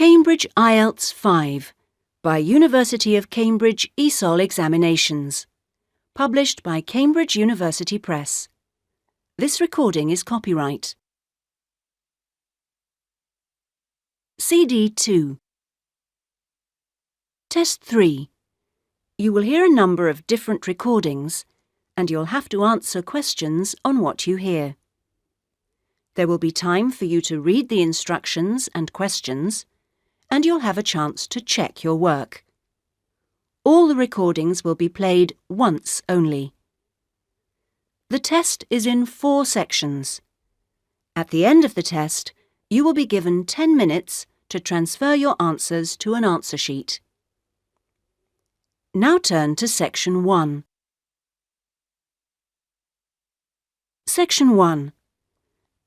Cambridge Ielts 5 by University of Cambridge ESOL Examinations. Published by Cambridge University Press. This recording is copyright. CD 2. Test 3. You will hear a number of different recordings and you'll have to answer questions on what you hear. There will be time for you to read the instructions and questions, and you'll have a chance to check your work. All the recordings will be played once only. The test is in 4 sections. At the end of the test, you will be given 10 minutes to transfer your answers to an answer sheet. Now turn to Section 1. Section 1.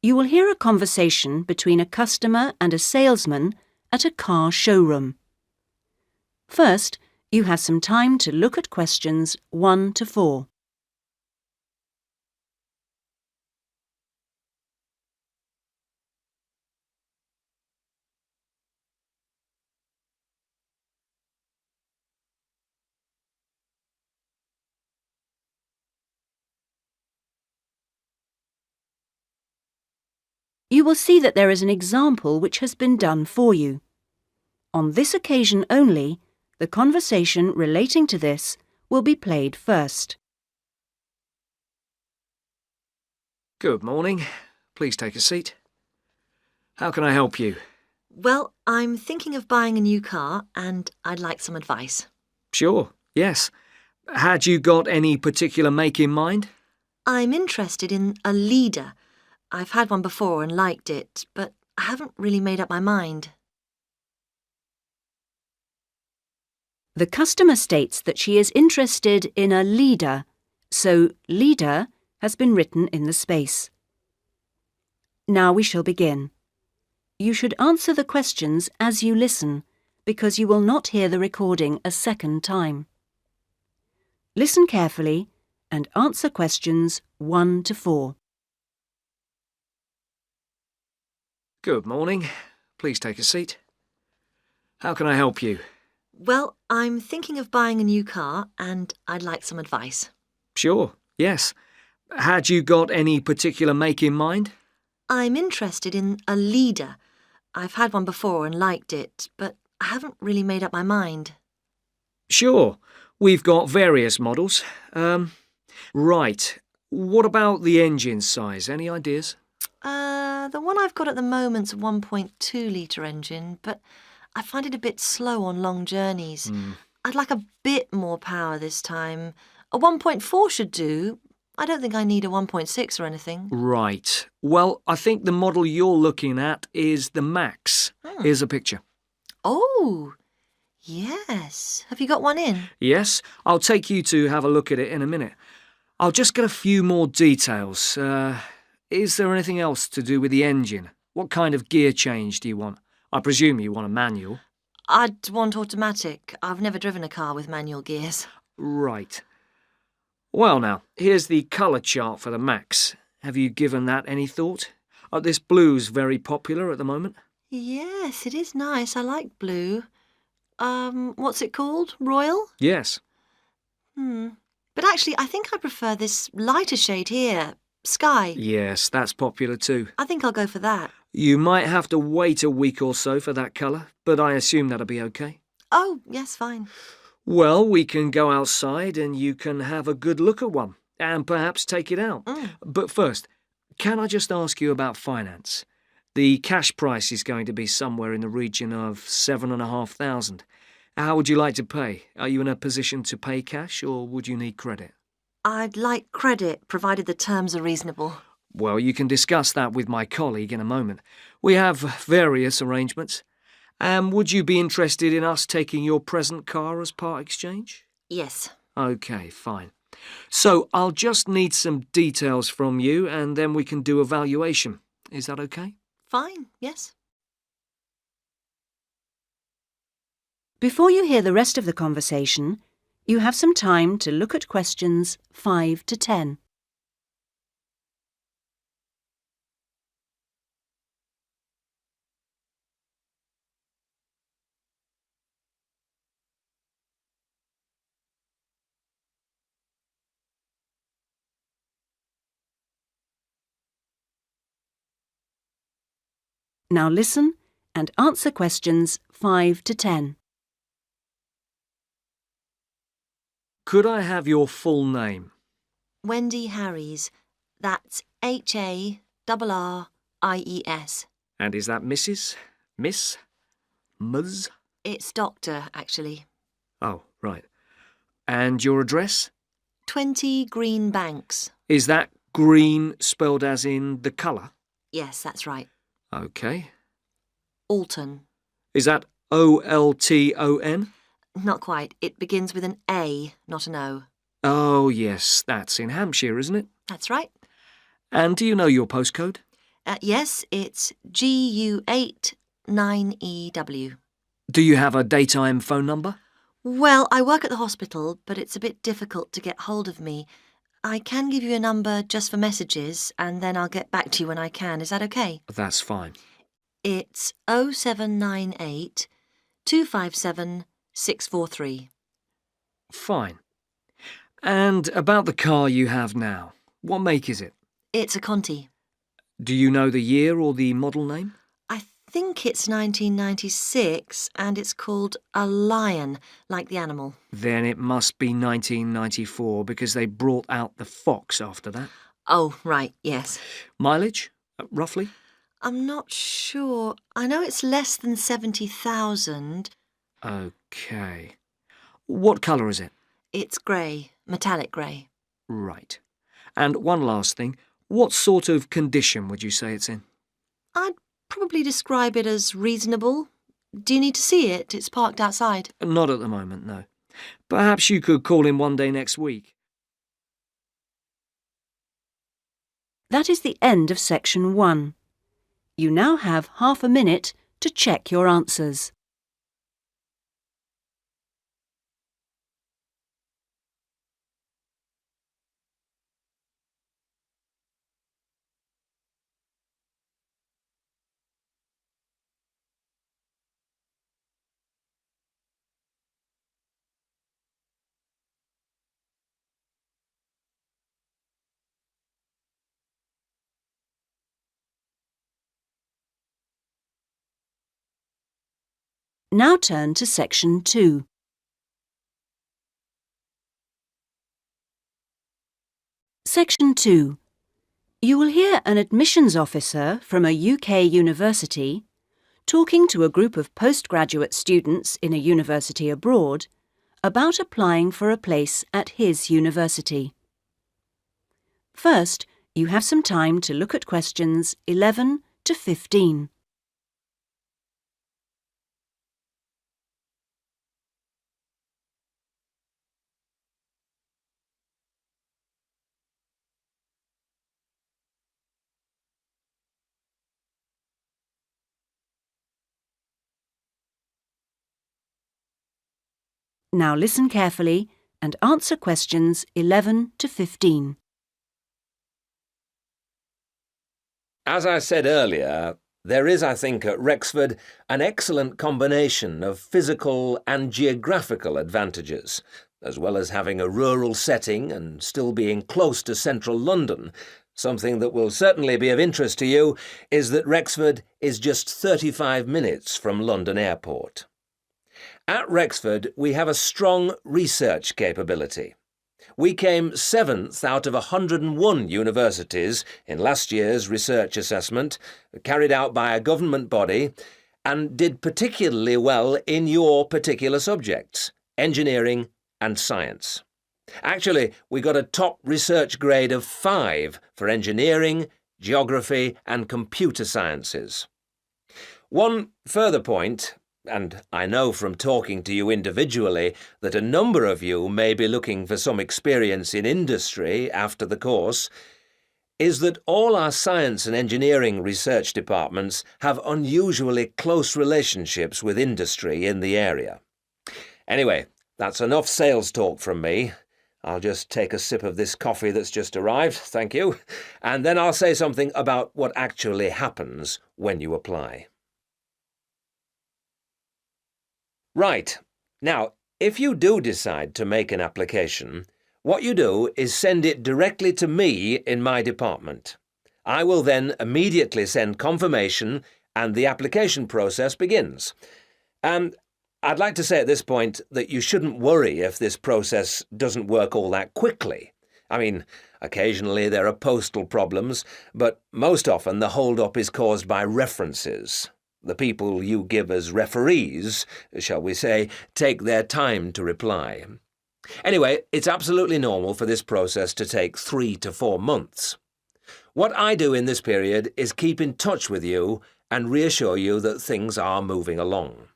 You will hear a conversation between a customer and a salesman at a car showroom. First, you have some time to look at questions 1 to 4. You will see that there is an example which has been done for you. On this occasion only, the conversation relating to this will be played first. Good morning. Please take a seat. How can I help you? Well, I'm thinking of buying a new car and I'd like some advice. Sure, yes. Had you got any particular make in mind? I'm interested in a leader. I've had one before and liked it, but I haven't really made up my mind. The customer states that she is interested in a leader, so leader has been written in the space. Now we shall begin. You should answer the questions as you listen, because you will not hear the recording a second time. Listen carefully and answer questions 1 to 4. Good morning. Please take a seat. How can I help you? Well, I'm thinking of buying a new car and I'd like some advice. Sure, yes. Had you got any particular make in mind? I'm interested in a leader. I've had one before and liked it, but I haven't really made up my mind. Sure. We've got various models. Right. What about the engine size? Any ideas? The one I've got at the moment's a 1.2 litre engine, but I find it a bit slow on long journeys. I'd like a bit more power this time. A 1.4 should do. I don't think I need a 1.6 or anything. Right. Well, I think the model you're looking at is the Max. Here's a picture. Oh, yes. Have you got one in? Yes, I'll take you to have a look at it in a minute. I'll just get a few more details. Is there anything else to do with the engine? What kind of gear change do you want? I presume you want a manual. I'd want automatic. I've never driven a car with manual gears. Right. Well now, here's the colour chart for the Max. Have you given that any thought? This blue's very popular at the moment. Yes, it is nice. I like blue. What's it called? Royal? Yes. But actually, I think I prefer this lighter shade here. Sky. Yes, that's popular too. I think I'll go for that. You might have to wait a week or so for that colour, but I assume that'll be okay. Oh, yes, fine. Well, we can go outside and you can have a good look at one and perhaps take it out. But first, can I just ask you about finance? The cash price is going to be somewhere in the region of $7,500. How would you like to pay? Are you in a position to pay cash or would you need credit? I'd like credit, provided the terms are reasonable. Well, you can discuss that with my colleague in a moment. We have various arrangements. Would you be interested in us taking your present car as part exchange? Yes. OK, fine. So I'll just need some details from you and then we can do a valuation. Is that OK? Fine, yes. Before you hear the rest of the conversation, you have some time to look at questions 5 to 10. Now listen and answer questions 5 to 10. Could I have your full name? Wendy Harries. That's Harries. And is that Mrs., Miss, Ms? It's Doctor, actually. Oh, right. And your address? 20 Green Banks. Is that green spelled as in the colour? Yes, that's right. OK. Alton. Is that Olton? Not quite. It begins with an A, not an O. Oh, yes, that's in Hampshire, isn't it? That's right. And do you know your postcode? Yes, it's GU8 9EW. Do you have a daytime phone number? Well, I work at the hospital, but it's a bit difficult to get hold of me. I can give you a number just for messages, and then I'll get back to you when I can. Is that OK? That's fine. It's 0798 257 643. Fine. And about the car you have now, what make is it? It's a Conti. Do you know the year or the model name? I think it's 1996, and it's called a lion, like the animal. Then it must be 1994, because they brought out the Fox after that. Oh, right, yes. Mileage, roughly? I'm not sure. I know it's less than 70,000. OK. What colour is it? It's grey, metallic grey. Right. And one last thing. What sort of condition would you say it's in? I'd probably describe it as reasonable. Do you need to see it? It's parked outside. Not at the moment, no. Perhaps you could call in one day next week. That is the end of section 1. You now have half a minute to check your answers. Now turn to section 2. Section 2. You will hear an admissions officer from a UK university talking to a group of postgraduate students in a university abroad about applying for a place at his university. First, you have some time to look at questions 11 to 15. Now listen carefully and answer questions 11 to 15. As I said earlier, there is, I think, at Rexford an excellent combination of physical and geographical advantages, as well as having a rural setting and still being close to central London. Something that will certainly be of interest to you is that Rexford is just 35 minutes from London Airport. At Rexford, we have a strong research capability. We came 7th out of 101 universities in last year's research assessment, carried out by a government body, and did particularly well in your particular subjects, engineering and science. Actually, we got a top research grade of 5 for engineering, geography and computer sciences. One further point, and I know from talking to you individually that a number of you may be looking for some experience in industry after the course, is that all our science and engineering research departments have unusually close relationships with industry in the area. Anyway, that's enough sales talk from me. I'll just take a sip of this coffee that's just arrived, thank you, and then I'll say something about what actually happens when you apply. Right. Now, if you do decide to make an application, what you do is send it directly to me in my department. I will then immediately send confirmation and the application process begins. And I'd like to say at this point that you shouldn't worry if this process doesn't work all that quickly. I mean, occasionally there are postal problems, but most often the hold-up is caused by references. The people you give as referees, shall we say, take their time to reply. Anyway, it's absolutely normal for this process to take 3 to 4 months. What I do in this period is keep in touch with you and reassure you that things are moving along.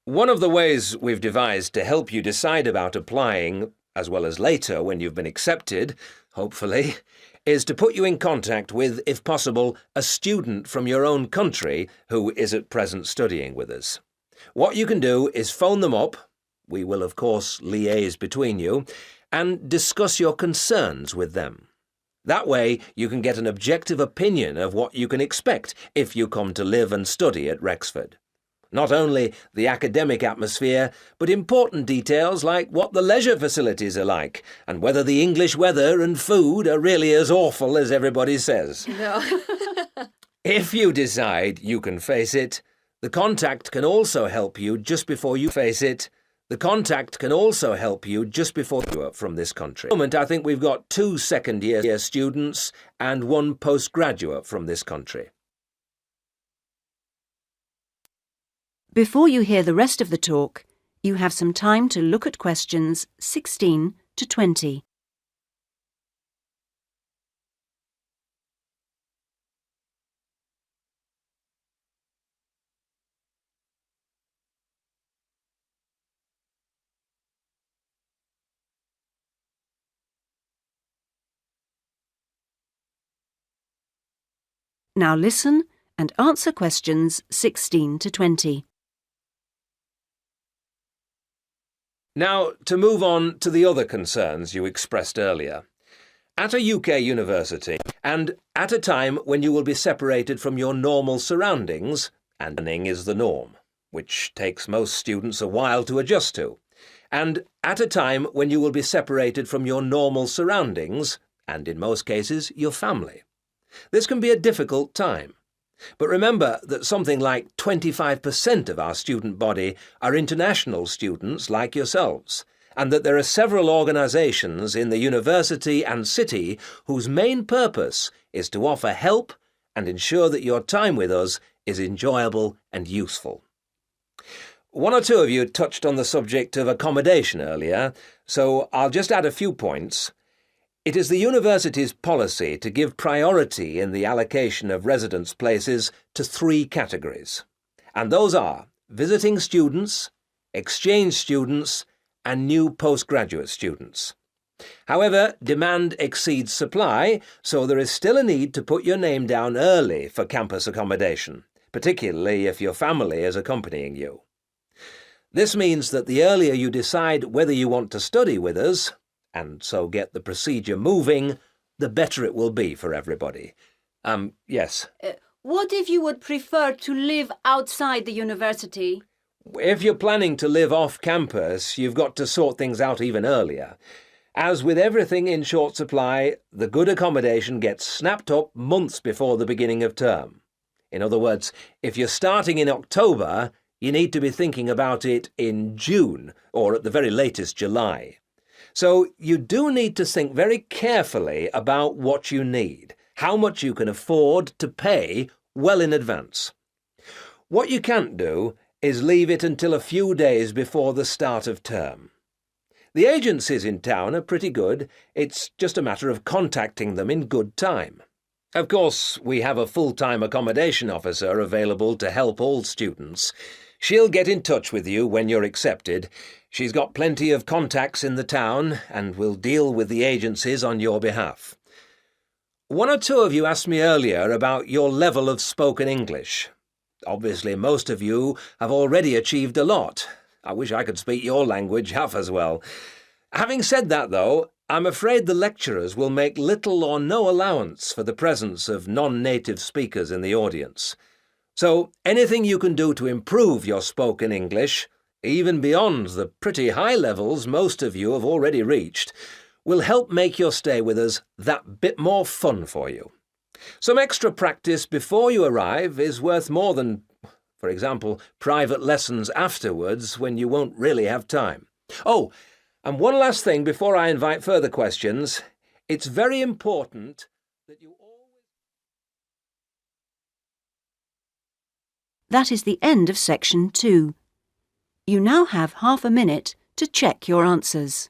One of the ways we've devised to help you decide about applying, as well as later when you've been accepted, hopefully, is to put you in contact with, if possible, a student from your own country who is at present studying with us. What you can do is phone them up, we will of course liaise between you, and discuss your concerns with them. That way you can get an objective opinion of what you can expect if you come to live and study at Rexford. Not only the academic atmosphere, but important details like what the leisure facilities are like, and whether the English weather and food are really as awful as everybody says. No. If you decide you can face it, the contact can also help you just before you face it. The contact can also help you just before you are from this country. At the moment, I think we've got 2 second-year students and 1 postgraduate from this country. Before you hear the rest of the talk, you have some time to look at questions 16 to 20. Now listen and answer questions 16 to 20. Now, to move on to the other concerns you expressed earlier. At a UK university, and at a time when you will be separated from your normal surroundings, and learning is the norm, which takes most students a while to adjust to, and at a time when you will be separated from your normal surroundings, and in most cases your family. This can be a difficult time. But remember that something like 25% of our student body are international students like yourselves, and that there are several organisations in the university and city whose main purpose is to offer help and ensure that your time with us is enjoyable and useful. 1 or 2 of you touched on the subject of accommodation earlier, so I'll just add a few points. It is the university's policy to give priority in the allocation of residence places to 3 categories, and those are visiting students, exchange students, and new postgraduate students. However, demand exceeds supply, so there is still a need to put your name down early for campus accommodation, particularly if your family is accompanying you. This means that the earlier you decide whether you want to study with us, and so get the procedure moving, the better it will be for everybody. Yes? What if you would prefer to live outside the university? If you're planning to live off campus, you've got to sort things out even earlier. As with everything in short supply, the good accommodation gets snapped up months before the beginning of term. In other words, if you're starting in October, you need to be thinking about it in June, or at the very latest July. So you do need to think very carefully about what you need, how much you can afford to pay well in advance. What you can't do is leave it until a few days before the start of term. The agencies in town are pretty good. It's just a matter of contacting them in good time. Of course, we have a full-time accommodation officer available to help all students. She'll get in touch with you when you're accepted. She's got plenty of contacts in the town and will deal with the agencies on your behalf. 1 or 2 of you asked me earlier about your level of spoken English. Obviously, most of you have already achieved a lot. I wish I could speak your language half as well. Having said that, though, I'm afraid the lecturers will make little or no allowance for the presence of non-native speakers in the audience. So anything you can do to improve your spoken English, even beyond the pretty high levels most of you have already reached, will help make your stay with us that bit more fun for you. Some extra practice before you arrive is worth more than, for example, private lessons afterwards when you won't really have time. Oh, and one last thing before I invite further questions. It's very important that you always... That is the end of section 2. You now have half a minute to check your answers.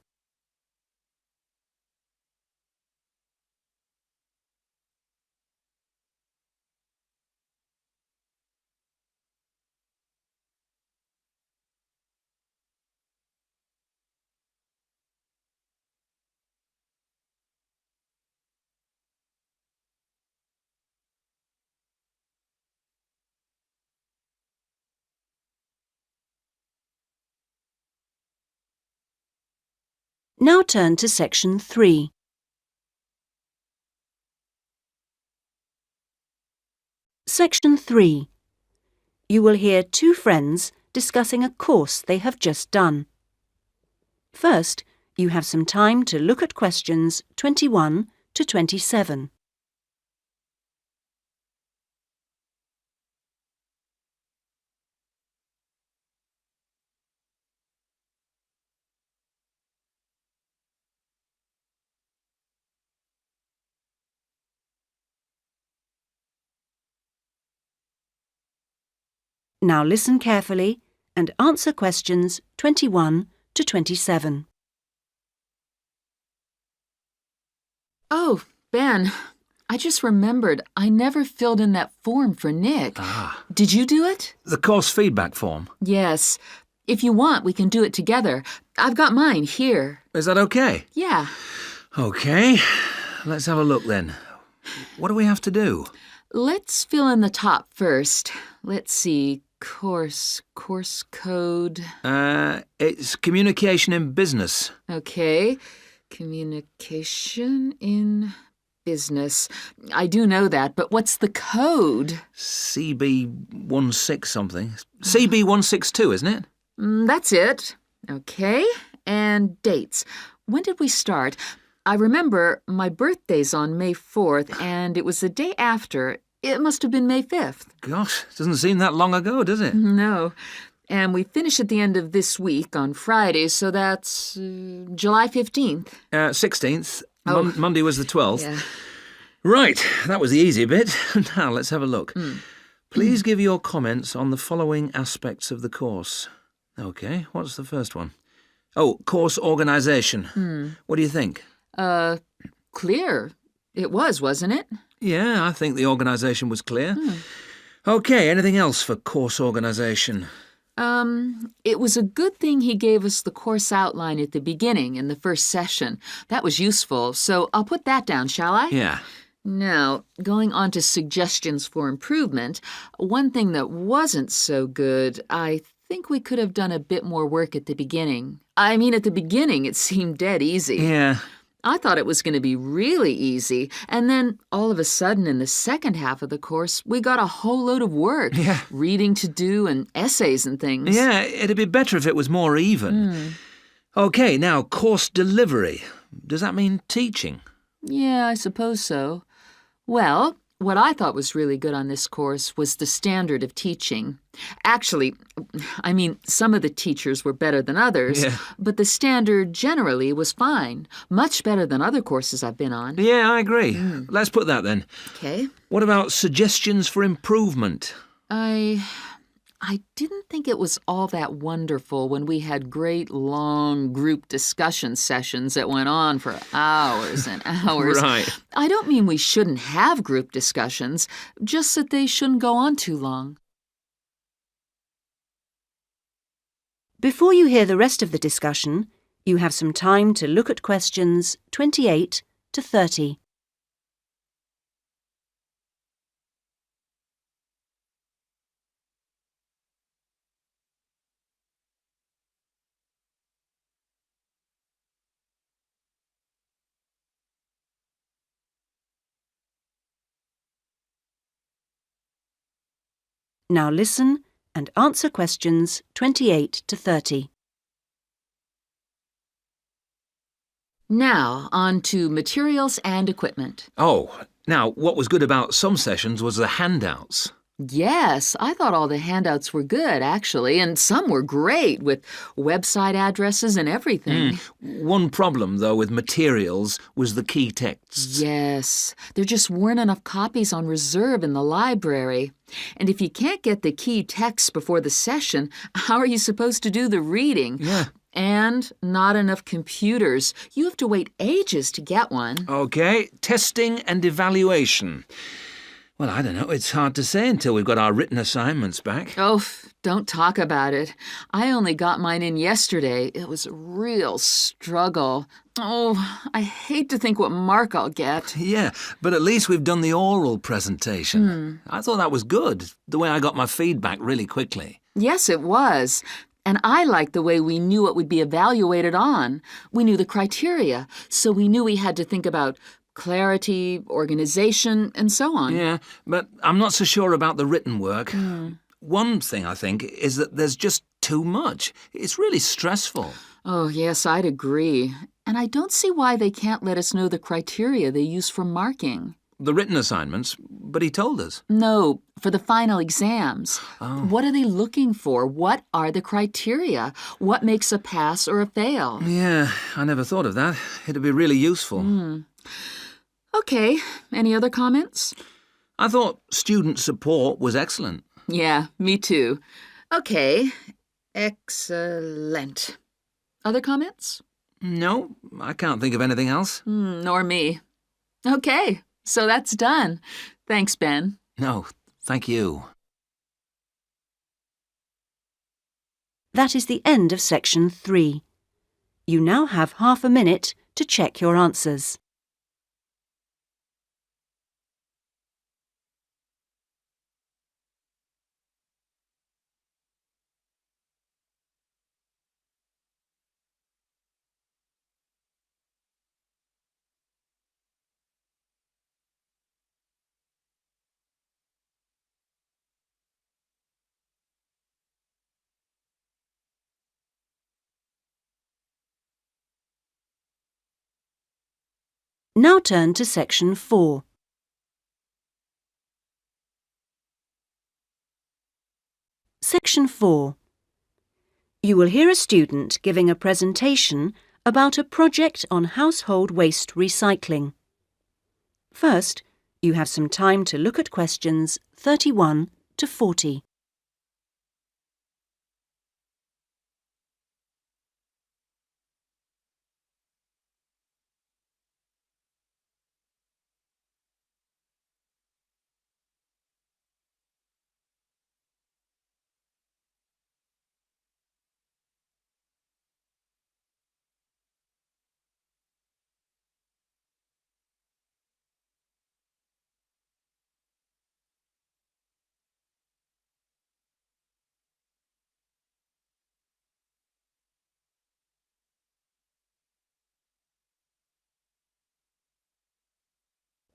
Now turn to section 3. Section 3. You will hear two friends discussing a course they have just done. First, you have some time to look at questions 21 to 27. Now listen carefully and answer questions 21 to 27. Oh, Ben, I just remembered I never filled in that form for Nick. Did you do it? The course feedback form. Yes. If you want, we can do it together. I've got mine here. Is that okay? Yeah. Okay. Let's have a look then. What do we have to do? Let's fill in the top first. Let's see. Course code. It's communication in business. Okay. Communication in business. I do know that, but what's the code? CB16 something. CB162, isn't it? That's it. Okay. And dates. When did we start? I remember my birthday's on May 4th, and it was the day after. It must have been May 5th. Gosh, doesn't seem that long ago, does it? No. And we finish at the end of this week on Friday, so that's July 15th. 16th. Oh. Monday was the 12th. Yeah. Right, that was the easy bit. Now let's have a look. Please give your comments on the following aspects of the course. Okay, what's the first one? Oh, course organisation. What do you think? Clear. It was, wasn't it? Yeah, I think the organisation was clear. Okay, anything else for course organisation? It was a good thing he gave us the course outline at the beginning in the first session. That was useful, so I'll put that down, shall I? Yeah. Now, going on to suggestions for improvement, one thing that wasn't so good, I think we could have done a bit more work at the beginning. I mean, at the beginning, it seemed dead easy. Yeah. I thought it was going to be really easy, and then all of a sudden in the second half of the course, we got a whole load of work. Yeah. Reading to do and essays and things. Yeah, it'd be better if it was more even. Okay, now course delivery. Does that mean teaching? Yeah, I suppose so. Well, what I thought was really good on this course was the standard of teaching. Actually, I mean, some of the teachers were better than others, but the standard generally was fine. Much better than other courses I've been on. Yeah, I agree. Let's put that then. Okay. What about suggestions for improvement? I didn't think it was all that wonderful when we had great, long group discussion sessions that went on for hours and hours. Right. I don't mean we shouldn't have group discussions, just that they shouldn't go on too long. Before you hear the rest of the discussion, you have some time to look at questions 28 to 30. Now listen and answer questions 28 to 30. Now, on to materials and equipment. Oh, Now, what was good about some sessions was the handouts. Yes, I thought all the handouts were good, actually, and some were great, with website addresses and everything. One problem, though, with materials was the key texts. Yes, there just weren't enough copies on reserve in the library. And if you can't get the key texts before the session, how are you supposed to do the reading? Yeah. And not enough computers. You have to wait ages to get one. OK, testing and evaluation. Well, I don't know. It's hard to say until we've got our written assignments back. Oh, don't talk about it. I only got mine in yesterday. It was a real struggle. Oh, I hate to think what mark I'll get. Yeah, but at least we've done the oral presentation. I thought that was good, the way I got my feedback really quickly. Yes, it was. And I liked the way we knew it would be evaluated on. We knew the criteria, so we knew we had to think about clarity, organization, and so on. Yeah, but I'm not so sure about the written work. One thing, I think, is that there's just too much. It's really stressful. Oh, yes, I'd agree. And I don't see why they can't let us know the criteria they use for marking. The written assignments, but he told us. No, for the final exams. What are they looking for? What are the criteria? What makes a pass or a fail? Yeah, I never thought of that. It'd be really useful. Okay, any other comments? I thought student support was excellent. Yeah, me too. Okay, excellent. Other comments? No, I can't think of anything else. Nor me. Okay, so that's done. Thanks, Ben. No, thank you. That is the end of section 3. You now have half a minute to check your answers. Now turn to section 4. Section 4. You will hear a student giving a presentation about a project on household waste recycling. First, you have some time to look at questions 31 to 40.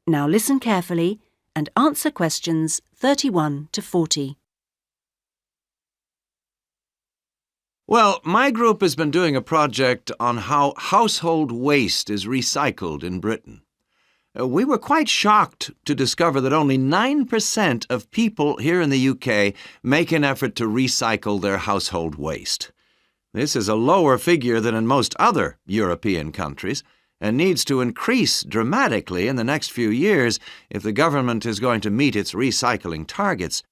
Now listen carefully and answer questions 31 to 40. Well, my group has been doing a project on how household waste is recycled in Britain. We were quite shocked to discover that only 9% of people here in the UK make an effort to recycle their household waste. This is a lower figure than in most other European countries, and needs to increase dramatically in the next few years if the government is going to meet its recycling targets.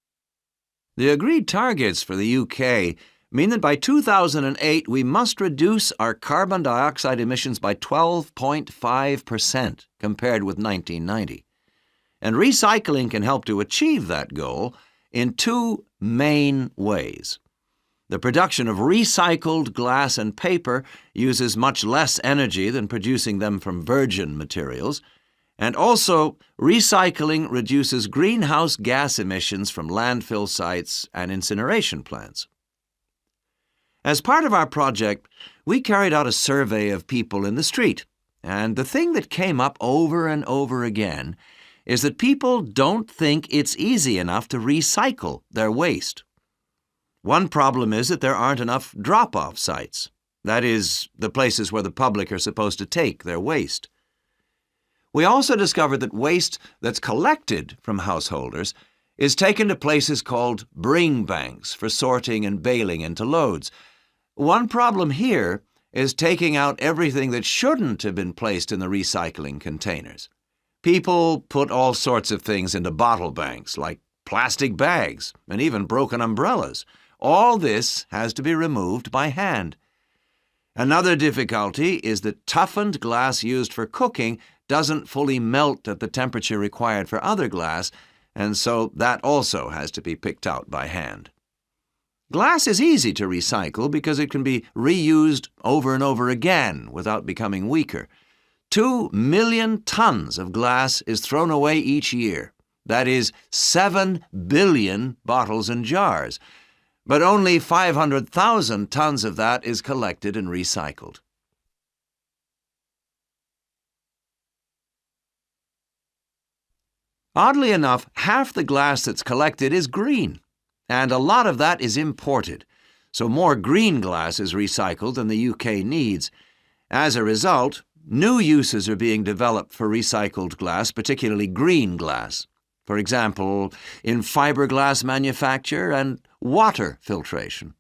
The agreed targets for the UK mean that by 2008 we must reduce our carbon dioxide emissions by 12.5% compared with 1990. And recycling can help to achieve that goal in two main ways. The production of recycled glass and paper uses much less energy than producing them from virgin materials, and also recycling reduces greenhouse gas emissions from landfill sites and incineration plants. As part of our project, we carried out a survey of people in the street, and the thing that came up over and over again is that people don't think it's easy enough to recycle their waste. One problem is that there aren't enough drop-off sites. That is, the places where the public are supposed to take their waste. We also discovered that waste that's collected from householders is taken to places called bring banks for sorting and baling into loads. One problem here is taking out everything that shouldn't have been placed in the recycling containers. People put all sorts of things into bottle banks, like plastic bags and even broken umbrellas. All this has to be removed by hand. Another difficulty is that toughened glass used for cooking doesn't fully melt at the temperature required for other glass, and so that also has to be picked out by hand. Glass is easy to recycle because it can be reused over and over again without becoming weaker. 2 million tons of glass is thrown away each year. That is 7 billion bottles and jars. But only 500,000 tons of that is collected and recycled. Oddly enough, half the glass that's collected is green, and a lot of that is imported, so more green glass is recycled than the UK needs. As a result, new uses are being developed for recycled glass, particularly green glass. For example, in fiberglass manufacture and water filtration.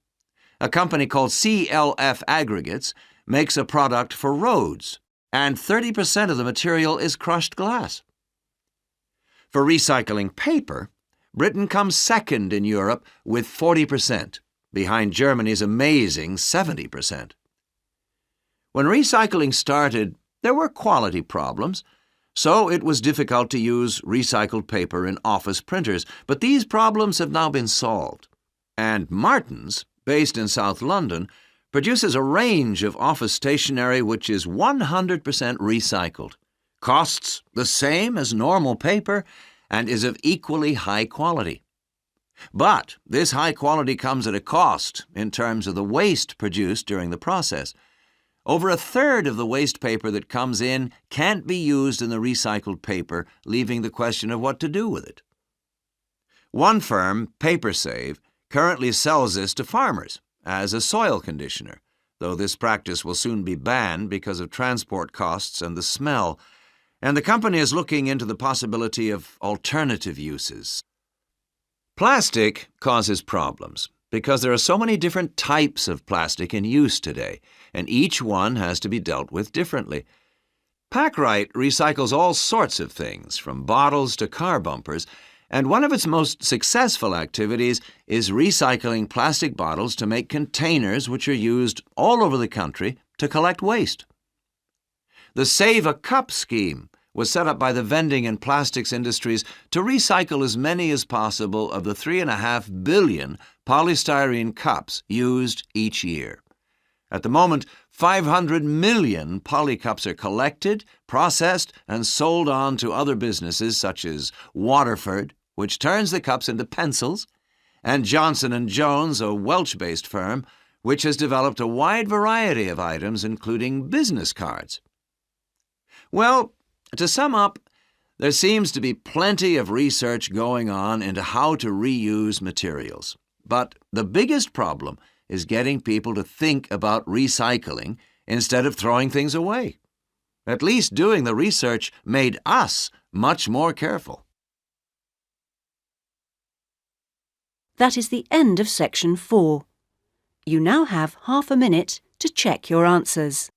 A company called 𝐍𝐆𝐀𝐿F Aggregates makes a product for roads, and 30% of the material is crushed glass. For recycling paper, Britain comes second in Europe with 40%, behind Germany's amazing 70%. When recycling started, there were quality problems, so it was difficult to use recycled paper in office printers, but these problems have now been solved. And Martins, based in South London, produces a range of office stationery which is 100% recycled, costs the same as normal paper, and is of equally high quality. But this high quality comes at a cost in terms of the waste produced during the process. Over a third of the waste paper that comes in can't be used in the recycled paper, leaving the question of what to do with it. One firm, PaperSave, currently sells this to farmers as a soil conditioner, though this practice will soon be banned because of transport costs and the smell, and the company is looking into the possibility of alternative uses. Plastic causes problems because there are so many different types of plastic in use today, and each one has to be dealt with differently. Packrite recycles all sorts of things, from bottles to car bumpers, and one of its most successful activities is recycling plastic bottles to make containers which are used all over the country to collect waste. The Save a Cup scheme was set up by the vending and plastics industries to recycle as many as possible of the 3.5 billion polystyrene cups used each year. At the moment, 500 million polycups are collected, processed, and sold on to other businesses such as Waterford, which turns the cups into pencils, and Johnson & Jones, a Welsh-based firm, which has developed a wide variety of items, including business cards. Well, to sum up, there seems to be plenty of research going on into how to reuse materials. But the biggest problem is getting people to think about recycling instead of throwing things away. At least doing the research made us much more careful. That is the end of section 4. You now have half a minute to check your answers.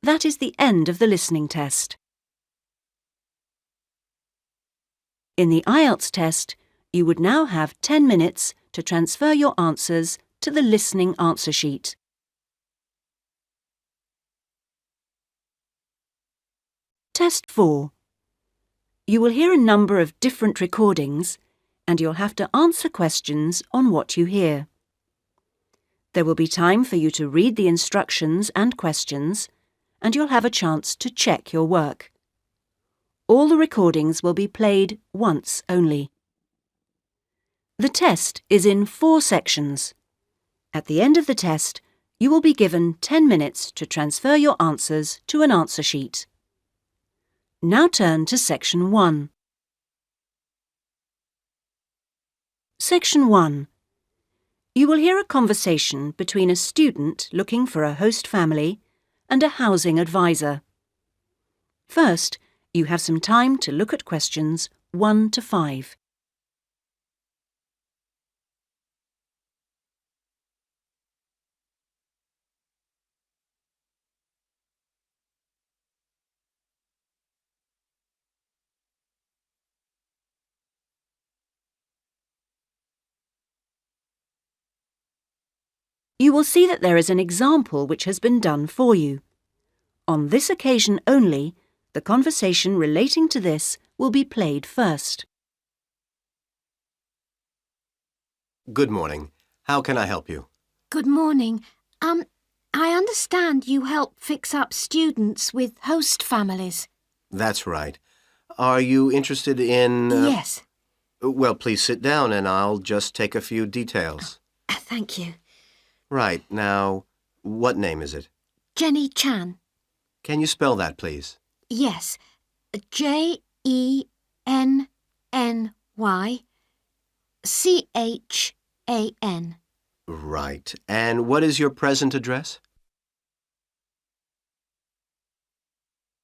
That is the end of the listening test. In the Ielts test, you would now have 10 minutes to transfer your answers to the listening answer sheet. Test 4. You will hear a number of different recordings, and you'll have to answer questions on what you hear. There will be time for you to read the instructions and questions, and you'll have a chance to check your work. All the recordings will be played once only. The test is in 4 sections. At the end of the test, you will be given 10 minutes to transfer your answers to an answer sheet. Now turn to Section 1. Section 1. You will hear a conversation between a student looking for a host family and a housing advisor. First, you have some time to look at questions 1 to 5. You will see that there is an example which has been done for you. On this occasion only, the conversation relating to this will be played first. Good morning. How can I help you? Good morning. I understand you help fix up students with host families. That's right. Are you interested in... Yes. Well, please sit down and I'll just take a few details. Thank you. Right. Now, what name is it? Jenny Chan. Can you spell that, please? Yes. 𝐍𝐆𝐀𝐾. Right. And what is your present address?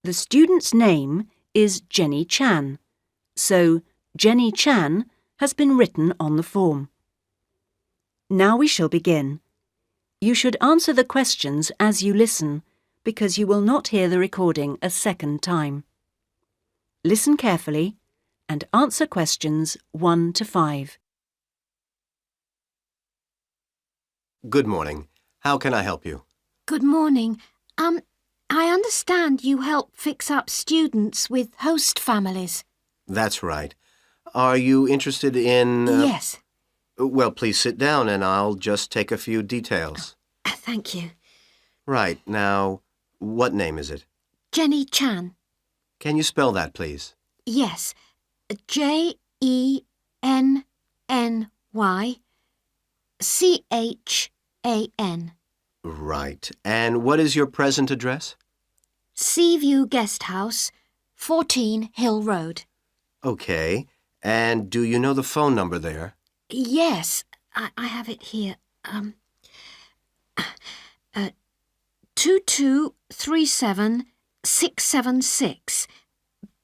The student's name is Jenny Chan, so Jenny Chan has been written on the form. Now we shall begin. You should answer the questions as you listen, because you will not hear the recording a second time. Listen carefully and answer questions 1 to 5. Good morning. How can I help you? Good morning. I understand you help fix up students with host families. That's right. Are you interested in... Yes. Well, please sit down and I'll just take a few details. Thank you. Right. Now, what name is it? Jenny Chan. Can you spell that, please? Yes. 𝐍𝐸NNYCHAN. Right. And what is your present address? Seaview Guest House, 14 Hill Road. Okay. And do you know the phone number there? Yes, I have it here. 2237676.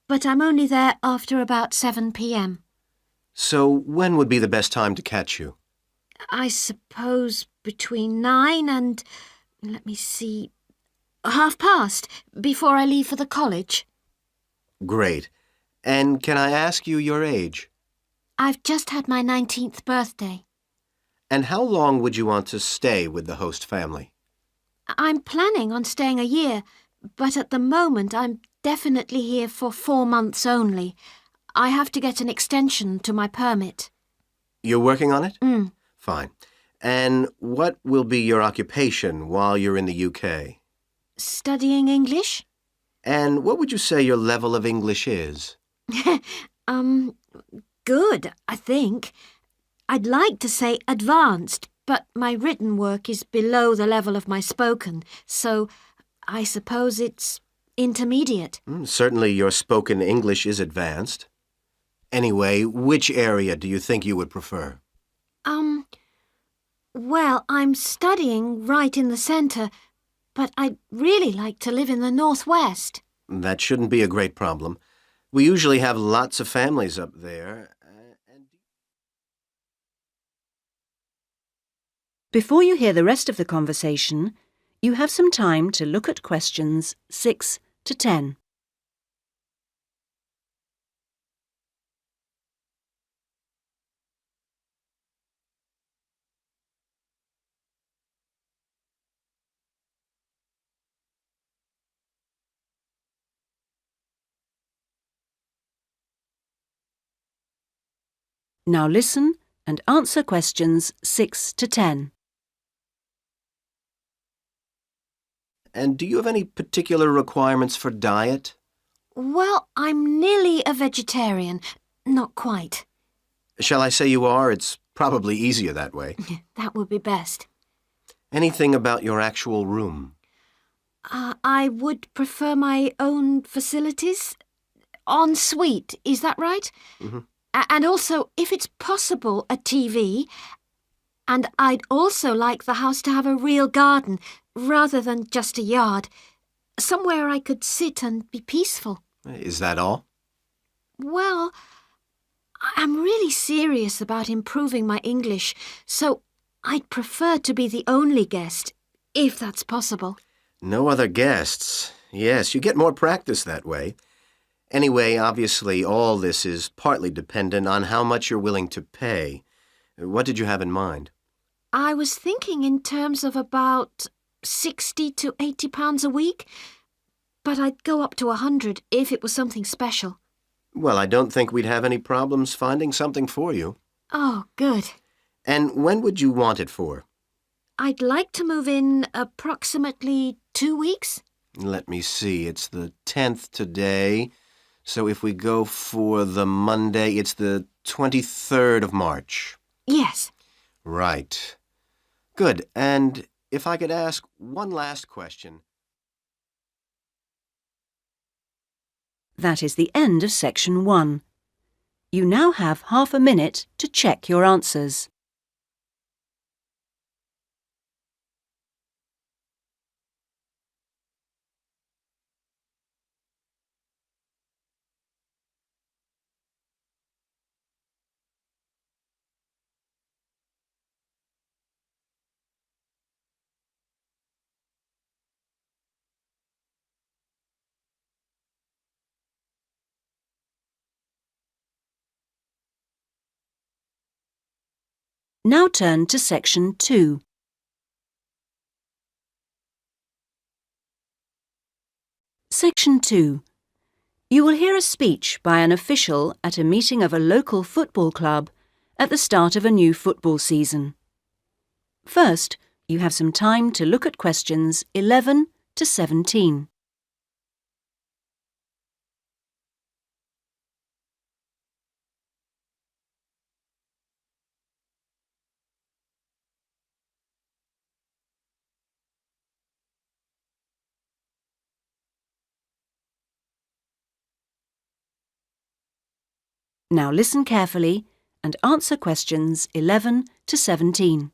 But I'm only there after about 7 p.m. So when would be the best time to catch you? I suppose between 9 and, past, before I leave for the college. Great. And can I ask you your age? I've just had my 19th birthday. And how long would you want to stay with the host family? I'm planning on staying a year, but at the moment I'm definitely here for 4 months only. I have to get an extension to my permit. You're working on it? Mm. Fine. And what will be your occupation while you're in the UK? Studying English? And what would you say your level of English is? Good, I think. I'd like to say advanced, but my written work is below the level of my spoken, so I suppose it's intermediate. Certainly your spoken English is advanced. Anyway, which area do you think you would prefer? Well, I'm studying right in the centre, but I'd really like to live in the northwest. That shouldn't be a great problem. We usually have lots of families up there. Before you hear the rest of the conversation, you have some time to look at questions 6 to 10. Now listen and answer questions 6 to 10. And do you have any particular requirements for diet? Well, I'm nearly a vegetarian. Not quite. Shall I say you are? It's probably easier that way. That would be best. Anything about your actual room? I would prefer my own facilities. En suite, is that right? Mm-hmm. And also, if it's possible, a TV. And I'd also like the house to have a real garden, rather than just a yard. Somewhere I could sit and be peaceful. Is that all? Well, I'm really serious about improving my English, so I'd prefer to be the only guest, if that's possible. No other guests. Yes, you get more practice that way. Anyway, obviously, all this is partly dependent on how much you're willing to pay. What did you have in mind? I was thinking in terms of about £60 to £80 a week, but I'd go up to 100 if it was something special. Well, I don't think we'd have any problems finding something for you. Oh, good. And when would you want it for? I'd like to move in approximately 2 weeks. Let me see. It's the 10th today. So if we go for the Monday, it's the 23rd of March. Yes. Right. Good. And if I could ask one last question. That is the end of section 1. You now have half a minute to check your answers. Now turn to section 2. Section 2. You will hear a speech by an official at a meeting of a local football club at the start of a new football season. First, you have some time to look at questions 11 to 17. Now listen carefully and answer questions 11 to 17.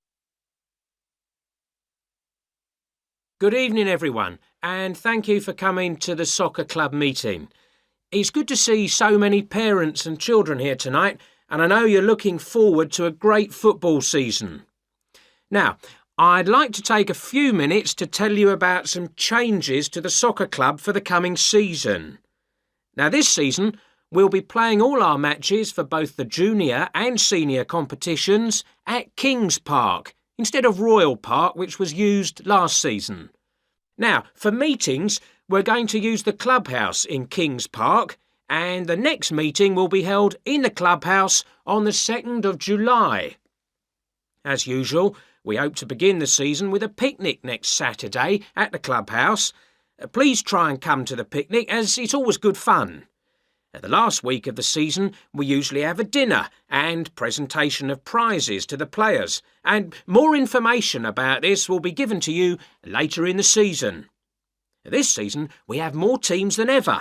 Good evening, everyone, and thank you for coming to the soccer club meeting. It's good to see so many parents and children here tonight, and I know you're looking forward to a great football season. Now, I'd like to take a few minutes to tell you about some changes to the soccer club for the coming season. Now, this season, we'll be playing all our matches for both the junior and senior competitions at Kings Park, instead of Royal Park, which was used last season. Now, for meetings, we're going to use the clubhouse in Kings Park, and the next meeting will be held in the clubhouse on the 2nd of July. As usual, we hope to begin the season with a picnic next Saturday at the clubhouse. Please try and come to the picnic, as it's always good fun. At the last week of the season, we usually have a dinner and presentation of prizes to the players, and more information about this will be given to you later in the season. This season, we have more teams than ever.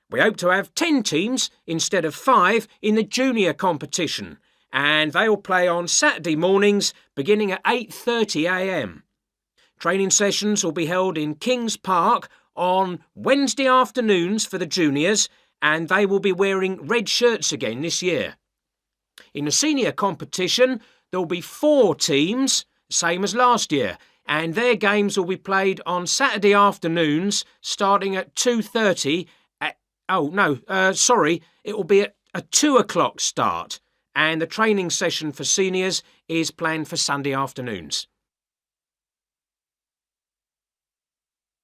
We hope to have 10 teams instead of 5 in the junior competition, and they will play on Saturday mornings beginning at 8:30 a.m. Training sessions will be held in Kings Park on Wednesday afternoons for the juniors, and they will be wearing red shirts again this year. In the senior competition, there will be 4 teams, same as last year, and their games will be played on Saturday afternoons starting at 2:30. It will be at a 2 o'clock start, and the training session for seniors is planned for Sunday afternoons.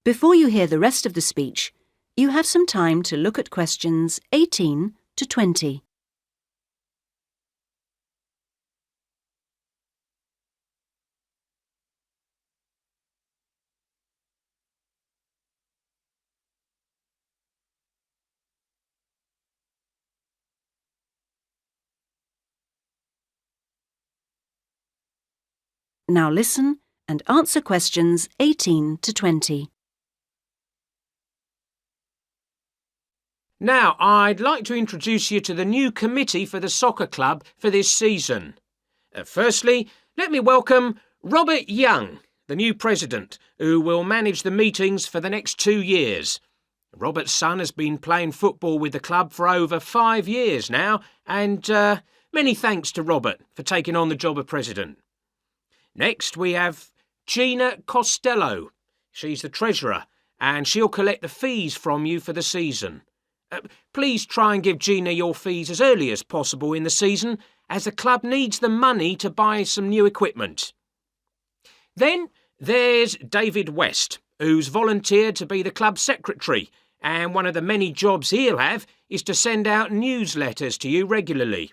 Before you hear the rest of the speech, you have some time to look at questions 18 to 20. Now listen and answer questions 18 to 20. Now, I'd like to introduce you to the new committee for the soccer club for this season. Firstly, let me welcome Robert Young, the new president, who will manage the meetings for the next 2 years. Robert's son has been playing football with the club for over 5 years now, and many thanks to Robert for taking on the job of president. Next, we have Gina Costello. She's the treasurer, and she'll collect the fees from you for the season. Please try and give Gina your fees as early as possible in the season, as the club needs the money to buy some new equipment. Then there's David West, who's volunteered to be the club secretary, and one of the many jobs he'll have is to send out newsletters to you regularly.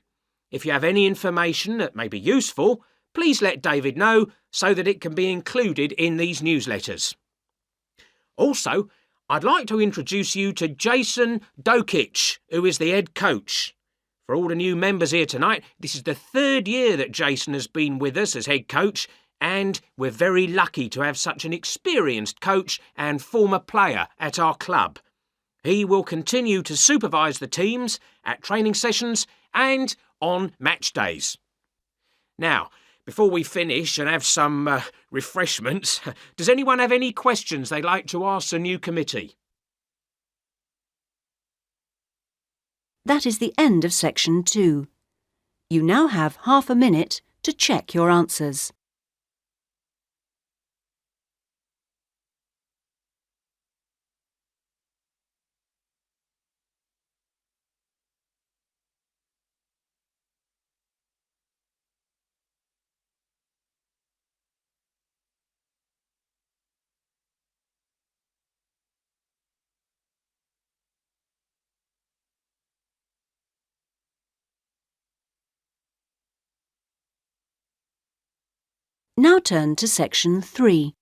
If you have any information that may be useful, please let David know so that it can be included in these newsletters. Also, I'd like to introduce you to 𝐍𝐆𝐀𝐘, who is the head coach. For all the new members here tonight, this is the 3rd year that Jason has been with us as head coach, and we're very lucky to have such an experienced coach and former player at our club. He will continue to supervise the teams at training sessions and on match days. Now, before we finish and have some refreshments, does anyone have any questions they'd like to ask the new committee? That is the end of section 2. You now have half a minute to check your answers. Now turn to section 3.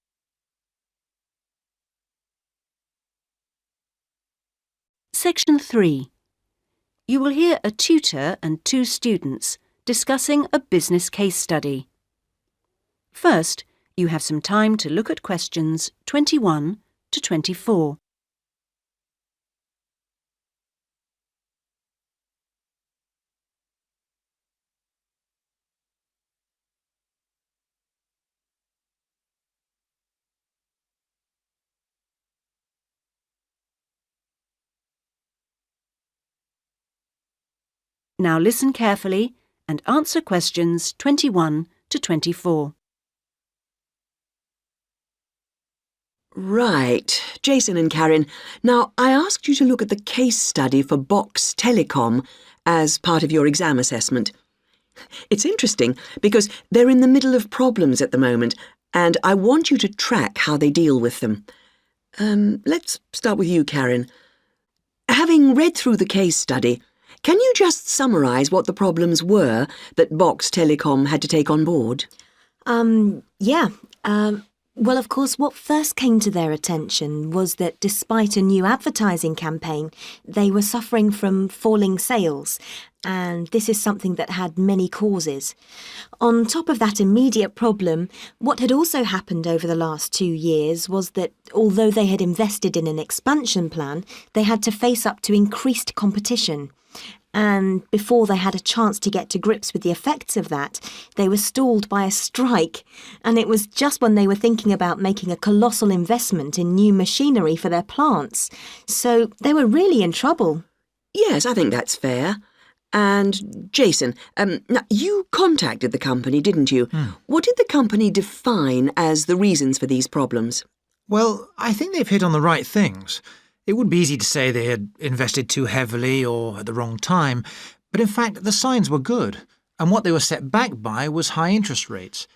Section 3. You will hear a tutor and 2 students discussing a business case study. First, you have some time to look at questions 21 to 24. Now listen carefully and answer questions 21 to 24. Right, Jason and Karen. Now, I asked you to look at the case study for Box Telecom as part of your exam assessment. It's interesting because they're in the middle of problems at the moment, and I want you to track how they deal with them. Let's start with you, Karen. Having read through the case study, can you just summarise what the problems were that Box Telecom had to take on board? Yeah. Well, of course, what first came to their attention was that despite a new advertising campaign, they were suffering from falling sales, and this is something that had many causes. On top of that immediate problem, what had also happened over the last 2 years was that although they had invested in an expansion plan, they had to face up to increased competition. And before they had a chance to get to grips with the effects of that, they were stalled by a strike. And it was just when they were thinking about making a colossal investment in new machinery for their plants. So they were really in trouble. Yes, I think that's fair. And Jason, now you contacted the company, didn't you? What did the company define as the reasons for these problems? Well, I think they've hit on the right things. It would be easy to say they had invested too heavily or at the wrong time, but in fact the signs were good, and what they were set back by was high interest rates.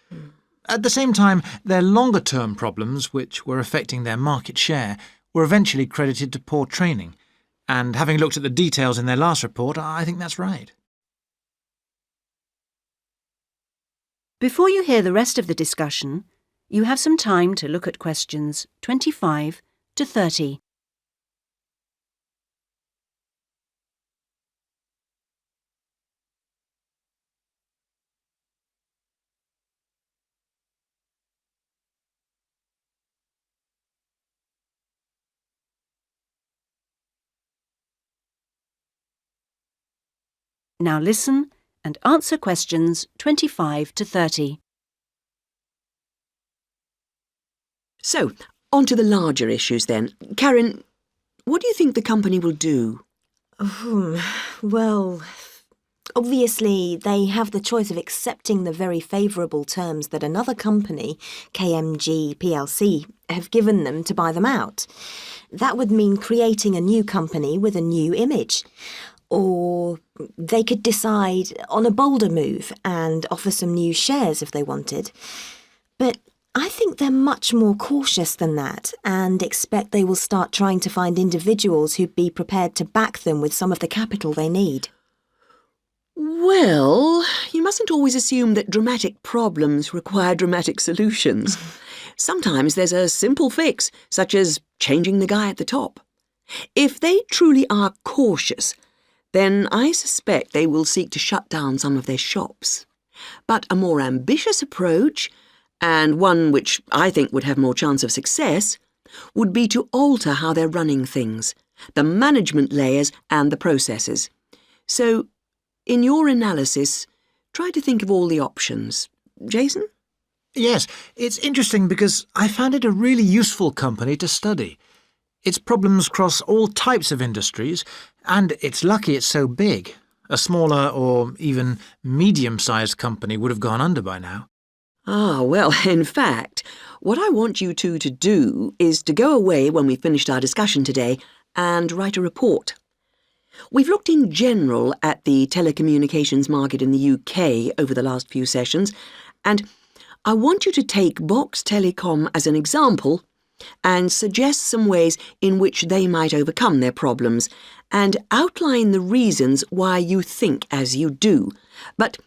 At the same time, their longer-term problems, which were affecting their market share, were eventually credited to poor training. And having looked at the details in their last report, I think that's right. Before you hear the rest of the discussion, you have some time to look at questions 25 to 30. Now listen and answer questions 25 to 30. So, on to the larger issues then. Karen, what do you think the company will do? Well, obviously they have the choice of accepting the very favourable terms that another company, KMG plc, have given them to buy them out. That would mean creating a new company with a new image. Or they could decide on a bolder move and offer some new shares if they wanted. But I think they're much more cautious than that and expect they will start trying to find individuals who'd be prepared to back them with some of the capital they need. Well, you mustn't always assume that dramatic problems require dramatic solutions. Sometimes there's a simple fix, such as changing the guy at the top. If they truly are cautious, then I suspect they will seek to shut down some of their shops. But a more ambitious approach, and one which I think would have more chance of success, would be to alter how they're running things, the management layers and the processes. So, in your analysis, try to think of all the options. Jason? Yes, it's interesting because I found it a really useful company to study. Its problems cross all types of industries, and it's lucky it's so big. A smaller or even medium-sized company would have gone under by now. Ah, well, in fact, what I want you two to do is to go away when we've finished our discussion today and write a report. We've looked in general at the telecommunications market in the UK over the last few sessions, and I want you to take Box Telecom as an example and suggest some ways in which they might overcome their problems and outline the reasons why you think as you do. But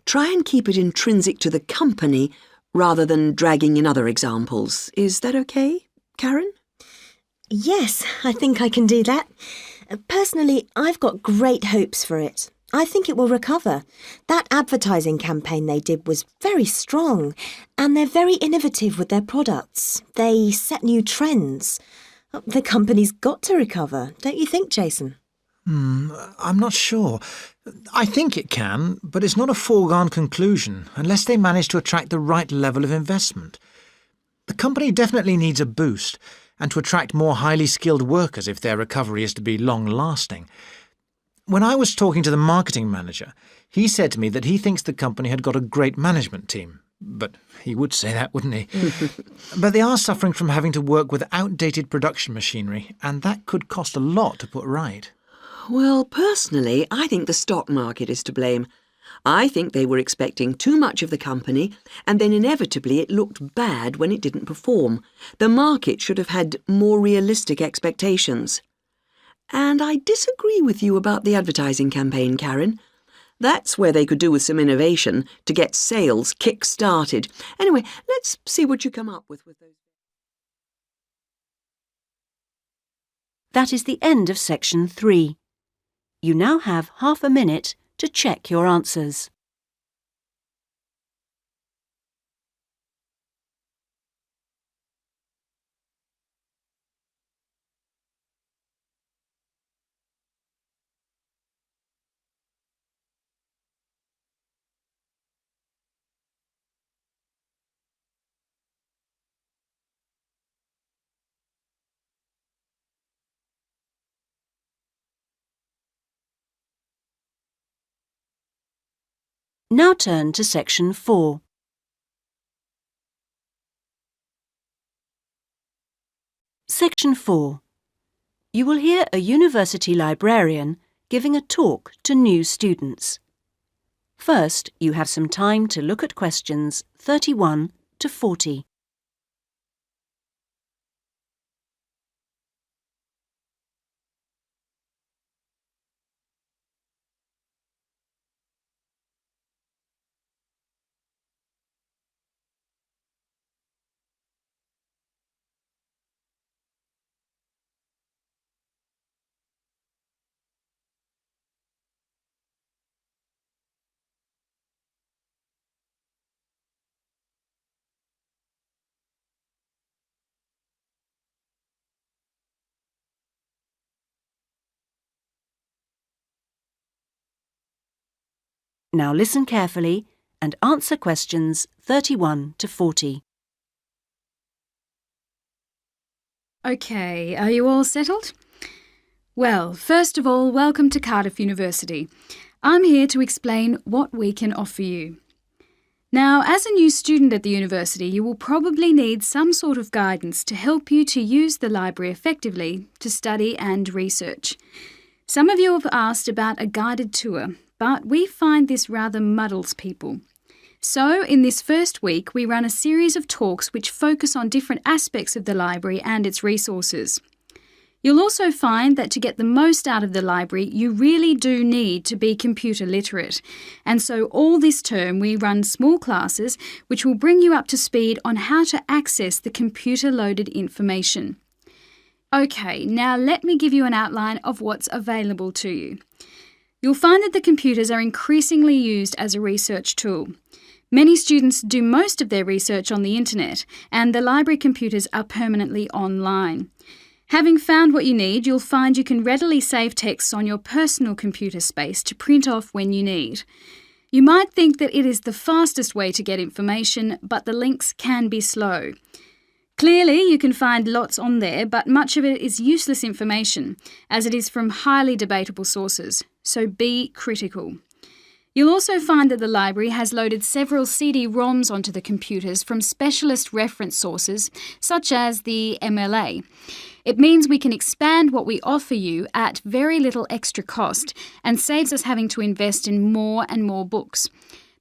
try and keep it intrinsic to the company rather than dragging in other examples. Is that okay, Karen? Yes, I think I can do that. Personally, I've got great hopes for it. I think it will recover. That advertising campaign they did was very strong, and they're very innovative with their products. They set new trends. The company's got to recover, don't you think, Jason? I'm not sure. I think it can, but it's not a foregone conclusion unless they manage to attract the right level of investment. The company definitely needs a boost, and to attract more highly skilled workers if their recovery is to be long-lasting. When I was talking to the marketing manager, he said to me that he thinks the company had got a great management team. But he would say that, wouldn't he? But they are suffering from having to work with outdated production machinery, and that could cost a lot to put right. Well, personally, I think the stock market is to blame. I think they were expecting too much of the company, and then inevitably it looked bad when it didn't perform. The market should have had more realistic expectations. And I disagree with you about the advertising campaign, Karen. That's where they could do with some innovation to get sales kick-started. Anyway, let's see what you come up with those. That is the end of section 3. You now have half a minute to check your answers. Now turn to section 4. Section 4. You will hear a university librarian giving a talk to new students. First, you have some time to look at questions 31 to 40. Now listen carefully and answer questions 31 to 40. OK, are you all settled? Well, first of all, welcome to Cardiff University. I'm here to explain what we can offer you. Now, as a new student at the university, you will probably need some sort of guidance to help you to use the library effectively to study and research. Some of you have asked about a guided tour, but we find this rather muddles people. So, in this first week, we run a series of talks which focus on different aspects of the library and its resources. You'll also find that to get the most out of the library, you really do need to be computer literate. And so all this term we run small classes which will bring you up to speed on how to access the computer-loaded information. OK, now let me give you an outline of what's available to you. You'll find that the computers are increasingly used as a research tool. Many students do most of their research on the internet, and the library computers are permanently online. Having found what you need, you'll find you can readily save texts on your personal computer space to print off when you need. You might think that it is the fastest way to get information, but the links can be slow. Clearly, you can find lots on there, but much of it is useless information, as it is from highly debatable sources, so be critical. You'll also find that the library has loaded several CD-ROMs onto the computers from specialist reference sources, such as the MLA. It means we can expand what we offer you at very little extra cost and saves us having to invest in more and more books.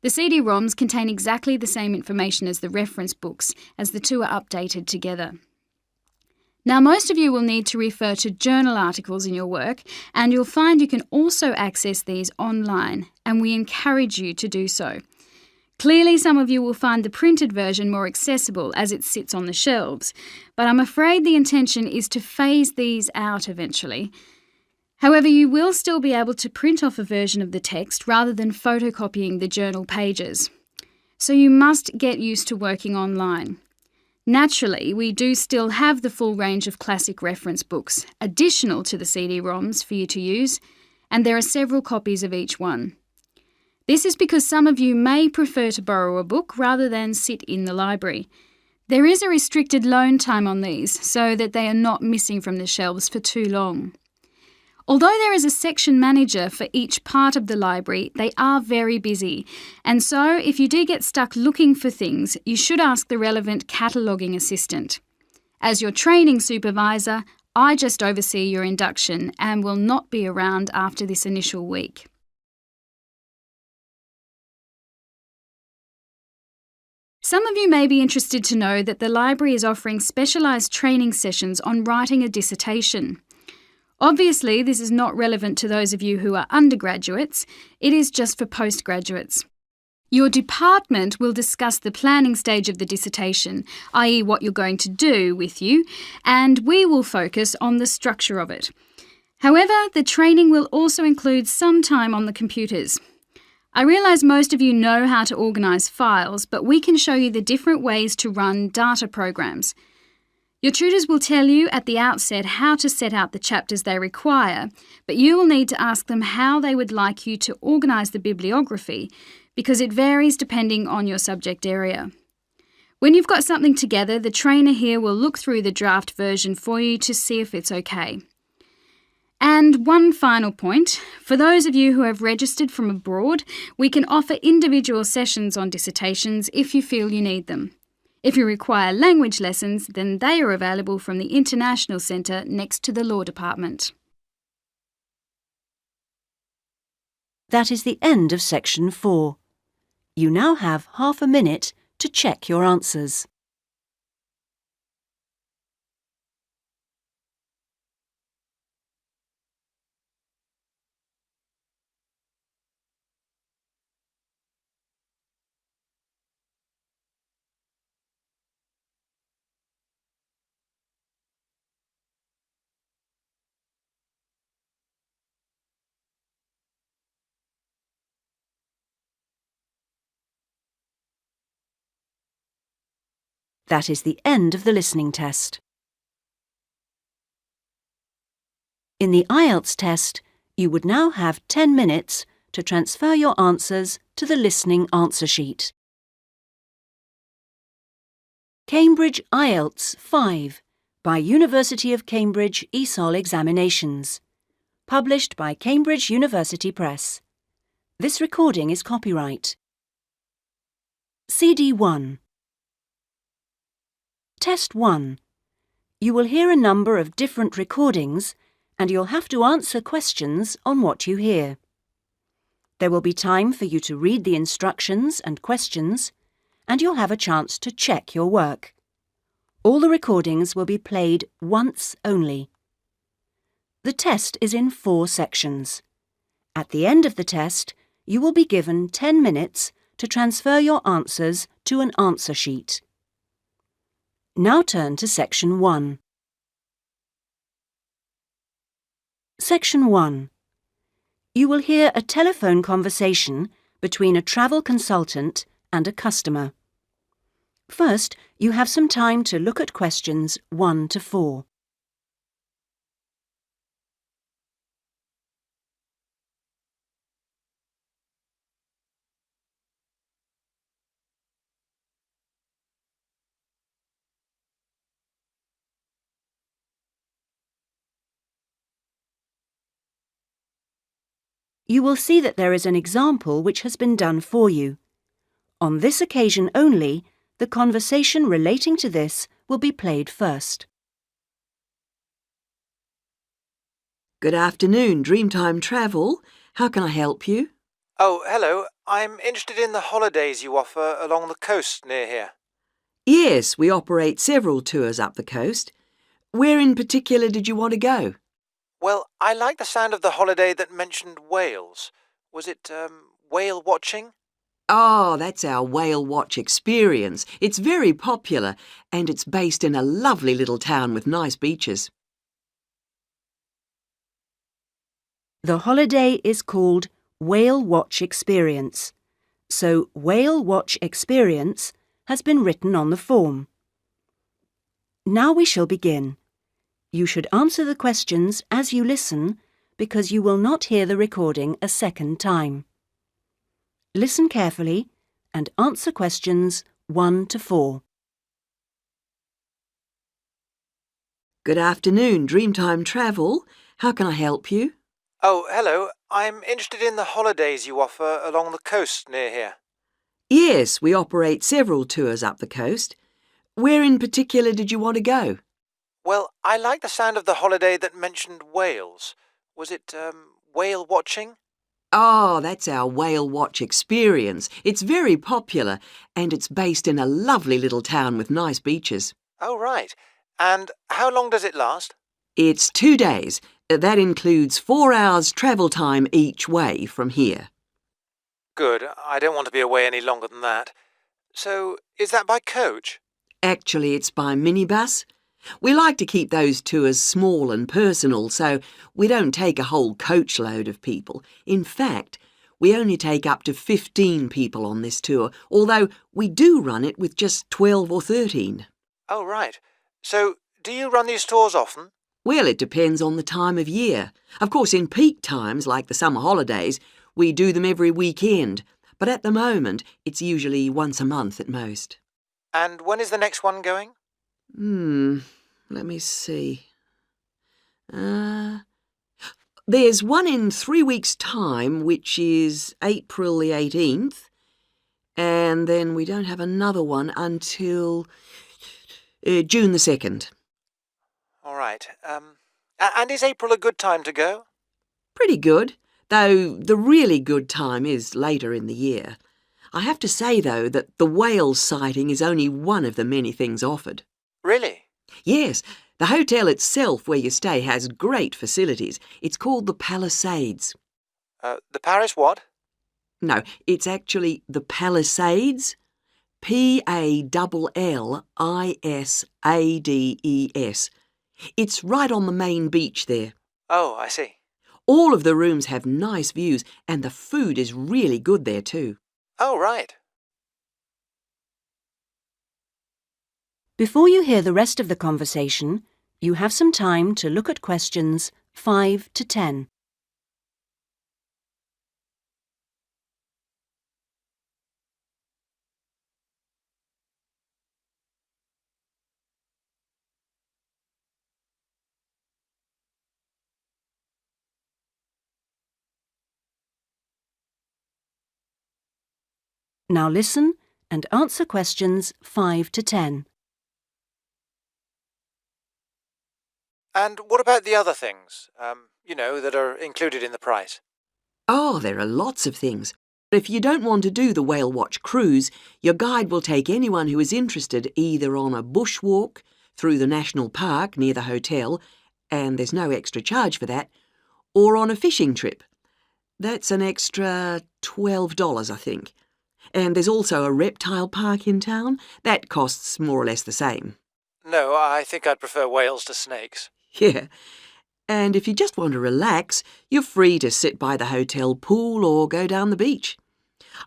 The CD-ROMs contain exactly the same information as the reference books, as the two are updated together. Now, most of you will need to refer to journal articles in your work, and you'll find you can also access these online, and we encourage you to do so. Clearly, some of you will find the printed version more accessible as it sits on the shelves, but I'm afraid the intention is to phase these out eventually. However, you will still be able to print off a version of the text rather than photocopying the journal pages. So you must get used to working online. Naturally, we do still have the full range of classic reference books, additional to the CD-ROMs for you to use, and there are several copies of each one. This is because some of you may prefer to borrow a book rather than sit in the library. There is a restricted loan time on these so that they are not missing from the shelves for too long. Although there is a section manager for each part of the library, they are very busy, and so if you do get stuck looking for things, you should ask the relevant cataloguing assistant. As your training supervisor, I just oversee your induction and will not be around after this initial week. Some of you may be interested to know that the library is offering specialised training sessions on writing a dissertation. Obviously, this is not relevant to those of you who are undergraduates, it is just for postgraduates. Your department will discuss the planning stage of the dissertation, i.e. what you're going to do with you, and we will focus on the structure of it. However, the training will also include some time on the computers. I realise most of you know how to organise files, but we can show you the different ways to run data programs. Your tutors will tell you at the outset how to set out the chapters they require, but you will need to ask them how they would like you to organise the bibliography, because it varies depending on your subject area. When you've got something together, the trainer here will look through the draft version for you to see if it's okay. And one final point, for those of you who have registered from abroad, we can offer individual sessions on dissertations if you feel you need them. If you require language lessons, then they are available from the International Centre next to the Law Department. That is the end of section 4. You now have half a minute to check your answers. That is the end of the listening test. In the Ielts test, you would now have 10 minutes to to transfer your answers to the listening answer sheet. Cambridge Ielts 5 by University of Cambridge ESOL Examinations. Published by Cambridge University Press. This recording is copyright. CD 1. Test 1. You will hear a number of different recordings and you'll have to answer questions on what you hear. There will be time for you to read the instructions and questions, and you'll have a chance to check your work. All the recordings will be played once only. The test is in 4 sections. At the end of the test, you will be given 10 minutes to transfer your answers to an answer sheet. Now turn to Section 1. Section 1. You will hear a telephone conversation between a travel consultant and a customer. First, you have some time to look at questions 1 to 4. You will see that there is an example which has been done for you. On this occasion only, the conversation relating to this will be played first. Good afternoon, Dreamtime Travel. How can I help you? Oh, hello. I'm interested in the holidays you offer along the coast near here. Yes, we operate several tours up the coast. Where in particular did you want to go? Well, I like the sound of the holiday that mentioned whales. Was it whale watching? Oh, that's our Whale Watch experience. It's very popular and it's based in a lovely little town with nice beaches. The holiday is called Whale Watch Experience, so Whale Watch Experience has been written on the form. Now we shall begin. You should answer the questions as you listen because you will not hear the recording a second time. Listen carefully and answer questions 1 to 4. Good afternoon, Dreamtime Travel. How can I help you? Oh, hello. I'm interested in the holidays you offer along the coast near here. Yes, we operate several tours up the coast. Where in particular did you want to go? Well, I like the sound of the holiday that mentioned whales. Was it whale watching? Oh, that's our Whale Watch experience. It's very popular and it's based in a lovely little town with nice beaches. Oh, right. And how long does it last? It's 2 days. That includes 4 hours travel time each way from here. Good. I don't want to be away any longer than that. So, is that by coach? Actually, it's by minibus. We like to keep those tours small and personal, so we don't take a whole coachload of people. In fact, we only take up to 15 people on this tour, although we do run it with just 12 or 13. Oh, right. So, do you run these tours often? Well, it depends on the time of year. Of course, in peak times, like the summer holidays, we do them every weekend. But at the moment, it's usually once a month at most. And when is the next one going? Let me see. There's one in 3 weeks' time, which is April the 18th. And then we don't have another one until June the 2nd. All right. And is April a good time to go? Pretty good, though the really good time is later in the year. I have to say, though, that the whale sighting is only one of the many things offered. Really? Yes, the hotel itself where you stay has great facilities. It's called the Palisades. The Paris what? No, it's actually the Palisades. Pallillises. It's right on the main beach there. Oh, I see. All of the rooms have nice views and the food is really good there too. Oh, right. Before you hear the rest of the conversation, you have some time to look at questions 5 to 10. Now listen and answer questions 5 to 10. And what about the other things, that are included in the price? Oh, there are lots of things. If you don't want to do the whale watch cruise, your guide will take anyone who is interested either on a bushwalk through the national park near the hotel, and there's no extra charge for that, or on a fishing trip. That's an extra $12, I think. And there's also a reptile park in town. That costs more or less the same. No, I think I'd prefer whales to snakes. Yeah. And if you just want to relax, you're free to sit by the hotel pool or go down the beach.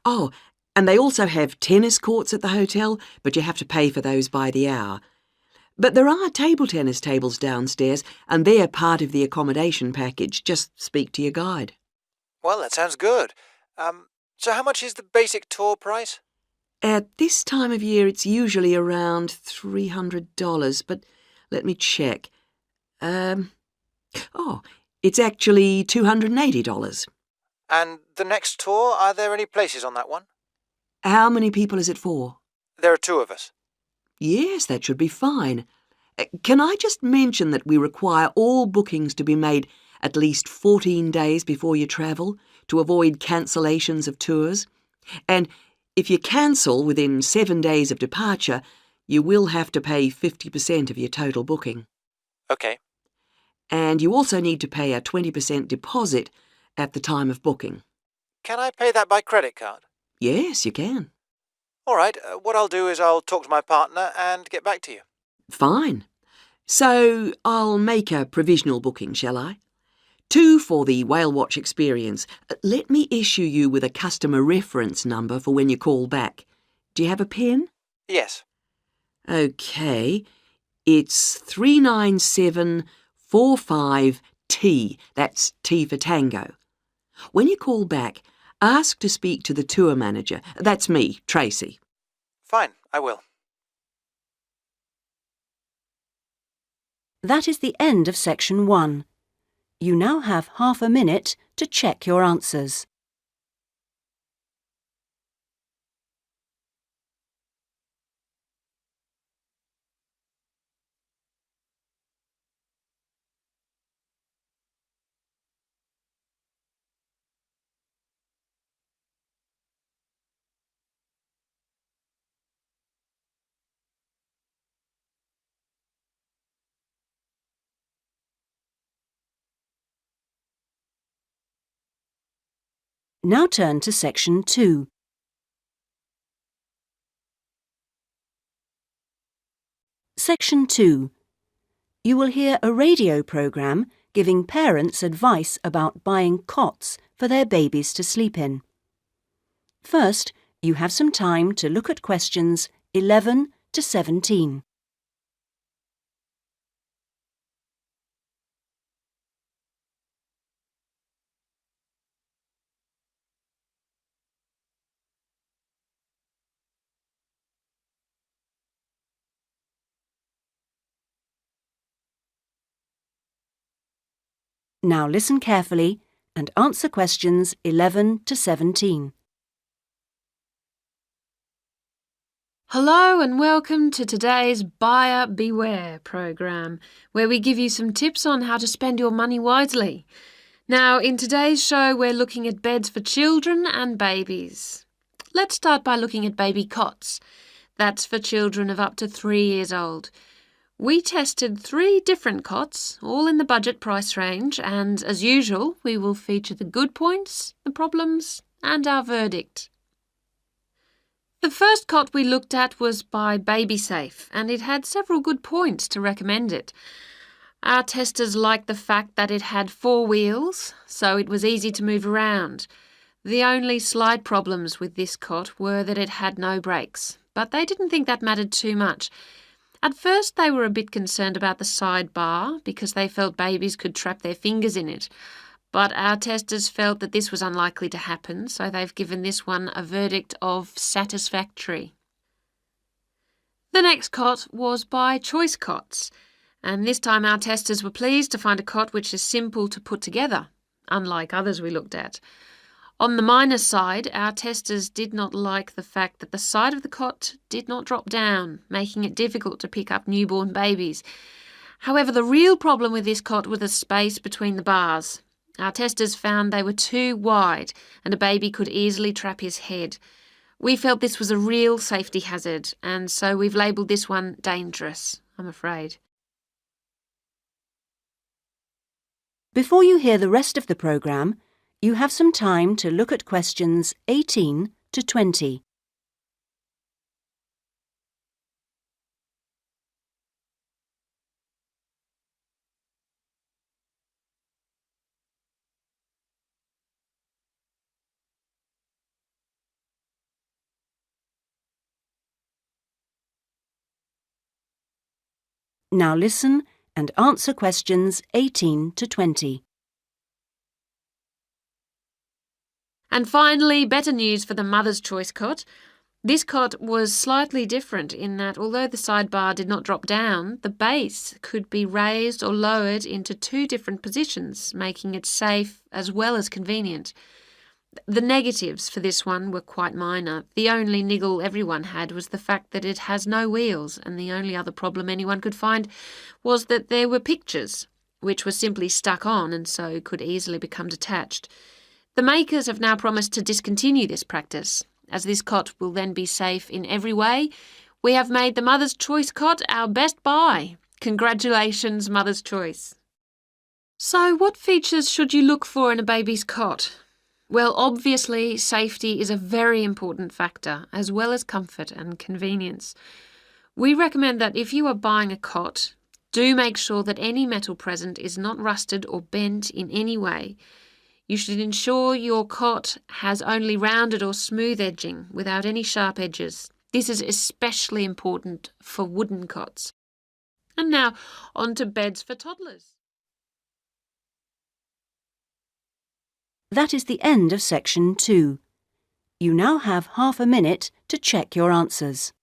Oh, and they also have tennis courts at the hotel, but you have to pay for those by the hour. But there are table tennis tables downstairs, and they're part of the accommodation package. Just speak to your guide. Well, that sounds good. So how much is the basic tour price? At this time of year, it's usually around $300, but let me check. It's actually $280. And the next tour, are there any places on that one? How many people is it for? There are 2 of us. Yes, that should be fine. Can I just mention that we require all bookings to be made at least 14 days before you travel to avoid cancellations of tours? And if you cancel within 7 days of departure, you will have to pay 50% of your total booking. OK. And you also need to pay a 20% deposit at the time of booking. Can I pay that by credit card? Yes, you can. All right, what I'll do is I'll talk to my partner and get back to you. Fine. So I'll make a provisional booking, shall I? 2 for the whale watch experience. Let me issue you with a customer reference number for when you call back. Do you have a pen? Yes. OK. It's 39745T. That's T for Tango. When you call back, ask to speak to the tour manager. That's me, Tracy. Fine, I will. That is the end of section 1. You now have half a minute to check your answers. Now turn to section 2. Section 2. You will hear a radio programme giving parents advice about buying cots for their babies to sleep in. First, you have some time to look at questions 11 to 17. Now listen carefully and answer questions 11 to 17. Hello and welcome to today's Buyer Beware programme, where we give you some tips on how to spend your money wisely. Now, in today's show, we're looking at beds for children and babies. Let's start by looking at baby cots. That's for children of up to 3 years old. We tested 3 different cots, all in the budget price range, and as usual, we will feature the good points, the problems, and our verdict. The first cot we looked at was by BabySafe, and it had several good points to recommend it. Our testers liked the fact that it had 4 wheels, so it was easy to move around. The only slight problems with this cot were that it had no brakes, but they didn't think that mattered too much. At first, they were a bit concerned about the sidebar because they felt babies could trap their fingers in it. But our testers felt that this was unlikely to happen, so they've given this one a verdict of satisfactory. The next cot was by Choice Cots, and this time our testers were pleased to find a cot which is simple to put together, unlike others we looked at. On the minus side, our testers did not like the fact that the side of the cot did not drop down, making it difficult to pick up newborn babies. However, the real problem with this cot was the space between the bars. Our testers found they were too wide and a baby could easily trap his head. We felt this was a real safety hazard, and so we've labelled this one dangerous, I'm afraid. Before you hear the rest of the programme, you have some time to look at questions 18 to 20. Now listen and answer questions 18 to 20. And finally, better news for the Mother's Choice cot. This cot was slightly different in that although the sidebar did not drop down, the base could be raised or lowered into 2 different positions, making it safe as well as convenient. The negatives for this one were quite minor. The only niggle everyone had was the fact that it has no wheels, and the only other problem anyone could find was that there were pictures, which were simply stuck on and so could easily become detached. The makers have now promised to discontinue this practice, as this cot will then be safe in every way. We have made the Mother's Choice cot our best buy. Congratulations, Mother's Choice. So, what features should you look for in a baby's cot? Well, obviously, safety is a very important factor, as well as comfort and convenience. We recommend that if you are buying a cot, do make sure that any metal present is not rusted or bent in any way. You should ensure your cot has only rounded or smooth edging without any sharp edges. This is especially important for wooden cots. And now, on to beds for toddlers. That is the end of section 2. You now have half a minute to check your answers.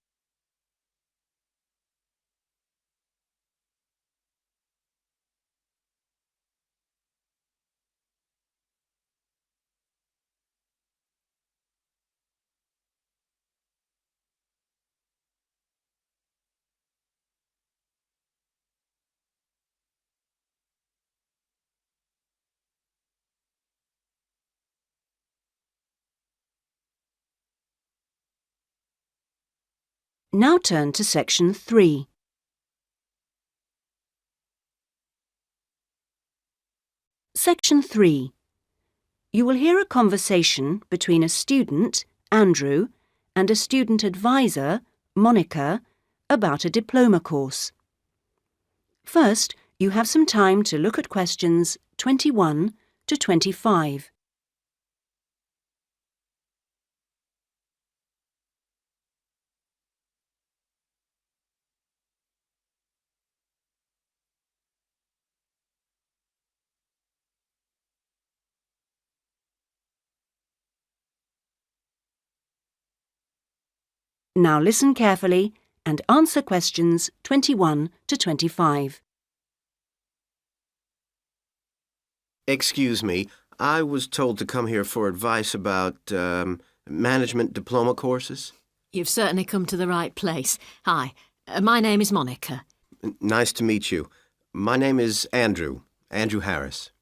Now turn to section 3. Section 3. You will hear a conversation between a student, Andrew, and a student advisor, Monica, about a diploma course. First, you have some time to look at questions 21 to 25. Now listen carefully and answer questions 21 to 25. Excuse me, I was told to come here for advice about management diploma courses. You've certainly come to the right place. Hi, my name is Monica. Nice to meet you. My name is Andrew Harris.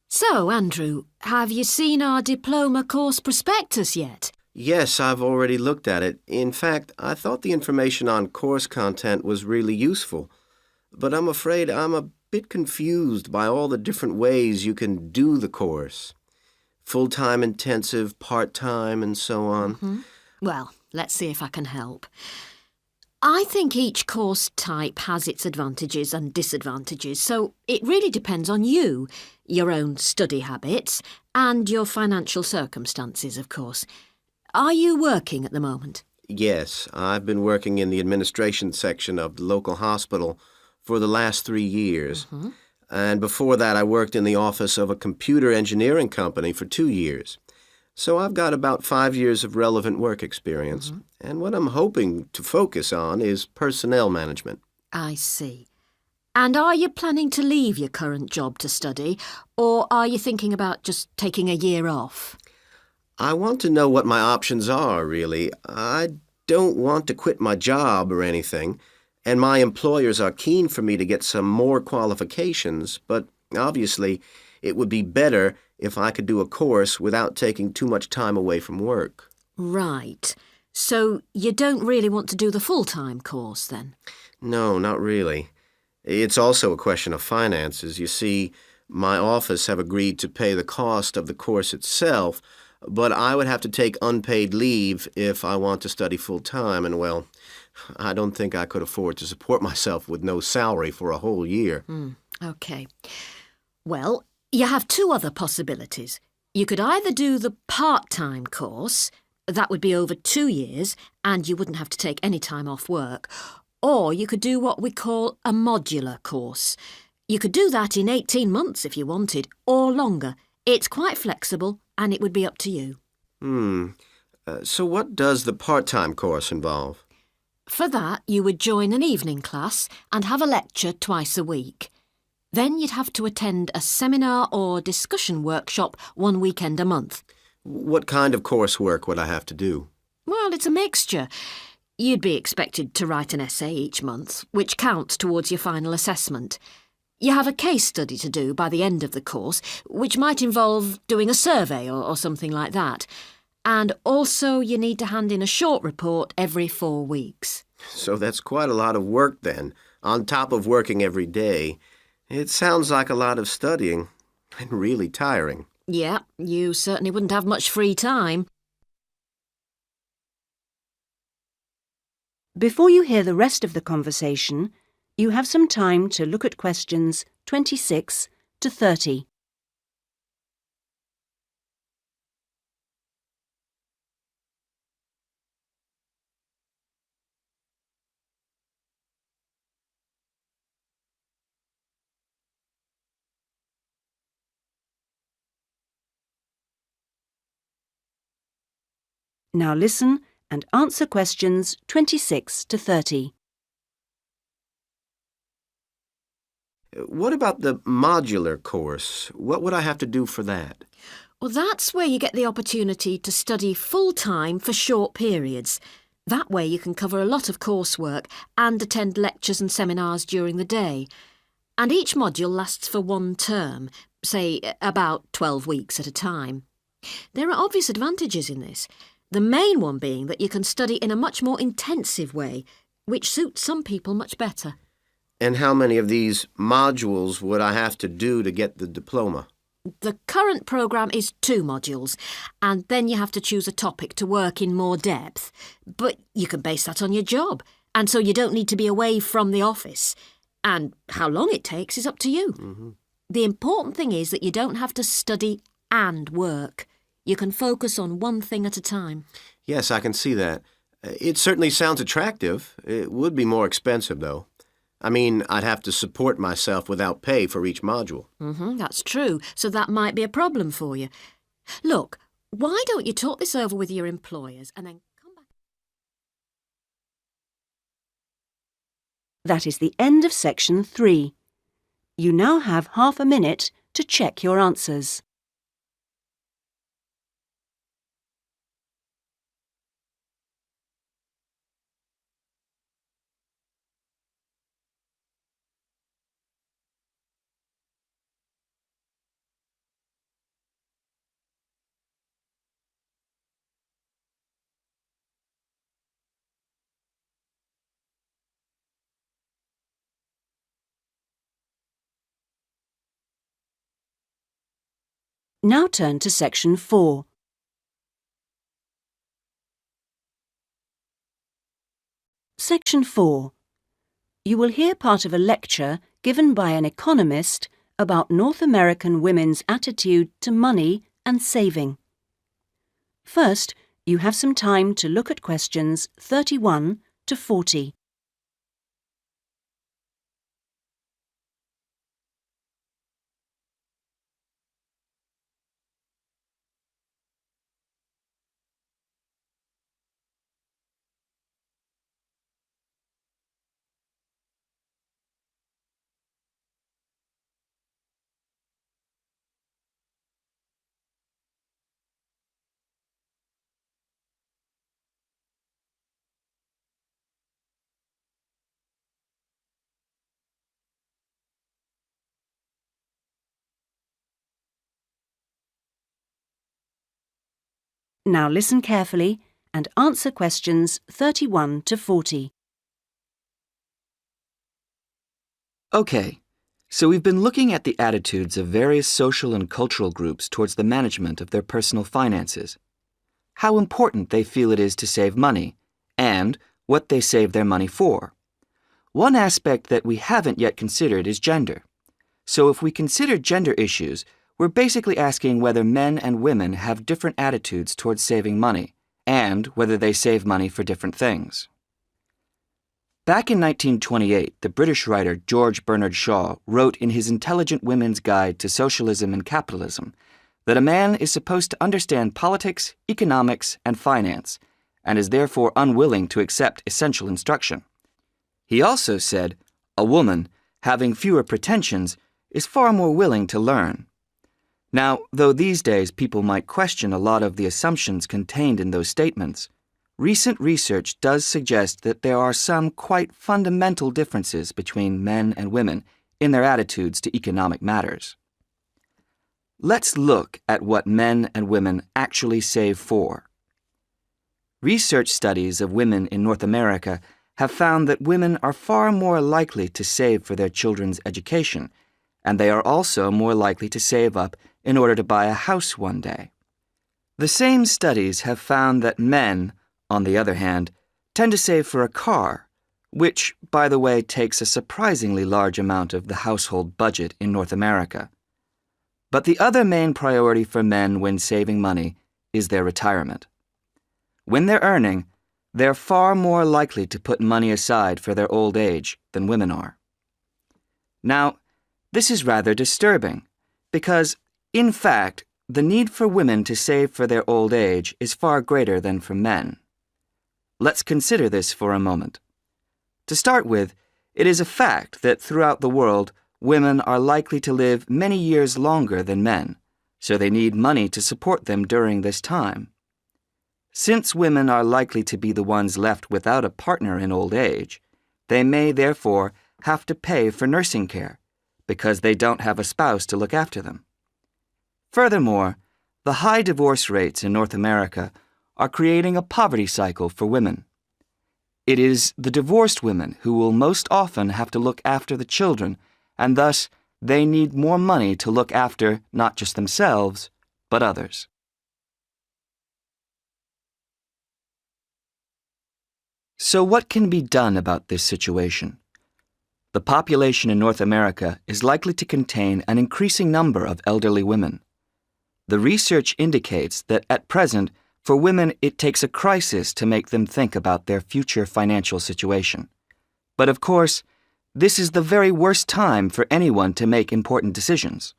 So, Andrew, have you seen our diploma course prospectus yet? Yes, I've already looked at it. In fact, I thought the information on course content was really useful. But I'm afraid I'm a bit confused by all the different ways you can do the course. Full-time intensive, part-time, and so on. Mm-hmm. Well, let's see if I can help. I think each course type has its advantages and disadvantages, so it really depends on you, your own study habits, and your financial circumstances, of course. Are you working at the moment? Yes, I've been working in the administration section of the local hospital for the last 3 years. Mm-hmm. And before that, I worked in the office of a computer engineering company for 2 years. So I've got about 5 years of relevant work experience. Mm-hmm. And what I'm hoping to focus on is personnel management. I see. And are you planning to leave your current job to study, or are you thinking about just taking a year off? I want to know what my options are, really. I don't want to quit my job or anything, and my employers are keen for me to get some more qualifications, but obviously it would be better if I could do a course without taking too much time away from work. Right. So you don't really want to do the full-time course, then? No, not really. It's also a question of finances. You see, my office have agreed to pay the cost of the course itself, but I would have to take unpaid leave if I want to study full-time, and, well, I don't think I could afford to support myself with no salary for a whole year. OK. Well, you have two other possibilities. You could either do the part-time course, that would be over 2 years, and you wouldn't have to take any time off work, or you could do what we call a modular course. You could do that in 18 months if you wanted, or longer. It's quite flexible, and it would be up to you. So what does the part-time course involve? For that, you would join an evening class and have a lecture twice a week. Then you'd have to attend a seminar or discussion workshop 1 weekend a month. What kind of coursework would I have to do? Well, it's a mixture. You'd be expected to write an essay each month, which counts towards your final assessment. You have a case study to do by the end of the course, which might involve doing a survey or something like that. And also you need to hand in a short report every 4 weeks. So that's quite a lot of work then, on top of working every day. It sounds like a lot of studying, and really tiring. Yeah, you certainly wouldn't have much free time. Before you hear the rest of the conversation, you have some time to look at questions 26 to 30. Now listen and answer questions 26 to 30. What about the modular course? What would I have to do for that? Well, that's where you get the opportunity to study full-time for short periods. That way you can cover a lot of coursework and attend lectures and seminars during the day. And each module lasts for 1 term, say about 12 weeks at a time. There are obvious advantages in this. The main one being that you can study in a much more intensive way, which suits some people much better. And how many of these modules would I have to do to get the diploma? The current programme is 2 modules, and then you have to choose a topic to work in more depth. But you can base that on your job, and so you don't need to be away from the office. And how long it takes is up to you. The important thing is that you don't have to study and work. You can focus on one thing at a time. Yes, I can see that. It certainly sounds attractive. It would be more expensive, though. I mean, I'd have to support myself without pay for each module. That's true, so that might be a problem for you. Look, why don't you talk this over with your employers and then come back? That is the end of section 3. You now have half a minute to check your answers. Now turn to section 4. Section 4. You will hear part of a lecture given by an economist about North American women's attitude to money and saving. First, you have some time to look at questions 31 to 40. Now listen carefully and answer questions 31 to 40. Okay, so we've been looking at the attitudes of various social and cultural groups towards the management of their personal finances, how important they feel it is to save money, and what they save their money for. One aspect that we haven't yet considered is gender. So if we consider gender issues, we're basically asking whether men and women have different attitudes towards saving money, and whether they save money for different things. Back in 1928, the British writer George Bernard Shaw wrote in his Intelligent Women's Guide to Socialism and Capitalism that a man is supposed to understand politics, economics, and finance, and is therefore unwilling to accept essential instruction. He also said, a woman, having fewer pretensions, is far more willing to learn. Now, though these days people might question a lot of the assumptions contained in those statements, recent research does suggest that there are some quite fundamental differences between men and women in their attitudes to economic matters. Let's look at what men and women actually save for. Research studies of women in North America have found that women are far more likely to save for their children's education, and they are also more likely to save up in order to buy a house one day. The same studies have found that men, on the other hand, tend to save for a car, which, by the way, takes a surprisingly large amount of the household budget in North America. But the other main priority for men when saving money is their retirement. When they're earning, they're far more likely to put money aside for their old age than women are. Now, this is rather disturbing, because, in fact, the need for women to save for their old age is far greater than for men. Let's consider this for a moment. To start with, it is a fact that throughout the world, women are likely to live many years longer than men, so they need money to support them during this time. Since women are likely to be the ones left without a partner in old age, they may therefore have to pay for nursing care, because they don't have a spouse to look after them. Furthermore, the high divorce rates in North America are creating a poverty cycle for women. It is the divorced women who will most often have to look after the children, and thus they need more money to look after not just themselves, but others. So what can be done about this situation? The population in North America is likely to contain an increasing number of elderly women. The research indicates that at present, for women, it takes a crisis to make them think about their future financial situation. But of course, this is the very worst time for anyone to make important decisions.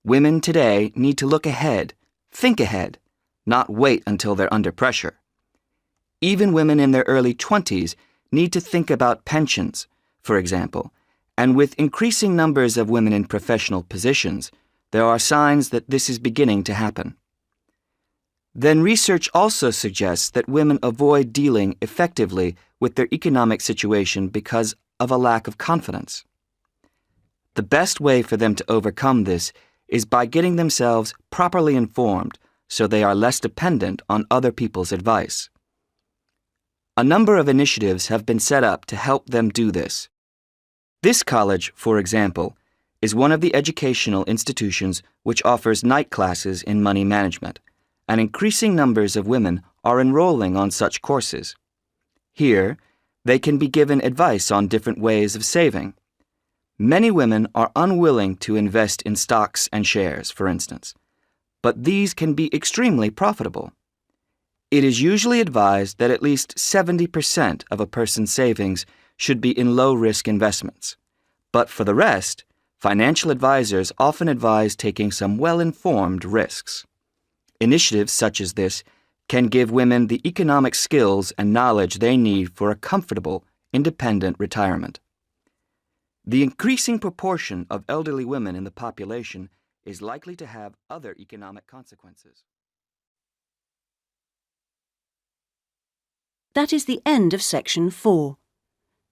Women today need to look ahead, think ahead, not wait until they're under pressure. Even women in their early 20s need to think about pensions, for example, and with increasing numbers of women in professional positions, there are signs that this is beginning to happen. Then research also suggests that women avoid dealing effectively with their economic situation because of a lack of confidence. The best way for them to overcome this is by getting themselves properly informed so they are less dependent on other people's advice. A number of initiatives have been set up to help them do this. This college, for example, is one of the educational institutions which offers night classes in money management, and increasing numbers of women are enrolling on such courses. Here, they can be given advice on different ways of saving. Many women are unwilling to invest in stocks and shares, for instance, but these can be extremely profitable. It is usually advised that at least 70% of a person's savings should be in low-risk investments. But for the rest, financial advisors often advise taking some well-informed risks. Initiatives such as this can give women the economic skills and knowledge they need for a comfortable, independent retirement. The increasing proportion of elderly women in the population is likely to have other economic consequences. That is the end of section 4.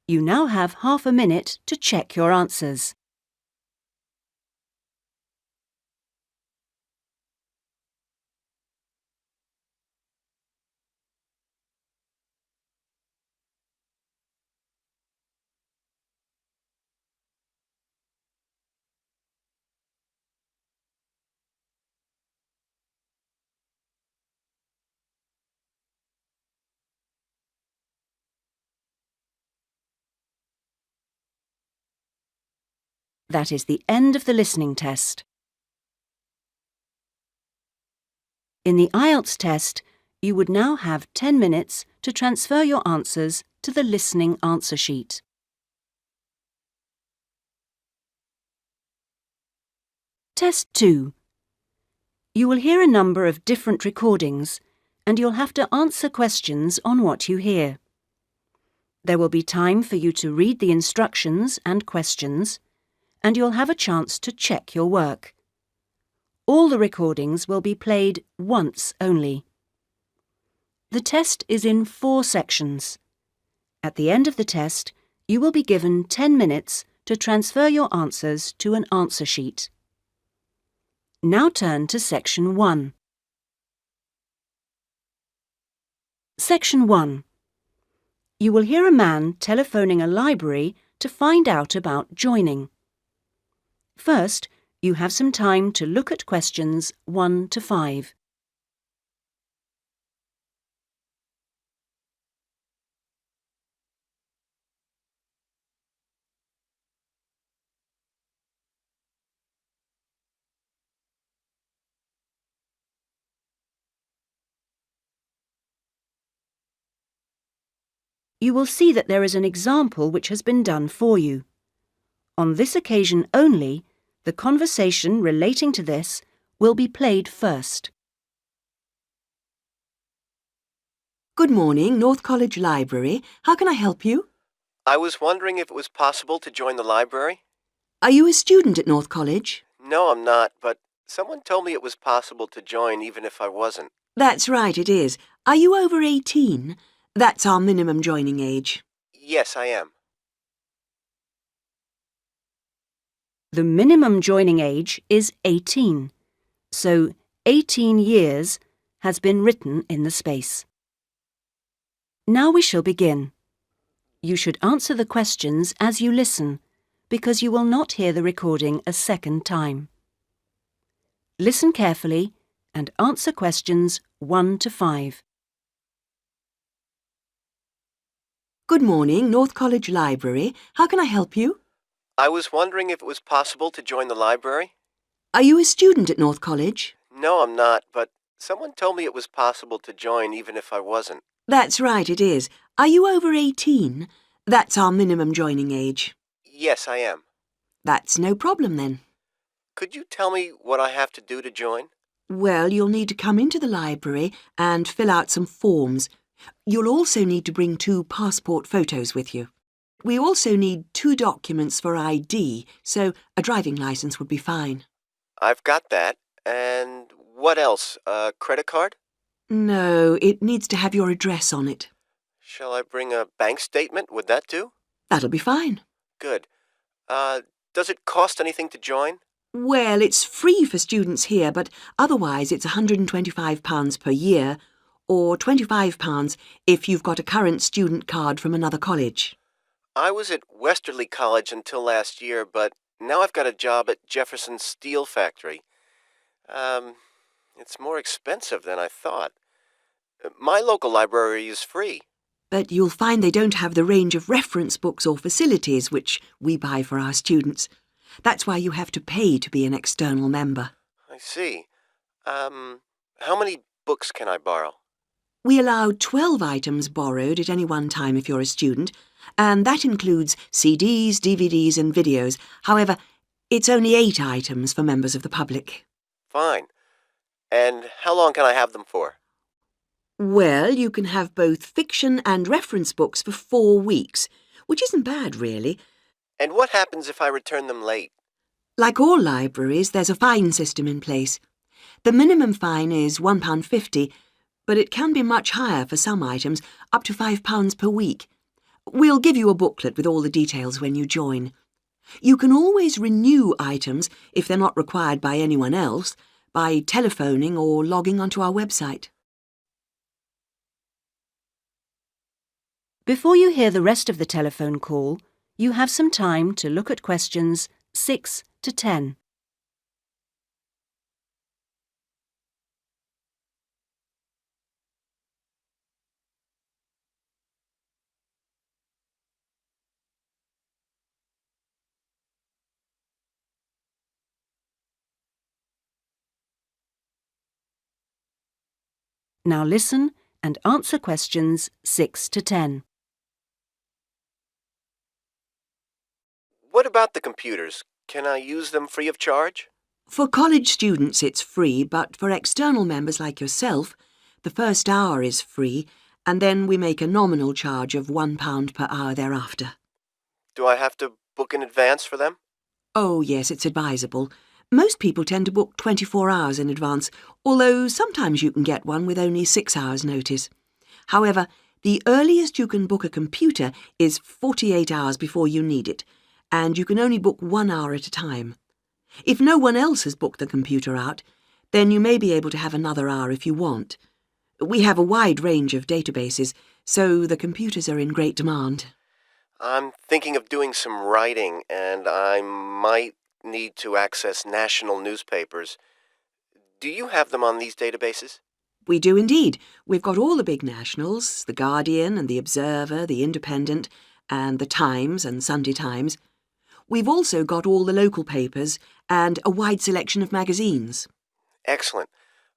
You now have half a minute to check your answers. That is the end of the listening test. In the Ielts test, you would now have 10 minutes to transfer your answers to the listening answer sheet. Test 2. You will hear a number of different recordings, and you'll have to answer questions on what you hear. There will be time for you to read the instructions and questions, and you'll have a chance to check your work. All the recordings will be played once only. The test is in 4 sections. At the end of the test, you will be given 10 minutes to transfer your answers to an answer sheet. Now turn to Section 1. Section 1. You will hear a man telephoning a library to find out about joining. First, you have some time to look at questions 1 to 5. You will see that there is an example which has been done for you. On this occasion only, the conversation relating to this will be played first. Good morning, North College Library. How can I help you? I was wondering if it was possible to join the library. Are you a student at North College? No, I'm not, but someone told me it was possible to join even if I wasn't. That's right, it is. Are you over 18? That's our minimum joining age. Yes, I am. The minimum joining age is 18, so 18 years has been written in the space. Now we shall begin. You should answer the questions as you listen, because you will not hear the recording a second time. Listen carefully and answer questions 1 to 5. Good morning, North College Library. How can I help you? I was wondering if it was possible to join the library. Are you a student at North College? No, I'm not, but someone told me it was possible to join even if I wasn't. That's right, it is. Are you over 18? That's our minimum joining age. Yes, I am. That's no problem then. Could you tell me what I have to do to join? Well, you'll need to come into the library and fill out some forms. You'll also need to bring 2 passport photos with you. We also need 2 documents for ID, so a driving license would be fine. I've got that. And what else? A credit card? No, it needs to have your address on it. Shall I bring a bank statement? Would that do? That'll be fine. Good. Does it cost anything to join? Well, it's free for students here, but otherwise it's £125 per year, or £25 if you've got a current student card from another college. I was at Westerly College until last year, but now I've got a job at Jefferson's Steel Factory. It's more expensive than I thought. My local library is free. But you'll find they don't have the range of reference books or facilities which we buy for our students. That's why you have to pay to be an external member. I see. How many books can I borrow? We allow 12 items borrowed at any one time if you're a student, and that includes CDs, DVDs and videos. However, it's only 8 items for members of the public. Fine. And how long can I have them for? Well, you can have both fiction and reference books for 4 weeks, which isn't bad, really. And what happens if I return them late? Like all libraries, there's a fine system in place. The minimum fine is £1.50, but it can be much higher for some items, up to £5 per week. We'll give you a booklet with all the details when you join. You can always renew items, if they're not required by anyone else, by telephoning or logging onto our website. Before you hear the rest of the telephone call, you have some time to look at questions 6 to 10. Now listen and answer questions 6 to 10. What about the computers? Can I use them free of charge? For college students it's free, but for external members like yourself, the first hour is free, and then we make a nominal charge of £1 per hour thereafter. Do I have to book in advance for them? Oh, yes, it's advisable. Most people tend to book 24 hours in advance, although sometimes you can get one with only 6 hours' notice. However, the earliest you can book a computer is 48 hours before you need it, and you can only book 1 hour at a time. If no one else has booked the computer out, then you may be able to have another hour if you want. We have a wide range of databases, so the computers are in great demand. I'm thinking of doing some writing, and I might need to access national newspapers. Do you have them on these databases? We do indeed. We've got all the big nationals, The Guardian and The Observer, The Independent, and The Times and Sunday Times. We've also got all the local papers and a wide selection of magazines. Excellent.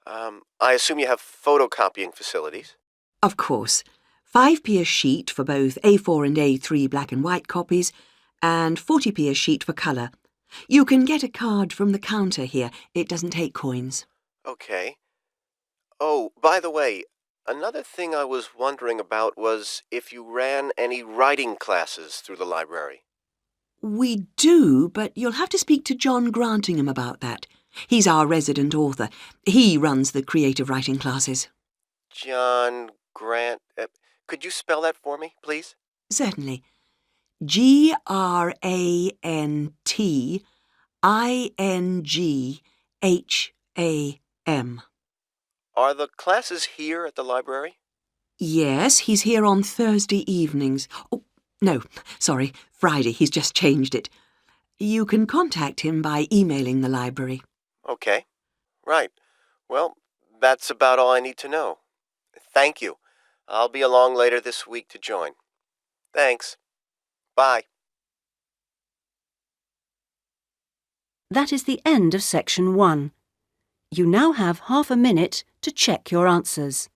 I assume you have photocopying facilities? Of course. 5p a sheet for both A4 and A3 black and white copies, and 40p a sheet for colour. You can get a card from the counter here. It doesn't take coins. Okay. Oh, by the way, another thing I was wondering about was if you ran any writing classes through the library. We do, but you'll have to speak to John Grantingham about that. He's our resident author. He runs the creative writing classes. John Grant... could you spell that for me, please? Certainly. GRANTINGHAM. Are the classes here at the library? Yes, he's here on Thursday evenings. Oh, no, sorry, Friday. He's just changed it. You can contact him by emailing the library. Okay. Right. Well, that's about all I need to know. Thank you. I'll be along later this week to join. Thanks. Bye. That is the end of section 1. You now have half a minute to check your answers.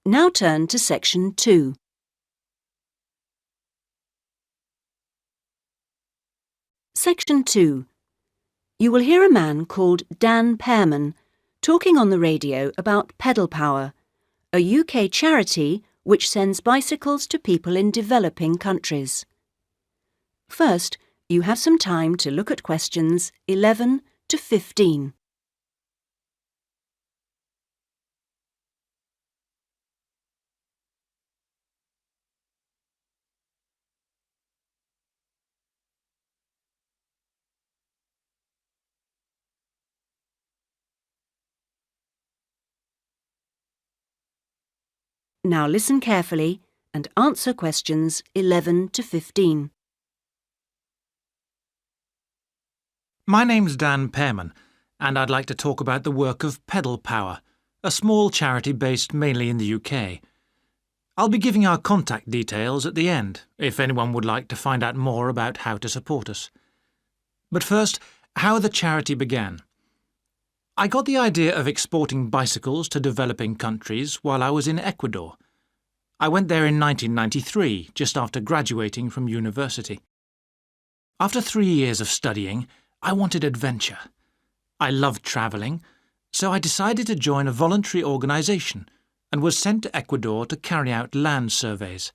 Now turn to section 2. Section 2. You will hear a man called Dan Pearman talking on the radio about Pedal Power, a UK charity which sends bicycles to people in developing countries. First, you have some time to look at questions 11 to 15. Now listen carefully and answer questions 11 to 15. My name's Dan Pearman, and I'd like to talk about the work of Pedal Power, a small charity based mainly in the UK. I'll be giving our contact details at the end, if anyone would like to find out more about how to support us. But first, how the charity began. I got the idea of exporting bicycles to developing countries while I was in Ecuador. I went there in 1993, just after graduating from university. After 3 years of studying, I wanted adventure. I loved travelling, so I decided to join a voluntary organisation and was sent to Ecuador to carry out land surveys.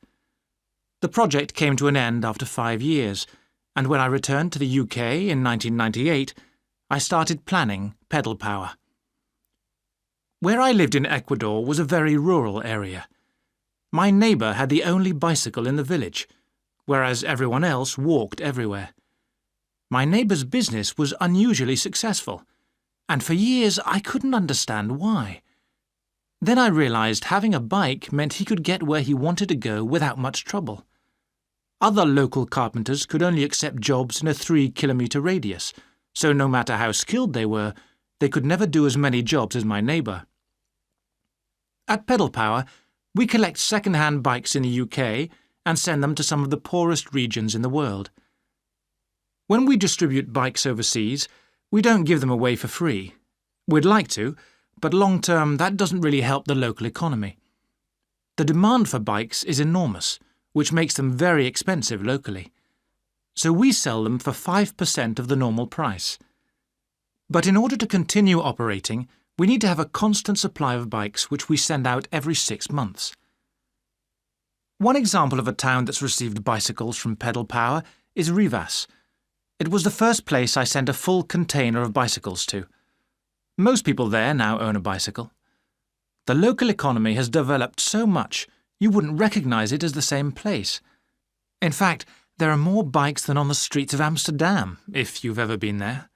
The project came to an end after 5 years, and when I returned to the UK in 1998, I started planning Pedal Power. Where I lived in Ecuador was a very rural area. My neighbour had the only bicycle in the village, whereas everyone else walked everywhere. My neighbour's business was unusually successful, and for years I couldn't understand why. Then I realised having a bike meant he could get where he wanted to go without much trouble. Other local carpenters could only accept jobs in a 3-kilometre radius, so no matter how skilled they were, they could never do as many jobs as my neighbour. At Pedal Power, we collect second-hand bikes in the UK and send them to some of the poorest regions in the world. When we distribute bikes overseas, we don't give them away for free. We'd like to, but long-term that doesn't really help the local economy. The demand for bikes is enormous, which makes them very expensive locally. So we sell them for 5% of the normal price. But in order to continue operating, we need to have a constant supply of bikes which we send out every 6 months. One example of a town that's received bicycles from Pedal Power is Rivas. It was the first place I sent a full container of bicycles to. Most people there now own a bicycle. The local economy has developed so much you wouldn't recognise it as the same place. In fact, there are more bikes than on the streets of Amsterdam, if you've ever been there.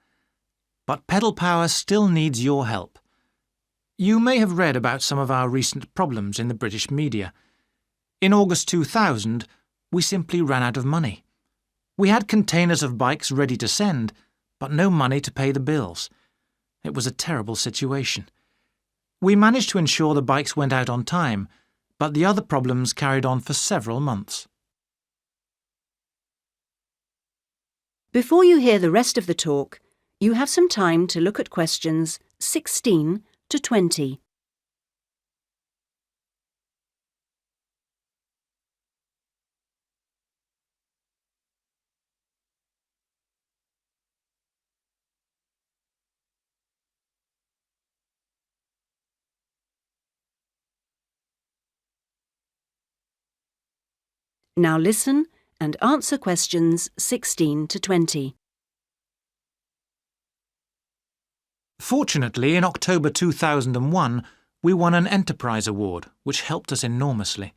But Pedal Power still needs your help. You may have read about some of our recent problems in the British media. In August 2000, we simply ran out of money. We had containers of bikes ready to send, but no money to pay the bills. It was a terrible situation. We managed to ensure the bikes went out on time, but the other problems carried on for several months. Before you hear the rest of the talk, you have some time to look at questions 16 to 20. Now listen and answer questions 16 to 20. Fortunately, in October 2001, we won an Enterprise Award, which helped us enormously.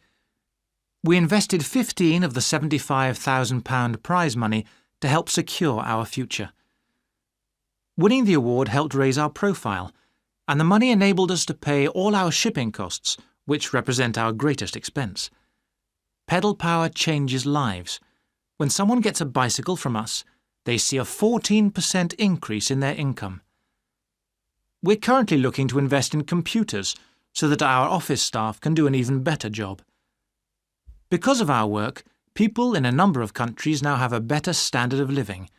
We invested 15 of the £75,000 prize money to help secure our future. Winning the award helped raise our profile, and the money enabled us to pay all our shipping costs, which represent our greatest expense. Pedal Power changes lives. When someone gets a bicycle from us, they see a 14% increase in their income. We're currently looking to invest in computers so that our office staff can do an even better job. Because of our work, people in a number of countries now have a better standard of living.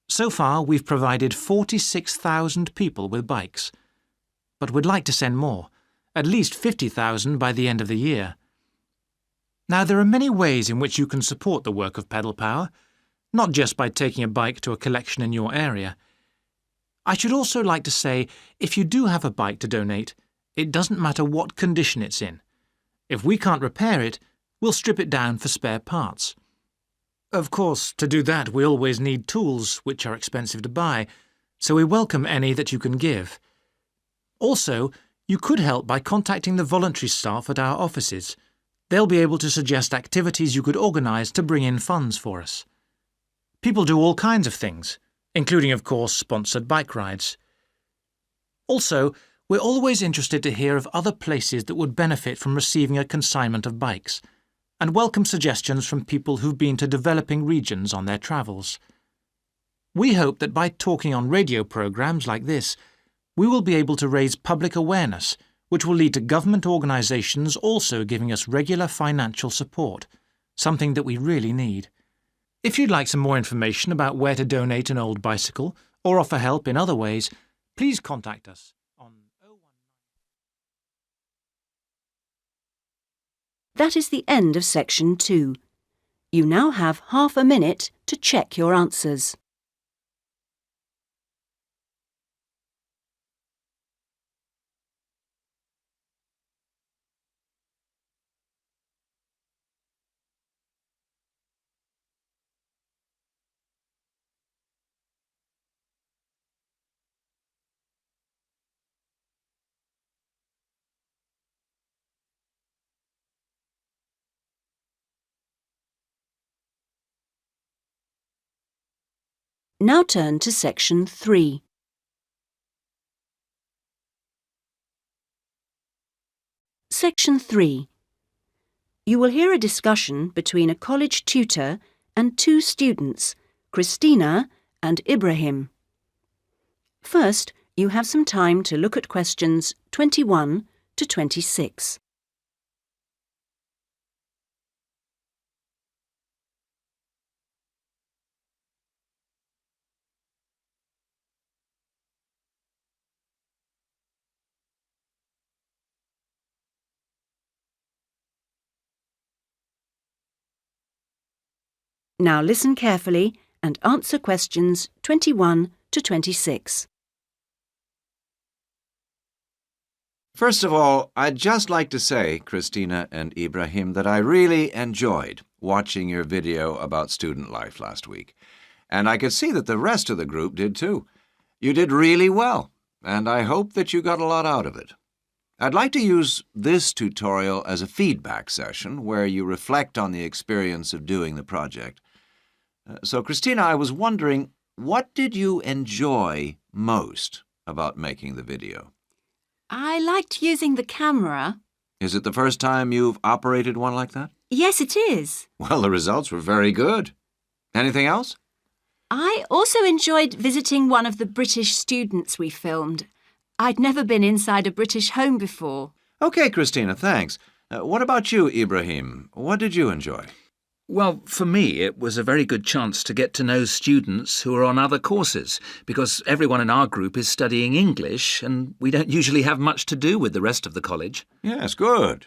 So far, we've provided 46,000 people with bikes. But we'd like to send more, at least 50,000 by the end of the year. Now, there are many ways in which you can support the work of Pedal Power, not just by taking a bike to a collection in your area. I should also like to say, if you do have a bike to donate, it doesn't matter what condition it's in. If we can't repair it, we'll strip it down for spare parts. Of course, to do that we always need tools, which are expensive to buy, so we welcome any that you can give. Also, you could help by contacting the voluntary staff at our offices. They'll be able to suggest activities you could organise to bring in funds for us. People do all kinds of things, including, of course, sponsored bike rides. Also, we're always interested to hear of other places that would benefit from receiving a consignment of bikes, and welcome suggestions from people who've been to developing regions on their travels. We hope that by talking on radio programmes like this, we will be able to raise public awareness, which will lead to government organisations also giving us regular financial support, something that we really need. If you'd like some more information about where to donate an old bicycle or offer help in other ways, please contact us on 019. That is the end of section 2. You now have half a minute to check your answers. Now turn to section 3. Section 3. You will hear a discussion between a college tutor and two students, Christina and Ibrahim. First, you have some time to look at questions 21 to 26. Now listen carefully and answer questions 21 to 26. First of all, I'd just like to say, Christina and Ibrahim, that I really enjoyed watching your video about student life last week. And I could see that the rest of the group did too. You did really well, and I hope that you got a lot out of it. I'd like to use this tutorial as a feedback session where you reflect on the experience of doing the project. So, Christina, I was wondering, what did you enjoy most about making the video? I liked using the camera. Is it the first time you've operated one like that? Yes, it is. Well, the results were very good. Anything else? I also enjoyed visiting one of the British students we filmed. I'd never been inside a British home before. Okay, Christina, thanks. What about you, Ibrahim? What did you enjoy? Well, for me, it was a very good chance to get to know students who are on other courses, because everyone in our group is studying English, and we don't usually have much to do with the rest of the college. Yes, good.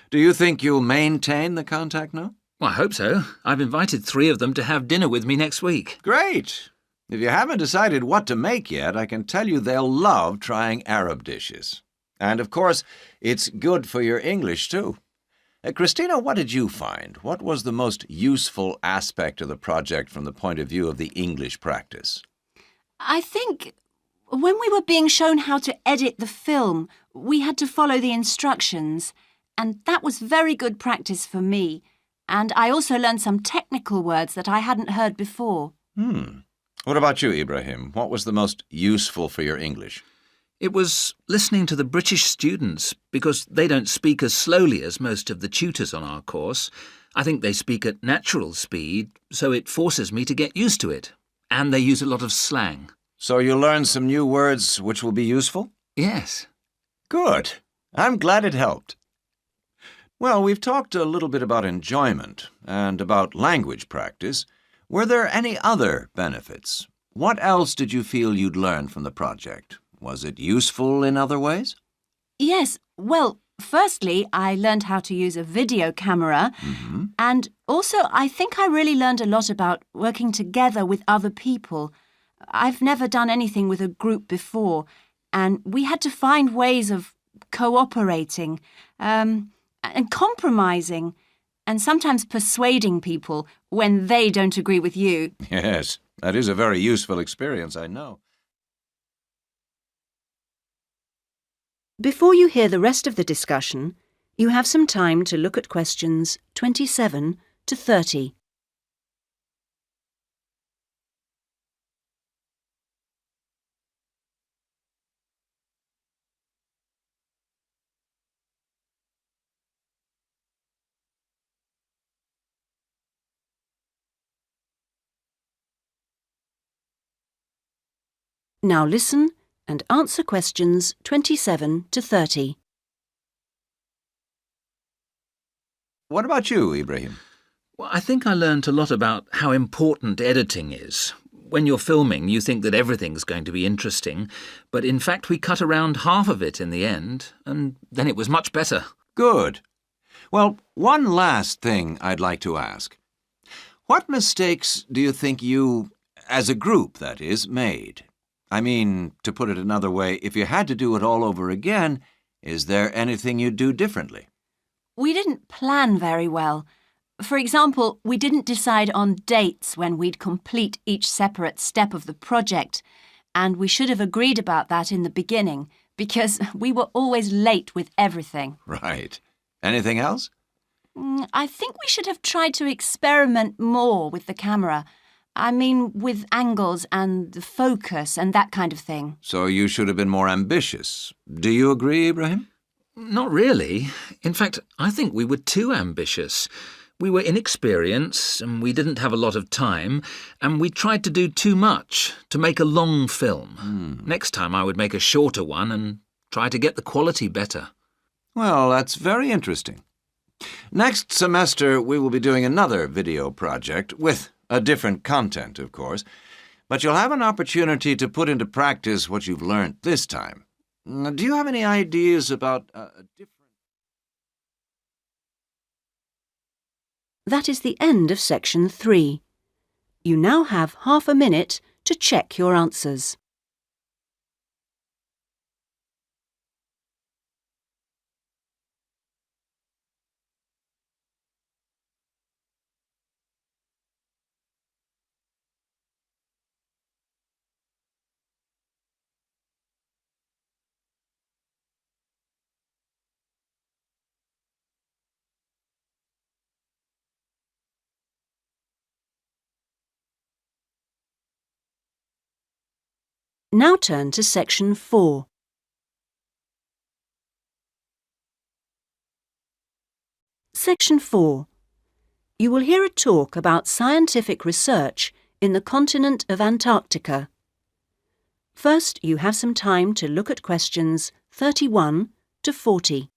Do you think you'll maintain the contact now? Well, I hope so. I've invited 3 of them to have dinner with me next week. Great! If you haven't decided what to make yet, I can tell you they'll love trying Arab dishes. And, of course, it's good for your English, too. Christina, what did you find? What was the most useful aspect of the project from the point of view of the English practice? I think when we were being shown how to edit the film, we had to follow the instructions, and that was very good practice for me. And I also learned some technical words that I hadn't heard before. What about you, Ibrahim? What was the most useful for your English? It was listening to the British students, because they don't speak as slowly as most of the tutors on our course. I think they speak at natural speed, so it forces me to get used to it. And they use a lot of slang. So you learned some new words which will be useful? Yes. Good. I'm glad it helped. Well, we've talked a little bit about enjoyment and about language practice. Were there any other benefits? What else did you feel you'd learned from the project? Was it useful in other ways? Yes. Well, firstly, I learned how to use a video camera. And also, I think I really learned a lot about working together with other people. I've never done anything with a group before, and we had to find ways of cooperating and compromising and sometimes persuading people when they don't agree with you. Yes, that is a very useful experience, I know. Before you hear the rest of the discussion, you have some time to look at questions 27 to 30. Now listen and answer questions 27 to 30. What about you, Ibrahim? Well, I think I learnt a lot about how important editing is. When you're filming, you think that everything's going to be interesting, but in fact we cut around half of it in the end, and then it was much better. Good. Well, one last thing I'd like to ask. What mistakes do you think you, as a group, that is, made? I mean, to put it another way, if you had to do it all over again, is there anything you'd do differently? We didn't plan very well. For example, we didn't decide on dates when we'd complete each separate step of the project, and we should have agreed about that in the beginning, because we were always late with everything. Right. Anything else? I think we should have tried to experiment more with the camera. I mean, with angles and the focus and that kind of thing. So you should have been more ambitious. Do you agree, Ibrahim? Not really. In fact, I think we were too ambitious. We were inexperienced, and we didn't have a lot of time, and we tried to do too much, to make a long film. Next time I would make a shorter one and try to get the quality better. Well, that's very interesting. Next semester, we will be doing another video project, with a different content, of course, but you'll have an opportunity to put into practice what you've learned this time. Do you have any ideas about a different... That is the end of section 3. You now have half a minute to check your answers. Now turn to section 4. Section 4. You will hear a talk about scientific research in the continent of Antarctica. First, you have some time to look at questions 31 to 40.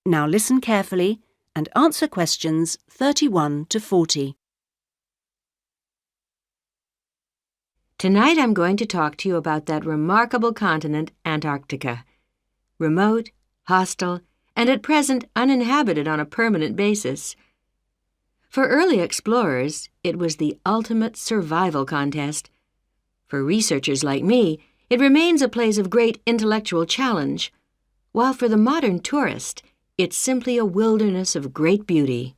Now listen carefully and answer questions 31 to 40. Tonight I'm going to talk to you about that remarkable continent, Antarctica. Remote, hostile, and at present uninhabited on a permanent basis. For early explorers, it was the ultimate survival contest. For researchers like me, it remains a place of great intellectual challenge, while for the modern tourist, it's simply a wilderness of great beauty.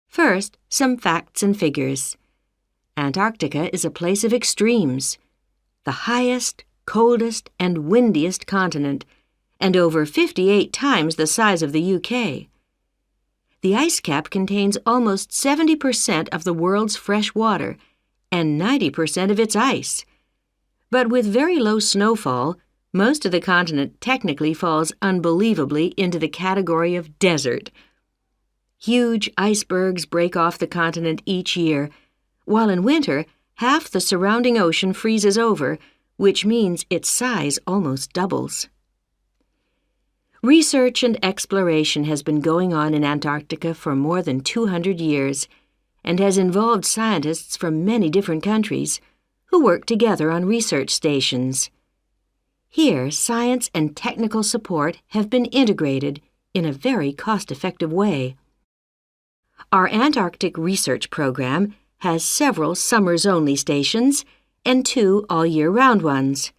First, some facts and figures. Antarctica is a place of extremes, the highest, coldest, and windiest continent, and over 58 times the size of the UK. The ice cap contains almost 70% of the world's fresh water and 90% of its ice. But with very low snowfall, most of the continent technically falls unbelievably into the category of desert. Huge icebergs break off the continent each year, while in winter, half the surrounding ocean freezes over, which means its size almost doubles. Research and exploration has been going on in Antarctica for more than 200 years and has involved scientists from many different countries who work together on research stations. Here, science and technical support have been integrated in a very cost-effective way. Our Antarctic research program has several summers-only stations and 2 all-year-round ones.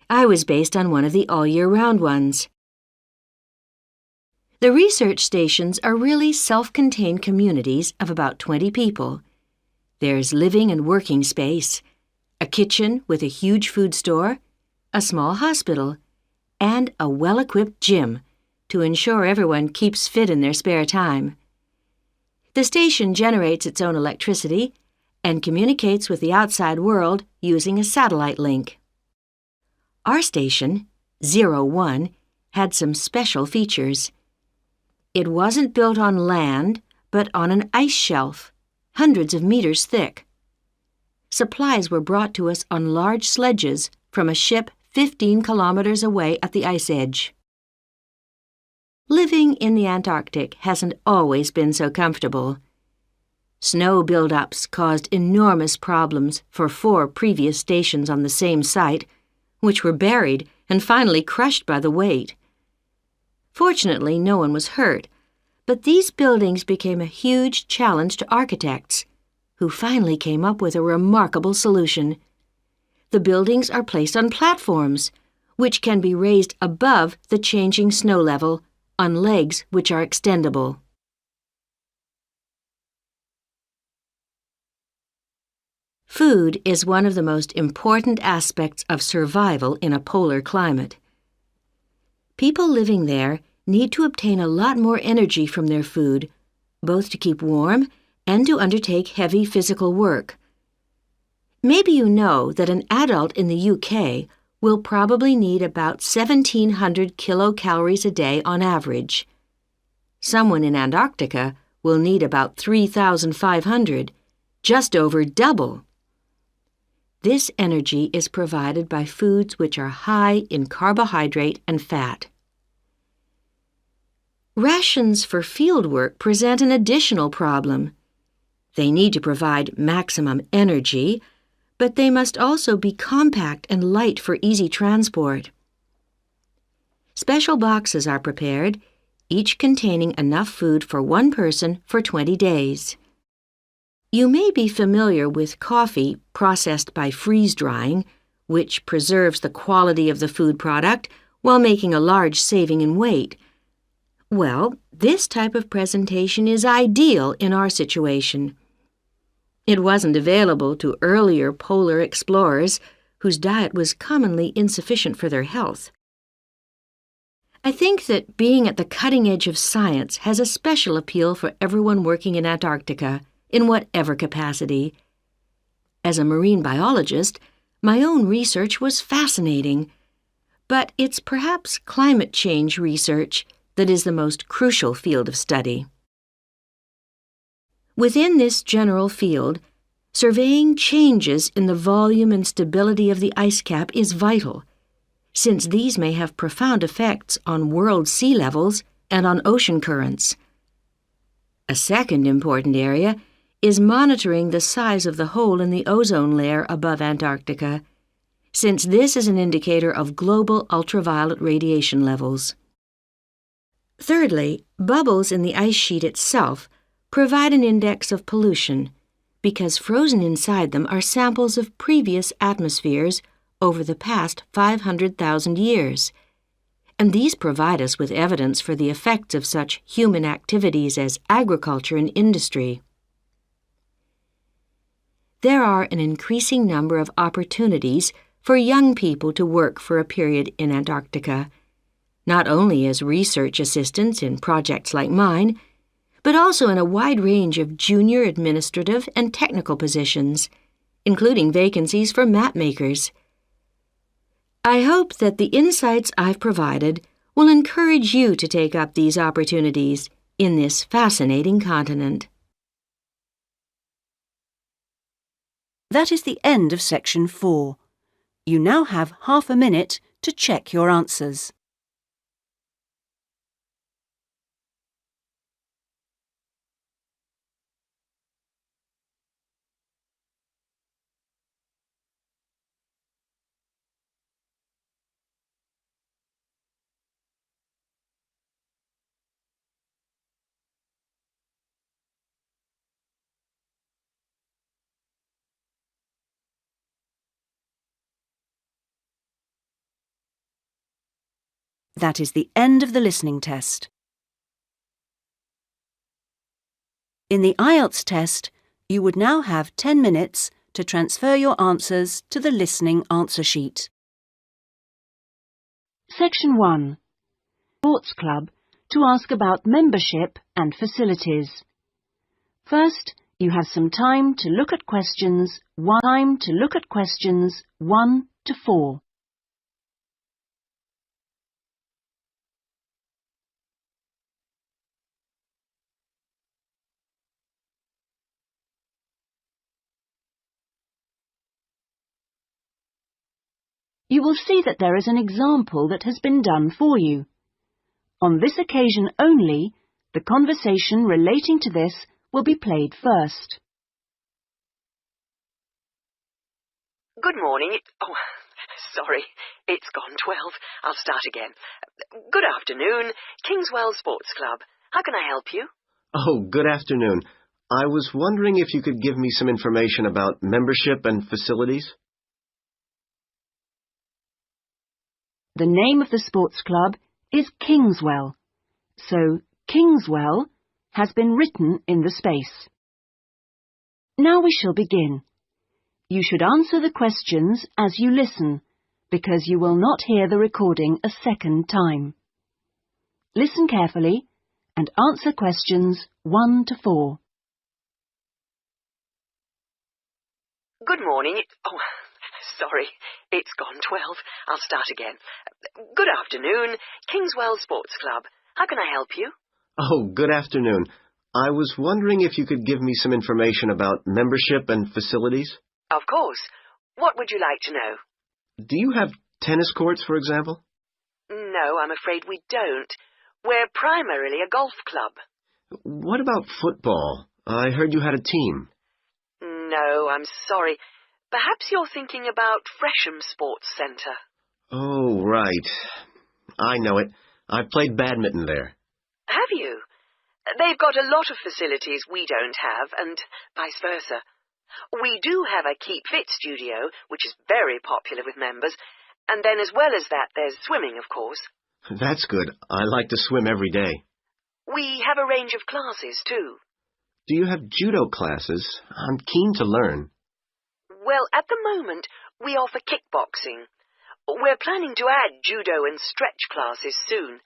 I was based on one of the all-year-round ones. The research stations are really self-contained communities of about 20 people. There's living and working space, a kitchen with a huge food store, a small hospital, and a well-equipped gym to ensure everyone keeps fit in their spare time. The station generates its own electricity and communicates with the outside world using a satellite link. Our station, 01, had some special features. It wasn't built on land, but on an ice shelf, hundreds of meters thick. Supplies were brought to us on large sledges from a ship 15 kilometers away at the ice edge. Living in the Antarctic hasn't always been so comfortable. Snow buildups caused enormous problems for 4 previous stations on the same site, which were buried and finally crushed by the weight. Fortunately, no one was hurt, but these buildings became a huge challenge to architects who finally came up with a remarkable solution. The buildings are placed on platforms, which can be raised above the changing snow level on legs which are extendable. Food is one of the most important aspects of survival in a polar climate. People living there need to obtain a lot more energy from their food, both to keep warm and to undertake heavy physical work. Maybe you know that an adult in the UK will probably need about 1,700 kilocalories a day on average. Someone in Antarctica will need about 3,500, just over double. This energy is provided by foods which are high in carbohydrate and fat. Rations for field work present an additional problem. They need to provide maximum energy, but they must also be compact and light for easy transport. Special boxes are prepared, each containing enough food for one person for 20 days. You may be familiar with coffee processed by freeze-drying, which preserves the quality of the food product while making a large saving in weight. Well, this type of presentation is ideal in our situation. It wasn't available to earlier polar explorers whose diet was commonly insufficient for their health. I think that being at the cutting edge of science has a special appeal for everyone working in Antarctica, in whatever capacity. As a marine biologist, my own research was fascinating, but it's perhaps climate change research that is the most crucial field of study. Within this general field, surveying changes in the volume and stability of the ice cap is vital, since these may have profound effects on world sea levels and on ocean currents. A second important area is monitoring the size of the hole in the ozone layer above Antarctica, since this is an indicator of global ultraviolet radiation levels. Thirdly, bubbles in the ice sheet itself provide an index of pollution, because frozen inside them are samples of previous atmospheres over the past 500,000 years, and these provide us with evidence for the effects of such human activities as agriculture and industry. There are an increasing number of opportunities for young people to work for a period in Antarctica, not only as research assistants in projects like mine, but also in a wide range of junior administrative and technical positions, including vacancies for map makers. I hope that the insights I've provided will encourage you to take up these opportunities in this fascinating continent. That is the end of section 4. You now have half a minute to check your answers. That is the end of the listening test. In the Ielts test, you would now have 10 minutes to transfer your answers to the listening answer sheet. Section 1. Sports Club to ask about membership and facilities. First, you have some time to look at questions 1 to 4. You will see that there is an example that has been done for you. On this occasion only, the conversation relating to this will be played first. Good morning. Sorry, it's gone 12. I'll start again. Good afternoon, Kingswell Sports Club. How can I help you? Oh, good afternoon. I was wondering if you could give me some information about membership and facilities. The name of the sports club is Kingswell, so Kingswell has been written in the space. Now we shall begin. You should answer the questions as you listen, because you will not hear the recording a second time. Listen carefully and answer questions 1 to 4. Good morning. Sorry, it's gone 12. I'll start again. Good afternoon, Kingswell Sports Club. How can I help you? Oh, good afternoon. I was wondering if you could give me some information about membership and facilities. Of course. What would you like to know? Do you have tennis courts, for example? No, I'm afraid we don't. We're primarily a golf club. What about football? I heard you had a team. No, I'm sorry. Perhaps you're thinking about Fresham Sports Centre. Oh, right. I know it. I played badminton there. Have you? They've got a lot of facilities we don't have, and vice versa. We do have a Keep Fit studio, which is very popular with members, and then as well as that, there's swimming, of course. That's good. I like to swim every day. We have a range of classes, too. Do you have judo classes? I'm keen to learn. Well, at the moment, we offer kickboxing. We're planning to add judo and stretch classes soon.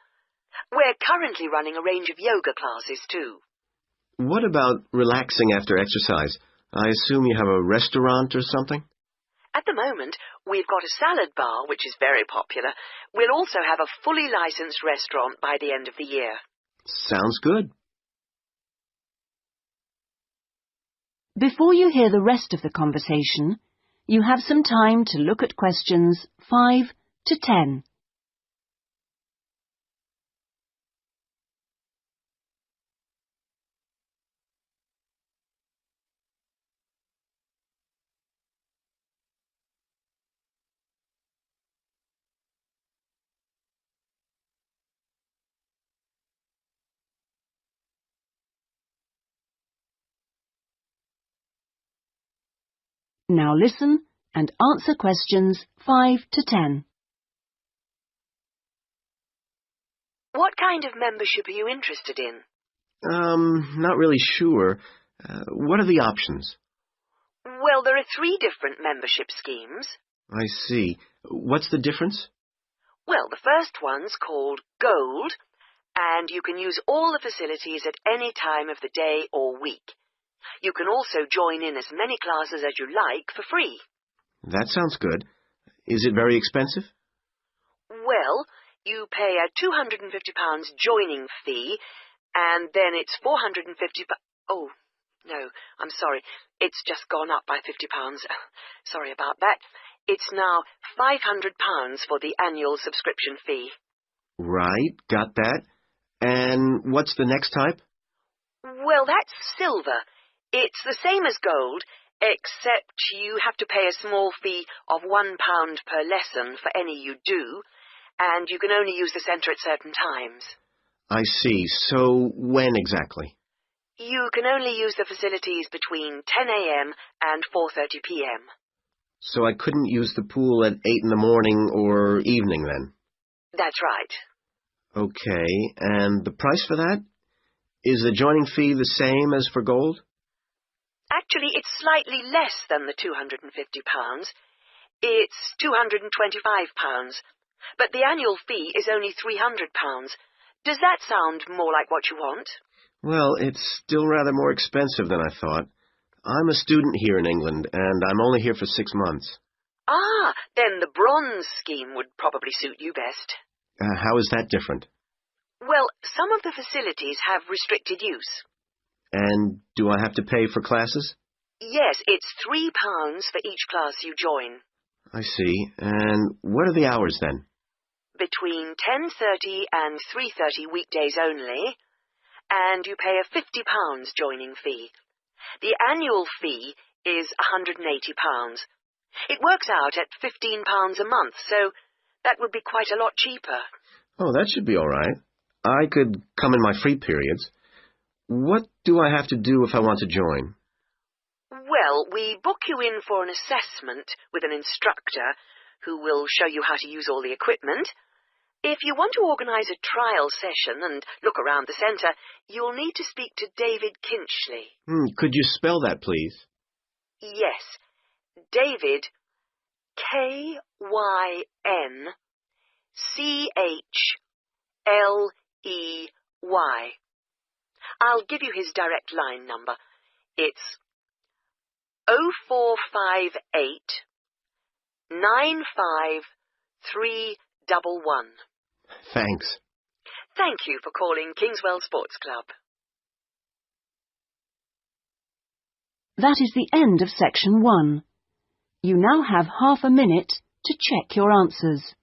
We're currently running a range of yoga classes, too. What about relaxing after exercise? I assume you have a restaurant or something? At the moment, we've got a salad bar, which is very popular. We'll also have a fully licensed restaurant by the end of the year. Sounds good. Before you hear the rest of the conversation, you have some time to look at questions 5 to 10. Now listen and answer questions 5 to 10. What kind of membership are you interested in? Not really sure. What are the options? Well, there are 3 different membership schemes. I see. What's the difference? Well, the first one's called Gold, and you can use all the facilities at any time of the day or week. You can also join in as many classes as you like for free. That sounds good. Is it very expensive? Well, you pay a £250 joining fee, and then it's £450... Oh, no, I'm sorry. It's just gone up by £50. Sorry about that. It's now £500 for the annual subscription fee. Right, got that. And what's the next type? Well, that's silver. It's the same as gold, except you have to pay a small fee of £1 per lesson for any you do, and you can only use the centre at certain times. I see. So when exactly? You can only use the facilities between 10 a.m. and 4:30 p.m. So I couldn't use the pool at 8 in the morning or evening then? That's right. Okay, and the price for that? Is the joining fee the same as for gold? Actually, it's slightly less than the £250. It's £225, but the annual fee is only £300. Does that sound more like what you want? Well, it's still rather more expensive than I thought. I'm a student here in England, and I'm only here for 6 months. Ah, then the bronze scheme would probably suit you best. How is that different? Well, some of the facilities have restricted use. And do I have to pay for classes? Yes, it's £3 for each class you join. I see. And what are the hours then? Between 10:30 and 3:30 weekdays only, and you pay a £50 joining fee. The annual fee is £180. It works out at £15 a month, so that would be quite a lot cheaper. Oh, that should be all right. I could come in my free periods. What do I have to do if I want to join? Well, we book you in for an assessment with an instructor who will show you how to use all the equipment. If you want to organise a trial session and look around the centre, you'll need to speak to David Kinchley. Could you spell that, please? Yes, David, K-Y-N-C-H-L-E-Y. I'll give you his direct line number. It's 0458 95311. Thanks. Thank you for calling Kingswell Sports Club. That is the end of section 1. You now have half a minute to check your answers.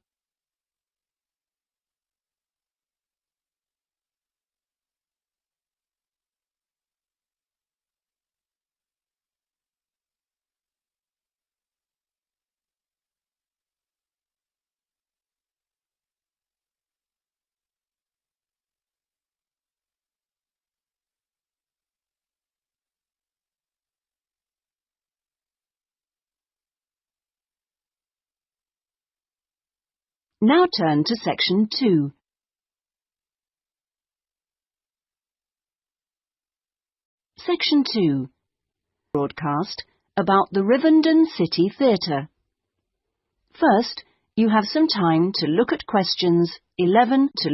Now turn to section 2. Section 2. Broadcast about the Rivendell City Theatre. First, you have some time to look at questions 11 to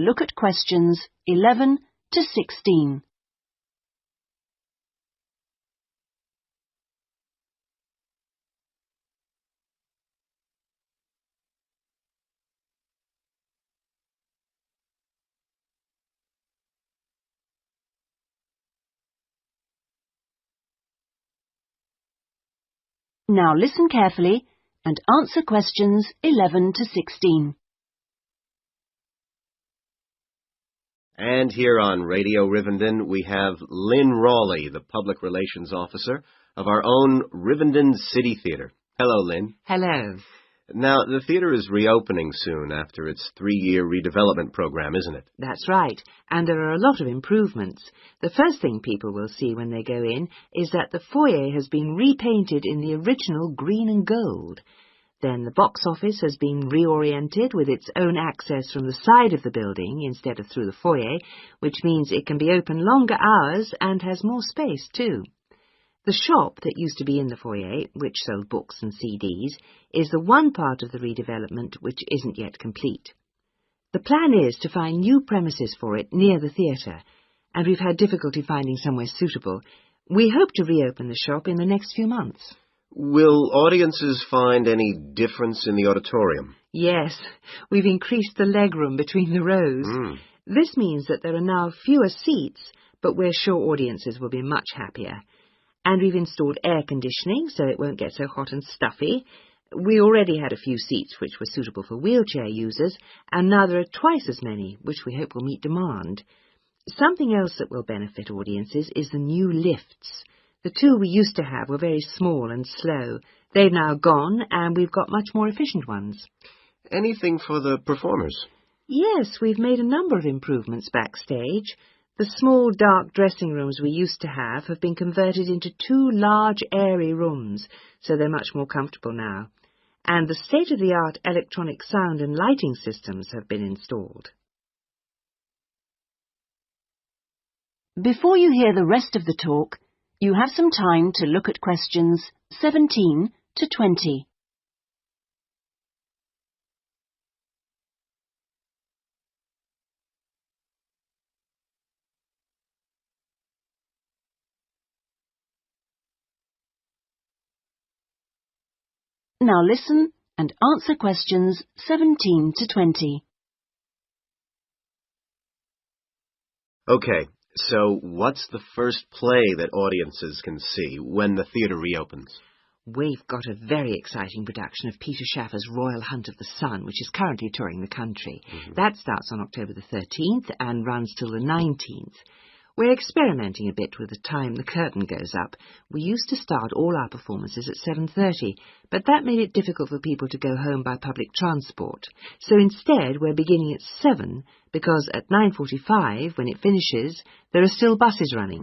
16. Now listen carefully and answer questions 11 to 16. And here on Radio Rivendell, we have Lynn Rawley, the Public Relations Officer of our own Rivendell City Theatre. Hello, Lynn. Hello. Now, the theatre is reopening soon after its 3-year redevelopment program, isn't it? That's right, and there are a lot of improvements. The first thing people will see when they go in is that the foyer has been repainted in the original green and gold. Then the box office has been reoriented with its own access from the side of the building instead of through the foyer, which means it can be open longer hours and has more space too. The shop that used to be in the foyer, which sold books and CDs, is the one part of the redevelopment which isn't yet complete. The plan is to find new premises for it near the theatre, and we've had difficulty finding somewhere suitable. We hope to reopen the shop in the next few months. Will audiences find any difference in the auditorium? Yes, we've increased the legroom between the rows. This means that there are now fewer seats, but we're sure audiences will be much happier. And we've installed air conditioning so it won't get so hot and stuffy. We already had a few seats which were suitable for wheelchair users, and now there are twice as many, which we hope will meet demand. Something else that will benefit audiences is the new lifts. The two we used to have were very small and slow. They've now gone, and we've got much more efficient ones. Anything for the performers? Yes, we've made a number of improvements backstage. The small, dark dressing rooms we used to have been converted into 2 large, airy rooms, so they're much more comfortable now. And the state-of-the-art electronic sound and lighting systems have been installed. Before you hear the rest of the talk, you have some time to look at questions 17 to 20. Now listen and answer questions 17 to 20. Okay, so what's the first play that audiences can see when the theatre reopens? We've got a very exciting production of Peter Shaffer's Royal Hunt of the Sun, which is currently touring the country. That starts on October the 13th and runs till the 19th. We're experimenting a bit with the time the curtain goes up. We used to start all our performances at 7:30, but that made it difficult for people to go home by public transport. So instead, we're beginning at 7, because at 9:45, when it finishes, there are still buses running.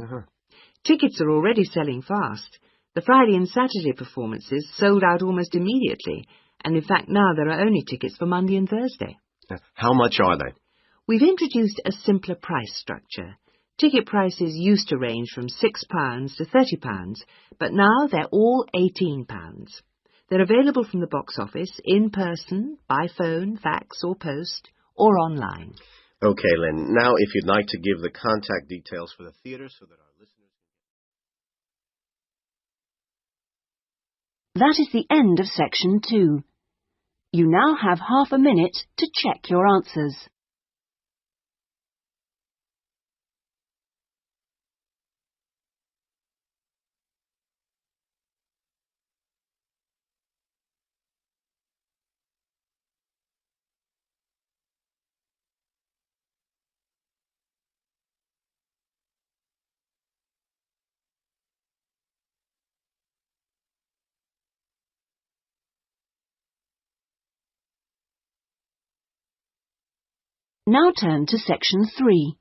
Tickets are already selling fast. The Friday and Saturday performances sold out almost immediately, and in fact now there are only tickets for Monday and Thursday. How much are they? We've introduced a simpler price structure. Ticket prices used to range from £6 to £30, but now they're all £18. They're available from the box office, in person, by phone, fax or post, or online. Okay, Lynn. Now, if you'd like to give the contact details for the theatre so that our listeners... That is the end of section 2. You now have half a minute to check your answers. Now turn to section 3.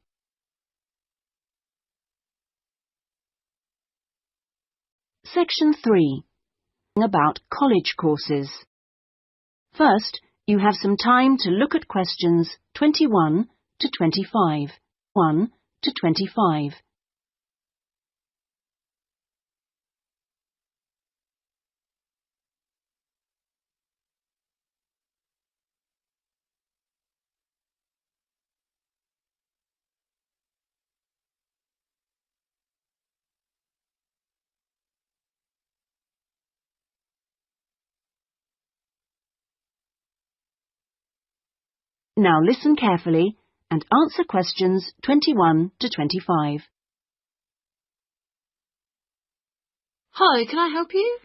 Section 3. About college courses. First, you have some time to look at questions 21 to 25. 1 to 25. Now listen carefully and answer questions 21 to 25. Hi, can I help you?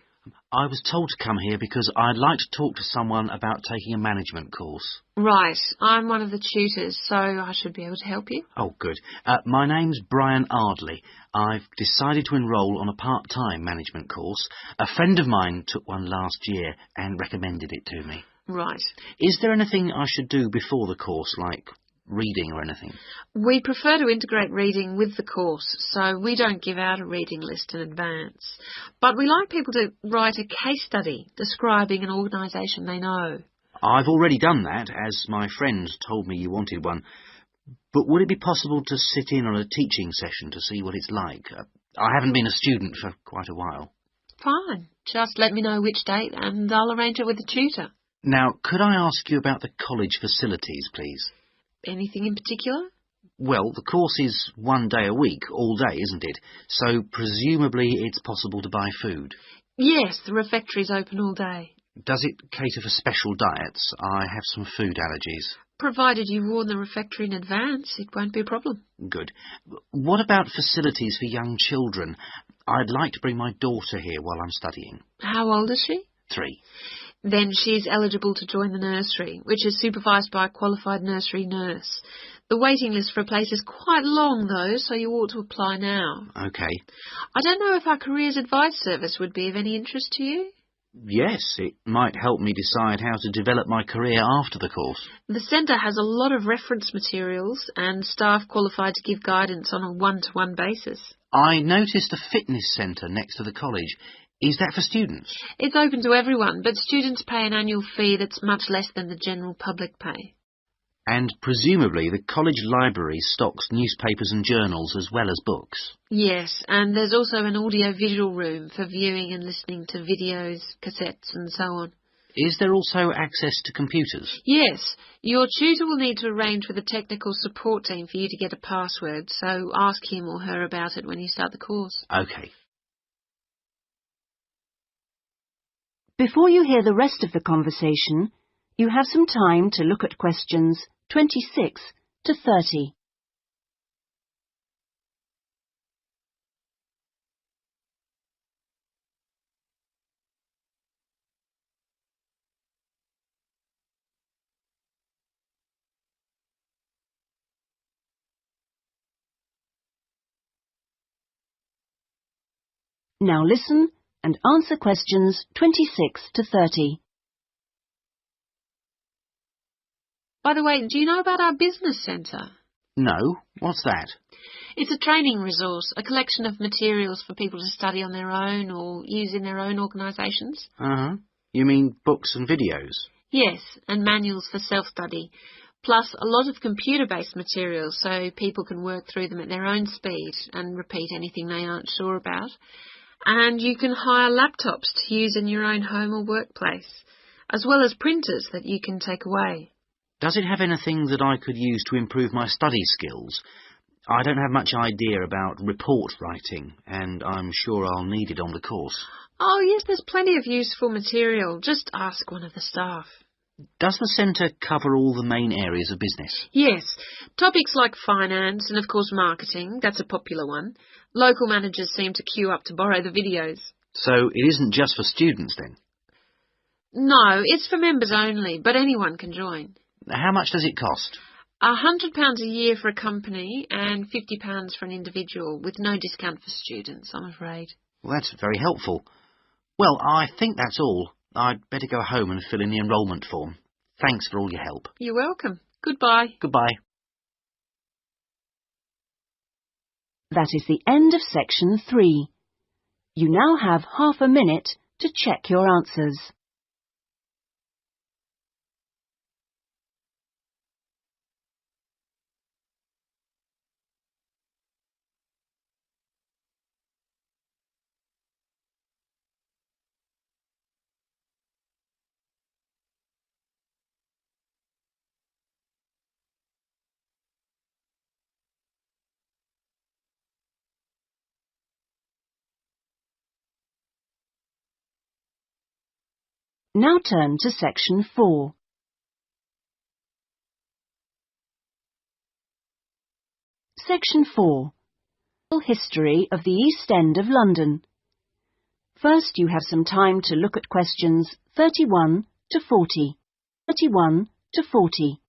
I was told to come here because I'd like to talk to someone about taking a management course. Right, I'm one of the tutors, so I should be able to help you. Oh, good. My name's Brian Ardley. I've decided to enrol on a part-time management course. A friend of mine took one last year and recommended it to me. Right. Is there anything I should do before the course, like reading or anything? We prefer to integrate reading with the course, so we don't give out a reading list in advance. But we like people to write a case study describing an organisation they know. I've already done that, as my friend told me you wanted one. But would it be possible to sit in on a teaching session to see what it's like? I haven't been a student for quite a while. Fine. Just let me know which date and I'll arrange it with the tutor. Now, could I ask you about the college facilities, please? Anything in particular? Well, the course is 1 day a week, all day, isn't it? So presumably it's possible to buy food. Yes, the refectory's open all day. Does it cater for special diets? I have some food allergies. Provided you warn the refectory in advance, it won't be a problem. Good. What about facilities for young children? I'd like to bring my daughter here while I'm studying. How old is she? 3. Then she's eligible to join the nursery, which is supervised by a qualified nursery nurse. The waiting list for a place is quite long, though, so you ought to apply now. OK. I don't know if our careers advice service would be of any interest to you. Yes, it might help me decide how to develop my career after the course. The centre has a lot of reference materials and staff qualified to give guidance on a one-to-one basis. I noticed a fitness centre next to the college. Is that for students? It's open to everyone, but students pay an annual fee that's much less than the general public pay. And presumably the college library stocks newspapers and journals as well as books. Yes, and there's also an audio-visual room for viewing and listening to videos, cassettes and so on. Is there also access to computers? Yes, your tutor will need to arrange with a technical support team for you to get a password, so ask him or her about it when you start the course. OK. Before you hear the rest of the conversation, you have some time to look at questions 26 to 30. Now listen and answer questions 26 to 30. By the way, do you know about our business centre? No, what's that? It's a training resource, a collection of materials for people to study on their own or use in their own organisations. Uh-huh. You mean books and videos? Yes, and manuals for self-study, plus a lot of computer-based materials so people can work through them at their own speed and repeat anything they aren't sure about. And you can hire laptops to use in your own home or workplace, as well as printers that you can take away. Does it have anything that I could use to improve my study skills? I don't have much idea about report writing, and I'm sure I'll need it on the course. Oh, yes, there's plenty of useful material. Just ask one of the staff. Does the centre cover all the main areas of business? Yes, topics like finance and, of course, marketing. That's a popular one. Local managers seem to queue up to borrow the videos. So it isn't just for students, then? No, it's for members only, but anyone can join. How much does it cost? £100 a year for a company and £50 for an individual, with no discount for students, I'm afraid. Well, that's very helpful. Well, I think that's all. I'd better go home and fill in the enrolment form. Thanks for all your help. You're welcome. Goodbye. Goodbye. That is the end of section 3. You now have half a minute to check your answers. Now turn to section 4. Section 4. History of the East End of London. First, you have some time to look at questions 31 to 40. 31 to 40.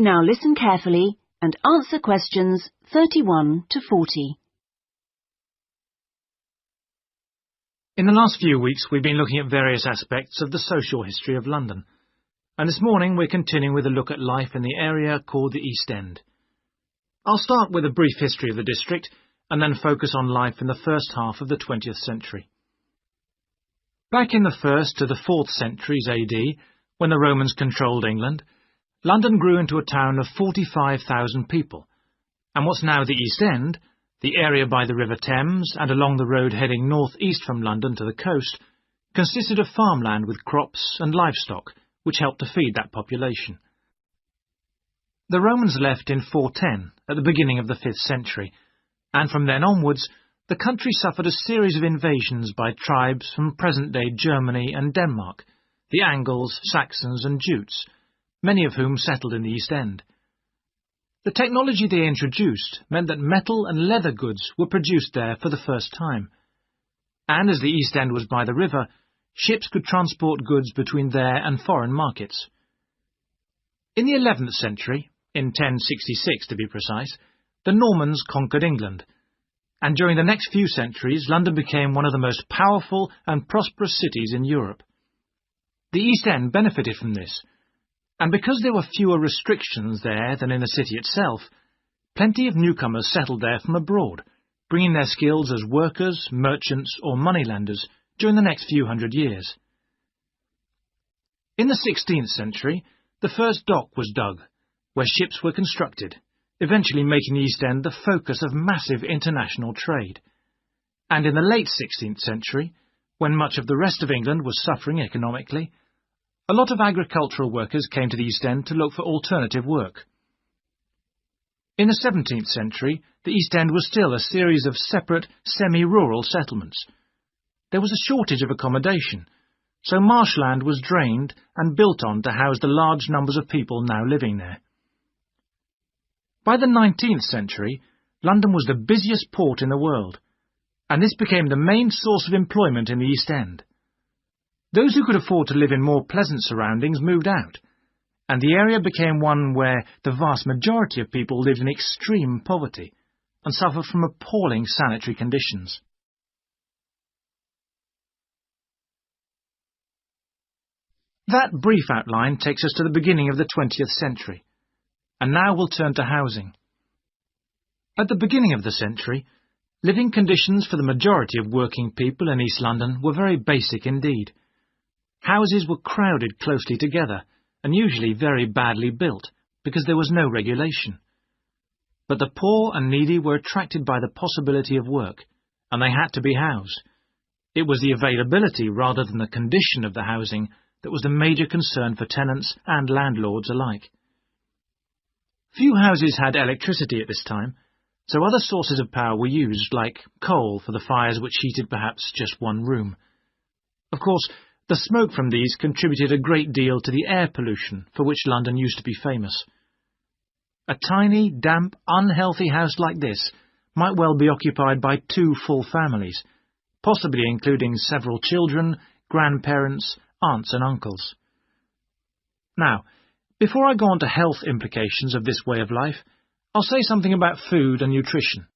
Now listen carefully and answer questions 31 to 40. In the last few weeks, we've been looking at various aspects of the social history of London. And this morning, we're continuing with a look at life in the area called the East End. I'll start with a brief history of the district and then focus on life in the first half of the 20th century. Back in the 1st to the 4th centuries AD, when the Romans controlled England, London grew into a town of 45,000 people, and what's now the East End, the area by the River Thames and along the road heading north-east from London to the coast, consisted of farmland with crops and livestock, which helped to feed that population. The Romans left in 410, at the beginning of the 5th century, and from then onwards, the country suffered a series of invasions by tribes from present-day Germany and Denmark, the Angles, Saxons and Jutes, many of whom settled in the East End. The technology they introduced meant that metal and leather goods were produced there for the first time, and as the East End was by the river, ships could transport goods between there and foreign markets. In the 11th century, in 1066 to be precise, the Normans conquered England, and during the next few centuries London became one of the most powerful and prosperous cities in Europe. The East End benefited from this, and because there were fewer restrictions there than in the city itself, plenty of newcomers settled there from abroad, bringing their skills as workers, merchants or moneylenders during the next few hundred years. In the 16th century, the first dock was dug, where ships were constructed, eventually making the East End the focus of massive international trade. And in the late 16th century, when much of the rest of England was suffering economically, a lot of agricultural workers came to the East End to look for alternative work. In the 17th century, the East End was still a series of separate, semi-rural settlements. There was a shortage of accommodation, so marshland was drained and built on to house the large numbers of people now living there. By the 19th century, London was the busiest port in the world, and this became the main source of employment in the East End. Those who could afford to live in more pleasant surroundings moved out, and the area became one where the vast majority of people lived in extreme poverty and suffered from appalling sanitary conditions. That brief outline takes us to the beginning of the 20th century, and now we'll turn to housing. At the beginning of the century, living conditions for the majority of working people in East London were very basic indeed. Houses were crowded closely together and usually very badly built because there was no regulation. But the poor and needy were attracted by the possibility of work, and they had to be housed. It was the availability rather than the condition of the housing that was the major concern for tenants and landlords alike. Few houses had electricity at this time, so other sources of power were used, like coal for the fires which heated perhaps just one room. Of course, the smoke from these contributed a great deal to the air pollution for which London used to be famous. A tiny, damp, unhealthy house like this might well be occupied by 2 full families, possibly including several children, grandparents, aunts and uncles. Now, before I go on to health implications of this way of life, I'll say something about food and nutrition.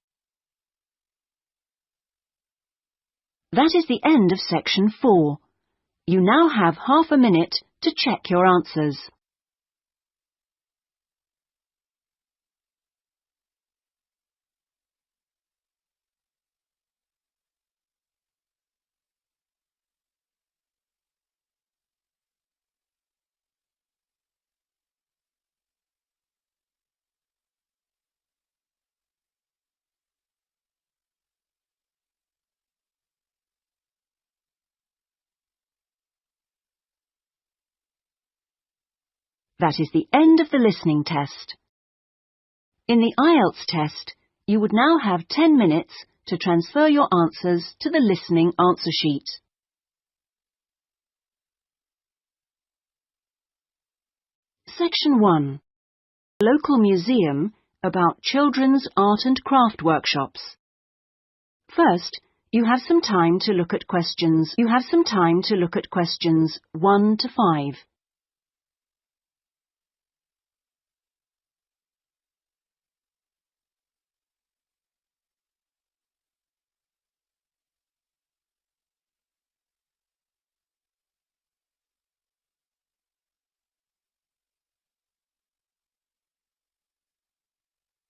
That is the end of section 4. You now have half a minute to check your answers. That is the end of the listening test. In the Ielts test, you would now have 10 minutes to transfer your answers to the listening answer sheet. Section 1. Local museum about children's art and craft workshops. First, you have some time to look at questions. 1 to 5.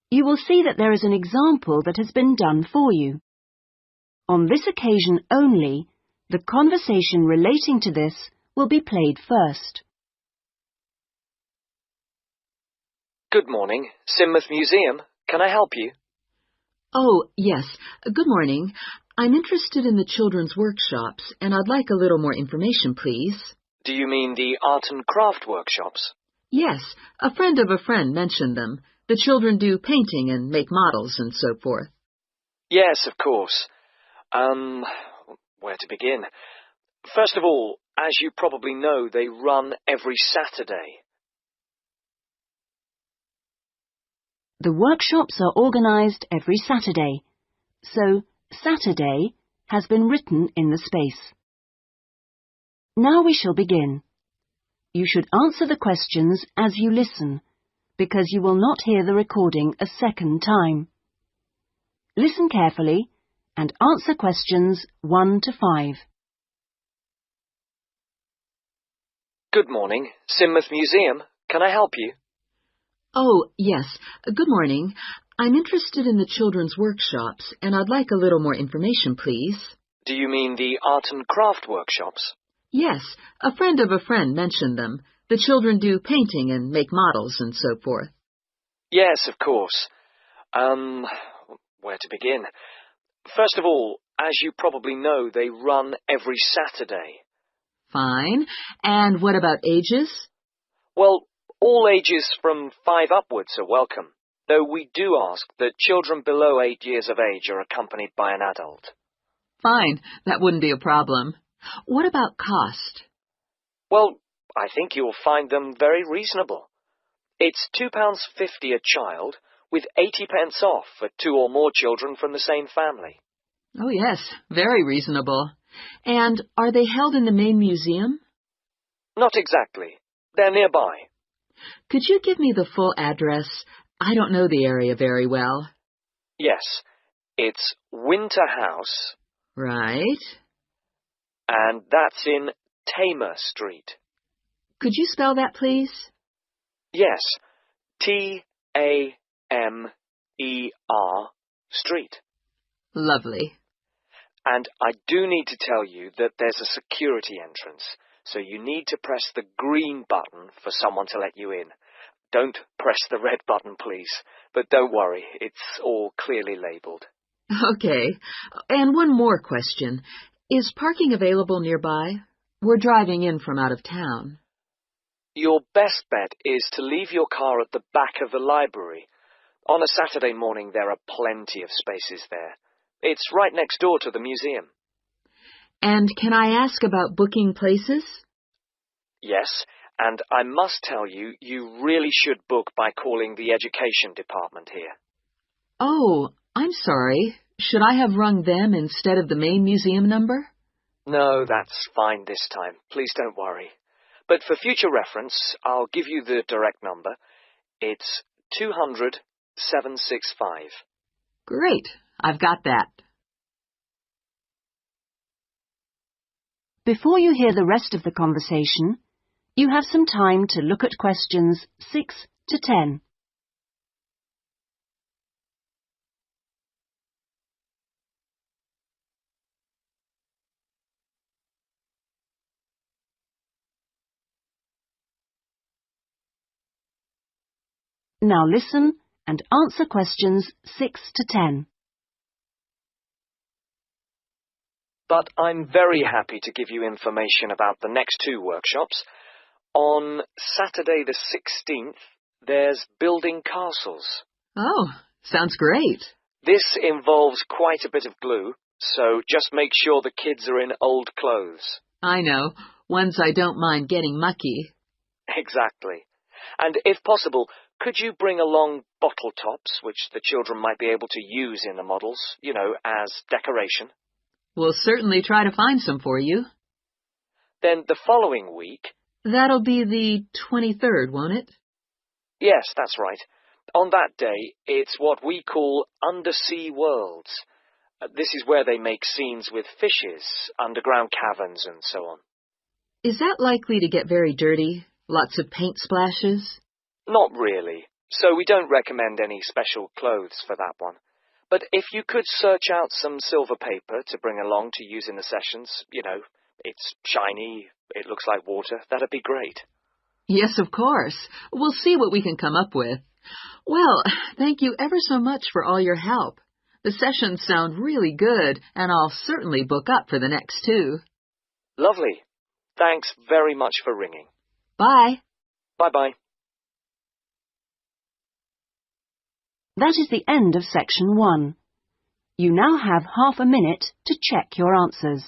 You will see that there is an example that has been done for you. On this occasion only, the conversation relating to this will be played first. Good morning, 𝐍𝐇ậ Museum. Can I help you? Oh, yes. Good morning. I'm interested in the children's workshops, and I'd like a little more information, please. Do you mean the art and craft workshops? Yes, a friend of a friend mentioned them. The children do painting and make models and so forth. Yes, of course. Where to begin? First of all, as you probably know, they run every Saturday. The workshops are organised every Saturday, so Saturday has been written in the space. Now we shall begin. You should answer the questions as you listen, because you will not hear the recording a second time. Listen carefully and answer questions 1 to 5. Good morning, 𝐍𝐇ậ Museum. Can I help you? Oh, yes. Good morning. I'm interested in the children's workshops, and I'd like a little more information, please. Do you mean the art and craft workshops? Yes, a friend of a friend mentioned them. The children do painting and make models and so forth. Yes, of course. Where to begin? First of all, as you probably know, they run every Saturday. Fine. And what about ages? Well, all ages from 5 upwards are welcome, though we do ask that children below 8 years of age are accompanied by an adult. Fine, that wouldn't be a problem. What about cost? Well, I think you'll find them very reasonable. It's £2.50 a child, with 80p off for 2 or more children from the same family. Oh yes, very reasonable. And are they held in the main museum? Not exactly. They're nearby. Could you give me the full address? I don't know the area very well. Yes, it's Winter House. Right. And that's in Tamer Street. Could you spell that, please? Yes, Tamer Street. Lovely. And I do need to tell you that there's a security entrance, so you need to press the green button for someone to let you in. Don't press the red button, please. But don't worry, it's all clearly labelled. Okay. And one more question. Is parking available nearby? We're driving in from out of town. Your best bet is to leave your car at the back of the library. On a Saturday morning, there are plenty of spaces there. It's right next door to the museum. And can I ask about booking places? Yes, and I must tell you, you really should book by calling the education department here. Oh, I'm sorry. Should I have rung them instead of the main museum number? No, that's fine this time. Please don't worry. But for future reference, I'll give you the direct number. It's 200-765. Great. I've got that. Before you hear the rest of the conversation, you have some time to look at questions 6 to 10. Now listen and answer questions 6 to 10. But I'm very happy to give you information about the next 2 workshops. On Saturday the 16th, there's building castles. Oh, sounds great. This involves quite a bit of glue, so just make sure the kids are in old clothes. I know, ones I don't mind getting mucky. Exactly. And if possible, could you bring along bottle tops, which the children might be able to use in the models, as decoration? We'll certainly try to find some for you. Then the following week... That'll be the 23rd, won't it? Yes, that's right. On that day, it's what we call undersea worlds. This is where they make scenes with fishes, underground caverns and so on. Is that likely to get very dirty? Lots of paint splashes? Not really. So we don't recommend any special clothes for that one. But if you could search out some silver paper to bring along to use in the sessions, it's shiny, it looks like water, that'd be great. Yes, of course. We'll see what we can come up with. Well, thank you ever so much for all your help. The sessions sound really good, and I'll certainly book up for the next 2. Lovely. Thanks very much for ringing. Bye. Bye-bye. That is the end of section 1. You now have half a minute to check your answers.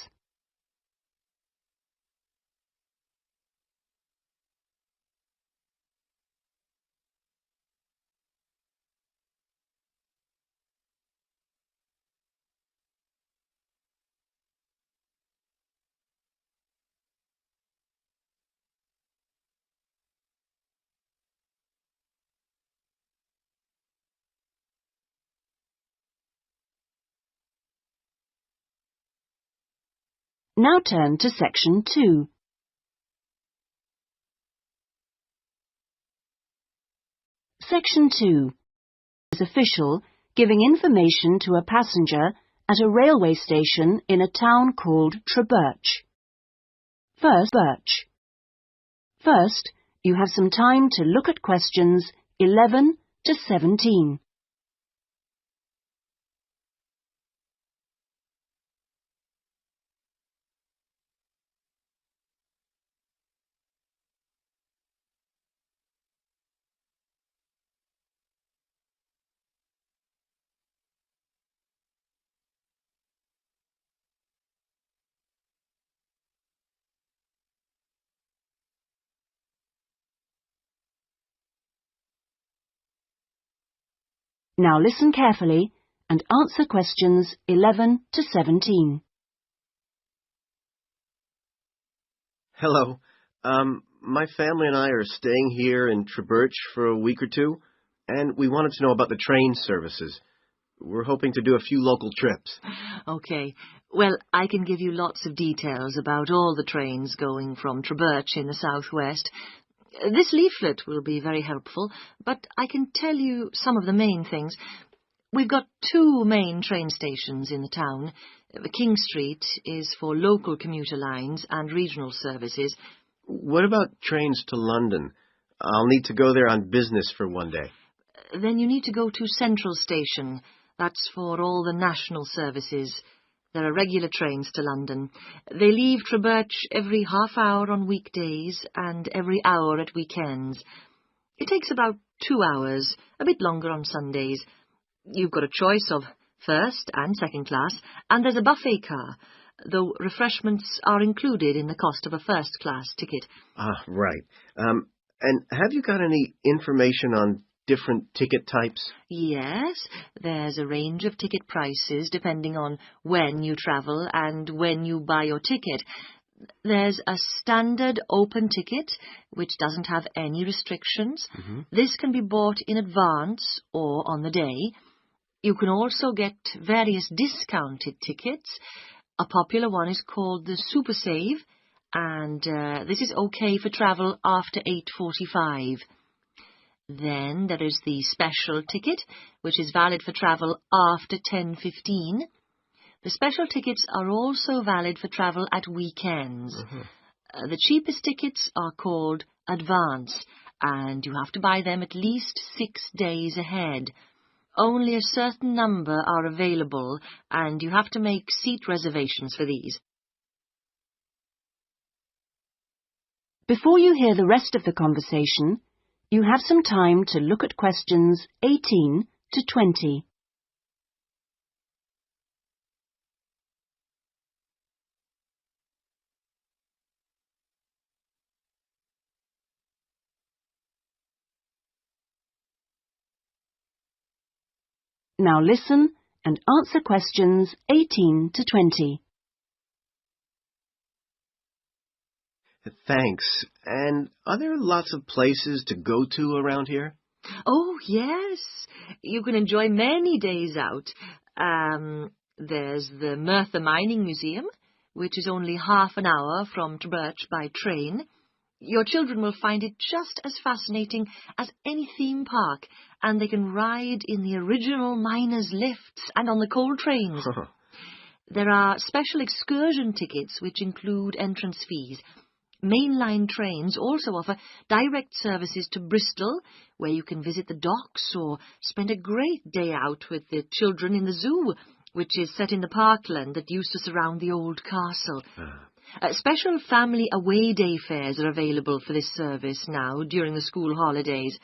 Now turn to section 2. Section 2 is official giving information to a passenger at a railway station in a town called Treberch. First, you have some time to look at questions 11 to 17. Now listen carefully and answer questions 11 to 17. Hello. My family and I are staying here in Treberch for a week or two, and we wanted to know about the train services. We're hoping to do a few local trips. Okay. Well, I can give you lots of details about all the trains going from Treberch in the southwest. This leaflet will be very helpful, but I can tell you some of the main things. We've got 2 main train stations in the town. King Street is for local commuter lines and regional services. What about trains to London? I'll need to go there on business for one day. Then you need to go to Central Station. That's for all the national services. There are regular trains to London. They leave Treberch every half hour on weekdays and every hour at weekends. It takes about 2 hours, a bit longer on Sundays. You've got a choice of first and second class, and there's a buffet car, though refreshments are included in the cost of a first-class ticket. Ah, right. And have you got any information on different ticket types? Yes, there's a range of ticket prices depending on when you travel and when you buy your ticket. There's a standard open ticket, which doesn't have any restrictions. This can be bought in advance or on the day. You can also get various discounted tickets. A popular one is called the Super Save, and this is okay for travel after 8:45. Then there is the special ticket, which is valid for travel after 10:15. The special tickets are also valid for travel at weekends. The cheapest tickets are called advance, and you have to buy them at least 6 days ahead. Only a certain number are available, and you have to make seat reservations for these. Before you hear the rest of the conversation, you have some time to look at questions 18 to 20. Now listen and answer questions 18 to 20. Thanks. And are there lots of places to go to around here? Oh, yes. You can enjoy many days out. There's the Merthyr Mining Museum, which is only half an hour from Treberch by train. Your children will find it just as fascinating as any theme park, and they can ride in the original miners' lifts and on the coal trains. There are special excursion tickets which include entrance fees. Mainline trains also offer direct services to Bristol, where you can visit the docks or spend a great day out with the children in the zoo, which is set in the parkland that used to surround the old castle. Special family away day fares are available for this service now during the school holidays.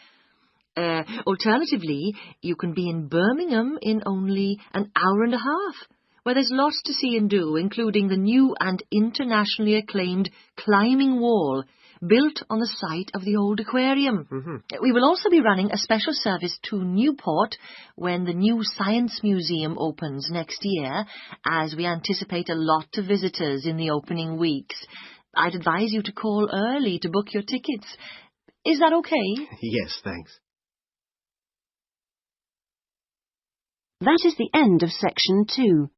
Alternatively, you can be in Birmingham in only an hour and a half, where there's lots to see and do, including the new and internationally acclaimed climbing wall built on the site of the old aquarium. We will also be running a special service to Newport when the new Science Museum opens next year, as we anticipate a lot of visitors in the opening weeks. I'd advise you to call early to book your tickets. Is that okay? Yes, thanks. That is the end of section 2.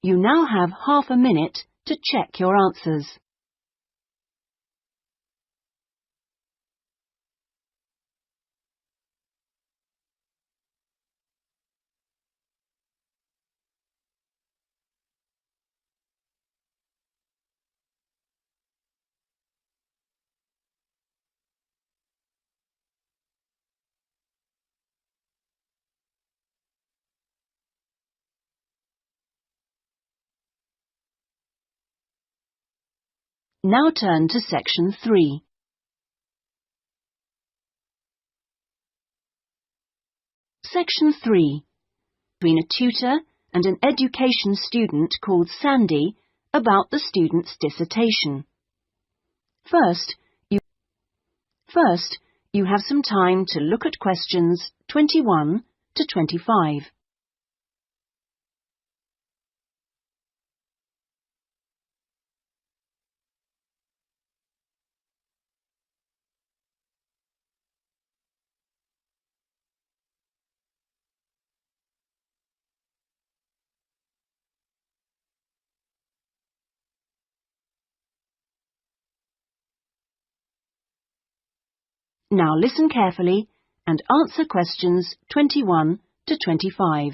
You now have half a minute to check your answers. Now turn to section 3. Section 3. Between a tutor and an education student called Sandy about the student's dissertation. First, you have some time to look at questions 21 to 25. Now listen carefully and answer questions 21 to 25.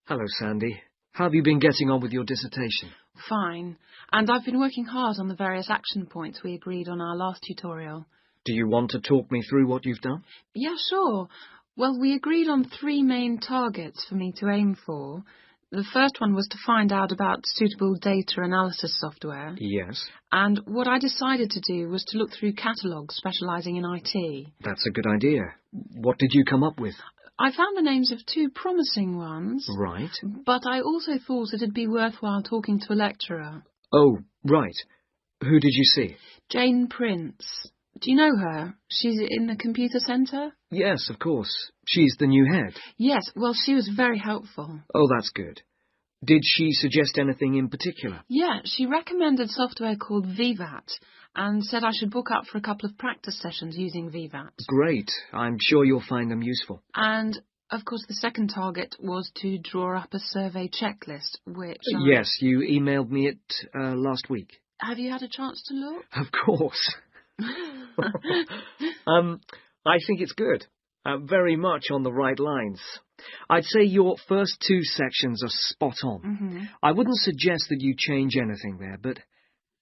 Hello, Sandy. How have you been getting on with your dissertation? Fine. And I've been working hard on the various action points we agreed on our last tutorial. Do you want to talk me through what you've done? Yeah, sure. Well, we agreed on 3 main targets for me to aim for. The first one was to find out about suitable data analysis software. Yes. And what I decided to do was to look through catalogues specialising in IT. That's a good idea. What did you come up with? I found the names of 2 promising ones. Right. But I also thought it'd be worthwhile talking to a lecturer. Oh, right. Who did you see? Jane Prince. Do you know her? She's in the computer centre? Yes, of course. She's the new head. Yes, well, she was very helpful. Oh, that's good. Did she suggest anything in particular? Yeah, she recommended software called 𝐍𝐆𝐀 and said I should book up for a couple of practice sessions using 𝐍𝐆𝐀. Great. I'm sure you'll find them useful. And, of course, the second target was to draw up a survey checklist, which Yes, you emailed me it last week. Have you had a chance to look? Of course. I think it's good. Very much on the right lines. I'd say your first 2 sections are spot on. Mm-hmm. I wouldn't suggest that you change anything there, but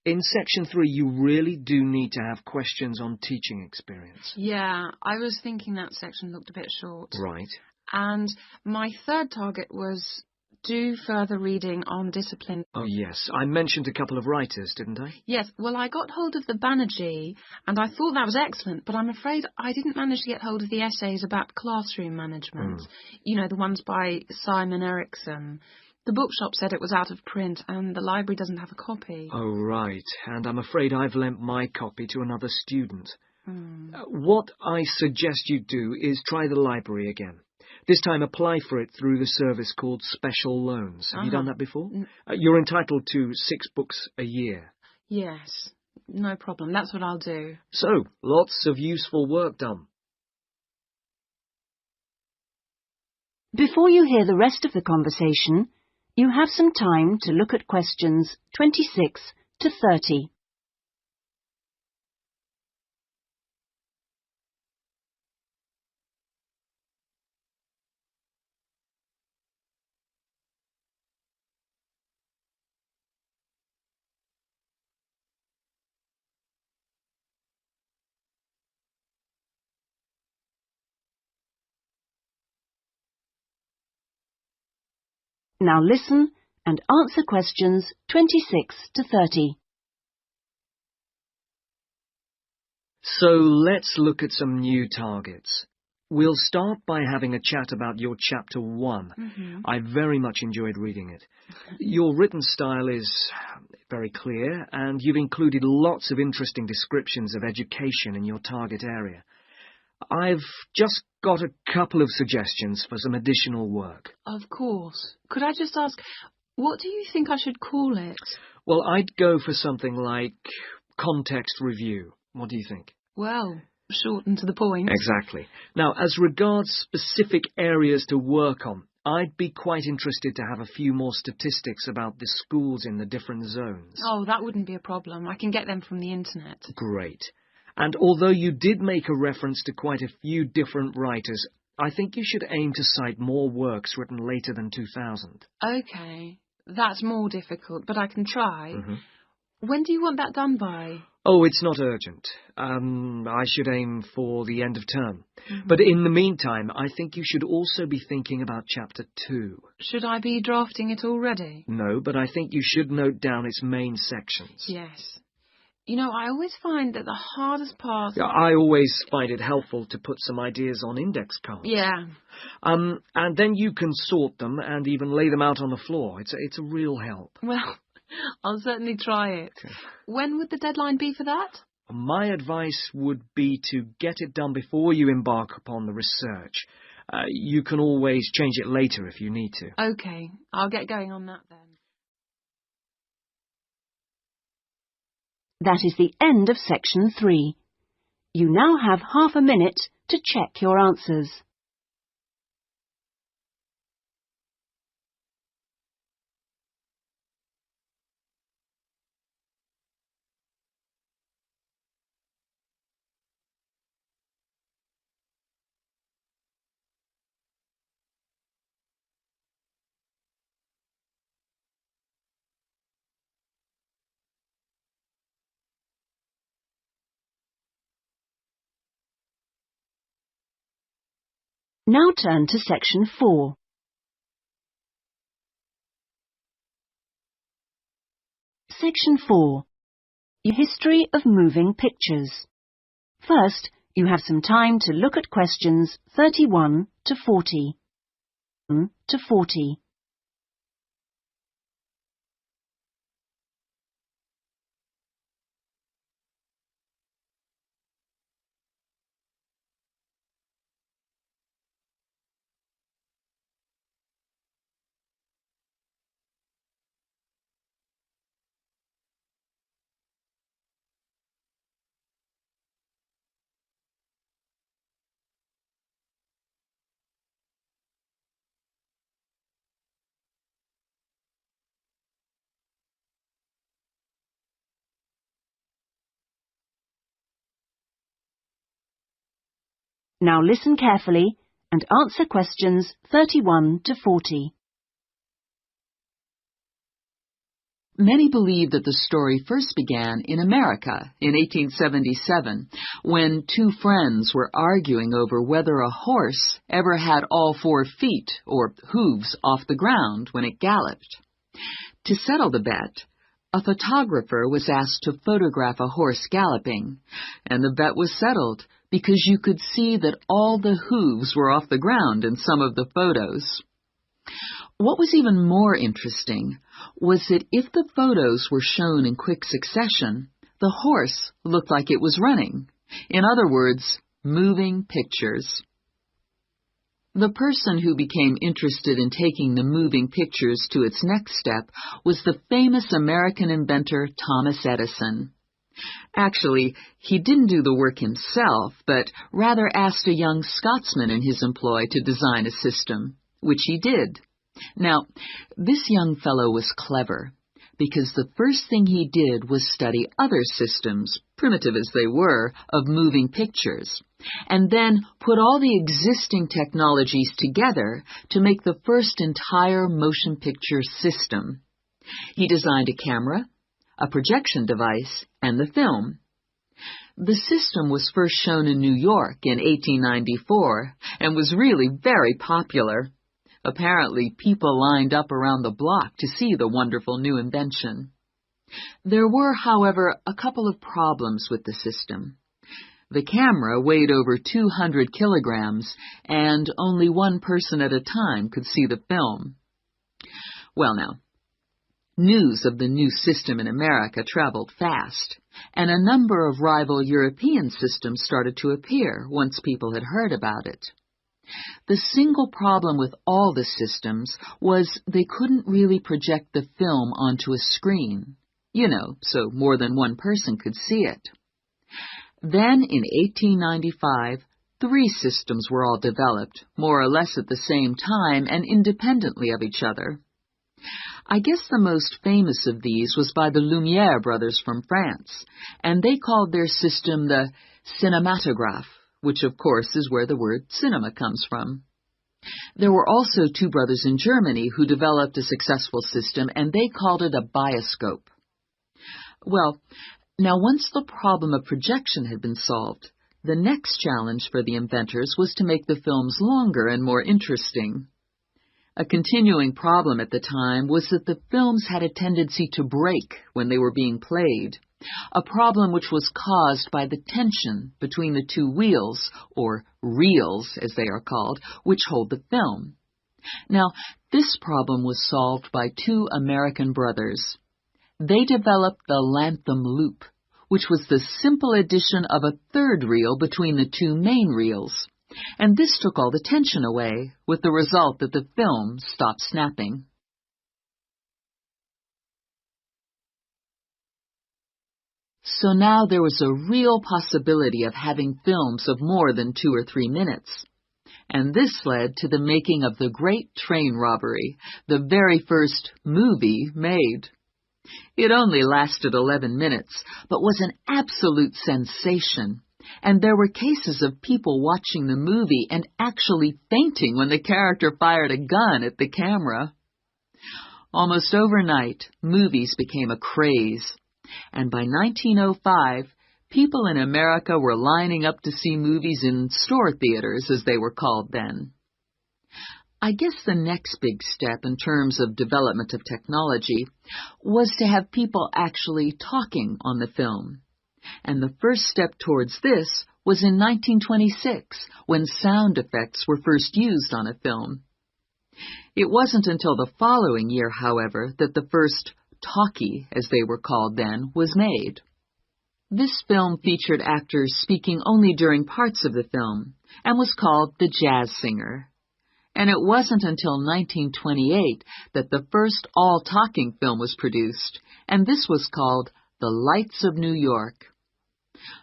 in section 3 you really do need to have questions on teaching experience. Yeah, I was thinking that section looked a bit short. Right. And my third target was do further reading on discipline. Oh, yes. I mentioned a couple of writers, didn't I? Yes, well, I got hold of the Banerjee, and I thought that was excellent, but I'm afraid I didn't manage to get hold of the essays about classroom management. You know, the ones by Simon Erickson. The bookshop said it was out of print, and the library doesn't have a copy. Oh, right. And I'm afraid I've lent my copy to another student. What I suggest you do is try the library again. This time apply for it through the service called Special Loans. Have you done that before? You're entitled to 6 books a year. Yes, no problem. That's what I'll do. So, lots of useful work done. Before you hear the rest of the conversation, you have some time to look at questions 26 to 30. Now listen and answer questions 26 to 30. So let's look at some new targets. We'll start by having a chat about your Chapter 1. I very much enjoyed reading it. Your written style is very clear, and you've included lots of interesting descriptions of education in your target area. I've just got a couple of suggestions for some additional work. Of course. Could I just ask, what do you think I should call it? Well, I'd go for something like context review. What do you think? Well, short and to the point. Exactly. Now, as regards specific areas to work on, I'd be quite interested to have a few more statistics about the schools in the different zones. Oh, that wouldn't be a problem. I can get them from the internet. Great. And although you did make a reference to quite a few different writers, I think you should aim to cite more works written later than 2000. OK. That's more difficult, but I can try. When do you want that done by? Oh, it's not urgent. I should aim for the end of term. But in the meantime, I think you should also be thinking about Chapter 2. Should I be drafting it already? No, but I think you should note down its main sections. Yes. You know, I always find that the hardest part... I always find it helpful to put some ideas on index cards. Yeah. And then you can sort them and even lay them out on the floor. It's a real help. Well, I'll certainly try it. When would the deadline be for that? My advice would be to get it done before you embark upon the research. You can always change it later if you need to. OK, I'll get going on that then. That is the end of section 3. You now have half a minute to check your answers. Now turn to section 4. Section 4. History of moving pictures. First, you have some time to look at questions 31 to 40. Now listen carefully and answer questions 31 to 40. Many believe that the story first began in America in 1877, when two friends were arguing over whether a horse ever had all 4 feet, or hooves, off the ground when it galloped. To settle the bet, a photographer was asked to photograph a horse galloping, and the bet was settled because you could see that all the hooves were off the ground in some of the photos. What was even more interesting was that if the photos were shown in quick succession, the horse looked like it was running. In other words, moving pictures. The person who became interested in taking the moving pictures to its next step was the famous American inventor Thomas Edison. Actually, he didn't do the work himself, but rather asked a young Scotsman in his employ to design a system, which he did. Now, this young fellow was clever, because the first thing he did was study other systems, primitive as they were, of moving pictures, and then put all the existing technologies together to make the first entire motion picture system. He designed a camera, a projection device, and the film. The system was first shown in New York in 1894 and was really very popular. Apparently, people lined up around the block to see the wonderful new invention. There were, however, a couple of problems with the system. The camera weighed over 200 kilograms, and only one person at a time could see the film. Well now, news of the new system in America traveled fast, and a number of rival European systems started to appear once people had heard about it. The single problem with all the systems was they couldn't really project the film onto a screen, so more than one person could see it. Then, in 1895, 3 systems were all developed, more or less at the same time and independently of each other. I guess the most famous of these was by the Lumière brothers from France, and they called their system the cinematograph, which of course is where the word cinema comes from. There were also 2 brothers in Germany who developed a successful system, and they called it a bioscope. Well, now once the problem of projection had been solved, the next challenge for the inventors was to make the films longer and more interesting. A continuing problem at the time was that the films had a tendency to break when they were being played, a problem which was caused by the tension between the 2 wheels, or reels as they are called, which hold the film. Now, this problem was solved by 2 American brothers. They developed the Lantham loop, which was the simple addition of a third reel between the two main reels. And this took all the tension away, with the result that the film stopped snapping. So now there was a real possibility of having films of more than 2 or 3 minutes. And this led to the making of The Great Train Robbery, the very first movie made. It only lasted 11 minutes, but was an absolute sensation. And there were cases of people watching the movie and actually fainting when the character fired a gun at the camera. Almost overnight, movies became a craze. And by 1905, people in America were lining up to see movies in store theaters, as they were called then. I guess the next big step in terms of development of technology was to have people actually talking on the film. And the first step towards this was in 1926, when sound effects were first used on a film. It wasn't until the following year, however, that the first talkie, as they were called then, was made. This film featured actors speaking only during parts of the film, and was called The Jazz Singer. And it wasn't until 1928 that the first all-talking film was produced, and this was called The Lights of New York.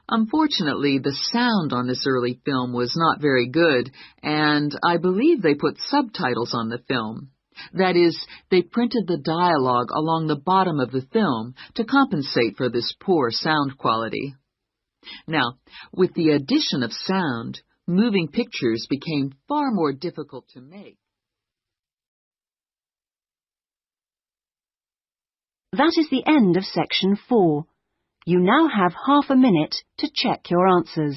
Unfortunately, the sound on this early film was not very good, and I believe they put subtitles on the film. That is, they printed the dialogue along the bottom of the film to compensate for this poor sound quality. Now, with the addition of sound, moving pictures became far more difficult to make. That is the end of section 4. You now have half a minute to check your answers.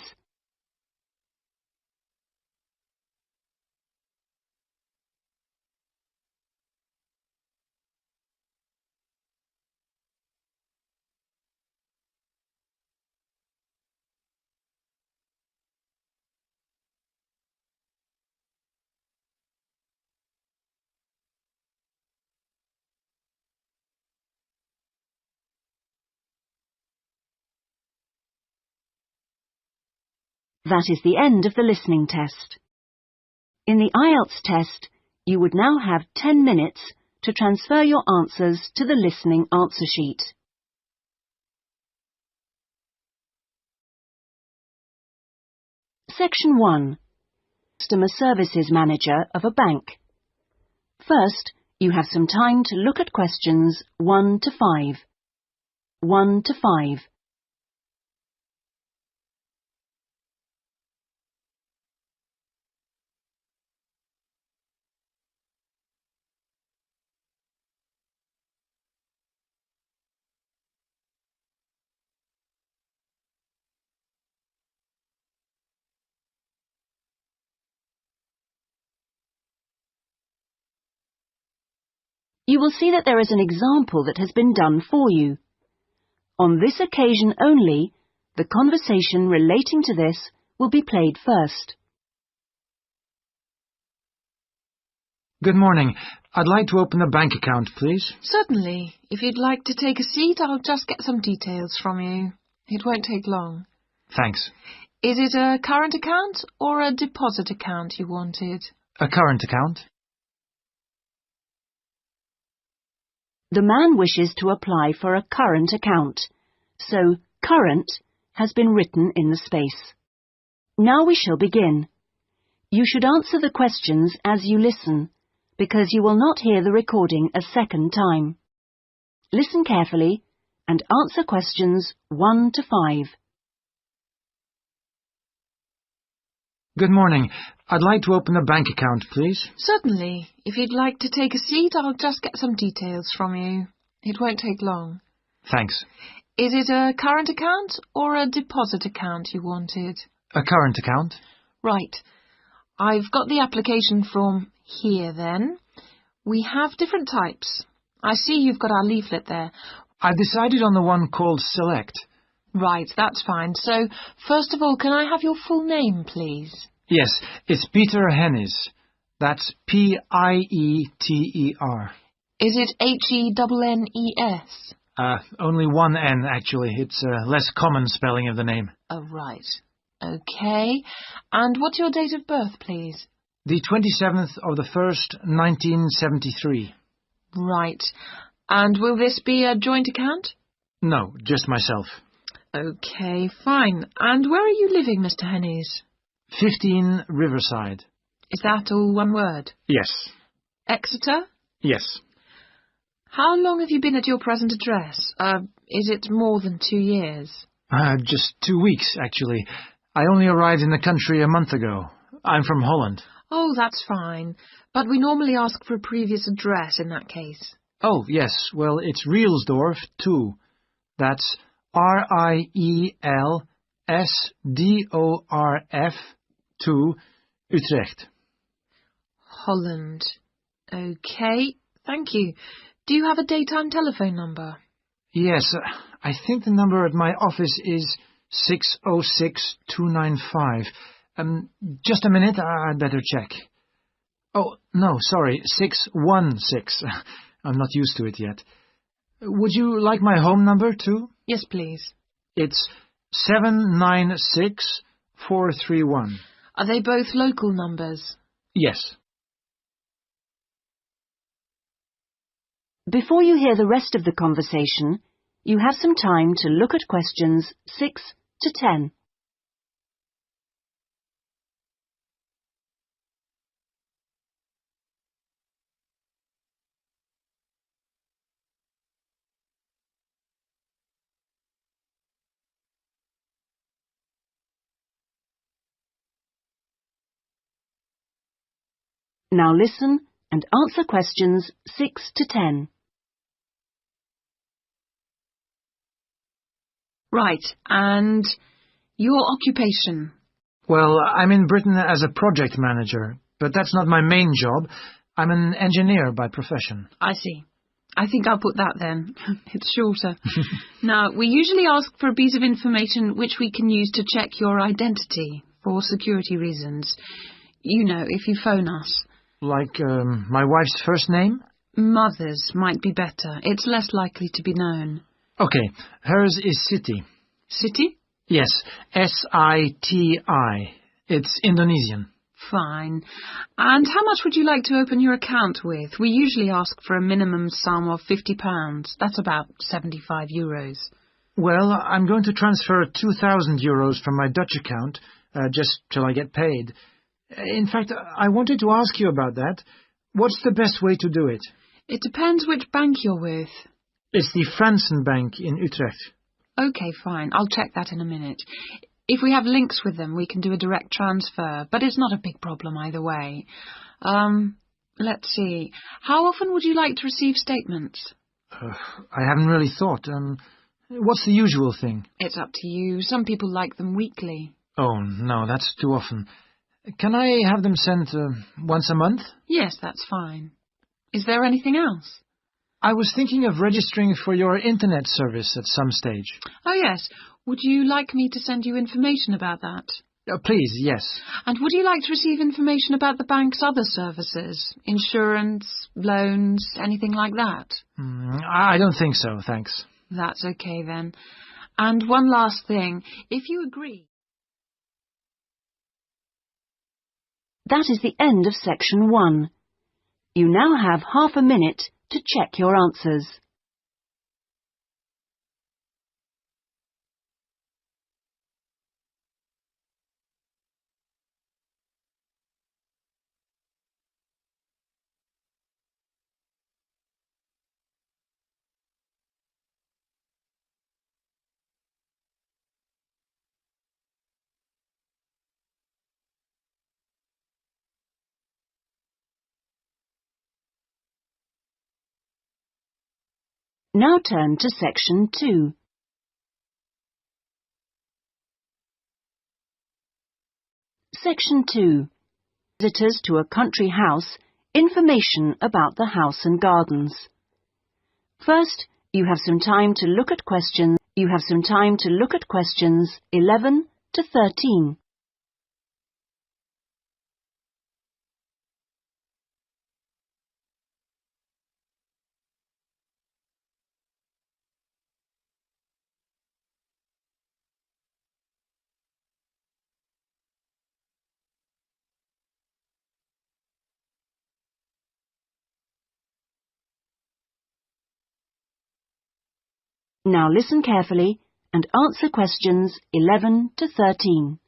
That is the end of the listening test. In the Ielts test, you would now have 10 minutes to transfer your answers to the listening answer sheet. Section 1. Customer Services Manager of a bank. First, you have some time to look at questions 1 to 5. 1 to 5. You will see that there is an example that has been done for you. On this occasion only, the conversation relating to this will be played first. Good morning. I'd like to open a bank account, please. Certainly. If you'd like to take a seat, I'll just get some details from you. It won't take long. Thanks. Is it a current account or a deposit account you wanted? A current account. The man wishes to apply for a current account, so current has been written in the space. Now we shall begin. You should answer the questions as you listen, because you will not hear the recording a second time. Listen carefully and answer questions 1 to 5. Good morning. I'd like to open a bank account, please. Certainly. If you'd like to take a seat, I'll just get some details from you. It won't take long. Thanks. Is it a current account or a deposit account you wanted? A current account. Right. I've got the application form here then. We have different types. I see you've got our leaflet there. I've decided on the one called Select. Right, that's fine. So, first of all, can I have your full name, please? Yes, it's Peter Hennes. That's P-I-E-T-E-R. Is it H-E-N-N-E-S? Only one N, actually. It's a less common spelling of the name. Oh, right. OK. And what's your date of birth, please? The 27th of the 1st, 1973. Right. And will this be a joint account? No, just myself. OK, fine. And where are you living, Mr. Hennies? 15 Riverside. Is that all one word? Yes. Exeter? Yes. How long have you been at your present address? Is it more than 2 years? Just 2 weeks, actually. I only arrived in the country a month ago. I'm from Holland. Oh, that's fine. But we normally ask for a previous address in that case. Oh, yes. Well, it's Rielsdorf 2. That's Rielsdorf 2, Utrecht. Holland. OK, thank you. Do you have a daytime telephone number? Yes, I think the number at my office is 606-295. Just a minute, I'd better check. Oh, no, sorry, 616. I'm not used to it yet. Would you like my home number, too? Yes, please. It's 796431. Are they both local numbers? Yes. Before you hear the rest of the conversation, you have some time to look at questions 6 to 10. Now listen and answer questions 6 to 10. Right, and your occupation? Well, I'm in Britain as a project manager, but that's not my main job. I'm an engineer by profession. I see. I think I'll put that then. It's shorter. Now, we usually ask for a piece of information which we can use to check your identity for security reasons. You know, if you phone us. Like my wife's first name? Mother's might be better. It's less likely to be known. Okay, hers is Siti. Siti? Yes, S-I-T-I. It's Indonesian. Fine. And how much would you like to open your account with? We usually ask for a minimum sum of £50. That's about €75. Well, I'm going to transfer €2,000 from my Dutch account, just till I get paid. In fact, I wanted to ask you about that. What's the best way to do it? It depends which bank you're with. It's the Fransen Bank in Utrecht. OK, fine. I'll check that in a minute. If we have links with them, we can do a direct transfer, but it's not a big problem either way. Let's see. How often would you like to receive statements? I haven't really thought. What's the usual thing? It's up to you. Some people like them weekly. Oh, no, that's too often. Can I have them sent once a month? Yes, that's fine. Is there anything else? I was thinking of registering for your internet service at some stage. Oh, yes. Would you like me to send you information about that? Please, yes. And would you like to receive information about the bank's other services? Insurance, loans, anything like that? I don't think so, thanks. That's okay then. And one last thing. If you agree... That is the end of section 1. You now have half a minute to check your answers. Now turn to section 2. Section 2. Visitors to a country house, information about the house and gardens. First, you have some time to look at questions. 11 to 13. Now listen carefully and answer questions 11 to 13.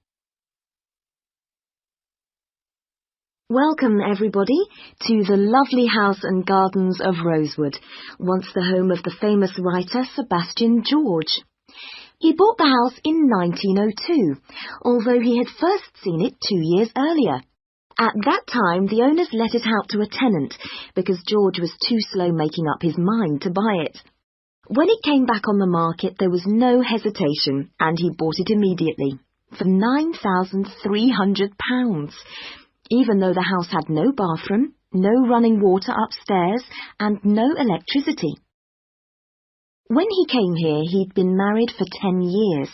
Welcome, everybody, to the lovely house and gardens of Rosewood, once the home of the famous writer Sebastian George. He bought the house in 1902, although he had first seen it 2 years earlier. At that time, the owners let it out to a tenant, because George was too slow making up his mind to buy it. When it came back on the market, there was no hesitation, and he bought it immediately, for £9,300. Even though the house had no bathroom, no running water upstairs, and no electricity. When he came here, he'd been married for 10 years.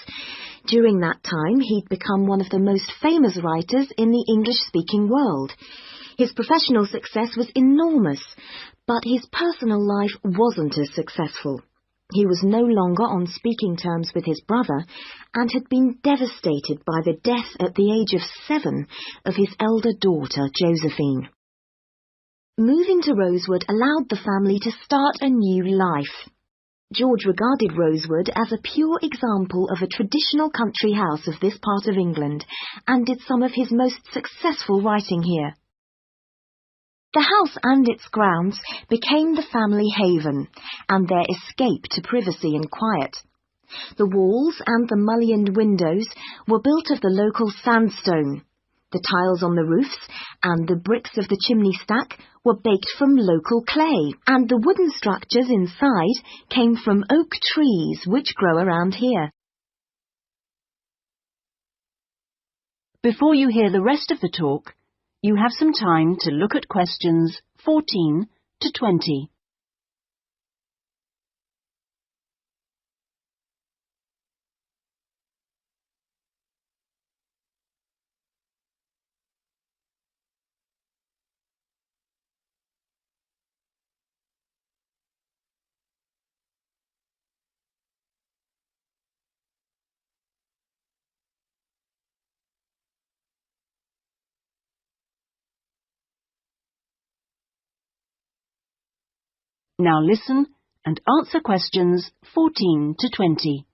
During that time, he'd become one of the most famous writers in the English-speaking world. His professional success was enormous, but his personal life wasn't as successful. He was no longer on speaking terms with his brother and had been devastated by the death at the age of 7 of his elder daughter, Josephine. Moving to Rosewood allowed the family to start a new life. George regarded Rosewood as a pure example of a traditional country house of this part of England and did some of his most successful writing here. The house and its grounds became the family haven, and their escape to privacy and quiet. The walls and the mullioned windows were built of the local sandstone. The tiles on the roofs and the bricks of the chimney stack were baked from local clay, and the wooden structures inside came from oak trees which grow around here. Before you hear the rest of the talk, you have some time to look at questions 14 to 20. Now listen and answer questions 14 to 20.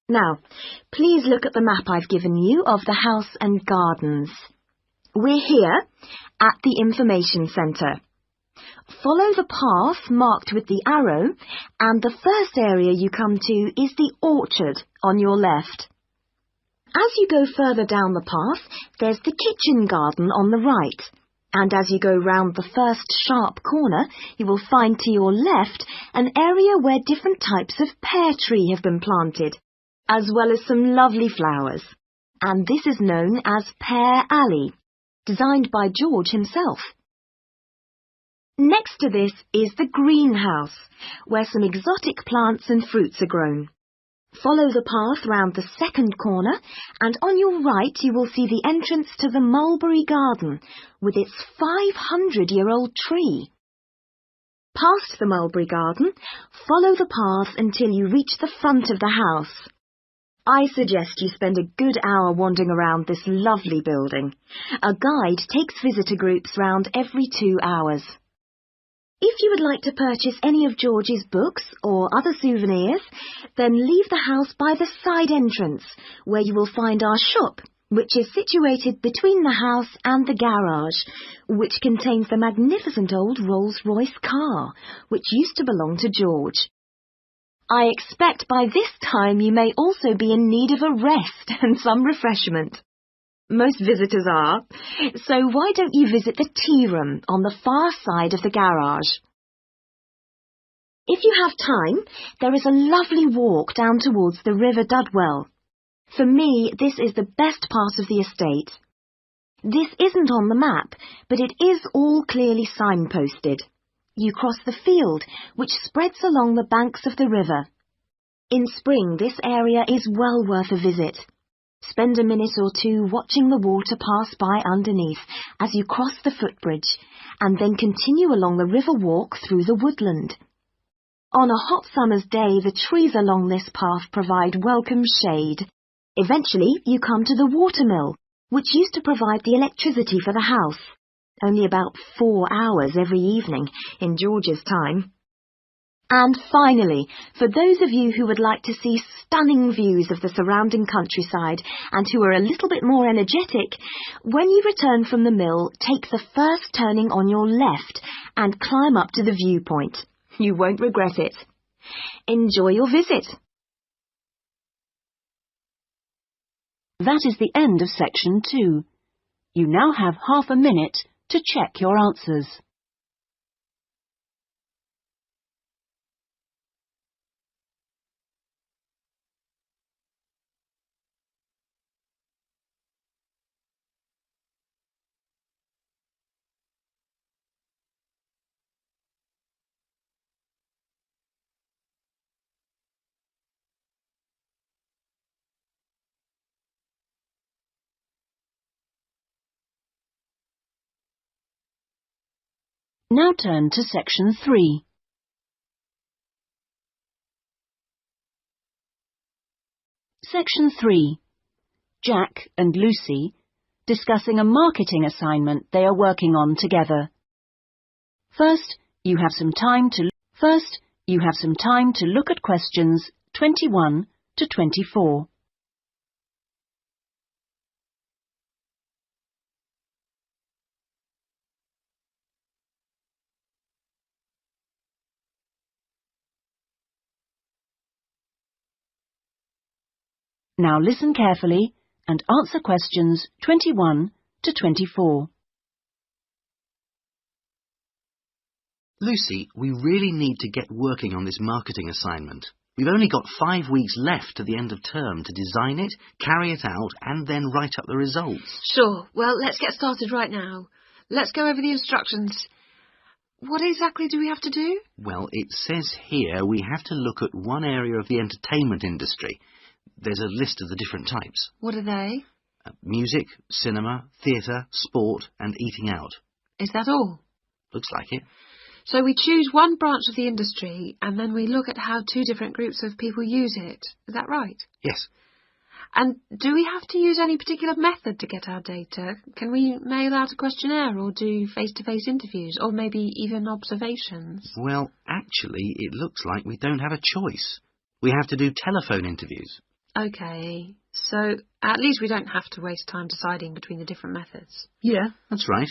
Now, please look at the map I've given you of the house and gardens. We're here at the information centre. Follow the path marked with the arrow, and the first area you come to is the orchard on your left. As you go further down the path, there's the kitchen garden on the right. And as you go round the first sharp corner, you will find to your left an area where different types of pear tree have been planted, as well as some lovely flowers. And this is known as Pear Alley, designed by George himself. Next to this is the greenhouse, where some exotic plants and fruits are grown. Follow the path round the second corner, and on your right you will see the entrance to the mulberry garden, with its 500-year-old tree. Past the mulberry garden, follow the path until you reach the front of the house. I suggest you spend a good hour wandering around this lovely building. A guide takes visitor groups round every 2 hours. If you would like to purchase any of George's books or other souvenirs, then leave the house by the side entrance, where you will find our shop, which is situated between the house and the garage, which contains the magnificent old Rolls-Royce car, which used to belong to George. I expect by this time you may also be in need of a rest and some refreshment. Most visitors are, so why don't you visit the tea room on the far side of the garage? If you have time, there is a lovely walk down towards the River Dudwell. For me, this is the best part of the estate. This isn't on the map, but it is all clearly signposted. You cross the field, which spreads along the banks of the river. In spring, this area is well worth a visit. Spend a minute or two watching the water pass by underneath as you cross the footbridge, and then continue along the river walk through the woodland. On a hot summer's day, the trees along this path provide welcome shade. Eventually, you come to the watermill, which used to provide the electricity for the house. Only about 4 hours every evening in George's time. And finally, for those of you who would like to see stunning views of the surrounding countryside and who are a little bit more energetic, when you return from the mill, take the first turning on your left and climb up to the viewpoint. You won't regret it. Enjoy your visit. That is the end of section 2. You now have half a minute to check your answers. Now turn to section 3. Section 3. Jack and Lucy discussing a marketing assignment they are working on together. First, you have some time to look at questions 21 to 24. Now listen carefully and answer questions 21 to 24. Lucy, we really need to get working on this marketing assignment. We've only got 5 weeks left to the end of term to design it, carry it out, and then write up the results. Sure. Well, let's get started right now. Let's go over the instructions. What exactly do we have to do? Well, it says here we have to look at one area of the entertainment industry. There's a list of the different types. What are they? Music, cinema, theatre, sport, and eating out. Is that all? Looks like it. So we choose one branch of the industry and then we look at how 2 different groups of people use it. Is that right? Yes. And do we have to use any particular method to get our data? Can we mail out a questionnaire or do face-to-face interviews or maybe even observations? Well, actually, it looks like we don't have a choice. We have to do telephone interviews. OK, so at least we don't have to waste time deciding between the different methods. Yeah, that's right.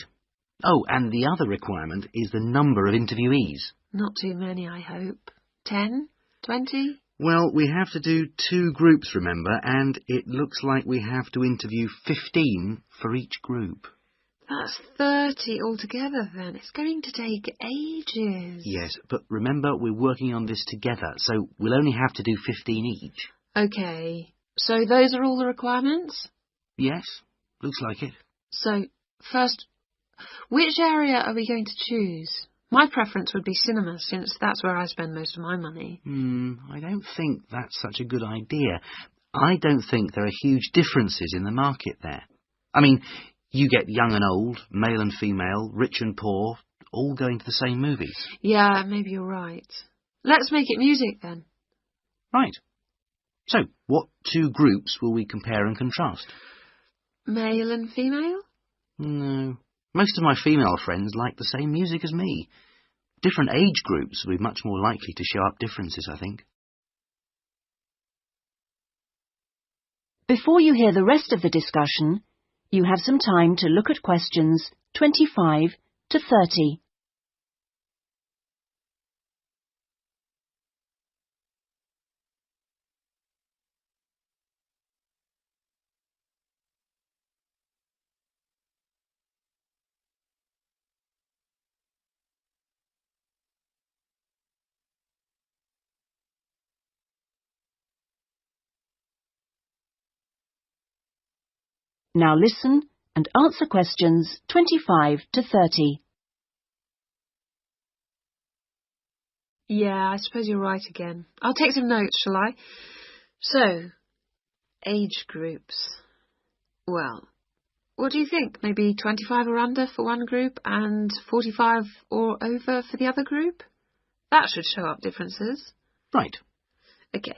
Oh, and the other requirement is the number of interviewees. Not too many, I hope. 10? 20? Well, we have to do 2 groups, remember, and it looks like we have to interview 15 for each group. That's 30 altogether, then. It's going to take ages. Yes, but remember, we're working on this together, so we'll only have to do 15 each. OK, so those are all the requirements? Yes, looks like it. So, first, which area are we going to choose? My preference would be cinema, since that's where I spend most of my money. I don't think that's such a good idea. I don't think there are huge differences in the market there. I mean, you get young and old, male and female, rich and poor, all going to the same movies. Yeah, maybe you're right. Let's make it music, then. Right. So, what 2 groups will we compare and contrast? Male and female? No. Most of my female friends like the same music as me. Different age groups will be much more likely to show up differences, I think. Before you hear the rest of the discussion, you have some time to look at questions 25 to 30. Now listen and answer questions 25 to 30. Yeah, I suppose you're right again. I'll take some notes, shall I? So, age groups. Well, what do you think? Maybe 25 or under for one group and 45 or over for the other group? That should show up differences. Right. OK,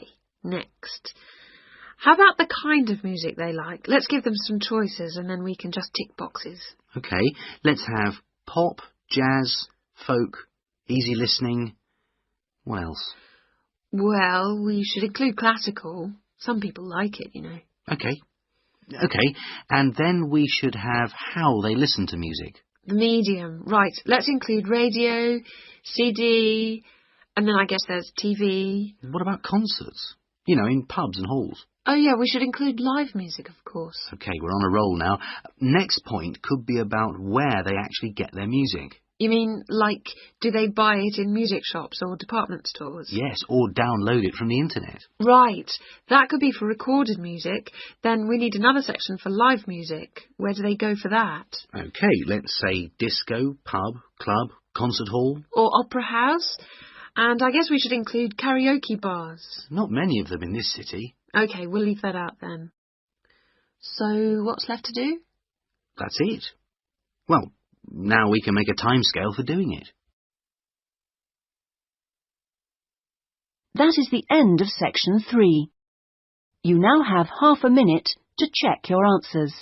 next. How about the kind of music they like? Let's give them some choices and then we can just tick boxes. OK, let's have pop, jazz, folk, easy listening. What else? Well, we should include classical. Some people like it, you know. Okay, and then we should have how they listen to music. The medium. Right, let's include radio, CD, and then I guess there's TV. What about concerts? You know, in pubs and halls. Oh yeah, we should include live music, of course. Okay, we're on a roll now. Next point could be about where they actually get their music. You mean, like, do they buy it in music shops or department stores? Yes, or download it from the internet. Right. That could be for recorded music. Then we need another section for live music. Where do they go for that? Okay, let's say disco, pub, club, concert hall. Or opera house. And I guess we should include karaoke bars. Not many of them in this city. Okay, we'll leave that out then. So, what's left to do? That's it. Well, now we can make a timescale for doing it. That is the end of section 3. You now have half a minute to check your answers.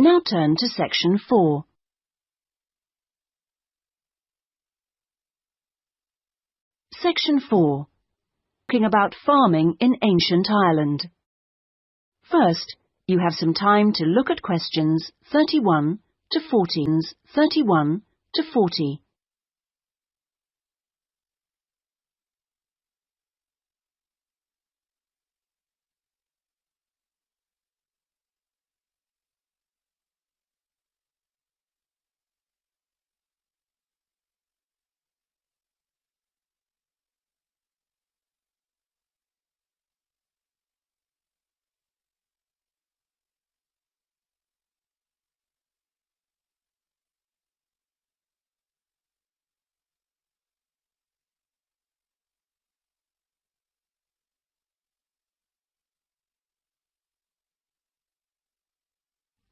Now turn to section 4. Section 4. Talking about farming in ancient Ireland. First, you have some time to look at questions 31 to 40.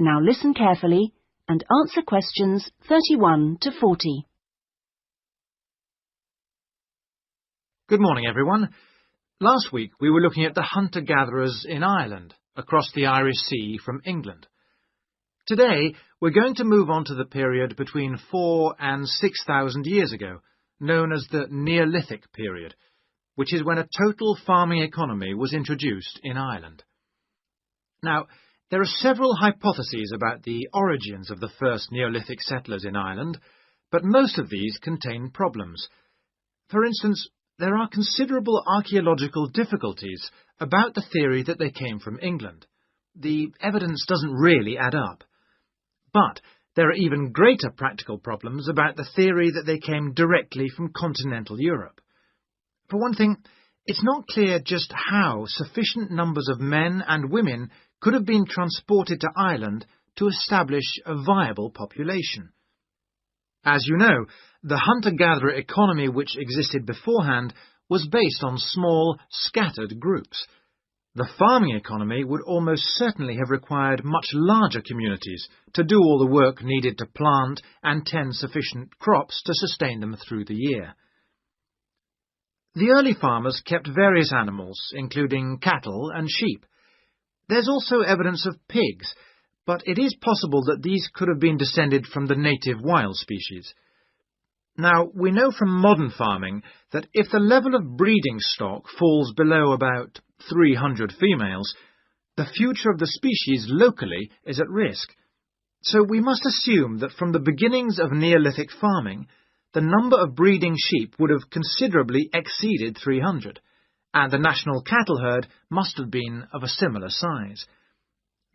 Now listen carefully and answer questions 31 to 40. Good morning, everyone. Last week we were looking at the hunter-gatherers in Ireland, across the Irish Sea from England. Today we're going to move on to the period between 4,000 and 6,000 years ago, known as the Neolithic period, which is when a total farming economy was introduced in Ireland. Now, there are several hypotheses about the origins of the first Neolithic settlers in Ireland, but most of these contain problems. For instance, there are considerable archaeological difficulties about the theory that they came from England. The evidence doesn't really add up. But there are even greater practical problems about the theory that they came directly from continental Europe. For one thing, it's not clear just how sufficient numbers of men and women could have been transported to Ireland to establish a viable population. As you know, the hunter-gatherer economy which existed beforehand was based on small, scattered groups. The farming economy would almost certainly have required much larger communities to do all the work needed to plant and tend sufficient crops to sustain them through the year. The early farmers kept various animals, including cattle and sheep. There's also evidence of pigs, but it is possible that these could have been descended from the native wild species. Now, we know from modern farming that if the level of breeding stock falls below about 300 females, the future of the species locally is at risk. So we must assume that from the beginnings of Neolithic farming, the number of breeding sheep would have considerably exceeded 300. And the national cattle herd must have been of a similar size.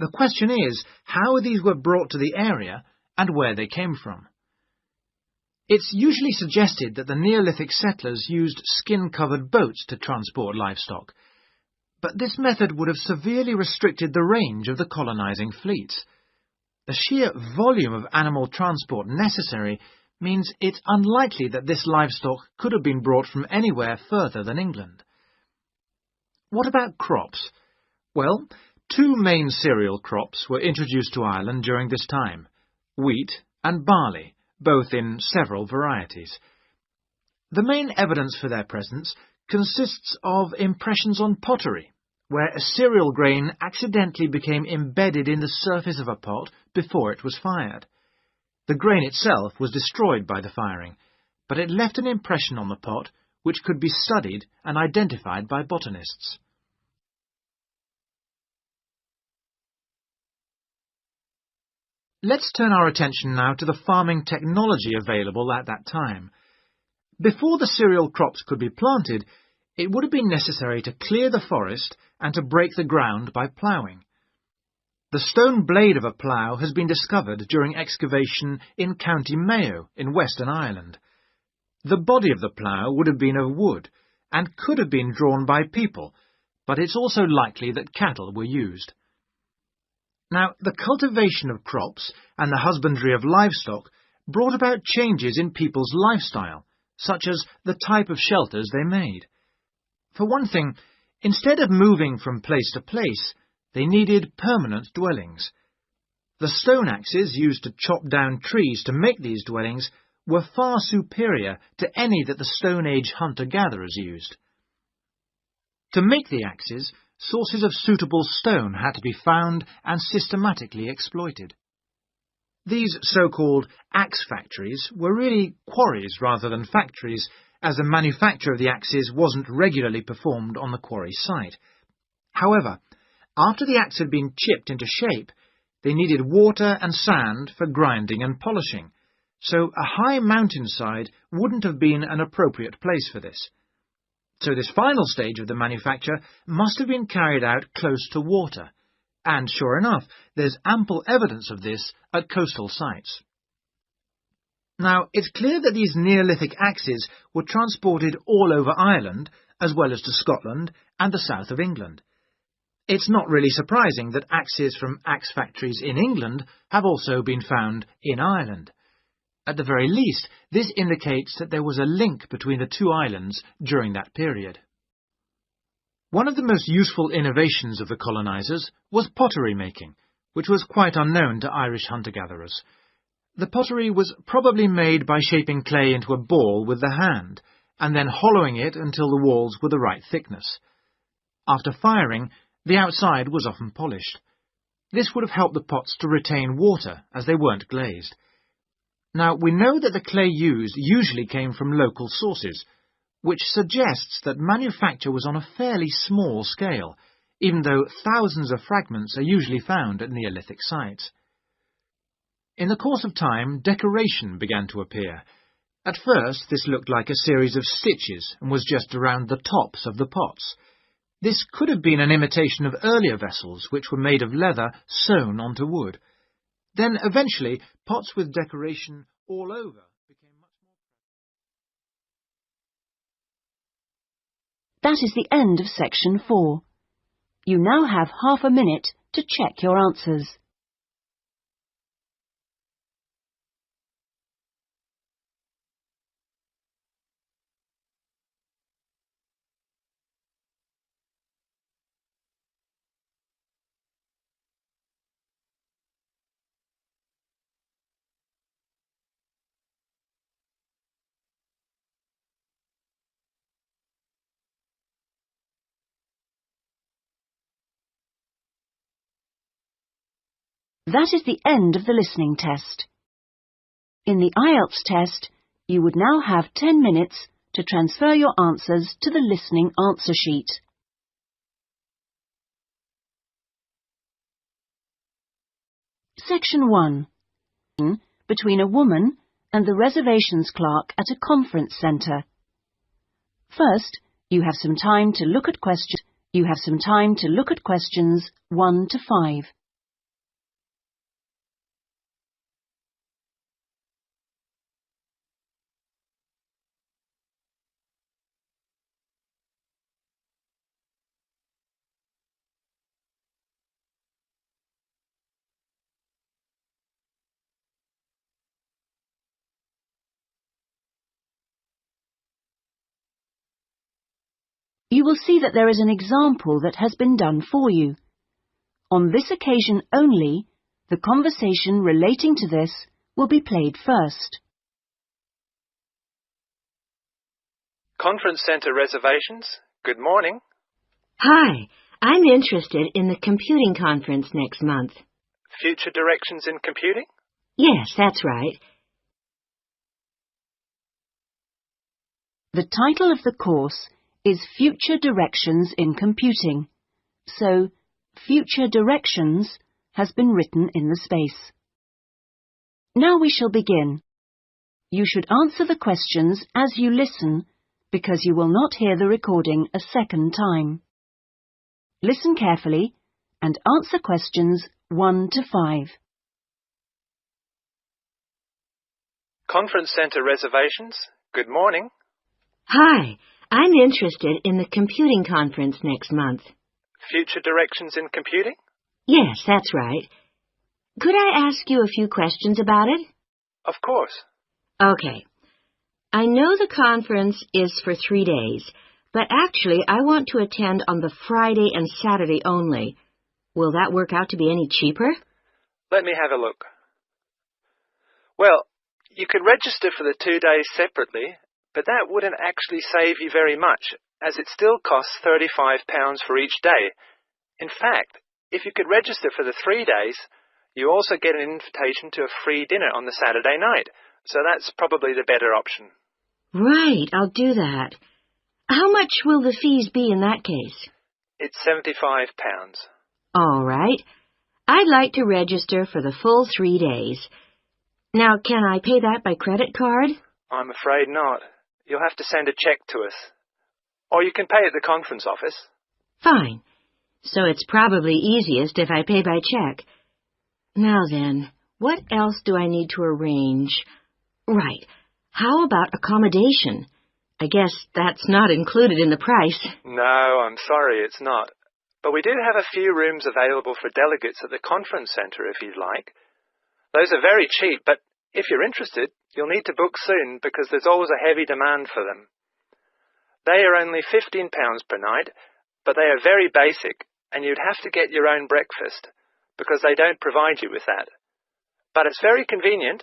The question is how these were brought to the area and where they came from. It's usually suggested that the Neolithic settlers used skin-covered boats to transport livestock, but this method would have severely restricted the range of the colonizing fleets. The sheer volume of animal transport necessary means it's unlikely that this livestock could have been brought from anywhere further than England. What about crops? Well, two main cereal crops were introduced to Ireland during this time, wheat and barley, both in several varieties. The main evidence for their presence consists of impressions on pottery, where a cereal grain accidentally became embedded in the surface of a pot before it was fired. The grain itself was destroyed by the firing, but it left an impression on the pot which could be studied and identified by botanists. Let's turn our attention now to the farming technology available at that time. Before the cereal crops could be planted, it would have been necessary to clear the forest and to break the ground by ploughing. The stone blade of a plough has been discovered during excavation in County Mayo in Western Ireland. The body of the plough would have been of wood and could have been drawn by people, but it's also likely that cattle were used. Now, the cultivation of crops and the husbandry of livestock brought about changes in people's lifestyle, such as the type of shelters they made. For one thing, instead of moving from place to place, they needed permanent dwellings. The stone axes used to chop down trees to make these dwellings were far superior to any that the Stone Age hunter-gatherers used. To make the axes, sources of suitable stone had to be found and systematically exploited. These so-called axe factories were really quarries rather than factories, as the manufacture of the axes wasn't regularly performed on the quarry site. However, after the axe had been chipped into shape, they needed water and sand for grinding and polishing, so a high mountainside wouldn't have been an appropriate place for this. So this final stage of the manufacture must have been carried out close to water, and sure enough, there's ample evidence of this at coastal sites. Now, it's clear that these Neolithic axes were transported all over Ireland, as well as to Scotland and the south of England. It's not really surprising that axes from axe factories in England have also been found in Ireland. At the very least, this indicates that there was a link between the two islands during that period. One of the most useful innovations of the colonizers was pottery making, which was quite unknown to Irish hunter-gatherers. The pottery was probably made by shaping clay into a ball with the hand, and then hollowing it until the walls were the right thickness. After firing, the outside was often polished. This would have helped the pots to retain water, as they weren't glazed. Now, we know that the clay used usually came from local sources, which suggests that manufacture was on a fairly small scale, even though thousands of fragments are usually found at Neolithic sites. In the course of time, decoration began to appear. At first, this looked like a series of stitches and was just around the tops of the pots. This could have been an imitation of earlier vessels, which were made of leather sewn onto wood. Then, eventually, pots with decoration all over became much more... That is the end of section 4. You now have half a minute to check your answers. That is the end of the listening test. In the Ielts test, you would now have 10 minutes to transfer your answers to the listening answer sheet. Section 1. Between a woman and the reservations clerk at a conference centre. First, you have some time to look at questions. You have some time to look at questions 1 to 5. you will see that there is an example that has been done for you. On this occasion only, the conversation relating to this will be played first. Conference Centre reservations. Good morning. Hi, I'm interested in the computing conference next month. Future directions in computing? Yes, that's right. The title of the course is Future Directions in Computing, so Future Directions has been written in the space. Now we shall begin. You should answer the questions as you listen, because you will not hear the recording a second time. Listen carefully and answer questions 1 to 5. Conference Centre reservations. Good morning. Hi, I'm interested in the computing conference next month. Future directions in computing? Yes, that's right. Could I ask you a few questions about it? Of course. Okay. I know the conference is for 3 days, but actually I want to attend on the Friday and Saturday only. Will that work out to be any cheaper? Let me have a look. Well, you could register for the 2 days separately, but that wouldn't actually save you very much, as it still costs £35 for each day. In fact, if you could register for the 3 days, you also get an invitation to a free dinner on the Saturday night, so that's probably the better option. Right, I'll do that. How much will the fees be in that case? It's £75. All right. I'd like to register for the full 3 days. Now, can I pay that by credit card? I'm afraid not. You'll have to send a cheque to us. Or you can pay at the conference office. Fine. So it's probably easiest if I pay by cheque. Now then, what else do I need to arrange? Right. How about accommodation? I guess that's not included in the price. No, I'm sorry, it's not. But we do have a few rooms available for delegates at the conference centre if you'd like. Those are very cheap, but if you're interested, you'll need to book soon because there's always a heavy demand for them. They are only £15 per night, but they are very basic, and you'd have to get your own breakfast because they don't provide you with that. But it's very convenient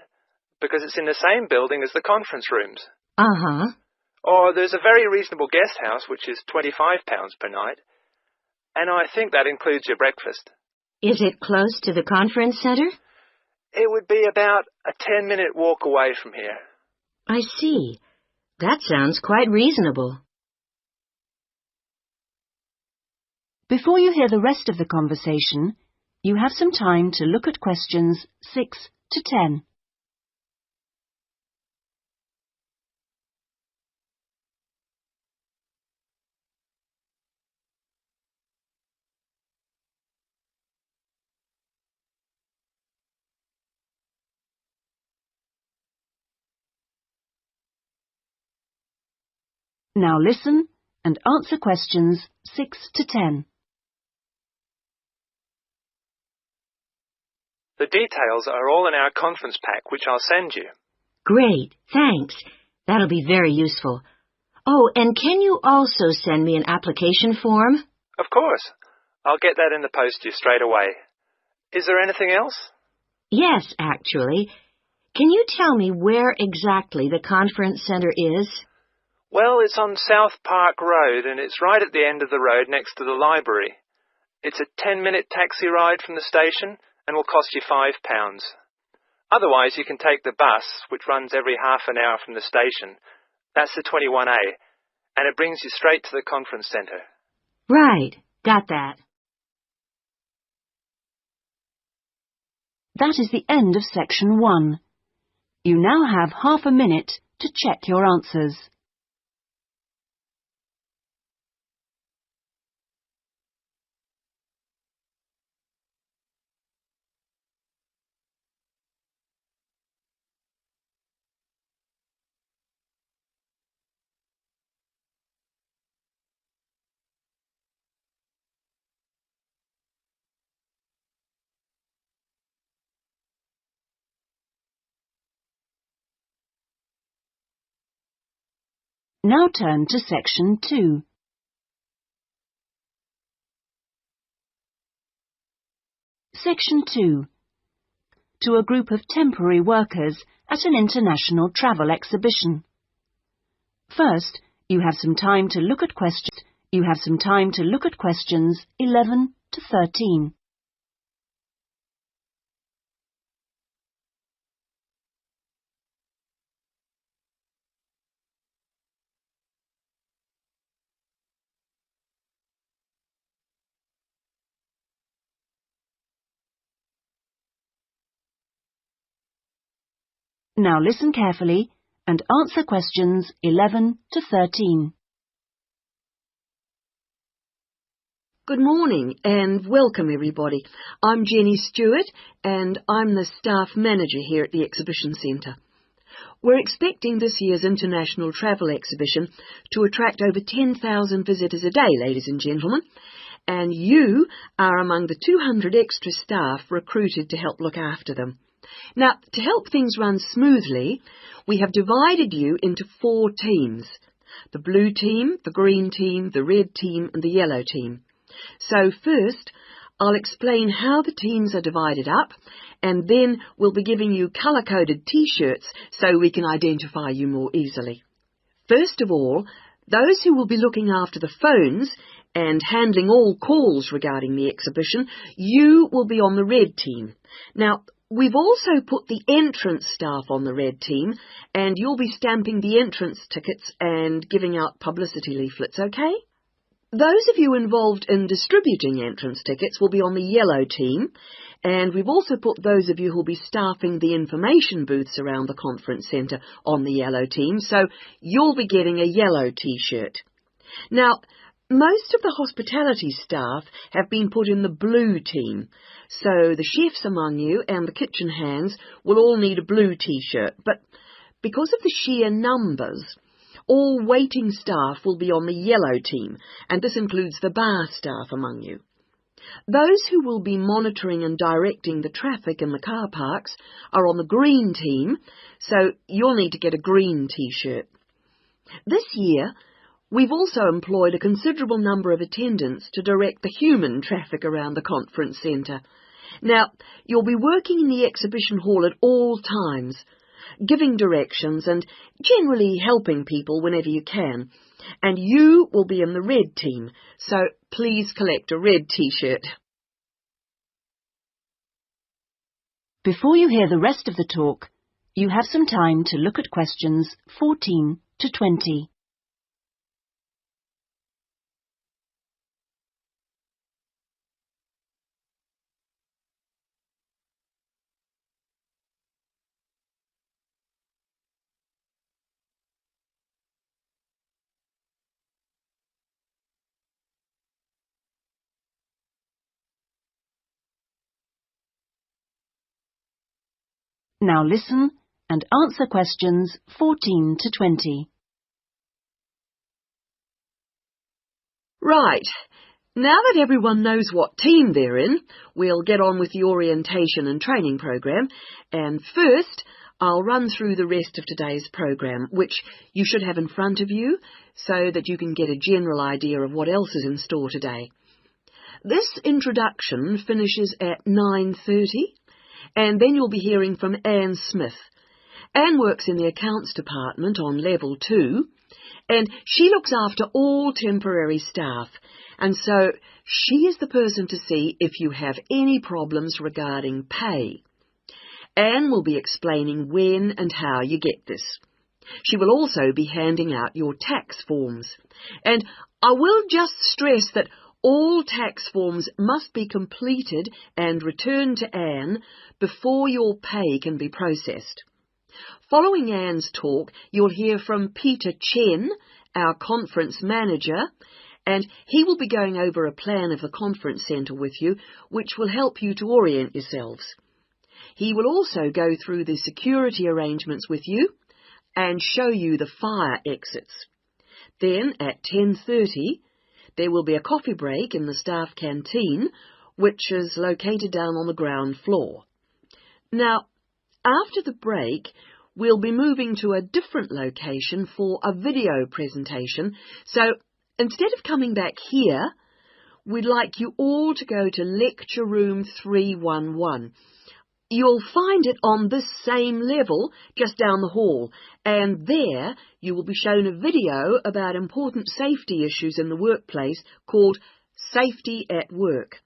because it's in the same building as the conference rooms. Uh-huh. Or there's a very reasonable guest house, which is £25 per night, and I think that includes your breakfast. Is it close to the conference centre? It would be about a 10-minute walk away from here. I see. That sounds quite reasonable. Before you hear the rest of the conversation, you have some time to look at questions 6 to 10. Now listen and answer questions 6 to 10. The details are all in our conference pack, which I'll send you. Great, thanks. That'll be very useful. Oh, and can you also send me an application form? Of course. I'll get that in the post to you straight away. Is there anything else? Yes, actually. Can you tell me where exactly the conference centre is? Well, it's on South Park Road, and it's right at the end of the road next to the library. It's a 10-minute taxi ride from the station and will cost you £5. Otherwise, you can take the bus, which runs every half an hour from the station. That's the 21A, and it brings you straight to the conference centre. Right, got that. That is the end of section 1. You now have half a minute to check your answers. Now turn to section 2. Section 2. To a group of temporary workers at an international travel exhibition. First, you have some time to look at questions. You have some time to look at questions 11 to 13. Now listen carefully and answer questions 11 to 13. Good morning and welcome everybody. I'm Jenny Stewart and I'm the staff manager here at the Exhibition Centre. We're expecting this year's International Travel Exhibition to attract over 10,000 visitors a day, ladies and gentlemen, and you are among the 200 extra staff recruited to help look after them. Now, to help things run smoothly, we have divided you into 4 teams: the blue team, the green team, the red team and the yellow team. So first, I'll explain how the teams are divided up, and then we'll be giving you colour-coded T-shirts so we can identify you more easily. First of all, those who will be looking after the phones and handling all calls regarding the exhibition, you will be on the red team. Now, we've also put the entrance staff on the red team, and you'll be stamping the entrance tickets and giving out publicity leaflets, okay? Those of you involved in distributing entrance tickets will be on the yellow team, and we've also put those of you who'll be staffing the information booths around the conference centre on the yellow team, so you'll be getting a yellow T-shirt. Now, most of the hospitality staff have been put in the blue team, so the chefs among you and the kitchen hands will all need a blue T-shirt, but because of the sheer numbers, all waiting staff will be on the yellow team, and this includes the bar staff among you. Those who will be monitoring and directing the traffic in the car parks are on the green team, so you'll need to get a green T-shirt. This year, we've also employed a considerable number of attendants to direct the human traffic around the conference centre. Now, you'll be working in the exhibition hall at all times, giving directions and generally helping people whenever you can. And you will be in the red team, so please collect a red T-shirt. Before you hear the rest of the talk, you have some time to look at questions 14 to 20. Now listen and answer questions 14 to 20. Right. Now that everyone knows what team they're in, we'll get on with the orientation and training program. And first, I'll run through the rest of today's program, which you should have in front of you so that you can get a general idea of what else is in store today. This introduction finishes at 9:30. And then you'll be hearing from Anne Smith. Anne works in the accounts department on level 2, and she looks after all temporary staff, and so she is the person to see if you have any problems regarding pay. Anne will be explaining when and how you get this. She will also be handing out your tax forms. And I will just stress that all tax forms must be completed and returned to Anne before your pay can be processed. Following Anne's talk, you'll hear from Peter Chen, our conference manager, and he will be going over a plan of the conference centre with you, which will help you to orient yourselves. He will also go through the security arrangements with you and show you the fire exits. Then, at 10:30, there will be a coffee break in the staff canteen, which is located down on the ground floor. Now, after the break, we'll be moving to a different location for a video presentation, so instead of coming back here, we'd like you all to go to lecture room 311. You'll find it on this same level, just down the hall, and there you will be shown a video about important safety issues in the workplace called Safety at Work.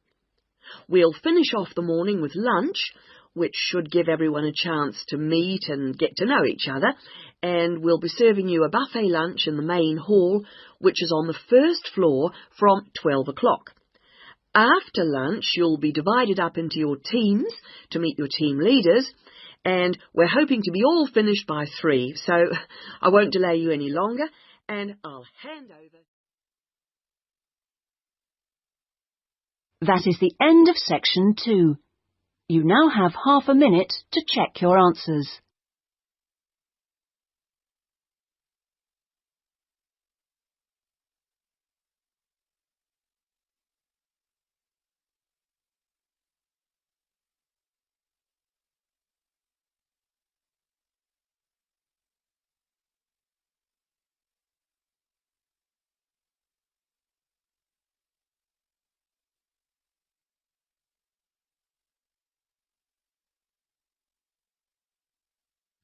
We'll finish off the morning with lunch, which should give everyone a chance to meet and get to know each other, and we'll be serving you a buffet lunch in the main hall, which is on the first floor from 12 o'clock. After lunch, you'll be divided up into your teams to meet your team leaders, and we're hoping to be all finished by 3, so I won't delay you any longer, and I'll hand over. That is the end of section 2. You now have half a minute to check your answers.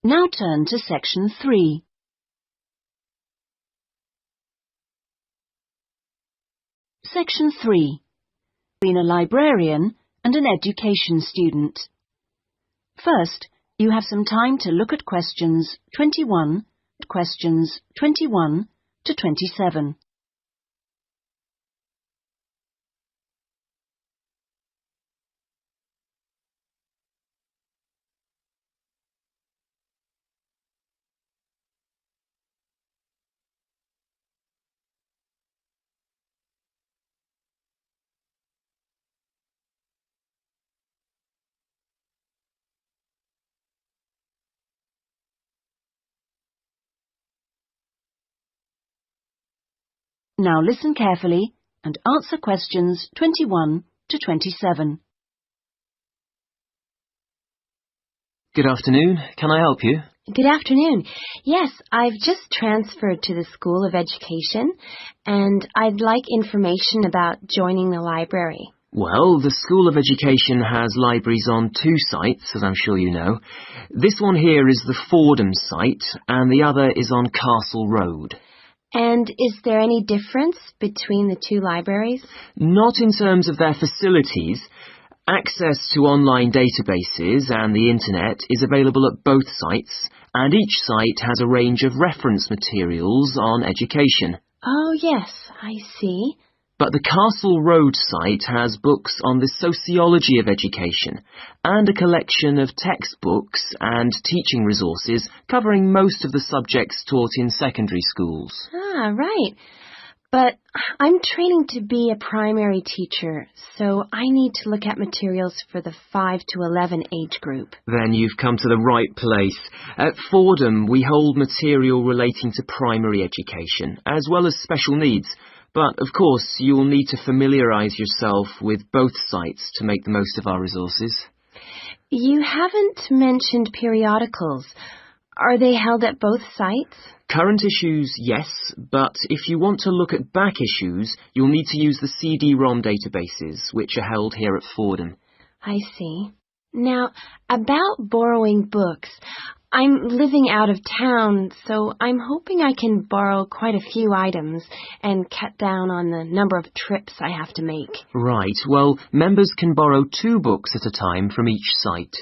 Now turn to section 3. Section 3. Being a librarian and an education student. First, you have some time to look at questions 21 to 27. Now listen carefully and answer questions 21 to 27. Good afternoon. Can I help you? Good afternoon. Yes, I've just transferred to the School of Education, and I'd like information about joining the library. Well, the School of Education has libraries on 2 sites, as I'm sure you know. This one here is the Fordham site, and the other is on Castle Road. And is there any difference between the 2 libraries? Not in terms of their facilities. Access to online databases and the internet is available at both sites, and each site has a range of reference materials on education. Oh, yes, I see. But the Castle Road site has books on the sociology of education and a collection of textbooks and teaching resources covering most of the subjects taught in secondary schools. Ah, right. But I'm training to be a primary teacher, so I need to look at materials for the 5 to 11 age group. Then you've come to the right place. At Fordham, we hold material relating to primary education, as well as special needs. But, of course, you'll need to familiarise yourself with both sites to make the most of our resources. You haven't mentioned periodicals. Are they held at both sites? Current issues, yes, but if you want to look at back issues, you'll need to use the CD-ROM databases, which are held here at Fordham. I see. Now, about borrowing books, I'm living out of town, so I'm hoping I can borrow quite a few items and cut down on the number of trips I have to make. Right, well, members can borrow 2 books at a time from each site.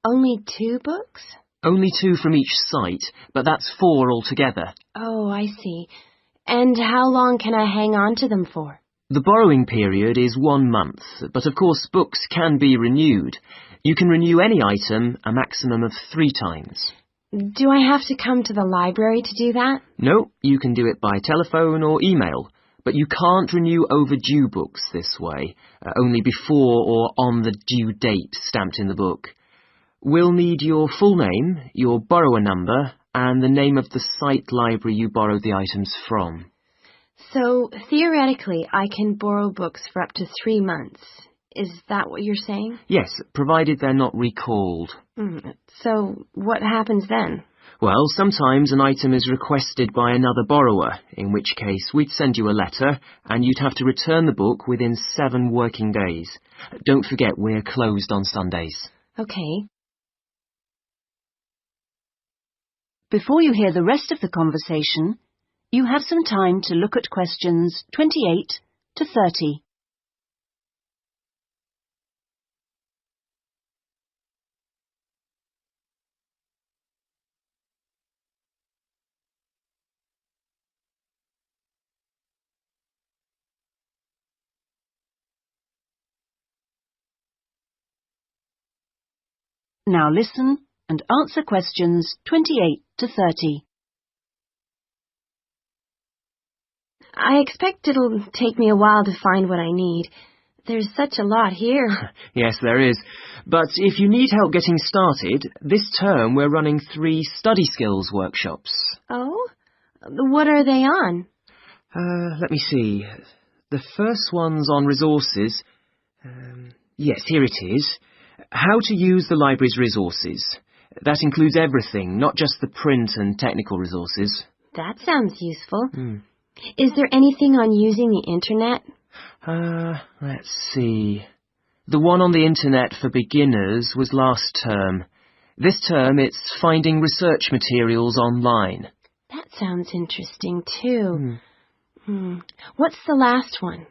Only 2 books? Only 2 from each site, but that's 4 altogether. Oh, I see. And how long can I hang on to them for? The borrowing period is 1 month, but of course books can be renewed. You can renew any item a maximum of 3 times. Do I have to come to the library to do that? No, you can do it by telephone or email, but you can't renew overdue books this way, only before or on the due date stamped in the book. We'll need your full name, your borrower number, and the name of the site library you borrowed the items from. So, theoretically, I can borrow books for up to 3 months. Is that what you're saying? Yes, provided they're not recalled. So, what happens then? Well, sometimes an item is requested by another borrower, in which case we'd send you a letter and you'd have to return the book within 7 working days. Don't forget we're closed on Sundays. OK. Before you hear the rest of the conversation, you have some time to look at questions 28 to 30. Now listen and answer questions 28 to 30. I expect it'll take me a while to find what I need. There's such a lot here. Yes, there is. But if you need help getting started, this term we're running 3 study skills workshops. Oh? What are they on? Let me see. The first one's on resources. Yes, here it is. How to use the library's resources. That includes everything, not just the print and technical resources. That sounds useful. Is there anything on using the internet? Let's see. The one on the internet for beginners was last term. This term it's finding research materials online. That sounds interesting too. What's the last one?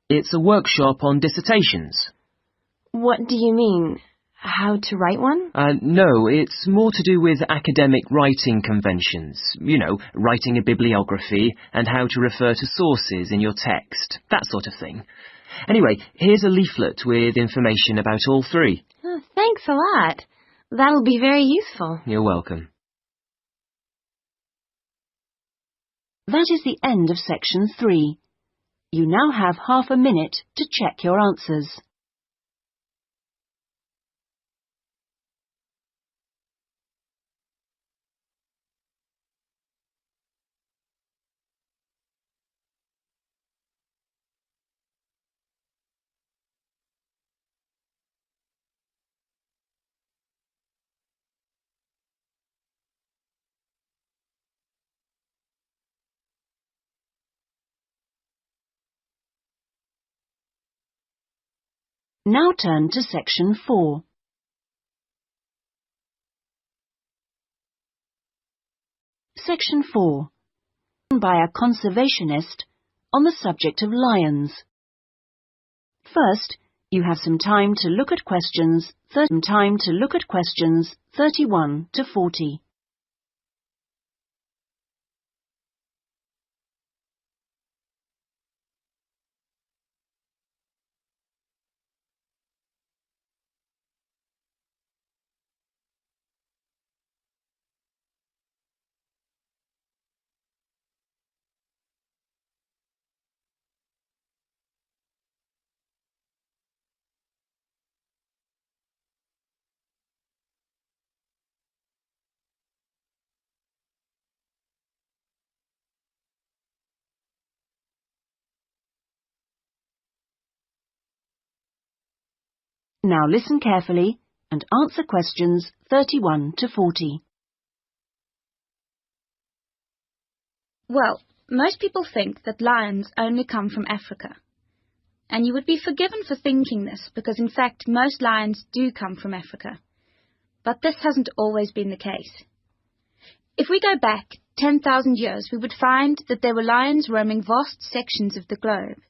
It's a workshop on dissertations. What do you mean? How to write one? No, it's more to do with academic writing conventions. You know, writing a bibliography and how to refer to sources in your text, that sort of thing. Anyway, here's a leaflet with information about all 3. Oh, thanks a lot. That'll be very useful. You're welcome. That is the end of section 3. You now have half a minute to check your answers. Now turn to section 4. Section 4. By a conservationist on the subject of lions. First, you have some time to look at questions 31 to 40. Now listen carefully and answer questions 31 to 40. Well, most people think that lions only come from Africa. And you would be forgiven for thinking this, because in fact most lions do come from Africa. But this hasn't always been the case. If we go back 10,000 years, we would find that there were lions roaming vast sections of the globe.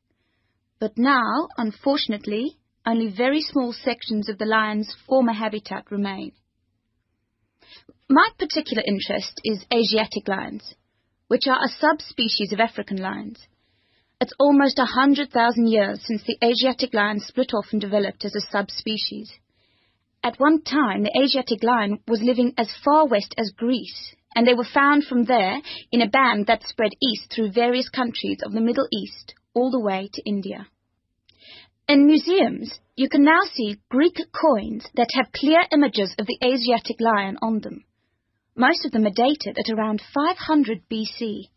But now, unfortunately, only very small sections of the lion's former habitat remain. My particular interest is Asiatic lions, which are a subspecies of African lions. It's almost 100,000 years since the Asiatic lion split off and developed as a subspecies. At one time, the Asiatic lion was living as far west as Greece, and they were found from there in a band that spread east through various countries of the Middle East, all the way to India. In museums, you can now see Greek coins that have clear images of the Asiatic lion on them. Most of them are dated at around 500 BC.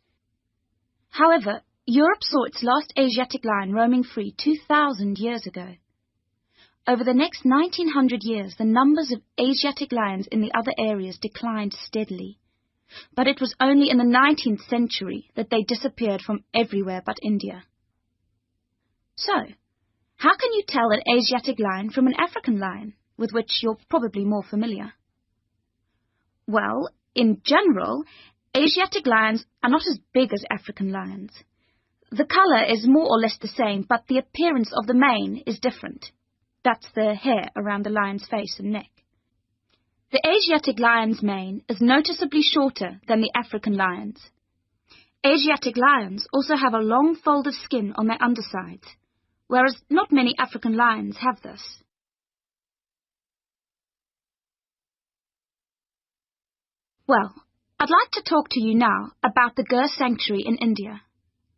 However, Europe saw its last Asiatic lion roaming free 2,000 years ago. Over the next 1900 years, the numbers of Asiatic lions in the other areas declined steadily, but it was only in the 19th century that they disappeared from everywhere but India. So, how can you tell an Asiatic lion from an African lion, with which you're probably more familiar? Well, in general, Asiatic lions are not as big as African lions. The colour is more or less the same, but the appearance of the mane is different. That's the hair around the lion's face and neck. The Asiatic lion's mane is noticeably shorter than the African lion's. Asiatic lions also have a long fold of skin on their undersides, whereas not many African lions have this. Well, I'd like to talk to you now about the Gur Sanctuary in India.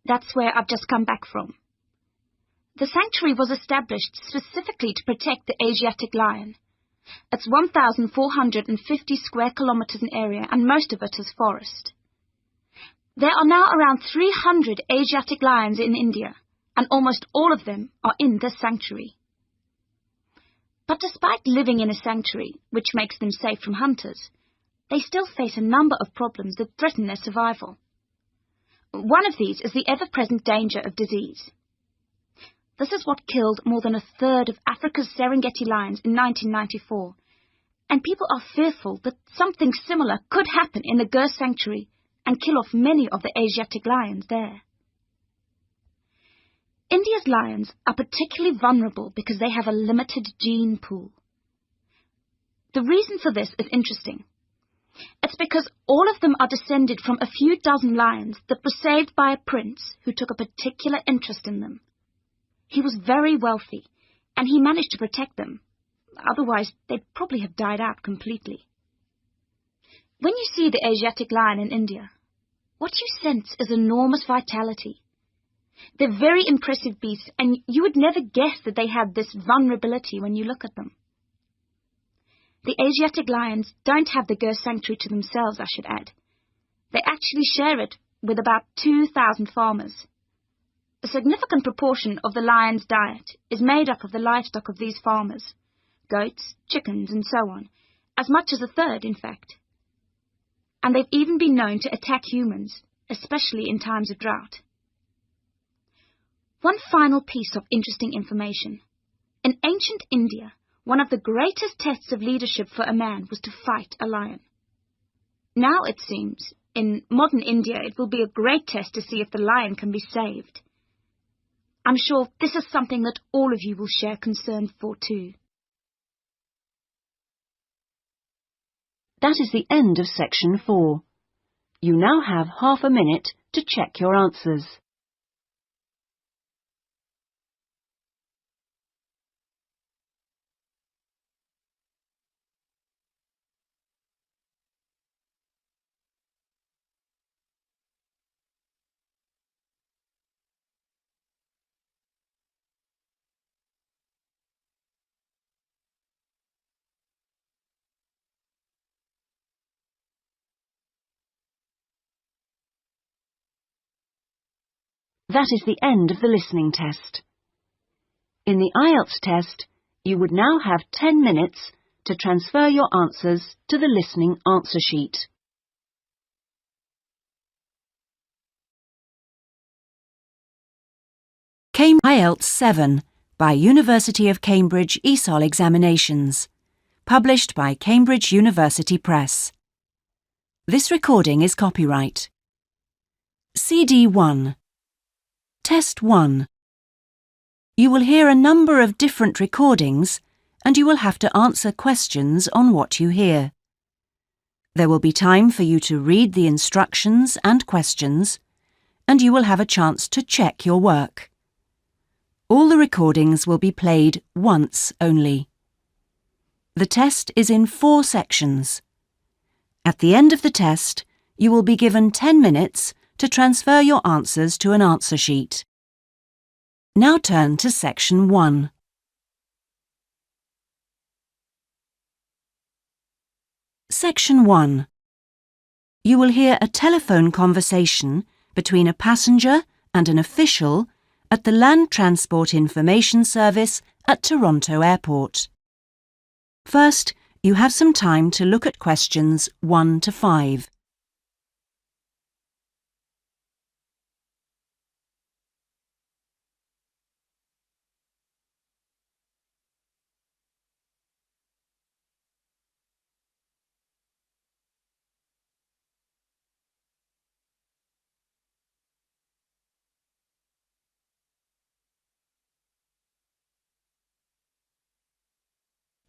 That's where I've just come back from. The sanctuary was established specifically to protect the Asiatic lion. It's 1,450 square kilometres in area, and most of it is forest. There are now around 300 Asiatic lions in India, and almost all of them are in this sanctuary. But despite living in a sanctuary, which makes them safe from hunters, they still face a number of problems that threaten their survival. One of these is the ever-present danger of disease. This is what killed more than a third of Africa's Serengeti lions in 1994, and people are fearful that something similar could happen in the Gur Sanctuary and kill off many of the Asiatic lions there. India's lions are particularly vulnerable because they have a limited gene pool. The reason for this is interesting. It's because all of them are descended from a few dozen lions that were saved by a prince who took a particular interest in them. He was very wealthy, and he managed to protect them. Otherwise, they'd probably have died out completely. When you see the Asiatic lion in India, what you sense is enormous vitality. They're very impressive beasts, and you would never guess that they had this vulnerability when you look at them. The Asiatic lions don't have the Gur Sanctuary to themselves, I should add. They actually share it with about 2,000 farmers. A significant proportion of the lion's diet is made up of the livestock of these farmers, goats, chickens, and so on, as much as a third, in fact. And they've even been known to attack humans, especially in times of drought. One final piece of interesting information. In ancient India, one of the greatest tests of leadership for a man was to fight a lion. Now, it seems, in modern India, it will be a great test to see if the lion can be saved. I'm sure this is something that all of you will share concern for too. That is the end of section 4. You now have half a minute to check your answers. That is the end of the listening test. In the Ielts test, you would now have 10 minutes to transfer your answers to the listening answer sheet. Ielts 7 by University of Cambridge ESOL Examinations, published by Cambridge University Press. This recording is copyright. CD 1. Test 1. You will hear a number of different recordings and you will have to answer questions on what you hear. There will be time for you to read the instructions and questions, and you will have a chance to check your work. All the recordings will be played once only. The test is in 4 sections. At the end of the test, you will be given 10 minutes to transfer your answers to an answer sheet. Now turn to section 1. Section 1. You will hear a telephone conversation between a passenger and an official at the Land Transport Information Service at Toronto Airport. First, you have some time to look at questions 1 to 5.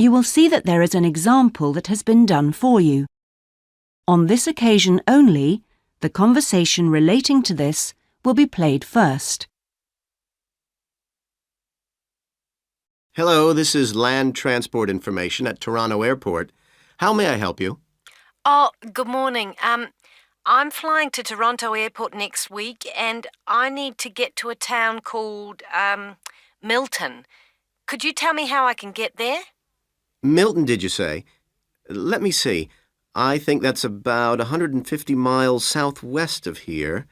You will see that there is an example that has been done for you. On this occasion only, the conversation relating to this will be played first. Hello, this is land transport information at Toronto Airport. How may I help you? Oh, good morning. I'm flying to Toronto Airport next week and I need to get to a town called, Milton. Could you tell me how I can get there? Milton, did you say? Let me see. I think that's about 150 miles southwest of here.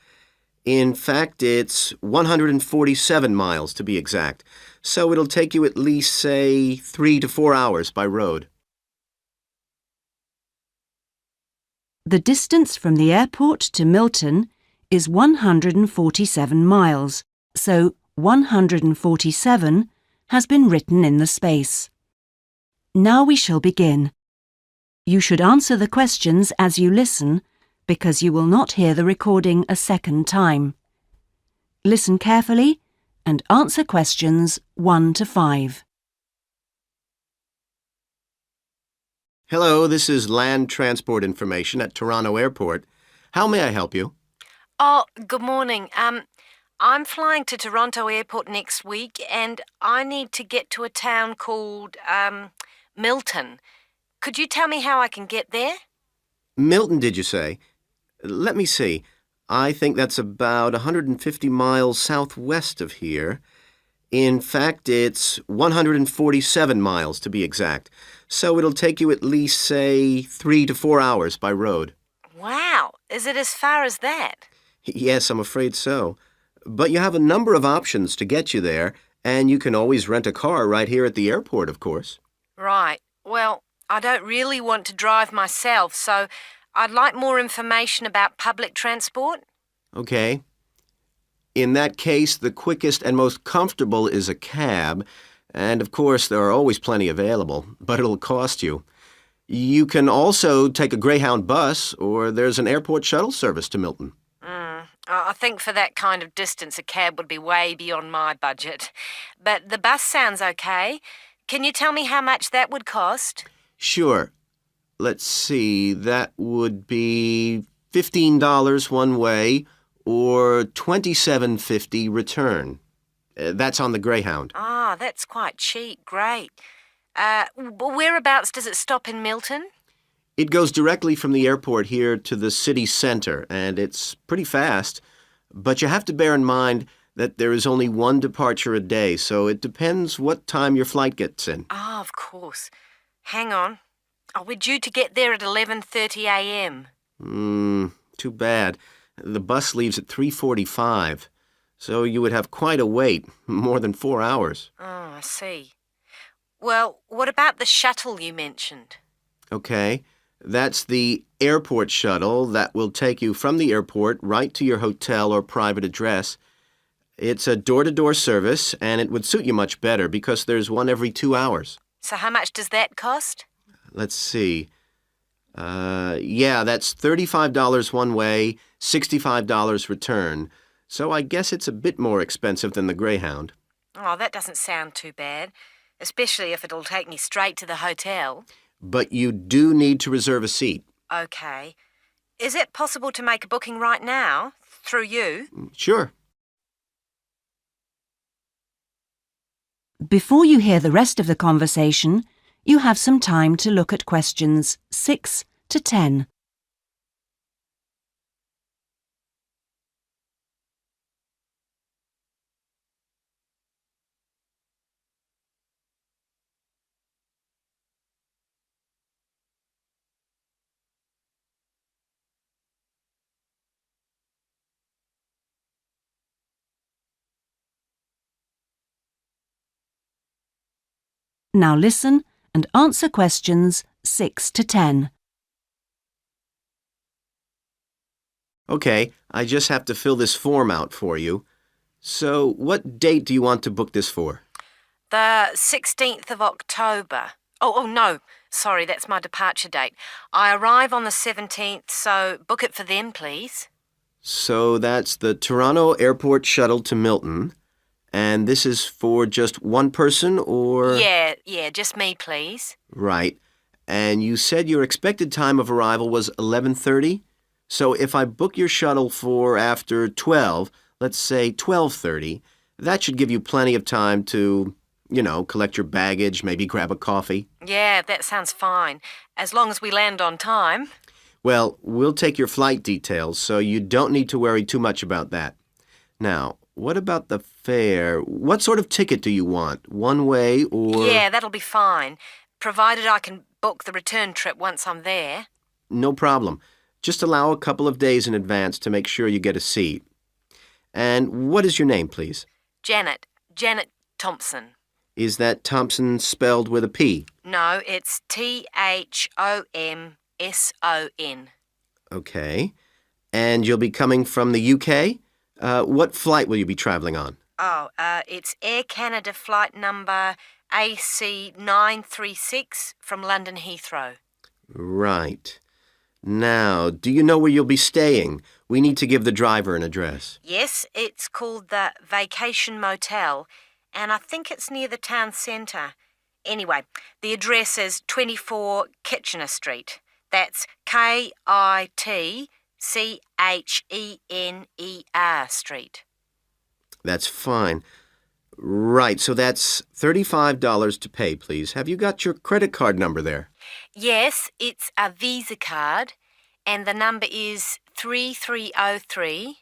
In fact, it's 147 miles to be exact. So it'll take you at least, say, 3 to 4 hours by road. The distance from the airport to Milton is 147 miles, so 147 has been written in the space. Now we shall begin. You should answer the questions as you listen, because you will not hear the recording a second time. Listen carefully and answer questions 1 to 5. Hello, this is land transport information at Toronto Airport. How may I help you? Oh, good morning. I'm flying to Toronto Airport next week and I need to get to a town called, Milton. Could you tell me how I can get there? Milton, did you say? Let me see. I think that's about 150 miles southwest of here. In fact, it's 147 miles to be exact. So it'll take you at least, say, 3 to 4 hours by road. Wow, is it as far as that? Yes, I'm afraid so. But you have a number of options to get you there, and you can always rent a car right here at the airport, of course. Right. Well, I don't really want to drive myself, so I'd like more information about public transport. Okay. In that case, the quickest and most comfortable is a cab, and of course there are always plenty available, but it'll cost you. You can also take a Greyhound bus, or there's an airport shuttle service to Milton. I think for that kind of distance a cab would be way beyond my budget. But the bus sounds okay. Can you tell me how much that would cost? Sure. Let's see, that would be $15 one way, or $27.50 return. That's on the Greyhound. Ah, that's quite cheap. Great. Whereabouts does it stop in Milton? It goes directly from the airport here to the city center, and it's pretty fast. But you have to bear in mind that there is only one departure a day, so it depends what time your flight gets in. Ah, of course. Hang on. Oh, we're due to get there at 11:30 a.m. Too bad. The bus leaves at 3:45, so you would have quite a wait, more than 4 hours. Oh, I see. Well, what about the shuttle you mentioned? Okay, that's the airport shuttle that will take you from the airport right to your hotel or private address. It's a door-to-door service, and it would suit you much better because there's one every 2 hours. So how much does that cost? Let's see. Yeah, that's $35 one way, $65 return. So I guess it's a bit more expensive than the Greyhound. Oh, that doesn't sound too bad, especially if it'll take me straight to the hotel. But you do need to reserve a seat. Okay. Is it possible to make a booking right now, through you? Sure. Before you hear the rest of the conversation, you have some time to look at questions 6 to 10. Now listen and answer questions 6 to 10. Okay, I just have to fill this form out for you. So, what date do you want to book this for? The 16th of October. Oh, no. Sorry, that's my departure date. I arrive on the 17th, so book it for then, please. So that's the Toronto Airport shuttle to Milton, And this is for just one person, or...? Yeah, just me, please. Right. And you said your expected time of arrival was 11:30? So if I book your shuttle for after 12, let's say 12:30, that should give you plenty of time to, collect your baggage, maybe grab a coffee. Yeah, that sounds fine, as long as we land on time. Well, we'll take your flight details, so you don't need to worry too much about that. Now, what about the fare? What sort of ticket do you want? One way or...? Yeah, that'll be fine, provided I can book the return trip once I'm there. No problem. Just allow a couple of days in advance to make sure you get a seat. And what is your name, please? Janet Thompson. Is that Thompson spelled with a P? No, it's Thomson. Okay. And you'll be coming from the UK? What flight will you be travelling on? It's Air Canada flight number AC936 from London Heathrow. Right. Now, do you know where you'll be staying? We need to give the driver an address. Yes, it's called the Vacation Motel, and I think it's near the town centre. Anyway, the address is 24 Kitchener Street. That's Kitchener Street. That's fine. Right, so that's $35 to pay, please. Have you got your credit card number there? Yes, it's a Visa card, and the number is 3303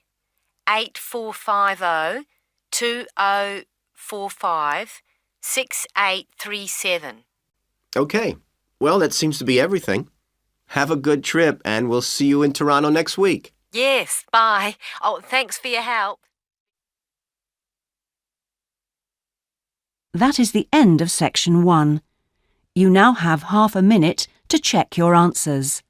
8450 2045 6837. Okay. Well, that seems to be everything. Have a good trip, and we'll see you in Toronto next week. Yes, bye. Oh, thanks for your help. That is the end of section 1. You now have half a minute to check your answers.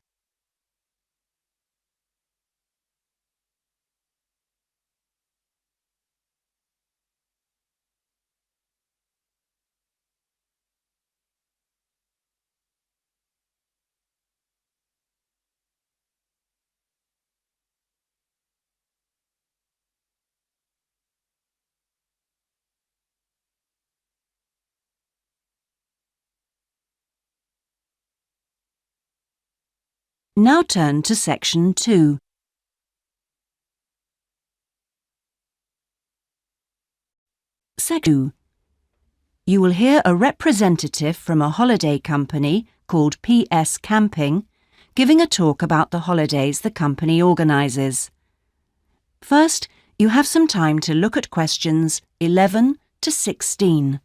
Now turn to section 2. Section 2. You will hear a representative from a holiday company called PS Camping giving a talk about the holidays the company organises. First, you have some time to look at questions 11 to 16.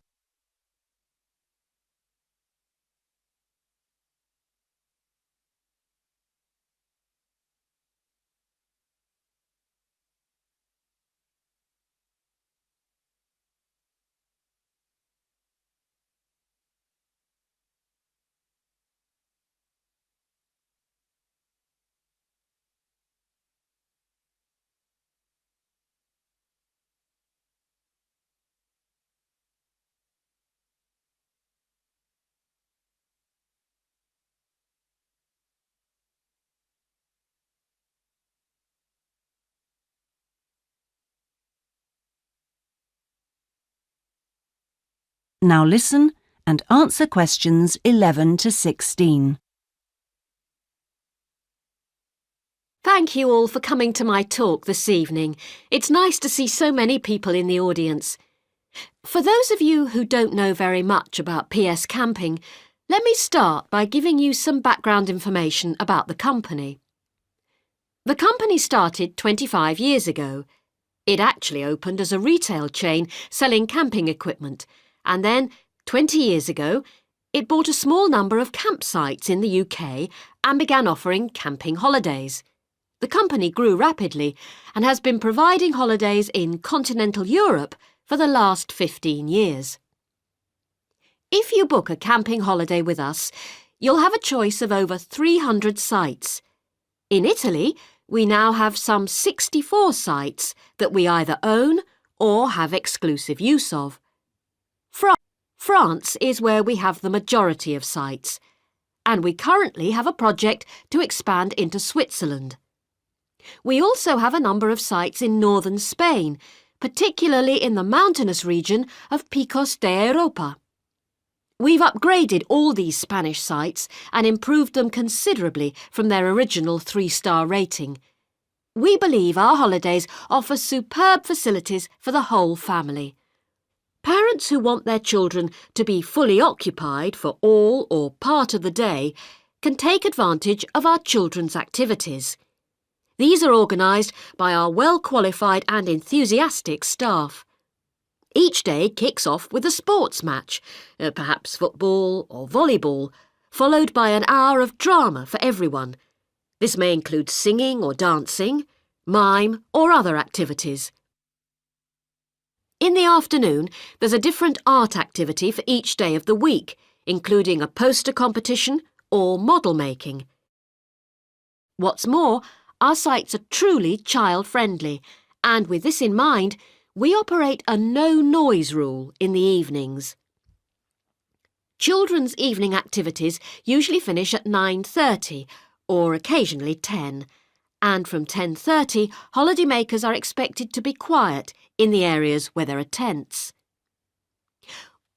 Now listen and answer questions 11 to 16. Thank you all for coming to my talk this evening. It's nice to see so many people in the audience. For those of you who don't know very much about PS Camping, let me start by giving you some background information about the company. The company started 25 years ago. It actually opened as a retail chain selling camping equipment, and then, 20 years ago, it bought a small number of campsites in the UK and began offering camping holidays. The company grew rapidly and has been providing holidays in continental Europe for the last 15 years. If you book a camping holiday with us, you'll have a choice of over 300 sites. In Italy, we now have some 64 sites that we either own or have exclusive use of. France is where we have the majority of sites, and we currently have a project to expand into Switzerland. We also have a number of sites in northern Spain, particularly in the mountainous region of 𝐍𝐇ậ𝐓. We've upgraded all these Spanish sites and improved them considerably from their original 3-star rating. We believe our holidays offer superb facilities for the whole family. Parents who want their children to be fully occupied for all or part of the day can take advantage of our children's activities. These are organised by our well-qualified and enthusiastic staff. Each day kicks off with a sports match, perhaps football or volleyball, followed by an hour of drama for everyone. This may include singing or dancing, mime or other activities. In the afternoon, there's a different art activity for each day of the week, including a poster competition or model making. What's more, our sites are truly child-friendly, and with this in mind, we operate a no-noise rule in the evenings. Children's evening activities usually finish at 9:30 or occasionally 10, and from 10:30 holidaymakers are expected to be quiet in the areas where there are tents.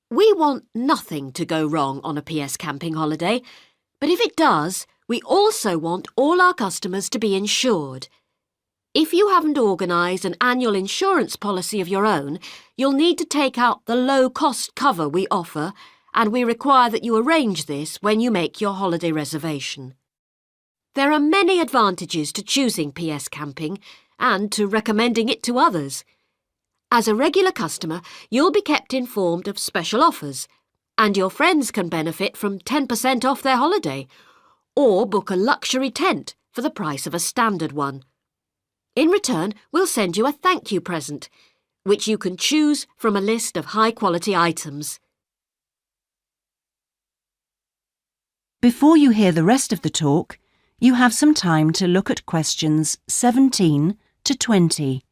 We want nothing to go wrong on a PS camping holiday, but if it does, we also want all our customers to be insured. If you haven't organised an annual insurance policy of your own, you'll need to take out the low-cost cover we offer, and we require that you arrange this when you make your holiday reservation. There are many advantages to choosing PS Camping and to recommending it to others. As a regular customer, you'll be kept informed of special offers, and your friends can benefit from 10% off their holiday, or book a luxury tent for the price of a standard one. In return, we'll send you a thank you present, which you can choose from a list of high-quality items. Before you hear the rest of the talk, you have some time to look at questions 17 to 20.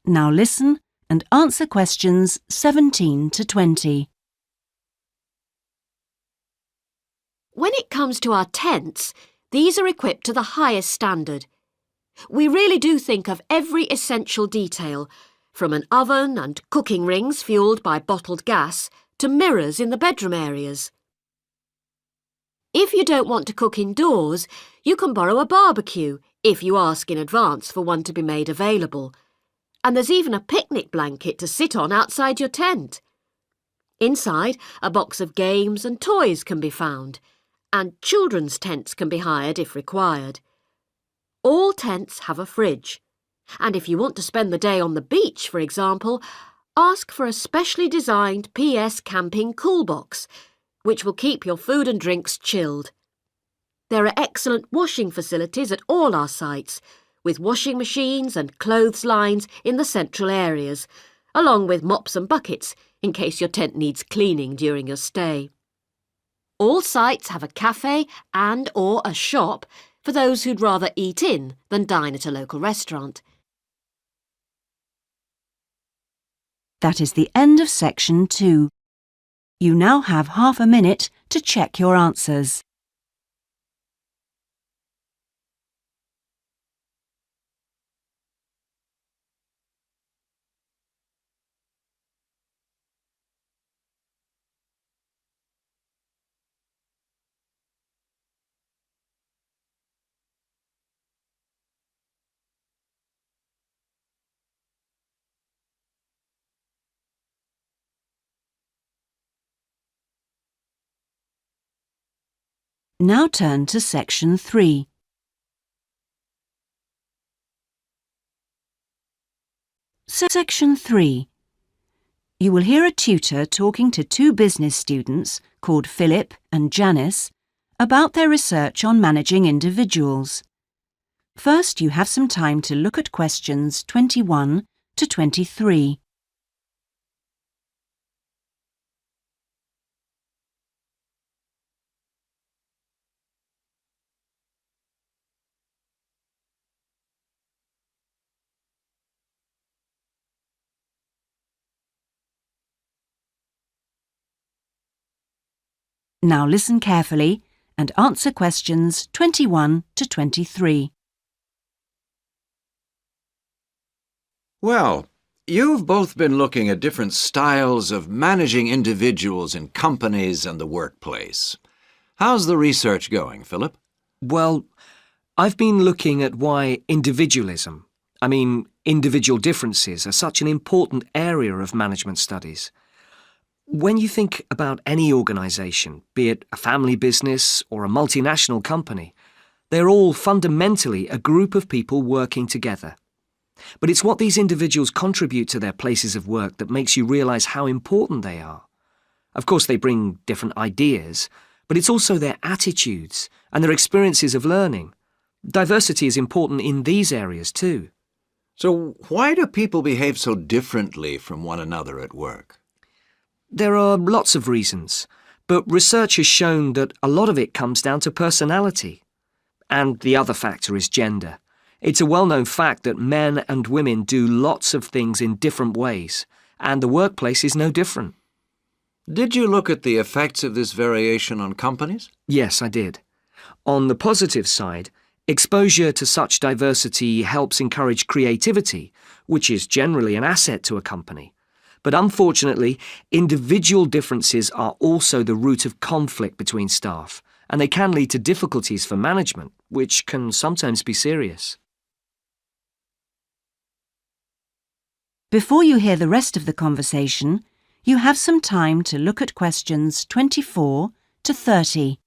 Now listen and answer questions 17 to 20. When it comes to our tents, these are equipped to the highest standard. We really do think of every essential detail, from an oven and cooking rings fuelled by bottled gas to mirrors in the bedroom areas. If you don't want to cook indoors, you can borrow a barbecue if you ask in advance for one to be made available. And there's even a picnic blanket to sit on outside your tent. Inside, a box of games and toys can be found, and children's tents can be hired if required. All tents have a fridge, and if you want to spend the day on the beach, for example, ask for a specially designed PS Camping cool box, which will keep your food and drinks chilled. There are excellent washing facilities at all our sites, with washing machines and clothes lines in the central areas, along with mops and buckets in case your tent needs cleaning during your stay. All sites have a cafe and/or a shop for those who'd rather eat in than dine at a local restaurant. That is the end of section 2. You now have half a minute to check your answers. Now turn to section 3. Section 3. You will hear a tutor talking to 2 business students called Philip and Janice about their research on managing individuals. First, you have some time to look at questions 21 to 23. Now listen carefully and answer questions 21 to 23. Well, you've both been looking at different styles of managing individuals in companies and the workplace. How's the research going, Philip? Well, I've been looking at why individual differences are such an important area of management studies. When you think about any organisation, be it a family business or a multinational company, they're all fundamentally a group of people working together. But it's what these individuals contribute to their places of work that makes you realise how important they are. Of course, they bring different ideas, but it's also their attitudes and their experiences of learning. Diversity is important in these areas too. So why do people behave so differently from one another at work? There are lots of reasons, but research has shown that a lot of it comes down to personality. And the other factor is gender. It's a well-known fact that men and women do lots of things in different ways, and the workplace is no different. Did you look at the effects of this variation on companies? Yes, I did. On the positive side, exposure to such diversity helps encourage creativity, which is generally an asset to a company. But unfortunately, individual differences are also the root of conflict between staff, and they can lead to difficulties for management, which can sometimes be serious. Before you hear the rest of the conversation, you have some time to look at questions 24 to 30.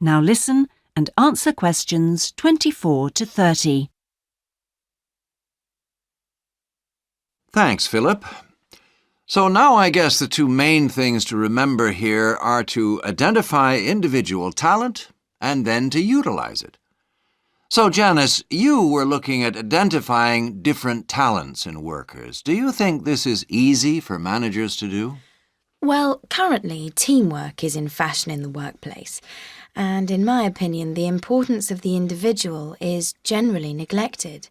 Now listen and answer questions 24 to 30. Thanks, Philip. So now I guess the two main things to remember here are to identify individual talent and then to utilize it. So, Janice, you were looking at identifying different talents in workers. Do you think this is easy for managers to do? Well, currently, teamwork is in fashion in the workplace. And in my opinion, the importance of the individual is generally neglected.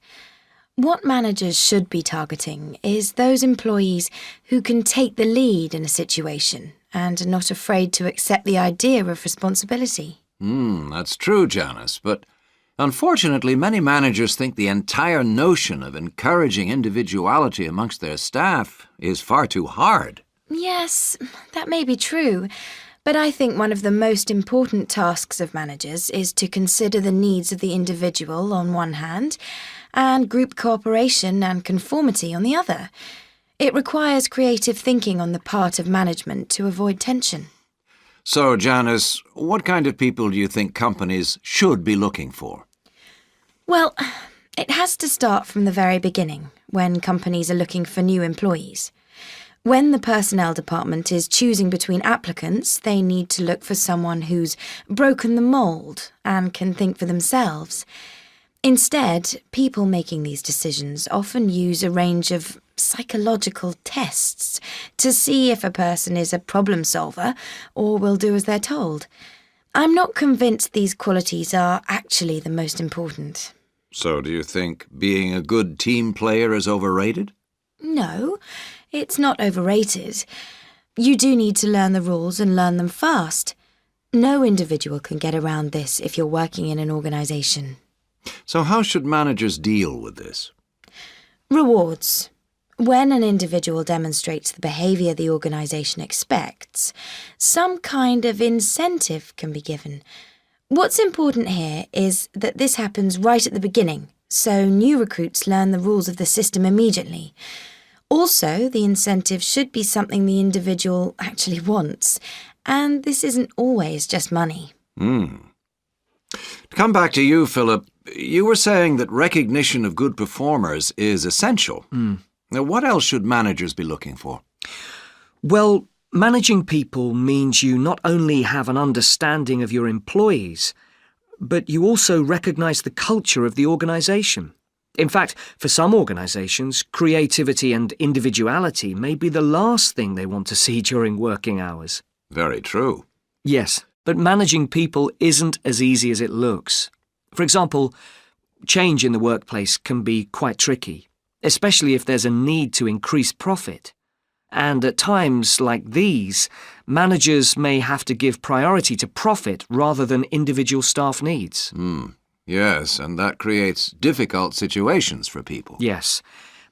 What managers should be targeting is those employees who can take the lead in a situation and are not afraid to accept the idea of responsibility. That's true, Janice, but unfortunately many managers think the entire notion of encouraging individuality amongst their staff is far too hard. Yes, that may be true. But I think one of the most important tasks of managers is to consider the needs of the individual on one hand and group cooperation and conformity on the other. It requires creative thinking on the part of management to avoid tension. So, Janice, what kind of people do you think companies should be looking for? Well, it has to start from the very beginning, when companies are looking for new employees. When the personnel department is choosing between applicants, they need to look for someone who's broken the mould and can think for themselves. Instead, people making these decisions often use a range of psychological tests to see if a person is a problem solver or will do as they're told. I'm not convinced these qualities are actually the most important. So do you think being a good team player is overrated? No, it's not overrated. You do need to learn the rules and learn them fast. No individual can get around this if you're working in an organisation. So how should managers deal with this? Rewards. When an individual demonstrates the behaviour the organisation expects, some kind of incentive can be given. What's important here is that this happens right at the beginning, so new recruits learn the rules of the system immediately. Also, the incentive should be something the individual actually wants, and this isn't always just money. To come back to you, Philip, you were saying that recognition of good performers is essential. Now, what else should managers be looking for? Well, managing people means you not only have an understanding of your employees, but you also recognise the culture of the organisation. In fact, for some organisations, creativity and individuality may be the last thing they want to see during working hours. Very true. Yes, but managing people isn't as easy as it looks. For example, change in the workplace can be quite tricky, especially if there's a need to increase profit. And at times like these, managers may have to give priority to profit rather than individual staff needs. Yes, and that creates difficult situations for people. Yes,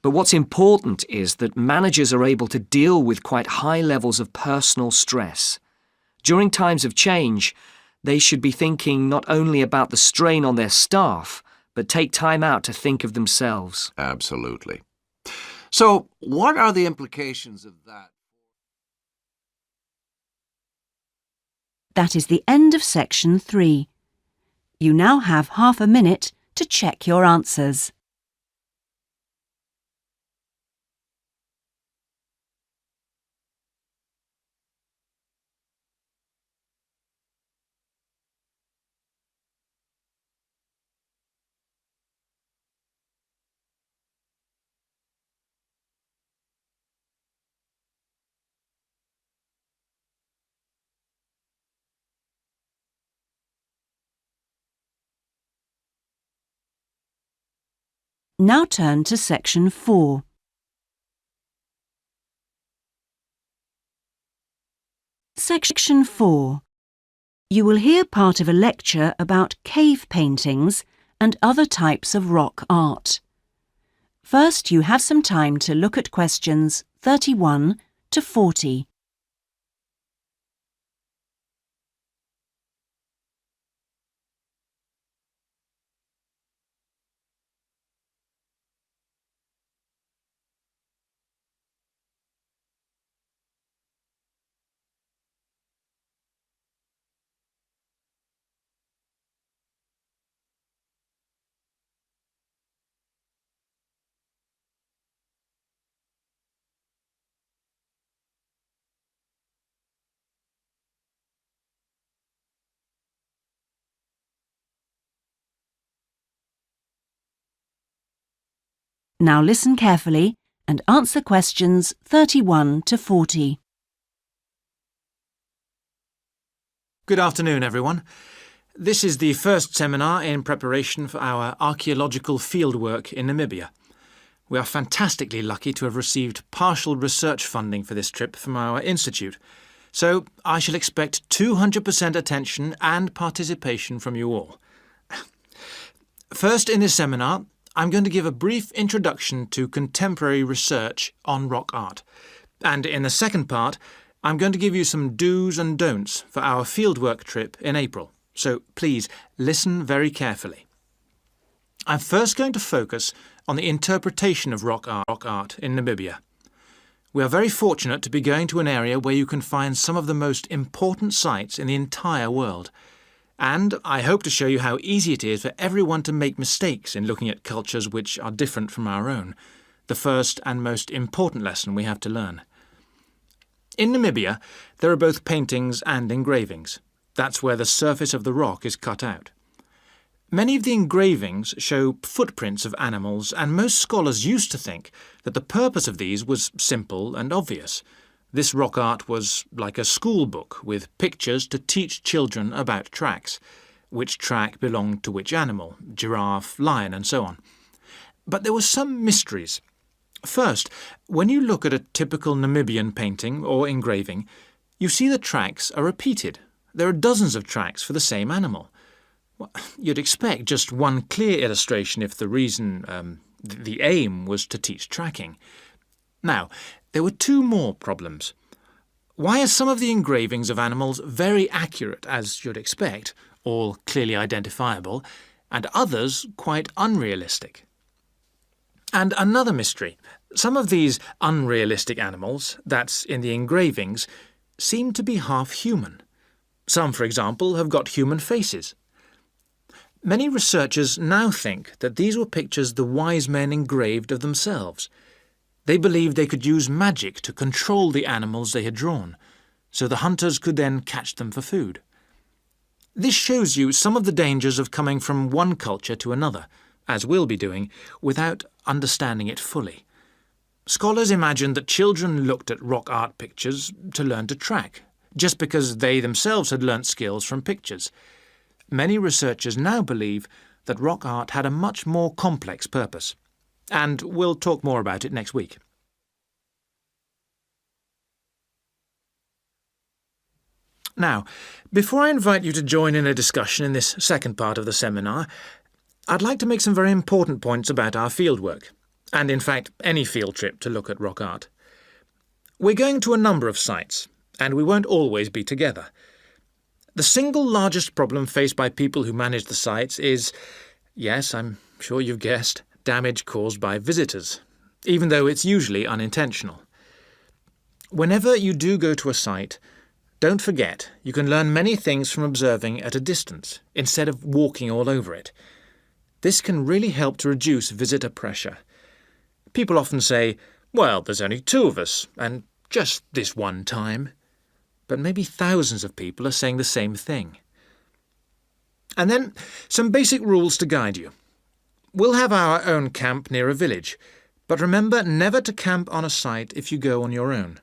but what's important is that managers are able to deal with quite high levels of personal stress. During times of change, they should be thinking not only about the strain on their staff, but take time out to think of themselves. Absolutely. So, what are the implications of that? That is the end of section 3. You now have half a minute to check your answers. Now turn to section 4. Section 4. You will hear part of a lecture about cave paintings and other types of rock art. First, you have some time to look at questions 31 to 40. Now listen carefully and answer questions 31 to 40. Good afternoon, everyone. This is the first seminar in preparation for our archaeological fieldwork in Namibia. We are fantastically lucky to have received partial research funding for this trip from our institute, so I shall expect 200% attention and participation from you all. First in this seminar, I'm going to give a brief introduction to contemporary research on rock art. And in the second part, I'm going to give you some do's and don'ts for our fieldwork trip in April. So please listen very carefully. I'm first going to focus on the interpretation of rock art in Namibia. We are very fortunate to be going to an area where you can find some of the most important sites in the entire world. And I hope to show you how easy it is for everyone to make mistakes in looking at cultures which are different from our own, the first and most important lesson we have to learn. In Namibia, there are both paintings and engravings. That's where the surface of the rock is cut out. Many of the engravings show footprints of animals, and most scholars used to think that the purpose of these was simple and obvious. This rock art was like a school book with pictures to teach children about tracks, which track belonged to which animal, giraffe, lion, and so on. But there were some mysteries. First, when you look at a typical Namibian painting or engraving, you see the tracks are repeated. There are dozens of tracks for the same animal. Well, you'd expect just one clear illustration if the the aim was to teach tracking. Now, there were two more problems. Why are some of the engravings of animals very accurate, as you'd expect, all clearly identifiable, and others quite unrealistic? And another mystery. Some of these unrealistic animals, that's in the engravings, seem to be half human. Some, for example, have got human faces. Many researchers now think that these were pictures the wise men engraved of themselves. They believed they could use magic to control the animals they had drawn, so the hunters could then catch them for food. This shows you some of the dangers of coming from one culture to another, as we'll be doing, without understanding it fully. Scholars imagine that children looked at rock art pictures to learn to track, just because they themselves had learnt skills from pictures. Many researchers now believe that rock art had a much more complex purpose, and we'll talk more about it next week. Now, before I invite you to join in a discussion in this second part of the seminar, I'd like to make some very important points about our fieldwork, and in fact any field trip to look at rock art. We're going to a number of sites, and we won't always be together. The single largest problem faced by people who manage the sites is, yes, I'm sure you've guessed, damage caused by visitors, even though it's usually unintentional. Whenever you do go to a site, don't forget you can learn many things from observing at a distance, instead of walking all over it. This can really help to reduce visitor pressure. People often say, well, there's only 2 of us, and just this one time. But maybe thousands of people are saying the same thing. And then some basic rules to guide you. We'll have our own camp near a village, but remember never to camp on a site if you go on your own.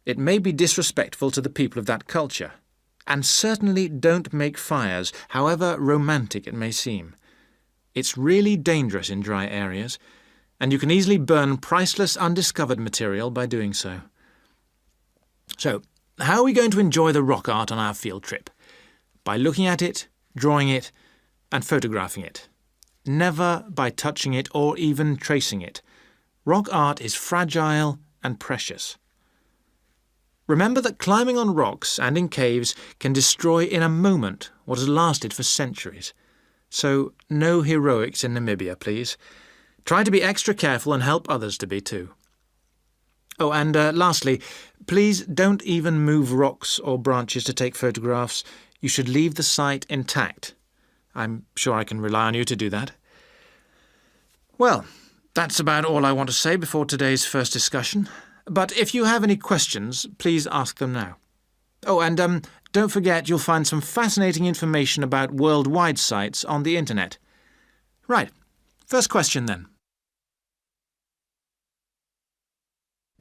It may be disrespectful to the people of that culture, and certainly don't make fires, however romantic it may seem. It's really dangerous in dry areas, and you can easily burn priceless undiscovered material by doing so. So, how are we going to enjoy the rock art on our field trip? By looking at it, drawing it, and photographing it. Never by touching it or even tracing it. Rock art is fragile and precious. Remember that climbing on rocks and in caves can destroy in a moment what has lasted for centuries. So, no heroics in Namibia, please. Try to be extra careful and help others to be too. Oh, and lastly, please don't even move rocks or branches to take photographs. You should leave the site intact. I'm sure I can rely on you to do that. Well, that's about all I want to say before today's first discussion. But if you have any questions, please ask them now. Oh, and don't forget you'll find some fascinating information about worldwide sites on the internet. Right, first question then.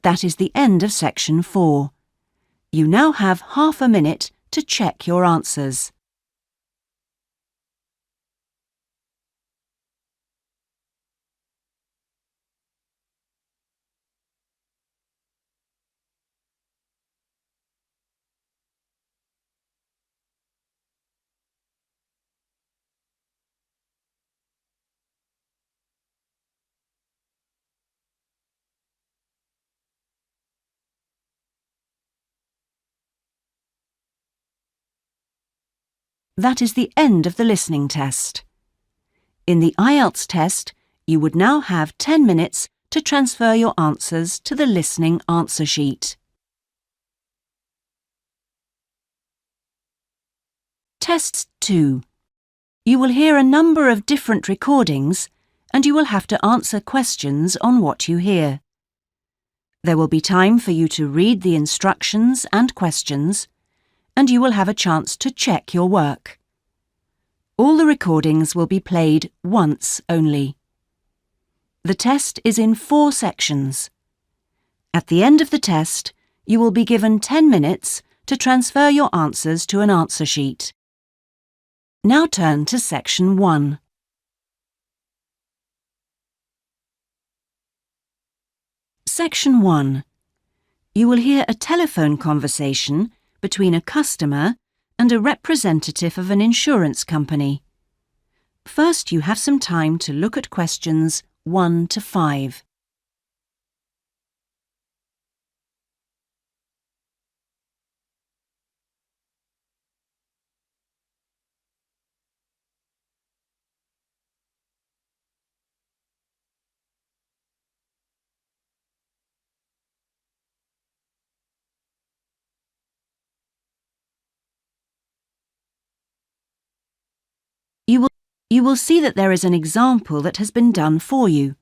That is the end of section 4. You now have half a minute to check your answers. That is the end of the listening test. In the Ielts test, you would now have 10 minutes to transfer your answers to the listening answer sheet. Test 2. You will hear a number of different recordings and you will have to answer questions on what you hear. There will be time for you to read the instructions and questions, and you will have a chance to check your work. All the recordings will be played once only. The test is in 4 sections. At the end of the test, you will be given 10 minutes to transfer your answers to an answer sheet. Now turn to section 1. Section 1. You will hear a telephone conversation between a customer and a representative of an insurance company. First, you have some time to look at questions 1 to 5. you will see that there is an example that has been done for you.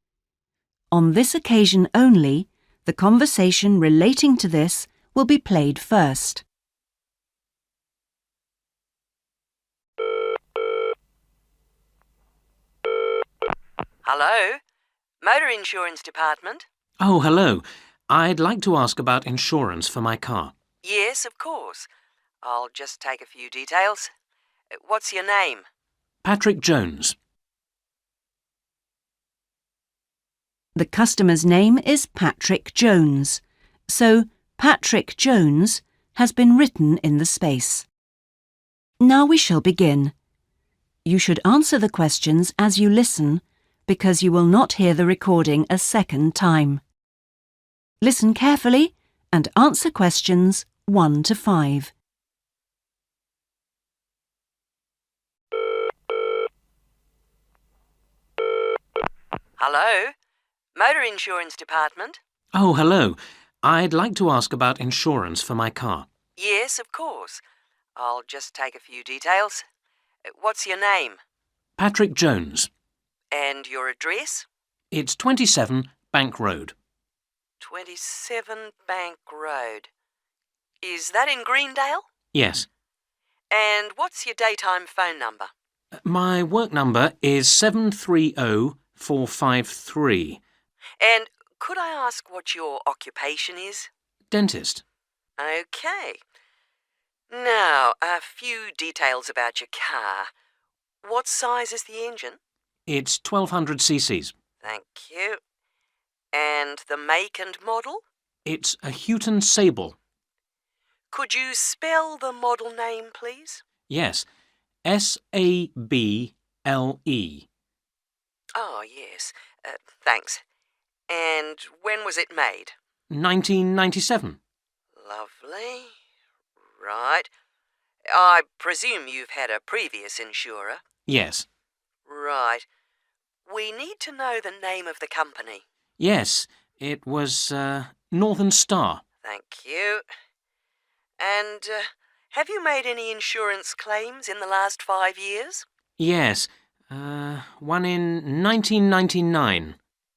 On this occasion only, the conversation relating to this will be played first. Hello? Motor Insurance Department? Oh, hello. I'd like to ask about insurance for my car. Yes, of course. I'll just take a few details. What's your name? Patrick Jones. The customer's name is Patrick Jones, so Patrick Jones has been written in the space. Now we shall begin. You should answer the questions as you listen, because you will not hear the recording a second time. Listen carefully and answer questions 1 to 5. Hello? Motor Insurance Department? Oh, hello. I'd like to ask about insurance for my car. Yes, of course. I'll just take a few details. What's your name? Patrick Jones. And your address? It's 27 Bank Road. 27 Bank Road. Is that in Greendale? Yes. And what's your daytime phone number? My work number is 730453. And could I ask what your occupation is? Dentist. OK. Now, a few details about your car. What size is the engine? It's 1200 cc's. Thank you. And the make and model? It's a Houghton Sable. Could you spell the model name, please? Yes. S-A-B-L-E. Oh, yes. Thanks. And when was it made? 1997. Lovely. Right. I presume you've had a previous insurer? Yes. Right. We need to know the name of the company. Yes, it was Northern Star. Thank you. And have you made any insurance claims in the last 5 years? Yes, one in 1999.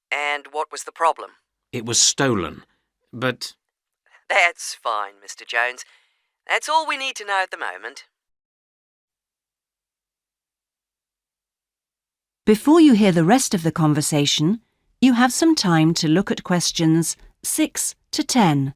And what was the problem? It was stolen, but... That's fine, Mr. Jones. That's all we need to know at the moment. Before you hear the rest of the conversation, you have some time to look at questions 6 to 10.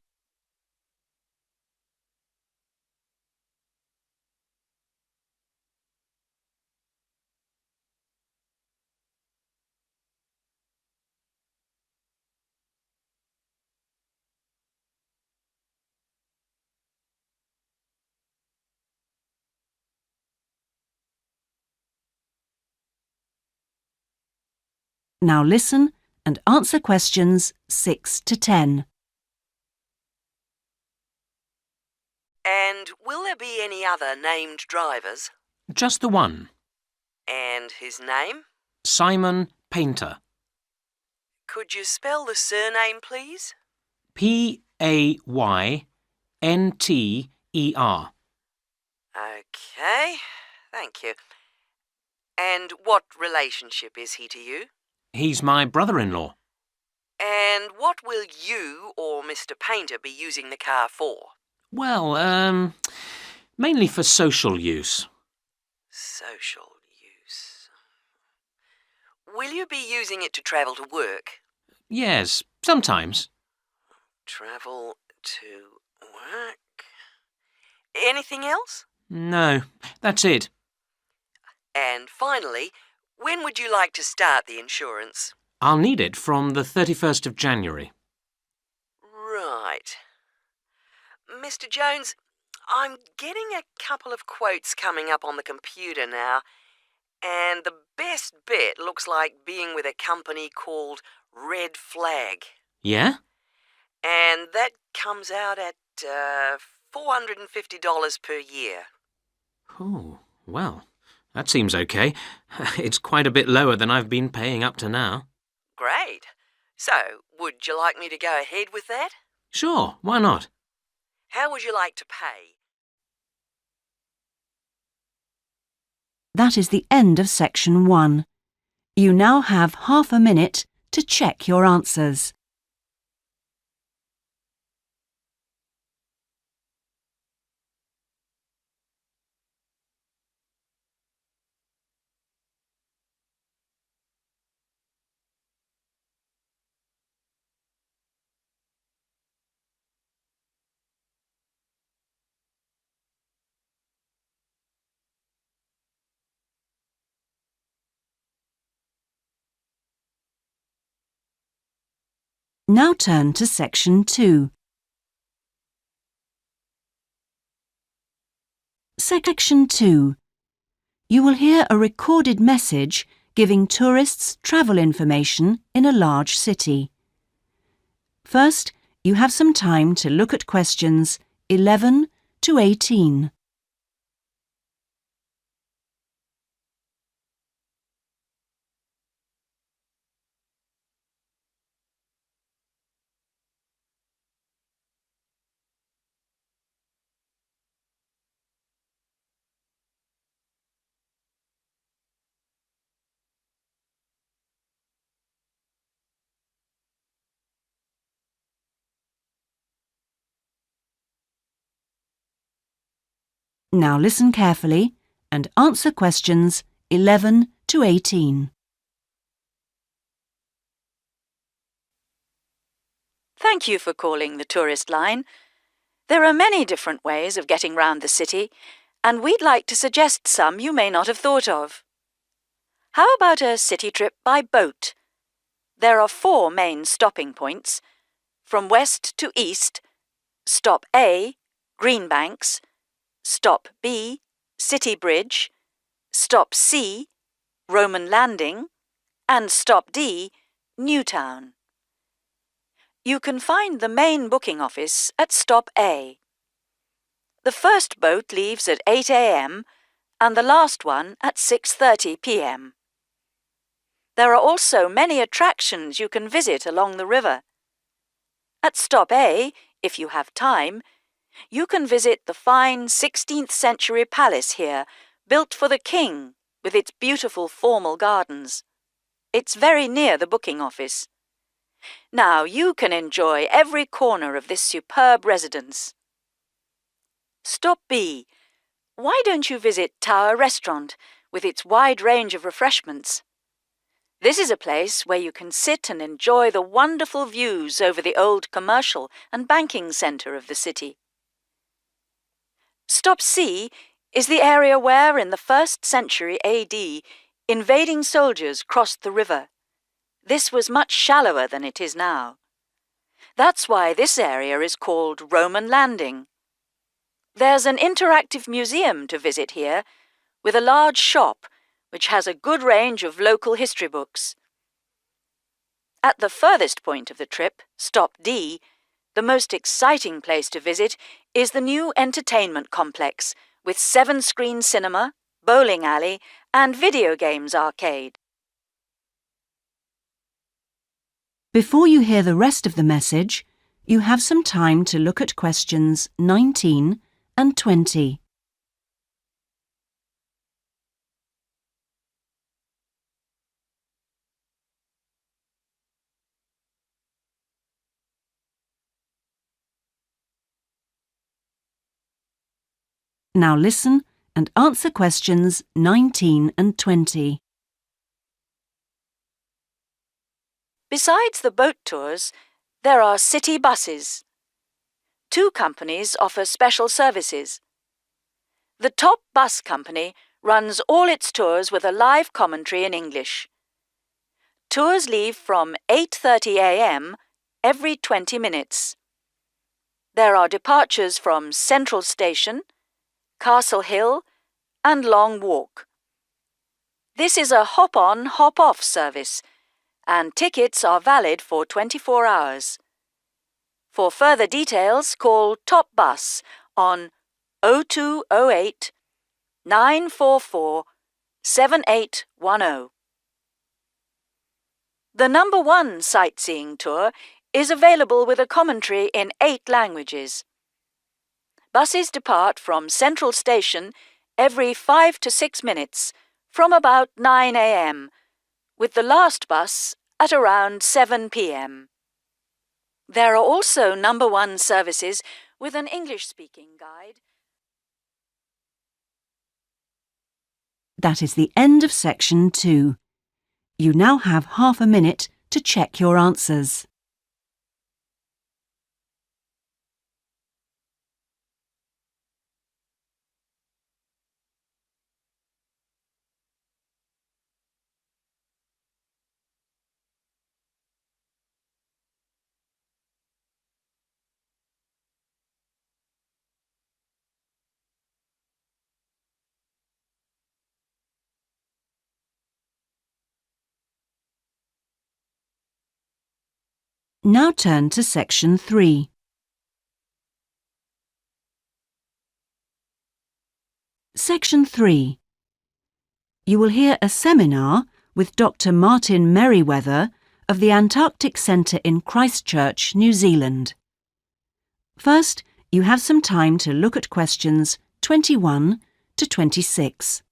Now listen and answer questions 6 to 10. And will there be any other named drivers? Just the one. And his name? Simon Painter. Could you spell the surname, please? P-A-Y-N-T-E-R. OK, thank you. And what relationship is he to you? He's my brother-in-law. And what will you or Mr. Painter be using the car for? Well, mainly for social use. Social use. Will you be using it to travel to work? Yes, sometimes. Travel to work. Anything else? No, that's it. And finally, when would you like to start the insurance? I'll need it from the 31st of January. Right. Mr. Jones, I'm getting a couple of quotes coming up on the computer now, and the best bet looks like being with a company called Red Flag. Yeah? And that comes out at $450 per year. Oh, well, that seems okay. It's quite a bit lower than I've been paying up to now. Great. So, would you like me to go ahead with that? Sure, why not? How would you like to pay? That is the end of section 1. You now have half a minute to check your answers. Now turn to section 2. Section 2. You will hear a recorded message giving tourists travel information in a large city. First, you have some time to look at questions 11 to 18. Now listen carefully and answer questions 11 to 18. Thank you for calling the tourist line. There are many different ways of getting round the city, and we'd like to suggest some you may not have thought of. How about a city trip by boat? There are 4 main stopping points. From west to east, stop A, Greenbanks, stop B, City Bridge, stop C, Roman Landing, and stop D, Newtown. You can find the main booking office at stop A. The first boat leaves at 8 a.m. and the last one at 6:30 p.m. There are also many attractions you can visit along the river. At stop A, if you have time, you can visit the fine 16th century palace here, built for the king, with its beautiful formal gardens. It's very near the booking office. Now you can enjoy every corner of this superb residence. Stop B. Why don't you visit Tower Restaurant with its wide range of refreshments? This is a place where you can sit and enjoy the wonderful views over the old commercial and banking centre of the city. Stop C is the area where, in the 1st century AD, invading soldiers crossed the river. This was much shallower than it is now. That's why this area is called Roman Landing. There's an interactive museum to visit here, with a large shop which has a good range of local history books. At the furthest point of the trip, stop D, the most exciting place to visit is the new entertainment complex with 7-screen cinema, bowling alley, and video games arcade. Before you hear the rest of the message, you have some time to look at questions 19 and 20. Now listen and answer questions 19 and 20. Besides the boat tours, there are city buses. 2 companies offer special services. The top bus company runs all its tours with a live commentary in English. Tours leave from 8:30 a.m. every 20 minutes. There are departures from Central Station, Castle Hill, and Long Walk. This is a hop-on, hop-off service, and tickets are valid for 24 hours. For further details, call Top Bus on 0208 944 7810. The number 1 sightseeing tour is available with a commentary in 8 languages. Buses depart from Central Station every 5 to 6 minutes from about 9 a.m., with the last bus at around 7 p.m. There are also number 1 services with an English-speaking guide. That is the end of section 2. You now have half a minute to check your answers. Now turn to section 3. Section 3. You will hear a seminar with Dr. Martin Merriweather of the Antarctic Centre in Christchurch, New Zealand. First, you have some time to look at questions 21 to 26.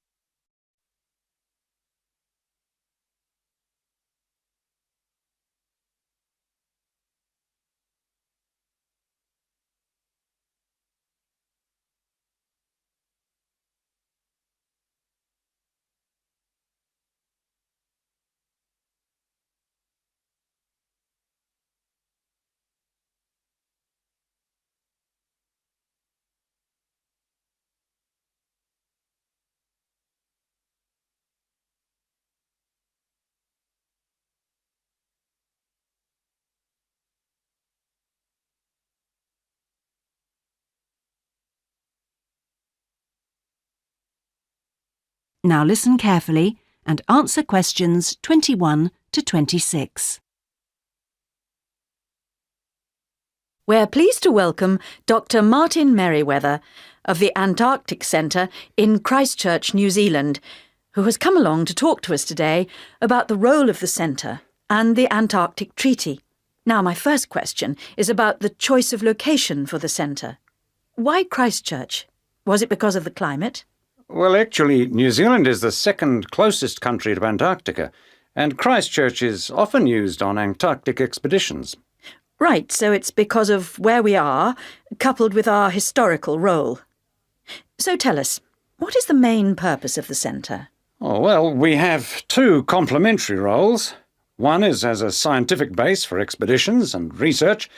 Now listen carefully and answer questions 21 to 26. We're pleased to welcome Dr. Martin Merriweather of the Antarctic Centre in Christchurch, New Zealand, who has come along to talk to us today about the role of the centre and the Antarctic Treaty. Now, my first question is about the choice of location for the centre. Why Christchurch? Was it because of the climate? Well, actually, New Zealand is the second closest country to Antarctica, and Christchurch is often used on Antarctic expeditions. Right, so it's because of where we are, coupled with our historical role. So tell us, what is the main purpose of the centre? Oh, well, we have 2 complementary roles. One is as a scientific base for expeditions and research,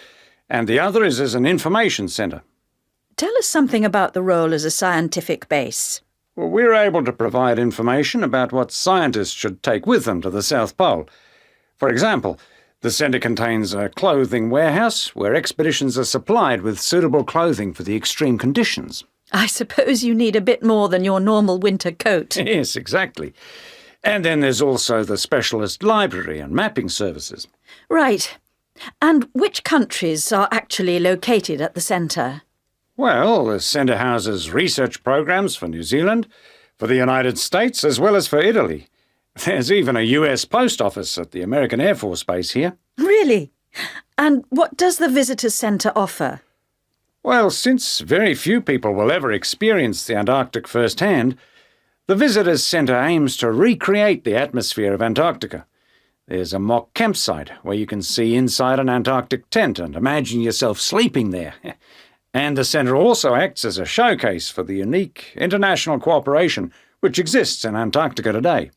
and the other is as an information centre. Tell us something about the role as a scientific base. Well, we're able to provide information about what scientists should take with them to the South Pole. For example, the centre contains a clothing warehouse where expeditions are supplied with suitable clothing for the extreme conditions. I suppose you need a bit more than your normal winter coat. Yes, exactly. And then there's also the specialist library and mapping services. Right. And which countries are actually located at the centre? Well, the centre houses research programs for New Zealand, for the United States, as well as for Italy. There's even a US post office at the American Air Force Base here. Really? And what does the Visitors Centre offer? Well, since very few people will ever experience the Antarctic firsthand, the Visitors Centre aims to recreate the atmosphere of Antarctica. There's a mock campsite where you can see inside an Antarctic tent and imagine yourself sleeping there. And the centre also acts as a showcase for the unique international cooperation which exists in Antarctica today.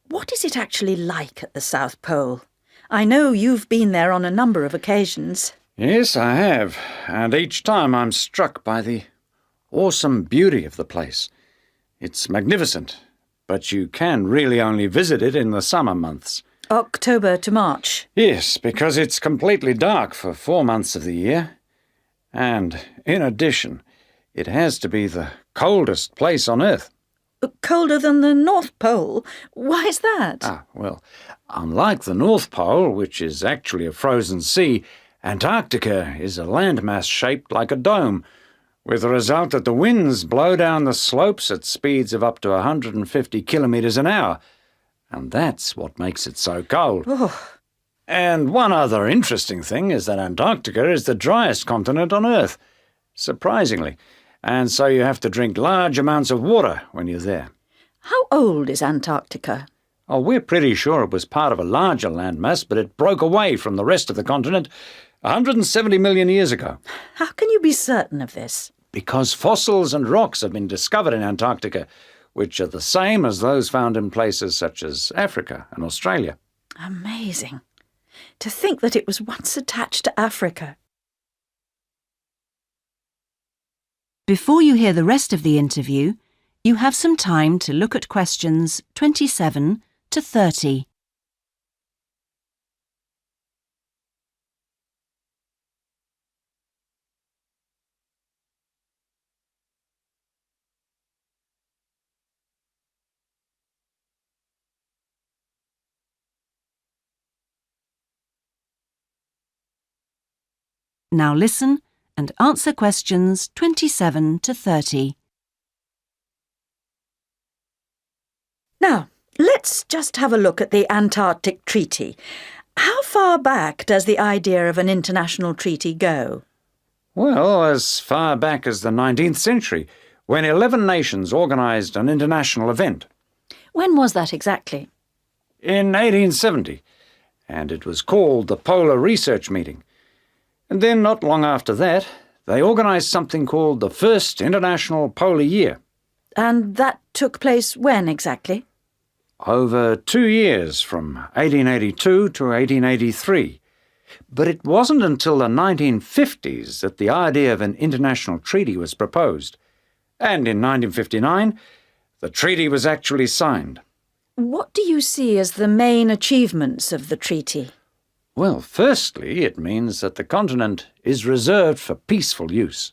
What is it actually like at the South Pole? I know you've been there on a number of occasions. Yes, I have, and each time I'm struck by the awesome beauty of the place. It's magnificent, but you can really only visit it in the summer months. October to March? Yes, because it's completely dark for 4 months of the year. And, in addition, it has to be the coldest place on Earth. Colder than the North Pole? Why is that? Well, unlike the North Pole, which is actually a frozen sea, Antarctica is a landmass shaped like a dome, with the result that the winds blow down the slopes at speeds of up to 150 kilometres an hour. And that's what makes it so cold. Oh. And one other interesting thing is that Antarctica is the driest continent on Earth, surprisingly, and so you have to drink large amounts of water when you're there. How old is Antarctica? Oh, we're pretty sure it was part of a larger landmass, but it broke away from the rest of the continent 170 million years ago. How can you be certain of this? Because fossils and rocks have been discovered in Antarctica, which are the same as those found in places such as Africa and Australia. Amazing. To think that it was once attached to Africa. Before you hear the rest of the interview, you have some time to look at questions 27 to 30. Now listen and answer questions 27 to 30. Now, let's just have a look at the Antarctic Treaty. How far back does the idea of an international treaty go? Well, as far back as the 19th century, when 11 nations organised an international event. When was that exactly? In 1870, and it was called the Polar Research Meeting. And then, not long after that, they organised something called the First International Polar Year. And that took place when exactly? Over 2 years, from 1882 to 1883. But it wasn't until the 1950s that the idea of an international treaty was proposed. And in 1959, the treaty was actually signed. What do you see as the main achievements of the treaty? Well, firstly, it means that the continent is reserved for peaceful use.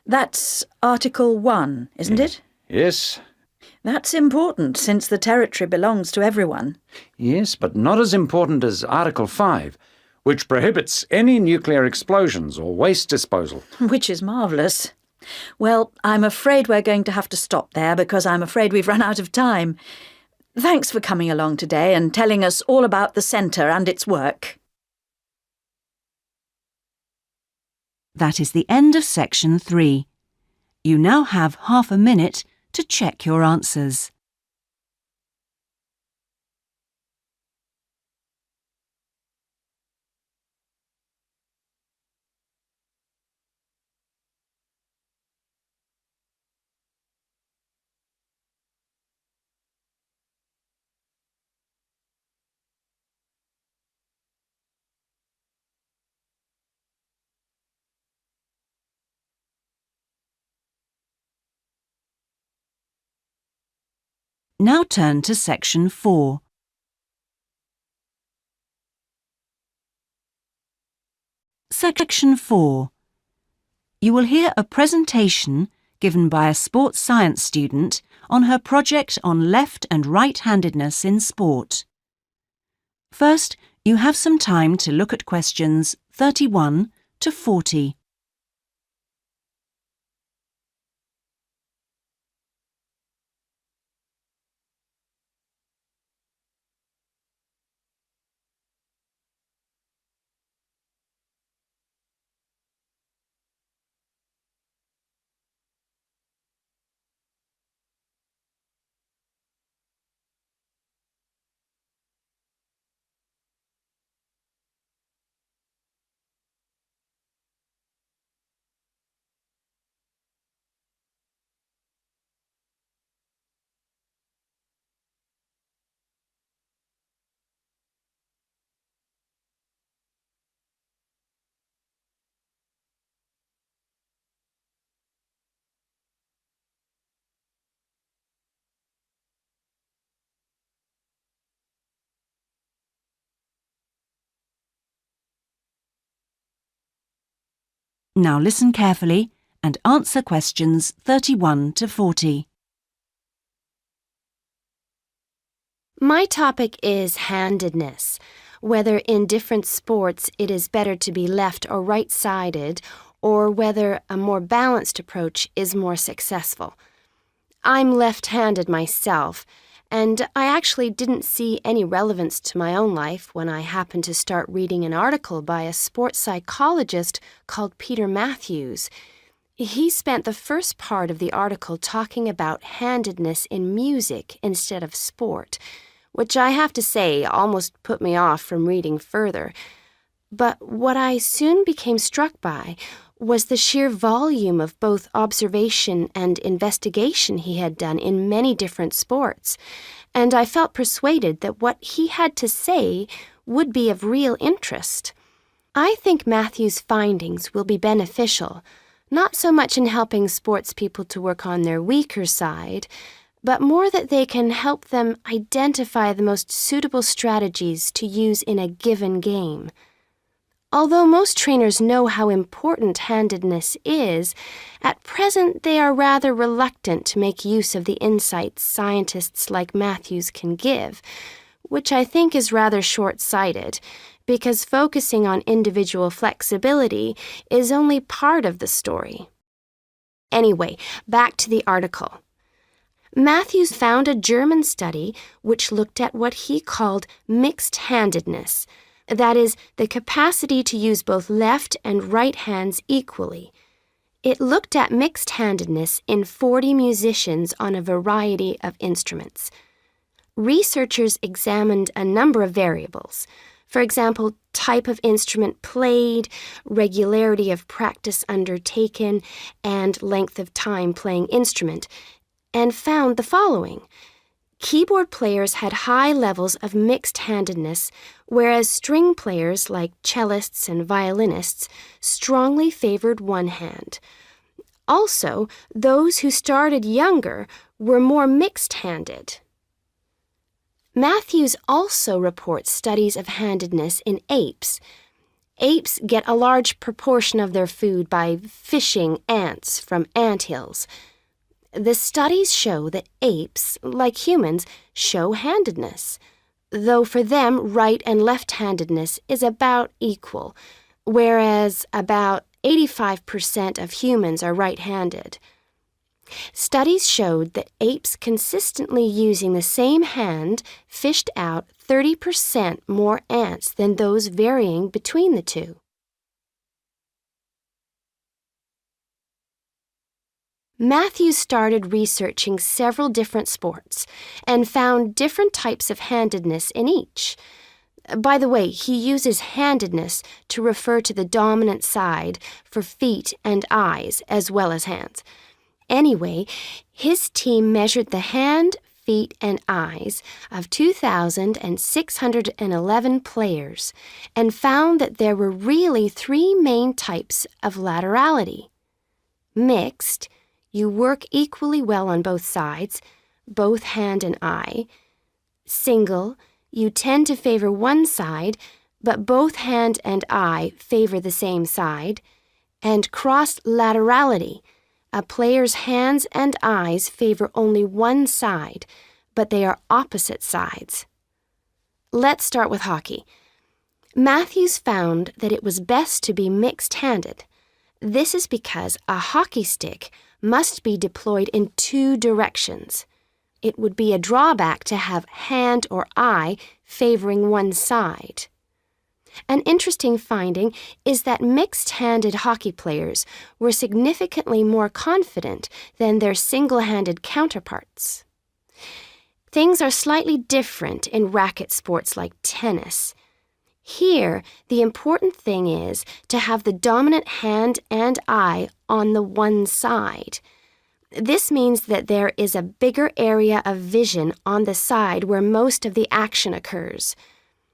That's Article 1, isn't it? Yes. That's important, since the territory belongs to everyone. Yes, but not as important as Article 5, which prohibits any nuclear explosions or waste disposal. Which is marvellous. Well, I'm afraid we're going to have to stop there because I'm afraid we've run out of time. Thanks for coming along today and telling us all about the centre and its work. That is the end of section 3. You now have half a minute to check your answers. Now turn to section 4. Section 4. You will hear a presentation given by a sports science student on her project on left and right-handedness in sport. First, you have some time to look at questions 31 to 40. Now listen carefully and answer questions 31 to 40. My topic is handedness, whether in different sports it is better to be left or right-sided, or whether a more balanced approach is more successful. I'm left-handed myself, and I actually didn't see any relevance to my own life when I happened to start reading an article by a sports psychologist called Peter Matthews. He spent the first part of the article talking about handedness in music instead of sport, which I have to say almost put me off from reading further. But what I soon became struck by was the sheer volume of both observation and investigation he had done in many different sports, and I felt persuaded that what he had to say would be of real interest. I think Matthew's findings will be beneficial, not so much in helping sports people to work on their weaker side, but more that they can help them identify the most suitable strategies to use in a given game. Although most trainers know how important handedness is, at present they are rather reluctant to make use of the insights scientists like Matthews can give, which I think is rather short-sighted, because focusing on individual flexibility is only part of the story. Anyway, back to the article. Matthews found a German study which looked at what he called mixed-handedness, that is, the capacity to use both left and right hands equally. It looked at mixed-handedness in 40 musicians on a variety of instruments. Researchers examined a number of variables. For example, type of instrument played, regularity of practice undertaken, and length of time playing instrument, and found the following. Keyboard players had high levels of mixed-handedness, whereas string players like cellists and violinists strongly favored one hand. Also, those who started younger were more mixed-handed. Matthews also reports studies of handedness in apes. Apes get a large proportion of their food by fishing ants from anthills. The studies show that apes, like humans, show handedness, though for them right and left-handedness is about equal, whereas about 85% of humans are right-handed. Studies showed that apes consistently using the same hand fished out 30% more ants than those varying between the two. Matthews started researching several different sports and found different types of handedness in each. By the way, he uses handedness to refer to the dominant side for feet and eyes as well as hands. Anyway, his team measured the hand, feet, and eyes of 2,611 players and found that there were really three main types of laterality. Mixed, you work equally well on both sides, both hand and eye. Single, you tend to favor one side, but both hand and eye favor the same side. And cross-laterality, a player's hands and eyes favor only one side, but they are opposite sides. Let's start with hockey. Matthews found that it was best to be mixed-handed. This is because a hockey stick must be deployed in two directions. It would be a drawback to have hand or eye favoring one side. An interesting finding is that mixed-handed hockey players were significantly more confident than their single-handed counterparts. Things are slightly different in racket sports like tennis. Here, the important thing is to have the dominant hand and eye on the one side. This means that there is a bigger area of vision on the side where most of the action occurs.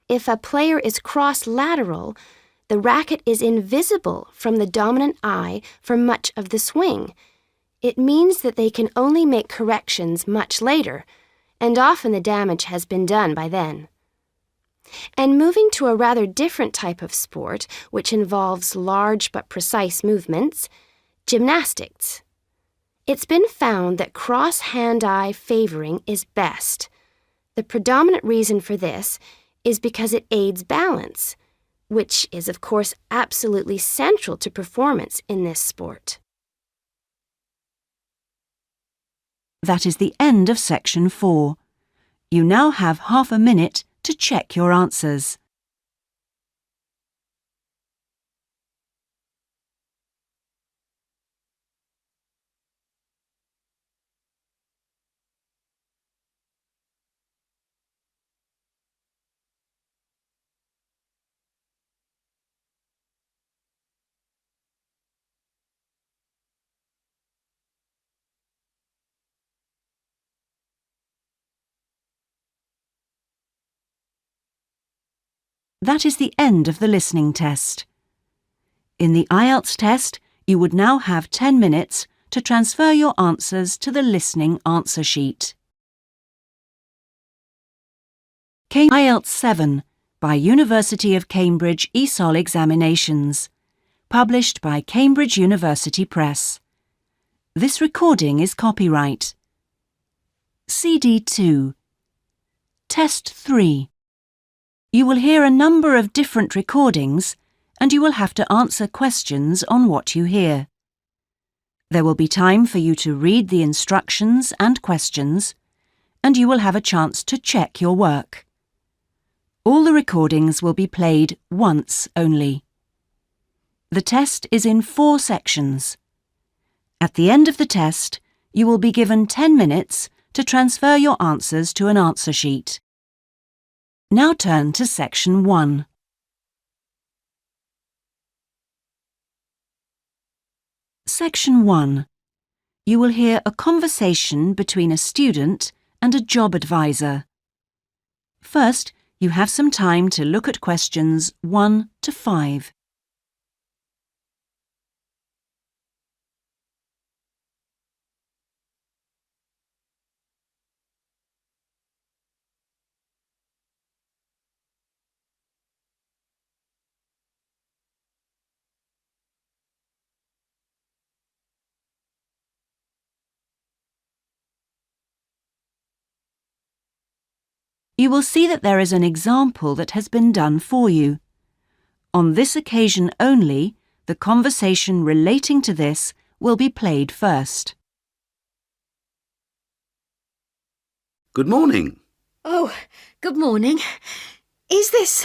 If a player is cross-lateral, the racket is invisible from the dominant eye for much of the swing. It means that they can only make corrections much later, and often the damage has been done by then. And moving to a rather different type of sport, which involves large but precise movements, gymnastics. It's been found that cross-hand-eye favoring is best. The predominant reason for this is because it aids balance, which is, of course, absolutely central to performance in this sport. That is the end of section 4. You now have half a minute to check your answers. That is the end of the listening test. In the Ielts test, you would now have 10 minutes to transfer your answers to the listening answer sheet. Ielts 7 by University of Cambridge ESOL Examinations, published by Cambridge University Press. This recording is copyright. CD 2. Test 3. You will hear a number of different recordings and you will have to answer questions on what you hear. There will be time for you to read the instructions and questions, and you will have a chance to check your work. All the recordings will be played once only. The test is in 4 sections. At the end of the test, you will be given 10 minutes to transfer your answers to an answer sheet. Now turn to Section 1. Section 1. You will hear a conversation between a student and a job advisor. First, you have some time to look at questions 1 to 5. You will see that there is an example that has been done for you. On this occasion only, the conversation relating to this will be played first. Good morning. Oh, good morning. Is this,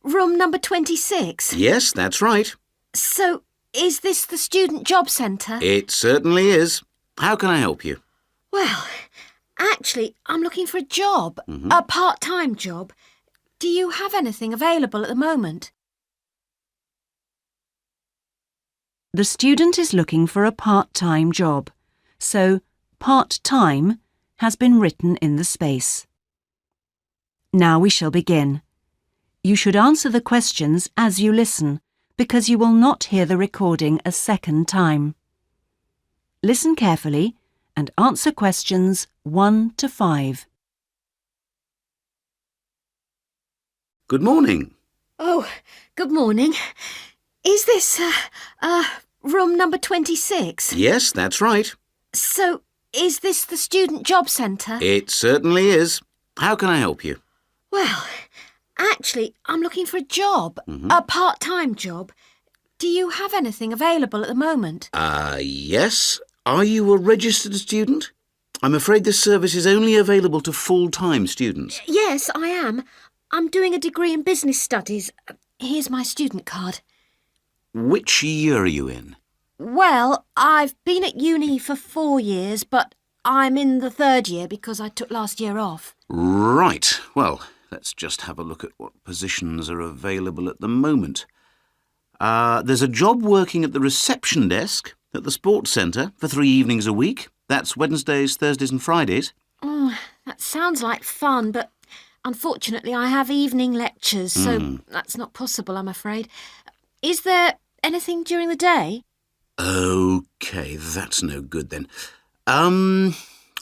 room number 26? Yes, that's right. So, is this the Student Job Centre? It certainly is. How can I help you? Well, actually, I'm looking for a job, a part-time job. Do you have anything available at the moment? The student is looking for a part-time job, so part-time has been written in the space. Now we shall begin. You should answer the questions as you listen, because you will not hear the recording a second time. Listen carefully and answer questions 1 to 5. Good morning. Oh, good morning. Is this, room number 26? Yes, that's right. So, is this the Student Job Centre? It certainly is. How can I help you? Well, actually, I'm looking for a job, a part-time job. Do you have anything available at the moment? Yes. Are you a registered student? I'm afraid this service is only available to full-time students. Yes, I am. I'm doing a degree in business studies. Here's my student card. Which year are you in? Well, I've been at uni for 4 years, but I'm in the 3rd year because I took last year off. Right. Well, let's just have a look at what positions are available at the moment. There's a job working at the reception desk at the sports centre for 3 evenings a week. That's Wednesdays, Thursdays and Fridays. Oh, that sounds like fun, but unfortunately I have evening lectures, so that's not possible, I'm afraid. Is there anything during the day? OK, that's no good then.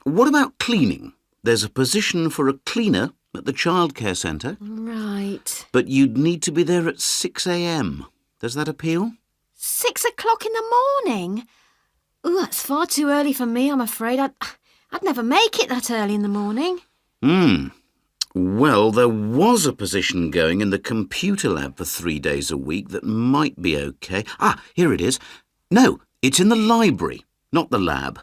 What about cleaning? There's a position for a cleaner at the childcare centre. Right. But you'd need to be there at 6 a.m. Does that appeal? 6 o'clock in the morning? Ooh, that's far too early for me, I'm afraid. I'd never make it that early in the morning. Well, there was a position going in the computer lab for 3 days a week that might be OK. Here it is. No, it's in the library, not the lab.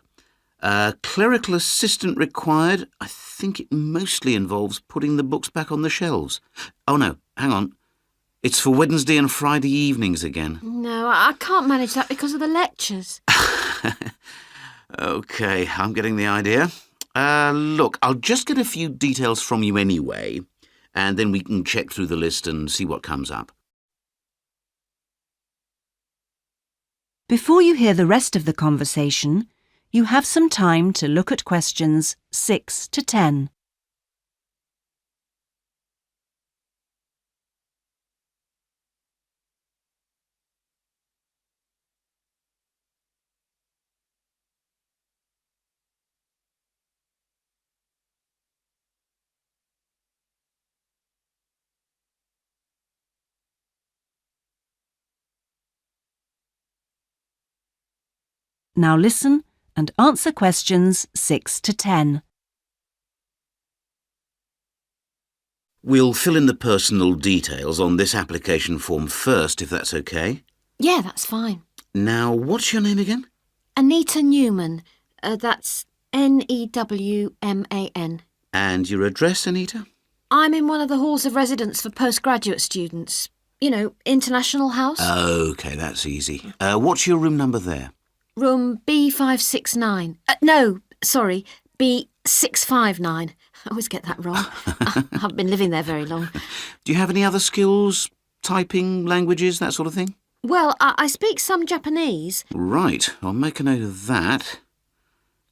Clerical assistant required. I think it mostly involves putting the books back on the shelves. Oh, no, hang on. It's for Wednesday and Friday evenings again. No, I can't manage that because of the lectures. OK, I'm getting the idea. Look, I'll just get a few details from you anyway, and then we can check through the list and see what comes up. Before you hear the rest of the conversation, you have some time to look at questions 6 to 10. Now listen and answer questions 6 to 10. We'll fill in the personal details on this application form first, if that's okay. Yeah, that's fine. Now, what's your name again? Anita Newman. That's Newman. And your address, Anita? I'm in one of the halls of residence for postgraduate students. You know, International House. OK, that's easy. What's your room number there? Room B569. No, sorry, B659. I always get that wrong. I haven't been living there very long. Do you have any other skills? Typing, languages, that sort of thing? Well, I speak some Japanese. Right, I'll make a note of that.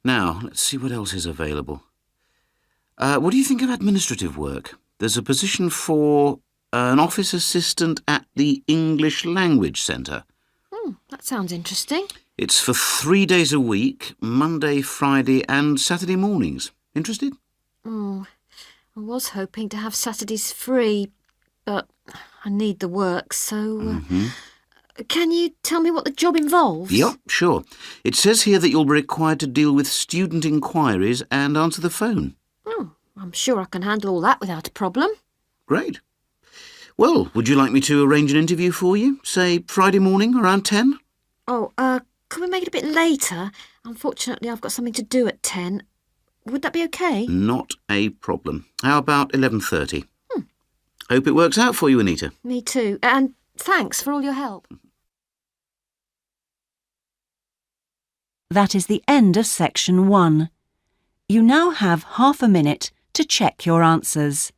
Now, let's see what else is available. What do you think of administrative work? There's a position for an office assistant at the English Language Centre. That sounds interesting. It's for 3 days a week, Monday, Friday and Saturday mornings. Interested? I was hoping to have Saturdays free, but I need the work, so... Can you tell me what the job involves? Yep, sure. It says here that you'll be required to deal with student inquiries and answer the phone. I'm sure I can handle all that without a problem. Great. Well, would you like me to arrange an interview for you? Say Friday morning around 10? Can we make it a bit later? Unfortunately, I've got something to do at 10. Would that be okay? Not a problem. How about 11:30? Hope it works out for you, Anita. Me too. And thanks for all your help. That is the end of section 1. You now have half a minute to check your answers.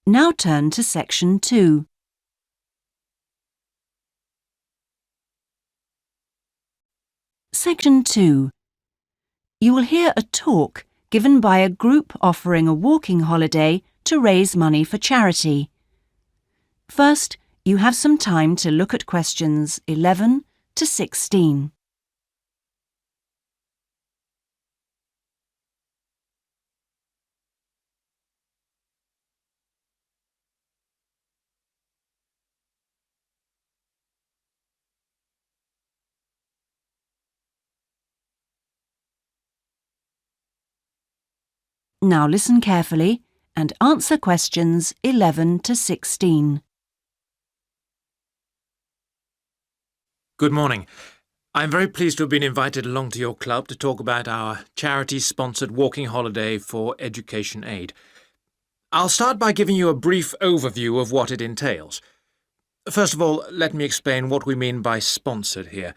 Now turn to section 2. Section 2. You will hear a talk given by a group offering a walking holiday to raise money for charity. First, you have some time to look at questions 11 to 16. Now listen carefully and answer questions 11 to 16. Good morning. I'm very pleased to have been invited along to your club to talk about our charity-sponsored walking holiday for education aid. I'll start by giving you a brief overview of what it entails. First of all, let me explain what we mean by sponsored here.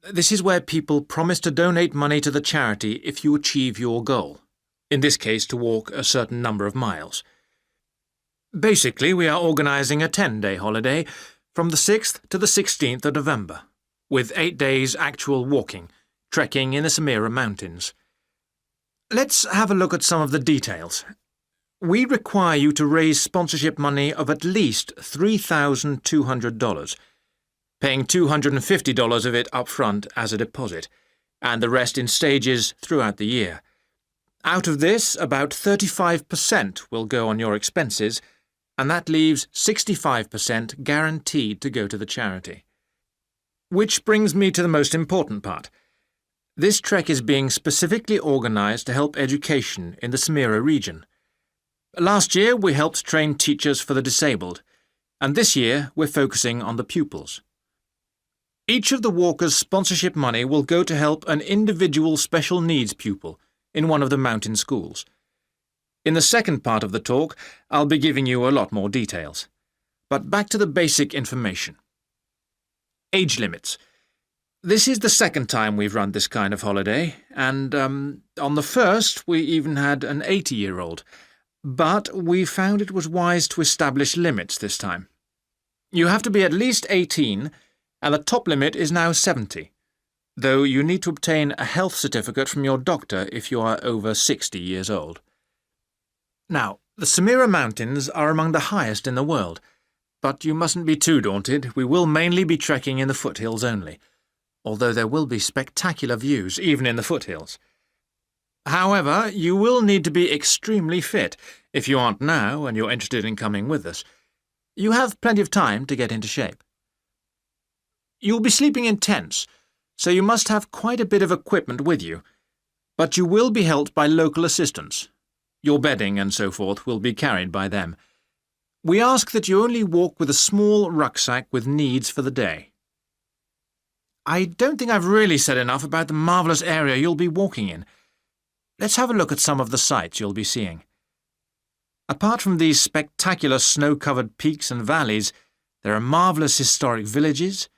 This is where people promise to donate money to the charity if you achieve your goal. In this case, to walk a certain number of miles. Basically, we are organising a 10-day holiday from the 6th to the 16th of November, with 8 days actual walking, trekking in the Samira Mountains. Let's have a look at some of the details. We require you to raise sponsorship money of at least $3,200, paying $250 of it up front as a deposit, and the rest in stages throughout the year. Out of this, about 35% will go on your expenses, and that leaves 65% guaranteed to go to the charity. Which brings me to the most important part. This trek is being specifically organised to help education in the Samira region. Last year, we helped train teachers for the disabled, and this year we're focusing on the pupils. Each of the walkers' sponsorship money will go to help an individual special needs pupil in one of the mountain schools. In the second part of the talk, I'll be giving you a lot more details. But back to the basic information. Age limits. This is the second time we've run this kind of holiday, and on the first we even had an 80-year-old. But we found it was wise to establish limits this time. You have to be at least 18, and the top limit is now 70. though you need to obtain a health certificate from your doctor if you are over 60 years old. Now, the Samira Mountains are among the highest in the world, but you mustn't be too daunted. We will mainly be trekking in the foothills only, although there will be spectacular views even in the foothills. However, you will need to be extremely fit if you aren't now and you're interested in coming with us. You have plenty of time to get into shape. You'll be sleeping in tents, so you must have quite a bit of equipment with you, but you will be helped by local assistants. Your bedding and so forth will be carried by them. We ask that you only walk with a small rucksack with needs for the day. I don't think I've really said enough about the marvellous area you'll be walking in. Let's have a look at some of the sights you'll be seeing. Apart from these spectacular snow-covered peaks and valleys, there are marvellous historic villages.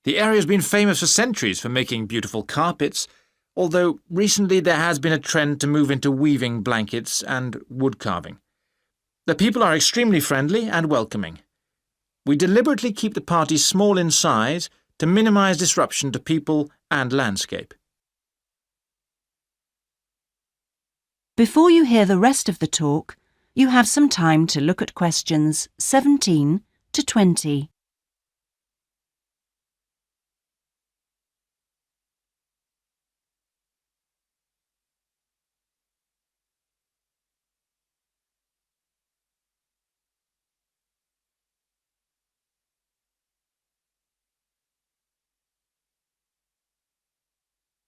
The area has been famous for centuries for making beautiful carpets, although recently there has been a trend to move into weaving blankets and wood carving. The people are extremely friendly and welcoming. We deliberately keep the party small in size to minimise disruption to people and landscape. Before you hear the rest of the talk, you have some time to look at questions 17 to 20.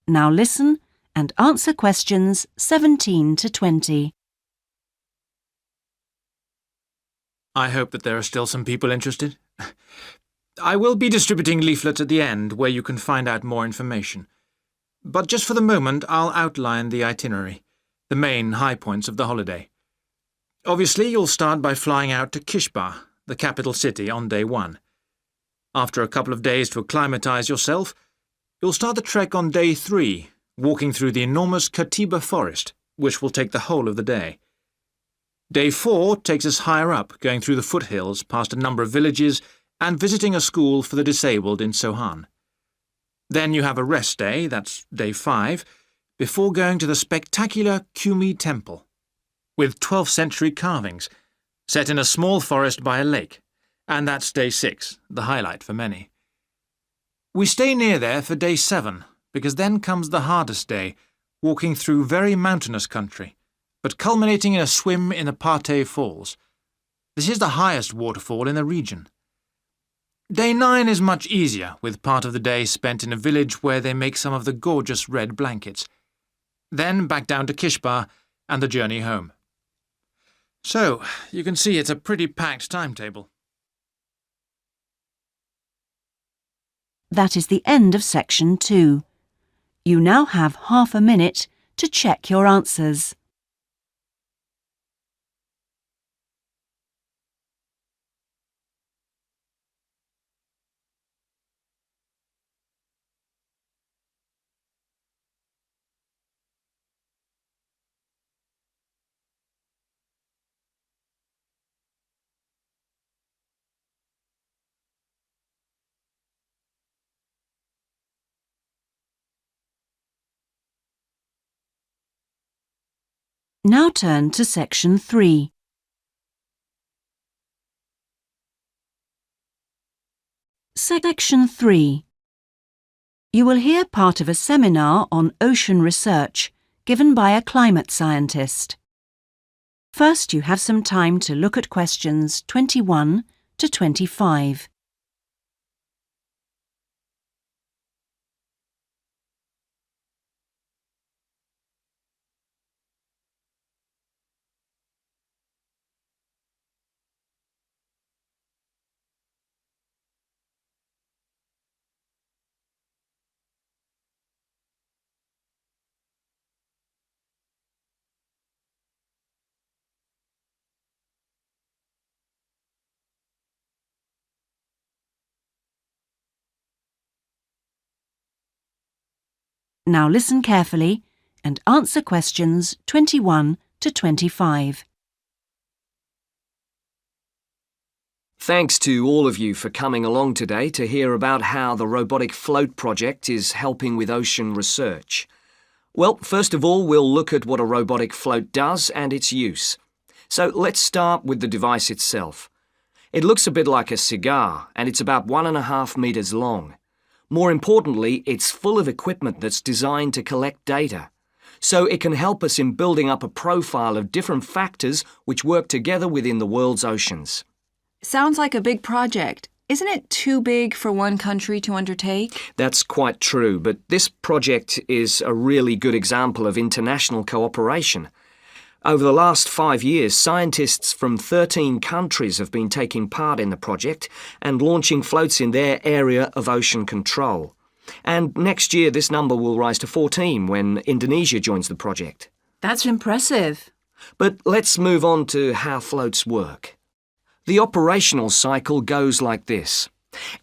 Now listen and answer questions 17 to 20. I hope that there are still some people interested. I will be distributing leaflets at the end where you can find out more information. But just for the moment, I'll outline the itinerary, the main high points of the holiday. Obviously, you'll start by flying out to Kishbar, the capital city, on day 1. After a couple of days to acclimatise yourself, you'll start the trek on day 3, walking through the enormous 𝐍𝐇ĥ forest, which will take the whole of the day. Day 4 takes us higher up, going through the foothills, past a number of villages, and visiting a school for the disabled in Sohan. Then you have a rest day, that's day 5, before going to the spectacular Kumi Temple, with 12th century carvings, set in a small forest by a lake, and that's day 6, the highlight for many. We stay near there for day 7, because then comes the hardest day, walking through very mountainous country, but culminating in a swim in the Pate Falls. This is the highest waterfall in the region. Day 9 is much easier, with part of the day spent in a village where they make some of the gorgeous red blankets. Then back down to Kishbar and the journey home. So, you can see it's a pretty packed timetable. That is the end of section 2. You now have half a minute to check your answers. Now turn to section 3. Section 3. You will hear part of a seminar on ocean research given by a climate scientist. First, you have some time to look at questions 21 to 25. Now listen carefully and answer questions 21 to 25. Thanks to all of you for coming along today to hear about how the robotic float project is helping with ocean research. Well, first of all, we'll look at what a robotic float does and its use. So let's start with the device itself. It looks a bit like a cigar, and it's about 1.5 meters long. More importantly, it's full of equipment that's designed to collect data. So it can help us in building up a profile of different factors which work together within the world's oceans. Sounds like a big project. Isn't it too big for one country to undertake? That's quite true, but this project is a really good example of international cooperation. Over the last 5 years, scientists from 13 countries have been taking part in the project and launching floats in their area of ocean control. And next year, this number will rise to 14 when Indonesia joins the project. That's impressive. But let's move on to how floats work. The operational cycle goes like this.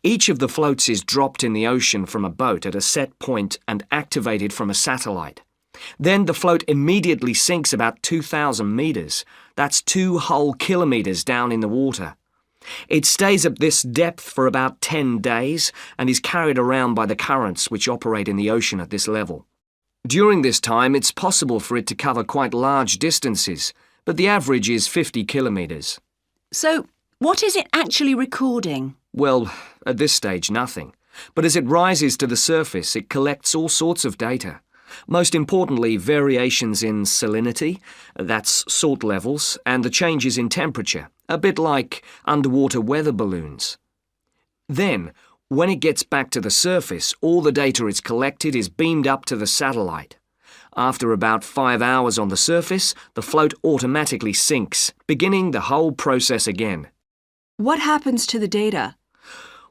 Each of the floats is dropped in the ocean from a boat at a set point and activated from a satellite. Then the float immediately sinks about 2,000 meters. That's 2 whole kilometers down in the water. It stays at this depth for about 10 days and is carried around by the currents which operate in the ocean at this level. During this time, it's possible for it to cover quite large distances, but the average is 50 kilometers. So, what is it actually recording? Well, at this stage, nothing. But as it rises to the surface, it collects all sorts of data. Most importantly, variations in salinity, that's salt levels, and the changes in temperature, a bit like underwater weather balloons. Then, when it gets back to the surface, all the data it's collected is beamed up to the satellite. After about 5 hours on the surface, the float automatically sinks, beginning the whole process again. What happens to the data?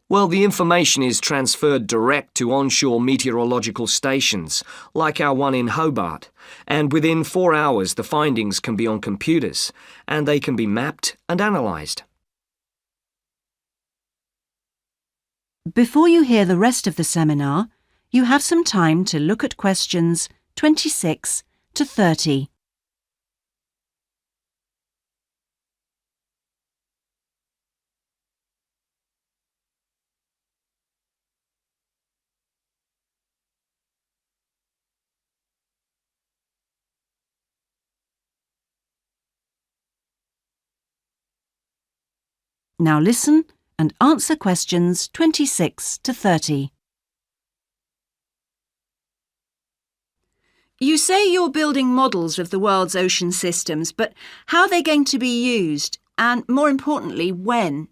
Well, the information is transferred direct to onshore meteorological stations, like our one in Hobart, and within 4 hours the findings can be on computers, and they can be mapped and analysed. Before you hear the rest of the seminar, you have some time to look at questions 26 to 30. Now listen and answer questions 26 to 30. You say you're building models of the world's ocean systems, but how are they going to be used? And more importantly, when?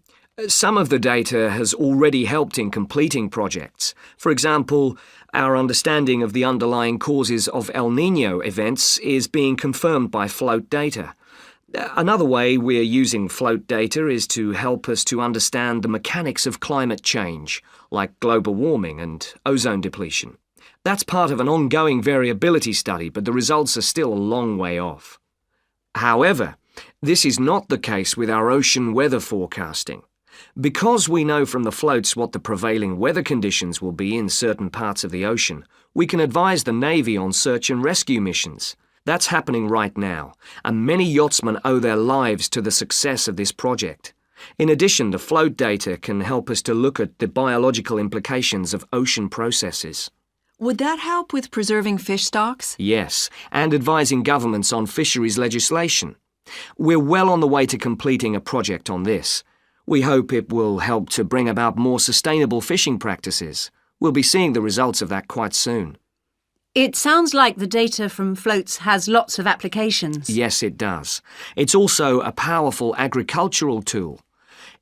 Some of the data has already helped in completing projects. For example, our understanding of the underlying causes of El Niño events is being confirmed by float data. Another way we're using float data is to help us to understand the mechanics of climate change, like global warming and ozone depletion. That's part of an ongoing variability study, but the results are still a long way off. However, this is not the case with our ocean weather forecasting. Because we know from the floats what the prevailing weather conditions will be in certain parts of the ocean, we can advise the Navy on search and rescue missions. That's happening right now, and many yachtsmen owe their lives to the success of this project. In addition, the float data can help us to look at the biological implications of ocean processes. Would that help with preserving fish stocks? Yes, and advising governments on fisheries legislation. We're well on the way to completing a project on this. We hope it will help to bring about more sustainable fishing practices. We'll be seeing the results of that quite soon. It sounds like the data from floats has lots of applications. Yes, it does. It's also a powerful agricultural tool.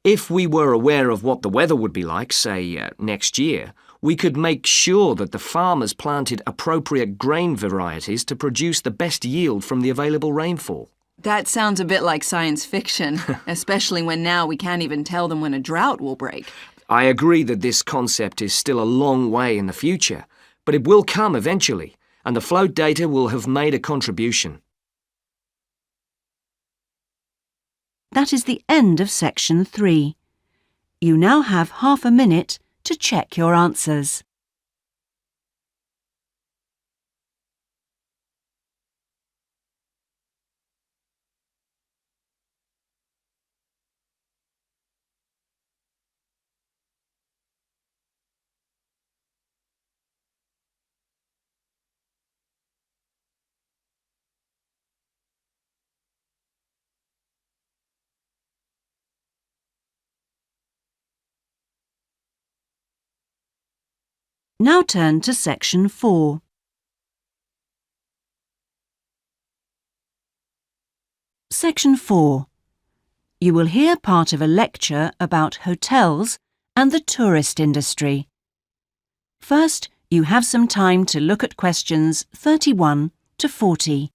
If we were aware of what the weather would be like, say, next year, we could make sure that the farmers planted appropriate grain varieties to produce the best yield from the available rainfall. That sounds a bit like science fiction, especially when now we can't even tell them when a drought will break. I agree that this concept is still a long way in the future, but it will come eventually, and the float data will have made a contribution. That is the end of section 3. You now have half a minute to check your answers. Now turn to Section 4. Section 4. You will hear part of a lecture about hotels and the tourist industry. First, you have some time to look at questions 31 to 40.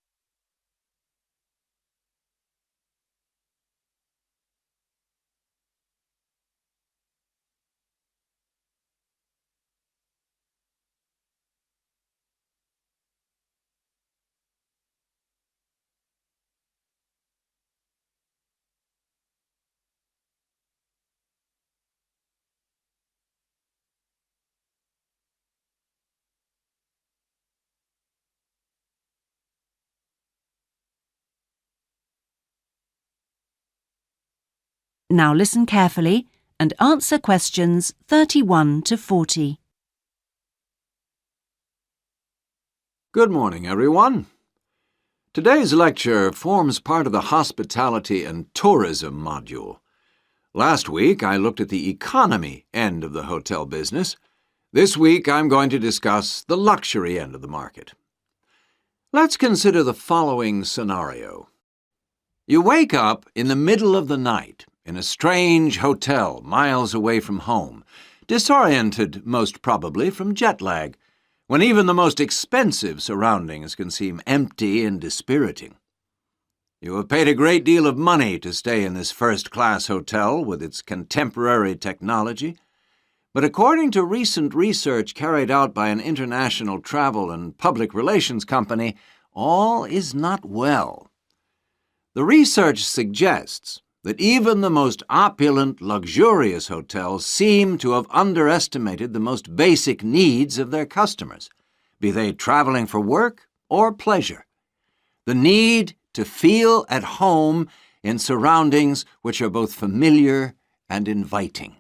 Now listen carefully and answer questions 31 to 40. Good morning, everyone. Today's lecture forms part of the Hospitality and Tourism module. Last week, I looked at the economy end of the hotel business. This week, I'm going to discuss the luxury end of the market. Let's consider the following scenario. You wake up in the middle of the night in a strange hotel miles away from home, disoriented most probably from jet lag, when even the most expensive surroundings can seem empty and dispiriting. You have paid a great deal of money to stay in this first-class hotel with its contemporary technology, but according to recent research carried out by an international travel and public relations company, all is not well. The research suggests that even the most opulent, luxurious hotels seem to have underestimated the most basic needs of their customers, be they traveling for work or pleasure. The need to feel at home in surroundings which are both familiar and inviting.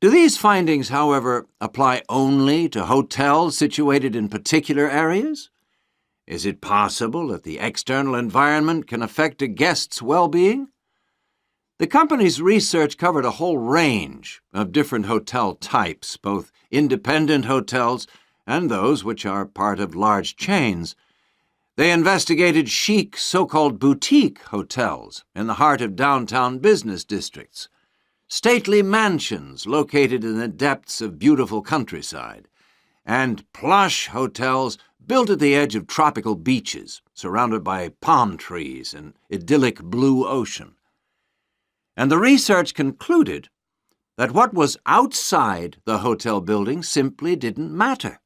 Do these findings, however, apply only to hotels situated in particular areas? Is it possible that the external environment can affect a guest's well-being? The company's research covered a whole range of different hotel types, both independent hotels and those which are part of large chains. They investigated chic so-called boutique hotels in the heart of downtown business districts, stately mansions located in the depths of beautiful countryside, and plush hotels built at the edge of tropical beaches, surrounded by palm trees and idyllic blue ocean. And the research concluded that what was outside the hotel building simply didn't matter.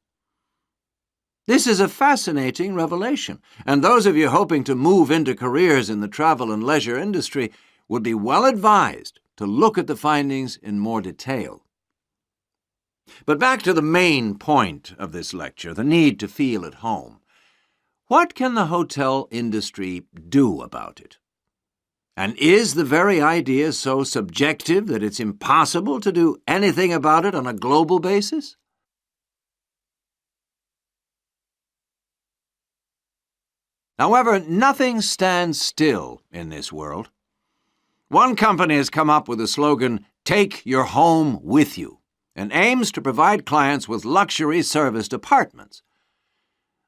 This is a fascinating revelation, and those of you hoping to move into careers in the travel and leisure industry would be well advised to look at the findings in more detail. But back to the main point of this lecture, the need to feel at home. What can the hotel industry do about it? And is the very idea so subjective that it's impossible to do anything about it on a global basis? However, nothing stands still in this world. One company has come up with the slogan, "Take your home with you," and aims to provide clients with luxury serviced apartments.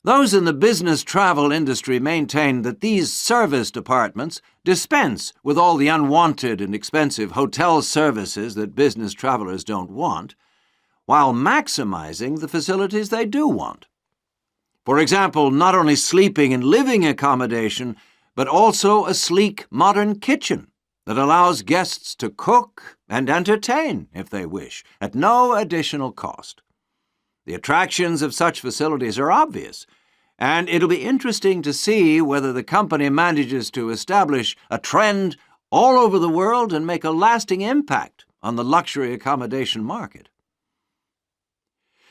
Those in the business travel industry maintain that these serviced apartments dispense with all the unwanted and expensive hotel services that business travelers don't want, while maximizing the facilities they do want. For example, not only sleeping and living accommodation, but also a sleek modern kitchen that allows guests to cook and entertain, if they wish, at no additional cost. The attractions of such facilities are obvious, and it'll be interesting to see whether the company manages to establish a trend all over the world and make a lasting impact on the luxury accommodation market.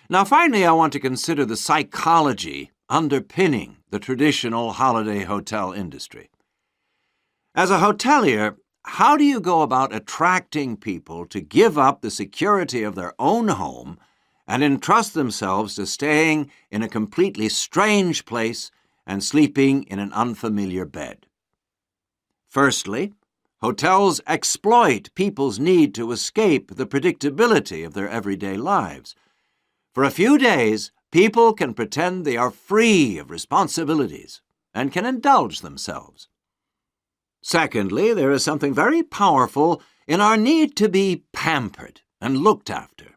Now, finally, I want to consider the psychology underpinning the traditional holiday hotel industry. As a hotelier, how do you go about attracting people to give up the security of their own home and entrust themselves to staying in a completely strange place and sleeping in an unfamiliar bed? Firstly, hotels exploit people's need to escape the predictability of their everyday lives. For a few days, people can pretend they are free of responsibilities and can indulge themselves. Secondly, there is something very powerful in our need to be pampered and looked after.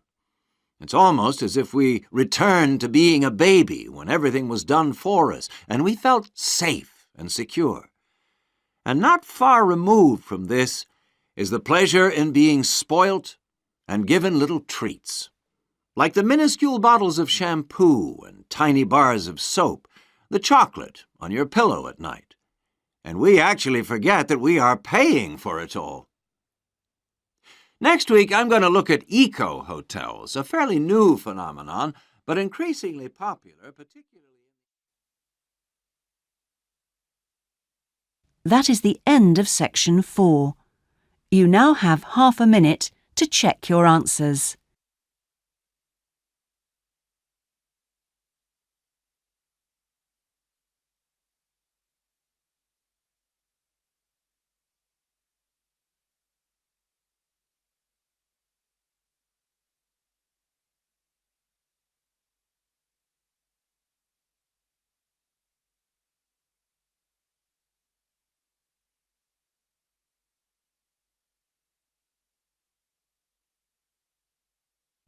It's almost as if we returned to being a baby when everything was done for us and we felt safe and secure. And not far removed from this is the pleasure in being spoilt and given little treats, like the minuscule bottles of shampoo and tiny bars of soap, the chocolate on your pillow at night. And we actually forget that we are paying for it all. Next week, I'm going to look at eco-hotels, a fairly new phenomenon, but increasingly popular, particularly... That is the end of section 4. You now have half a minute to check your answers.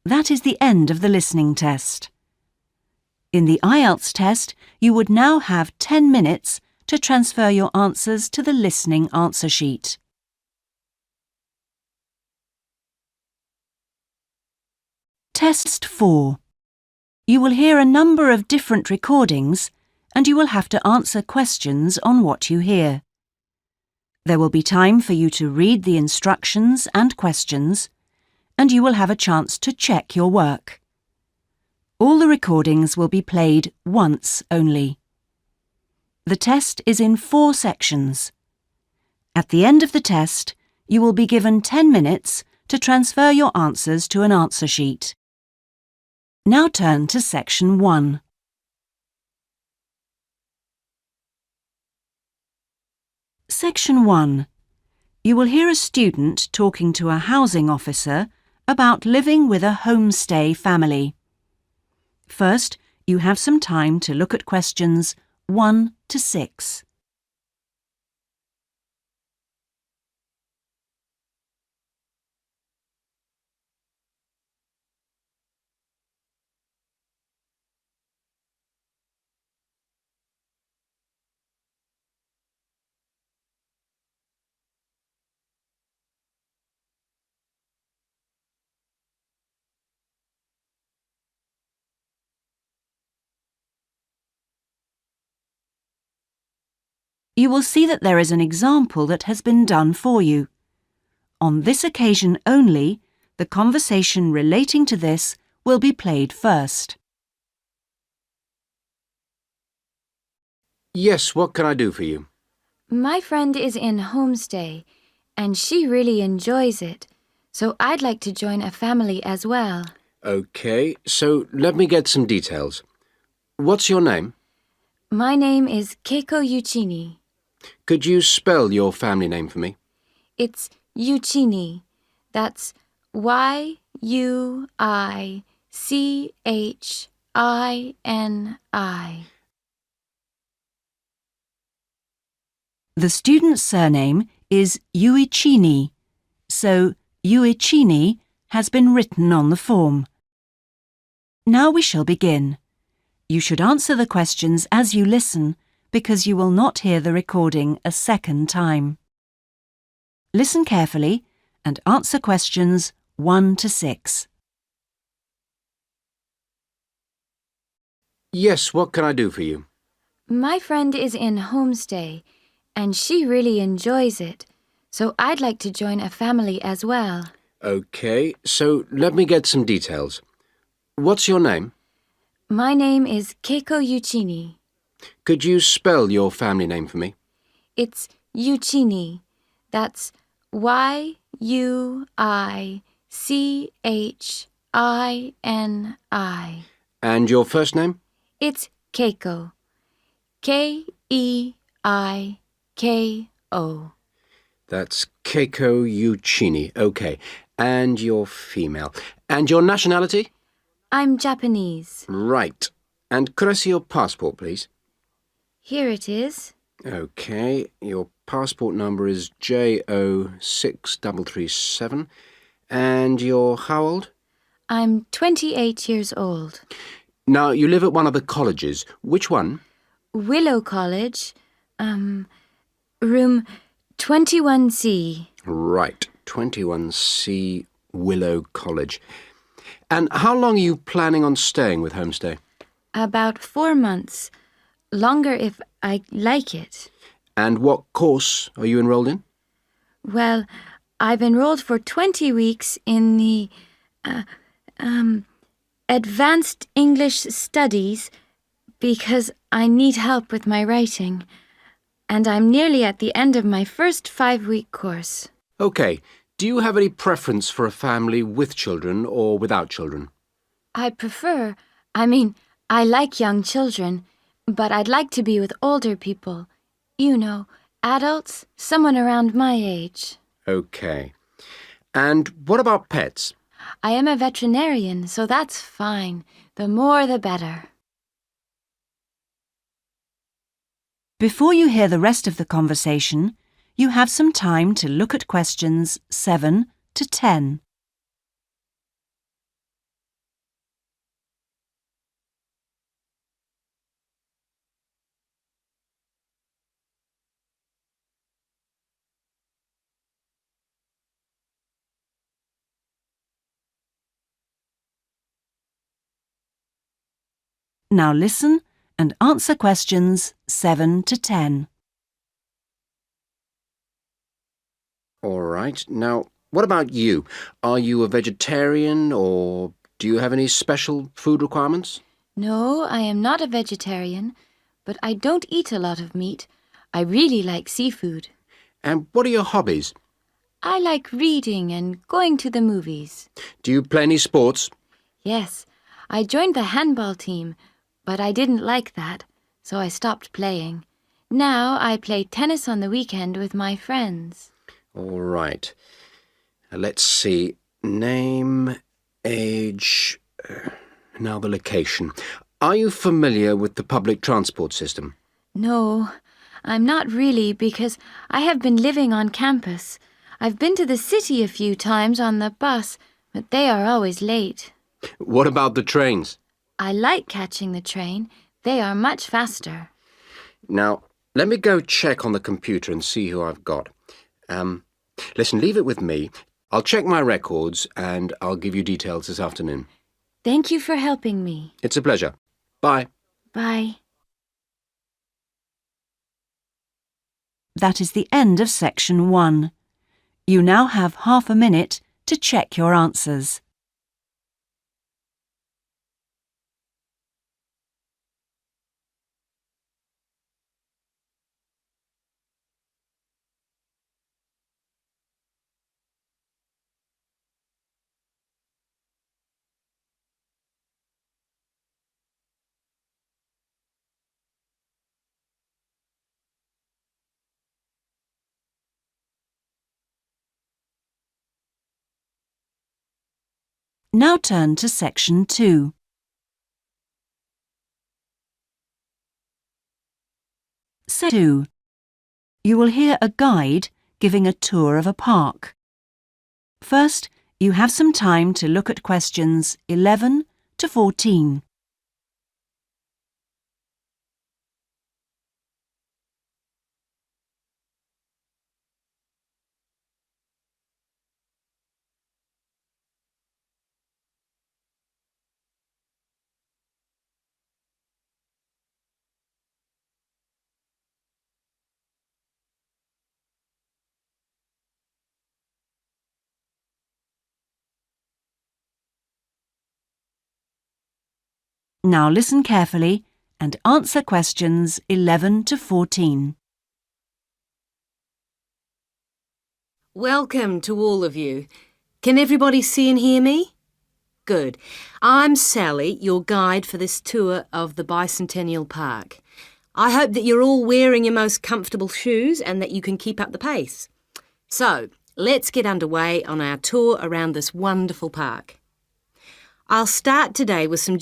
That is the end of the listening test. In the Ielts test, you would now have 10 minutes to transfer your answers to the listening answer sheet. Test 4. You will hear a number of different recordings and you will have to answer questions on what you hear. There will be time for you to read the instructions and questions, and you will have a chance to check your work. All the recordings will be played once only. The test is in 4 sections. At the end of the test, you will be given 10 minutes to transfer your answers to an answer sheet. Now turn to section 1. Section 1. You will hear a student talking to a housing officer about living with a homestay family. First, you have some time to look at questions 1 to 6. You will see that there is an example that has been done for you. On this occasion only, the conversation relating to this will be played first. Yes, what can I do for you? My friend is in homestay, and she really enjoys it, so I'd like to join a family as well. OK, so let me get some details. What's your name? My name is Keiko Yuchini. Could you spell your family name for me? It's Yuchini. That's Y-U-I-C-H-I-N-I. The student's surname is Yuichini, so Yuichini has been written on the form. Now we shall begin. You should answer the questions as you listen, because you will not hear the recording a second time. Listen carefully and answer questions 1 to 6. Yes, what can I do for you? My friend is in homestay, and she really enjoys it, so I'd like to join a family as well. OK, so let me get some details. What's your name? My name is Keiko Yuchini. Could you spell your family name for me? It's Yuchini. That's Y-U-I-C-H-I-N-I. And your first name? It's Keiko. K-E-I-K-O. That's Keiko Yuchini. OK. And you're female. And your nationality? I'm Japanese. Right. And could I see your passport, please? Here it is. OK. Your passport number is JO6337. And you're how old? I'm 28 years old. Now, you live at one of the colleges. Which one? Willow College. Room 21C. Right. 21C Willow College. And how long are you planning on staying with Homestay? About 4 months. Longer if I like it. And what course are you enrolled in? Well, I've enrolled for 20 weeks in the Advanced English Studies because I need help with my writing. And I'm nearly at the end of my first 5-week course. OK. Do you have any preference for a family with children or without children? I like young children, but I'd like to be with older people. You know, adults, someone around my age. OK. And what about pets? I am a veterinarian, so that's fine. The more the better. Before you hear the rest of the conversation, you have some time to look at questions 7 to 10. Now listen and answer questions 7 to 10. All right. Now, what about you? Are you a vegetarian or do you have any special food requirements? No, I am not a vegetarian, but I don't eat a lot of meat. I really like seafood. And what are your hobbies? I like reading and going to the movies. Do you play any sports? Yes, I joined the handball team, but I didn't like that, so I stopped playing. Now I play tennis on the weekend with my friends. All right. Let's see. Name, age, now the location. Are you familiar with the public transport system? No, I'm not really because I have been living on campus. I've been to the city a few times on the bus, but they are always late. What about the trains? I like catching the train. They are much faster. Now, let me go check on the computer and see who I've got. Listen, leave it with me. I'll check my records and I'll give you details this afternoon. Thank you for helping me. It's a pleasure. Bye. Bye. That is the end of section 1. You now have half a minute to check your answers. Now turn to section 2. Section 2. You will hear a guide giving a tour of a park. First, you have some time to look at questions 11 to 14. Now listen carefully and answer questions 11 to 14. Welcome to all of you. Can everybody see and hear me? Good. I'm Sally, your guide for this tour of the Bicentennial Park. I hope that you're all wearing your most comfortable shoes and that you can keep up the pace. So, let's get underway on our tour around this wonderful park. I'll start today with some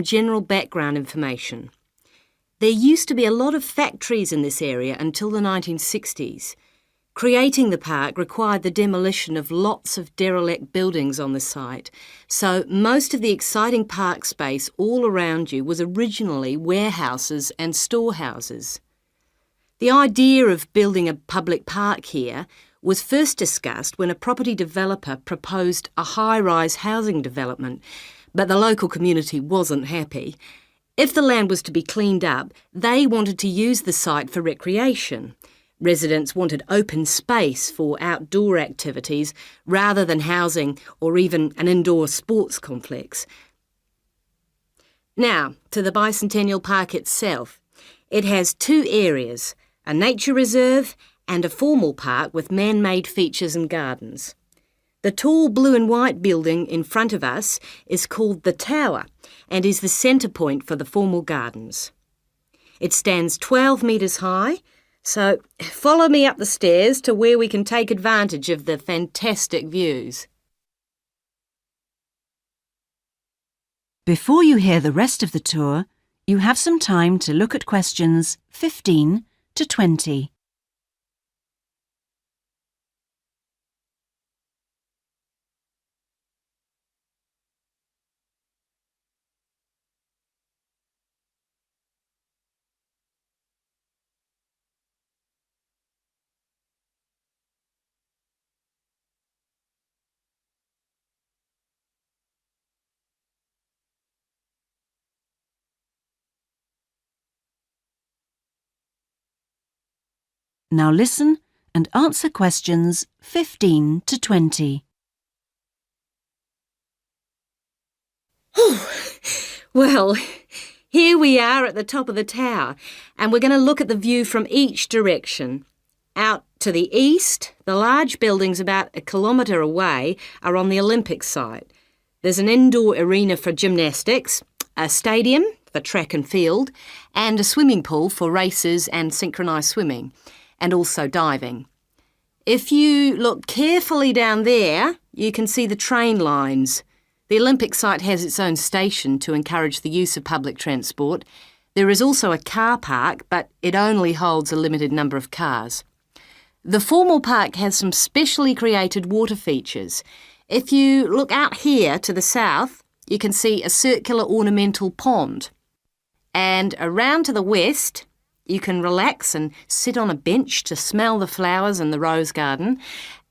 general background information. There used to be a lot of factories in this area until the 1960s. Creating the park required the demolition of lots of derelict buildings on the site, so most of the exciting park space all around you was originally warehouses and storehouses. The idea of building a public park here was first discussed when a property developer proposed a high-rise housing development, but the local community wasn't happy. If the land was to be cleaned up, they wanted to use the site for recreation. Residents wanted open space for outdoor activities rather than housing or even an indoor sports complex. Now, to the Bicentennial Park itself. It has two areas, a nature reserve and a formal park with man-made features and gardens. The tall blue and white building in front of us is called the Tower and is the centre point for the formal gardens. It stands 12 metres high, so follow me up the stairs to where we can take advantage of the fantastic views. Before you hear the rest of the tour, you have some time to look at questions 15 to 20. Now listen and answer questions 15 to 20. Well, here we are at the top of the tower, and we're going to look at the view from each direction. Out to the east, the large buildings about 1 kilometre away are on the Olympic site. There's an indoor arena for gymnastics, a stadium for track and field, and a swimming pool for races and synchronised swimming, and also diving. If you look carefully down there, you can see the train lines. The Olympic site has its own station to encourage the use of public transport. There is also a car park, but it only holds a limited number of cars. The formal park has some specially created water features. If you look out here to the south, you can see a circular ornamental pond. And around to the west, you can relax and sit on a bench to smell the flowers in the rose garden.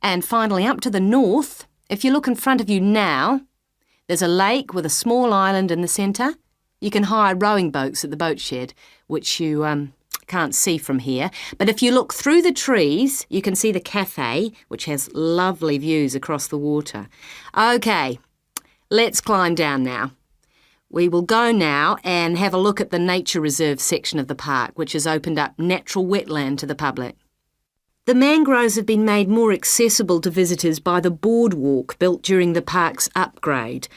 And finally, up to the north, if you look in front of you now, there's a lake with a small island in the centre. You can hire rowing boats at the boat shed, which you can't see from here. But if you look through the trees, you can see the cafe, which has lovely views across the water. OK, let's climb down now. We will go now and have a look at the nature reserve section of the park, which has opened up natural wetland to the public. The mangroves have been made more accessible to visitors by the boardwalk built during the park's upgrade.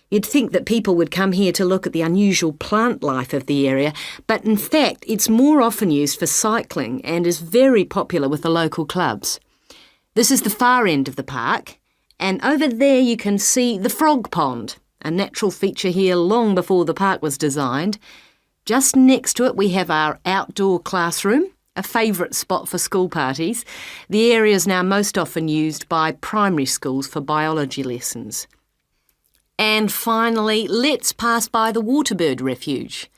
You'd think that people would come here to look at the unusual plant life of the area, but in fact it's more often used for cycling and is very popular with the local clubs. This is the far end of the park, and over there you can see the frog pond, a natural feature here long before the park was designed. Just next to it we have our outdoor classroom, a favourite spot for school parties. The area is now most often used by primary schools for biology lessons. And finally, let's pass by the Waterbird Refuge.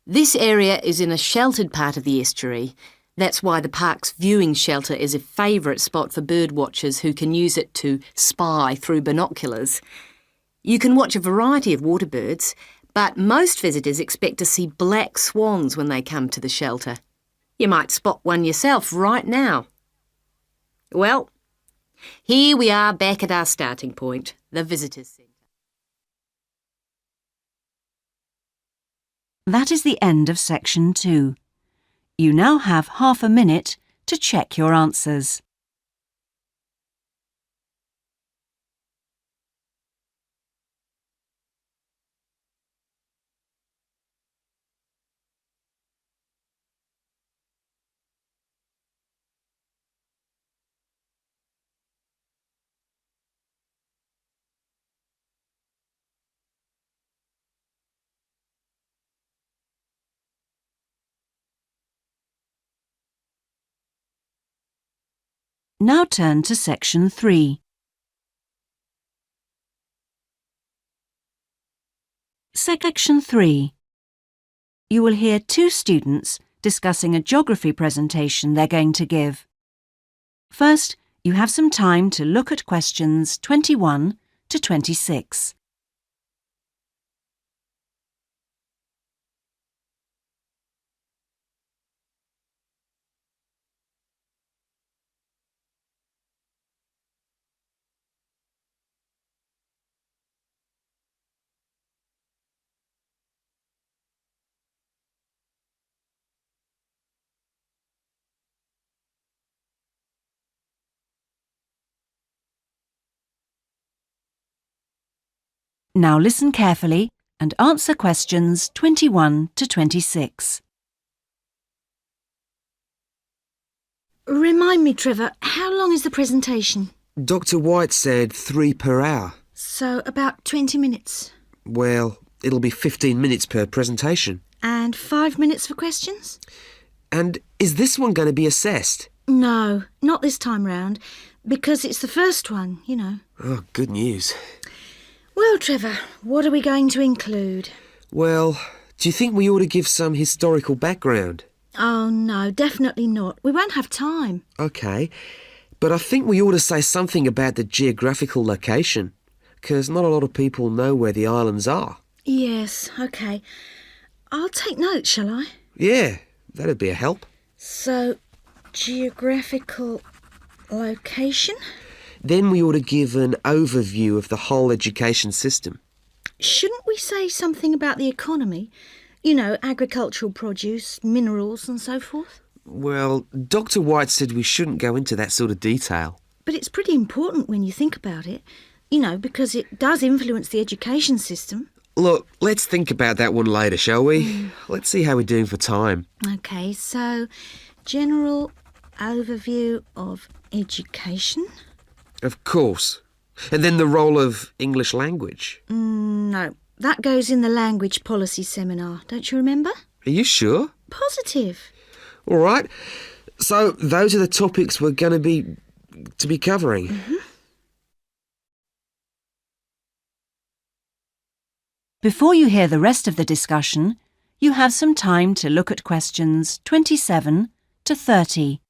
This area is in a sheltered part of the estuary. That's why the park's viewing shelter is a favourite spot for bird watchers who can use it to spy through binoculars. You can watch a variety of water birds, but most visitors expect to see black swans when they come to the shelter. You might spot one yourself right now. Well, here we are back at our starting point, the Visitors Centre. That is the end of section 2. You now have half a minute to check your answers. Now turn to Section 3. Section 3. You will hear two students discussing a geography presentation they're going to give. First, you have some time to look at questions 21 to 26. Now listen carefully and answer questions 21 to 26. Remind me, Trevor, how long is the presentation? Dr. White said 3 per hour. So about 20 minutes. Well, it'll be 15 minutes per presentation. And 5 minutes for questions? And is this one going to be assessed? No, not this time round, because it's the first one, you know. Oh, good news. Well, Trevor, what are we going to include? Well, do you think we ought to give some historical background? Oh, no, definitely not. We won't have time. OK, but I think we ought to say something about the geographical location, because not a lot of people know where the islands are. Yes, OK. I'll take notes, shall I? Yeah, that'd be a help. So, geographical location? Then we ought to give an overview of the whole education system. Shouldn't we say something about the economy? You know, agricultural produce, minerals and so forth? Well, Dr. White said we shouldn't go into that sort of detail. But it's pretty important when you think about it, you know, because it does influence the education system. Look, let's think about that one later, shall we? Let's see how we're doing for time. OK, so general overview of education. Of course. And then the role of English language. No, that goes in the language policy seminar, don't you remember? Are you sure? Positive. All right. So those are the topics we're going to be covering. Before you hear the rest of the discussion, you have some time to look at questions 27 to 30.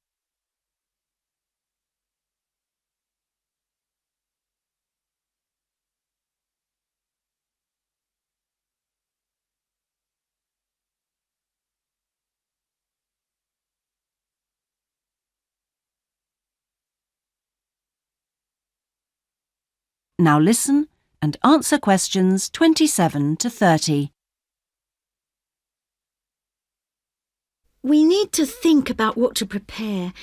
Now listen and answer questions 27 to 30. We need to think about what to prepare.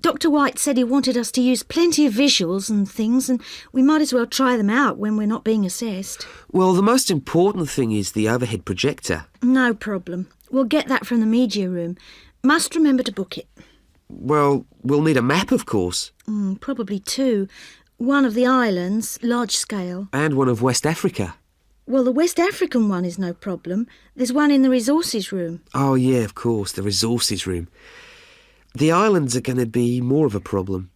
Dr. White said he wanted us to use plenty of visuals and things, and we might as well try them out when we're not being assessed. Well, the most important thing is the overhead projector. No problem. We'll get that from the media room. Must remember to book it. Well, we'll need a map, of course. Probably 2. One of the islands, large scale. And one of West Africa. Well, the West African one is no problem. There's one in the resources room. Oh, yeah, of course, the resources room. The islands are going to be more of a problem.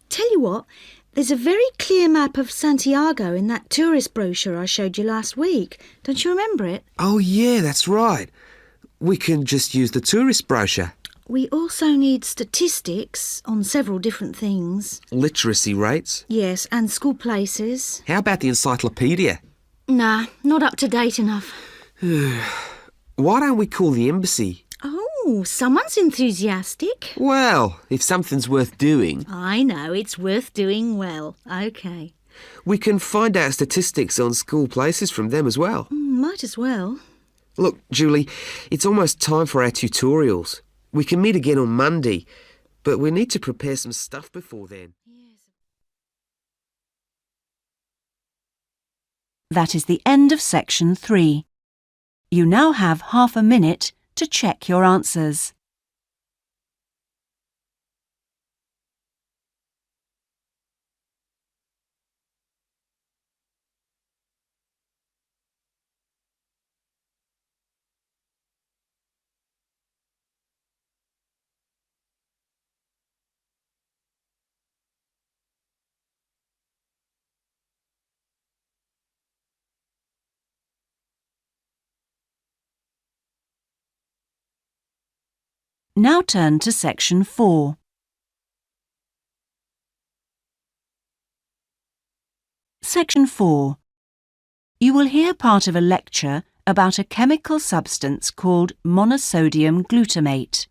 Tell you what, there's a very clear map of Santiago in that tourist brochure I showed you last week. Don't you remember it? Oh, yeah, that's right. We can just use the tourist brochure. We also need statistics on several different things. Literacy rates. Yes, and school places. How about the encyclopedia? Nah, not up to date enough. Why don't we call the embassy? Oh, someone's enthusiastic. Well, if something's worth doing. I know, it's worth doing well. OK. We can find out statistics on school places from them as well. Might as well. Look, Julie, it's almost time for our tutorials. We can meet again on Monday, but we need to prepare some stuff before then. That is the end of Section 3. You now have half a minute to check your answers. Now turn to Section 4. Section 4. You will hear part of a lecture about a chemical substance called monosodium glutamate.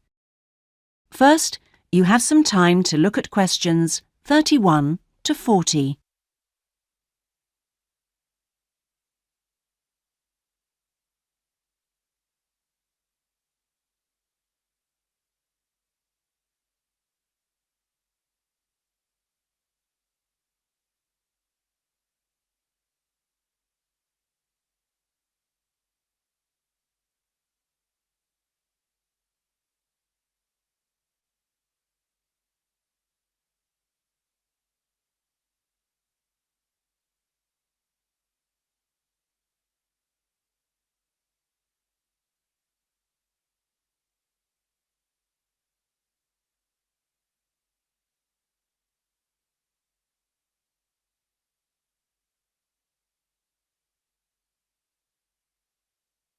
First, you have some time to look at questions 31 to 40.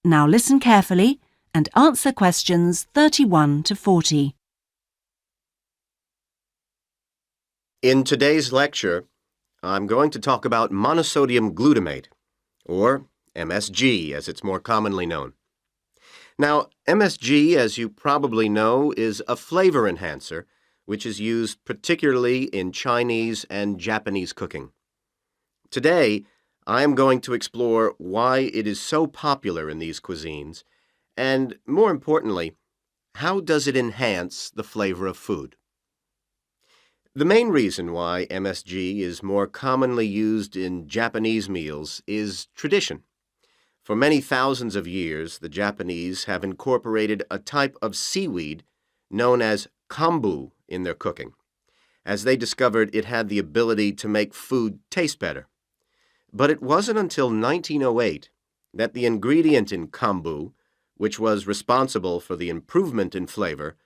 Now listen carefully and answer questions 31 to 40. In today's lecture, I'm going to talk about monosodium glutamate, or MSG as it's more commonly known. Now, MSG, as you probably know, is a flavor enhancer which is used particularly in Chinese and Japanese cooking. Today, I am going to explore why it is so popular in these cuisines, and more importantly, how does it enhance the flavor of food? The main reason why MSG is more commonly used in Japanese meals is tradition. For many thousands of years, the Japanese have incorporated a type of seaweed known as kombu in their cooking, as they discovered it had the ability to make food taste better. But it wasn't until 1908 that the ingredient in kombu, which was responsible for the improvement in flavor,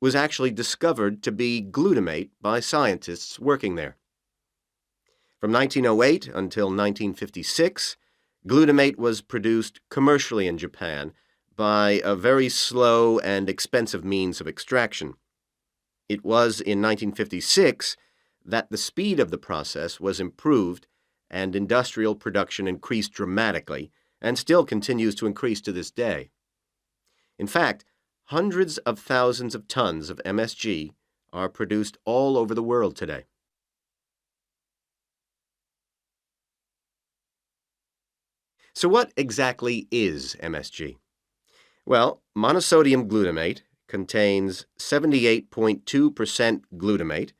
was actually discovered to be glutamate by scientists working there. From 1908 until 1956, glutamate was produced commercially in Japan by a very slow and expensive means of extraction. It was in 1956 that the speed of the process was improved and industrial production increased dramatically and still continues to increase to this day. In fact, hundreds of thousands of tons of MSG are produced all over the world today. So what exactly is MSG? Well, monosodium glutamate contains 78.2% glutamate,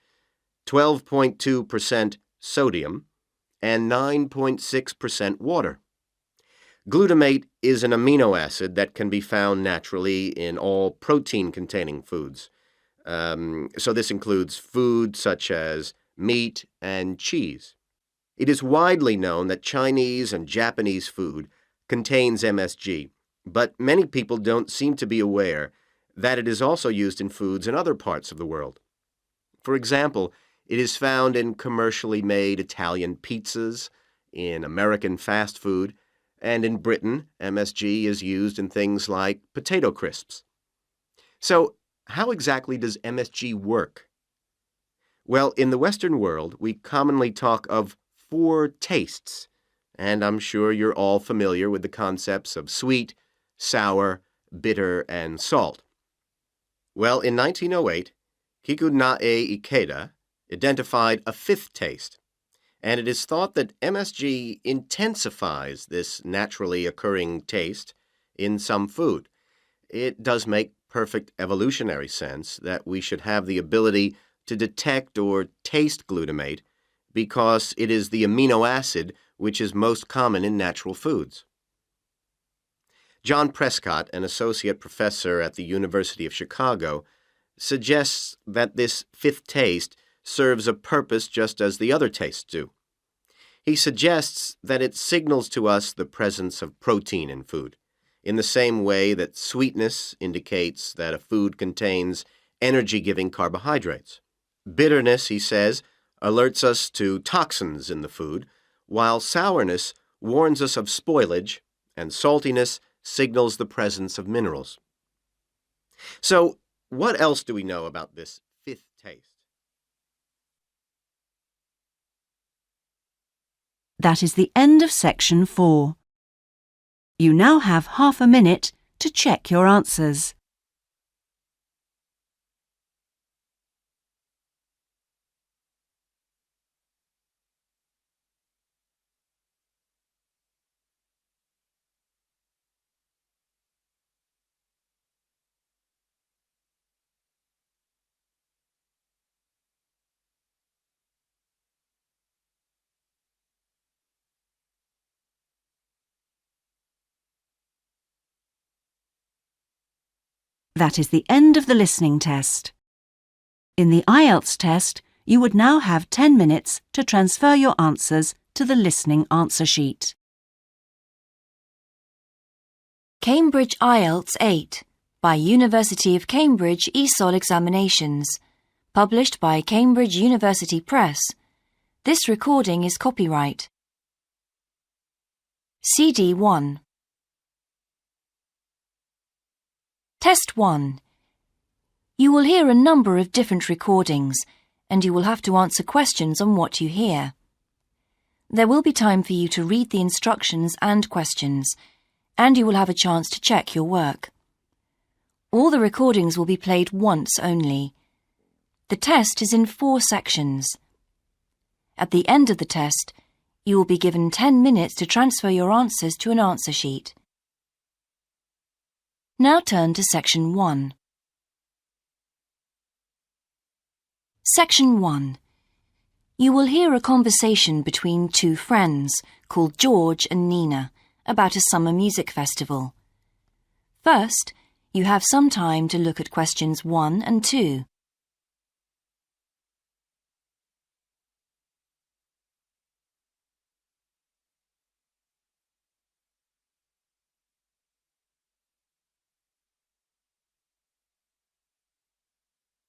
12.2% sodium, and 9.6% water. Glutamate is an amino acid that can be found naturally in all protein-containing foods. So this includes food such as meat and cheese. It is widely known that Chinese and Japanese food contains MSG, but many people don't seem to be aware that it is also used in foods in other parts of the world. For example, it is found in commercially made Italian pizzas, in American fast food, and in Britain, MSG is used in things like potato crisps. So, how exactly does MSG work? Well, in the Western world, we commonly talk of 4 tastes, and I'm sure you're all familiar with the concepts of sweet, sour, bitter, and salt. Well, in 1908, 𝐍𝐇ĥ identified a 5th taste, and it is thought that MSG intensifies this naturally occurring taste in some food. It does make perfect evolutionary sense that we should have the ability to detect or taste glutamate because it is the amino acid which is most common in natural foods. John Prescott, an associate professor at the University of Chicago, suggests that this 5th taste serves a purpose just as the other tastes do. He suggests that it signals to us the presence of protein in food, in the same way that sweetness indicates that a food contains energy-giving carbohydrates. Bitterness, he says, alerts us to toxins in the food, while sourness warns us of spoilage, and saltiness signals the presence of minerals. So, What else do we know about this fifth taste? That is the end of section 4. You now have half a minute to check your answers. That is the end of the listening test. In the Ielts test, you would now have 10 minutes to transfer your answers to the listening answer sheet. Cambridge Ielts 8 by University of Cambridge ESOL Examinations, published by Cambridge University Press. This recording is copyright. CD 1. Test 1. You will hear a number of different recordings, and you will have to answer questions on what you hear. There will be time for you to read the instructions and questions, and you will have a chance to check your work. All the recordings will be played once only. The test is in 4 sections. At the end of the test, you will be given 10 minutes to transfer your answers to an answer sheet. Now turn to Section 1. Section 1. You will hear a conversation between 2 friends called George and Nina about a summer music festival. First, you have some time to look at questions 1 and 2.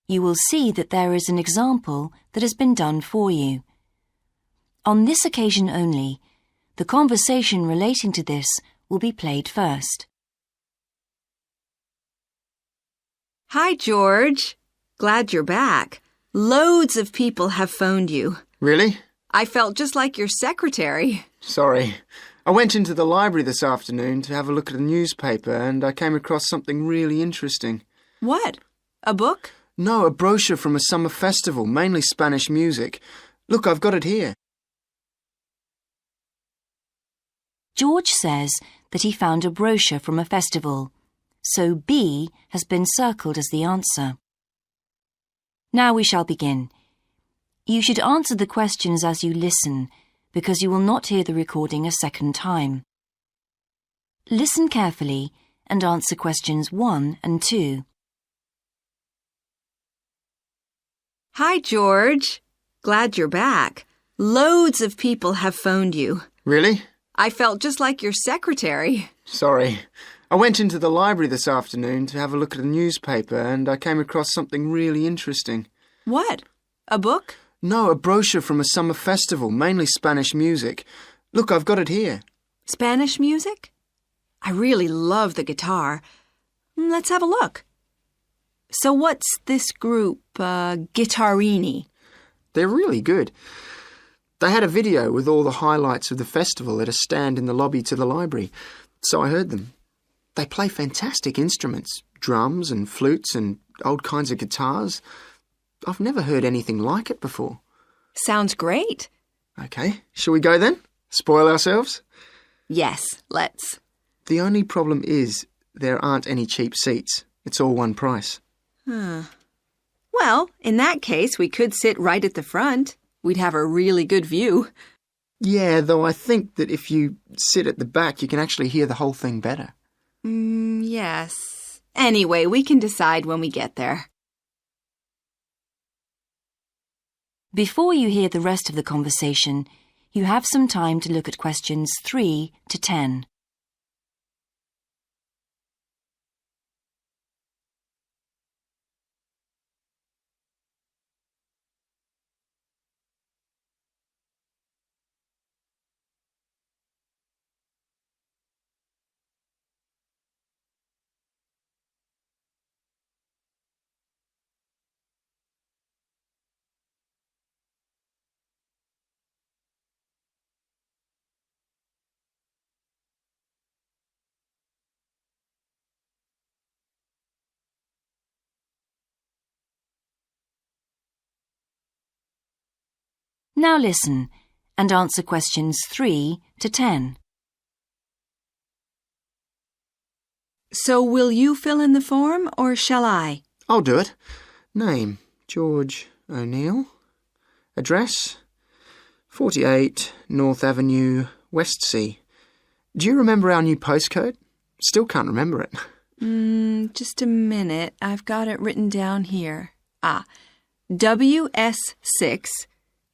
You will see that there is an example that has been done for you. On this occasion only, the conversation relating to this will be played first. Hi, George. Glad you're back. Loads of people have phoned you. Really? I felt just like your secretary. Sorry. I went into the library this afternoon to have a look at a newspaper and I came across something really interesting. What? A book? No, a brochure from a summer festival, mainly Spanish music. Look, I've got it here. George says that he found a brochure from a festival, so B has been circled as the answer. Now we shall begin. You should answer the questions as you listen, because you will not hear the recording a second time. Listen carefully and answer questions 1 and 2. Hi, George. Glad you're back. Loads of people have phoned you. Really? I felt just like your secretary. Sorry. I went into the library this afternoon to have a look at a newspaper and I came across something really interesting. What? A book? No, a brochure from a summer festival, mainly Spanish music. Look, I've got it here. Spanish music? I really love the guitar. Let's have a look. So what's this group, Guittarini? They're really good. They had a video with all the highlights of the festival at a stand in the lobby to the library, so I heard them. They play fantastic instruments, drums and flutes and old kinds of guitars. I've never heard anything like it before. Sounds great. OK, shall we go then? Spoil ourselves? Yes, let's. The only problem is there aren't any cheap seats. It's all one price. Well, in that case, we could sit right at the front. We'd have a really good view. Yeah, though I think that if you sit at the back, you can actually hear the whole thing better. Yes. Anyway, we can decide when we get there. Before you hear the rest of the conversation, you have some time to look at questions 3 to 10. Now listen and answer questions 3 to 10. So will you fill in the form, or shall I? I'll do it. Name, George O'Neill. Address, 48 North Avenue, Westsea. Do you remember our new postcode? Still can't remember it. Just a minute. I've got it written down here. WS6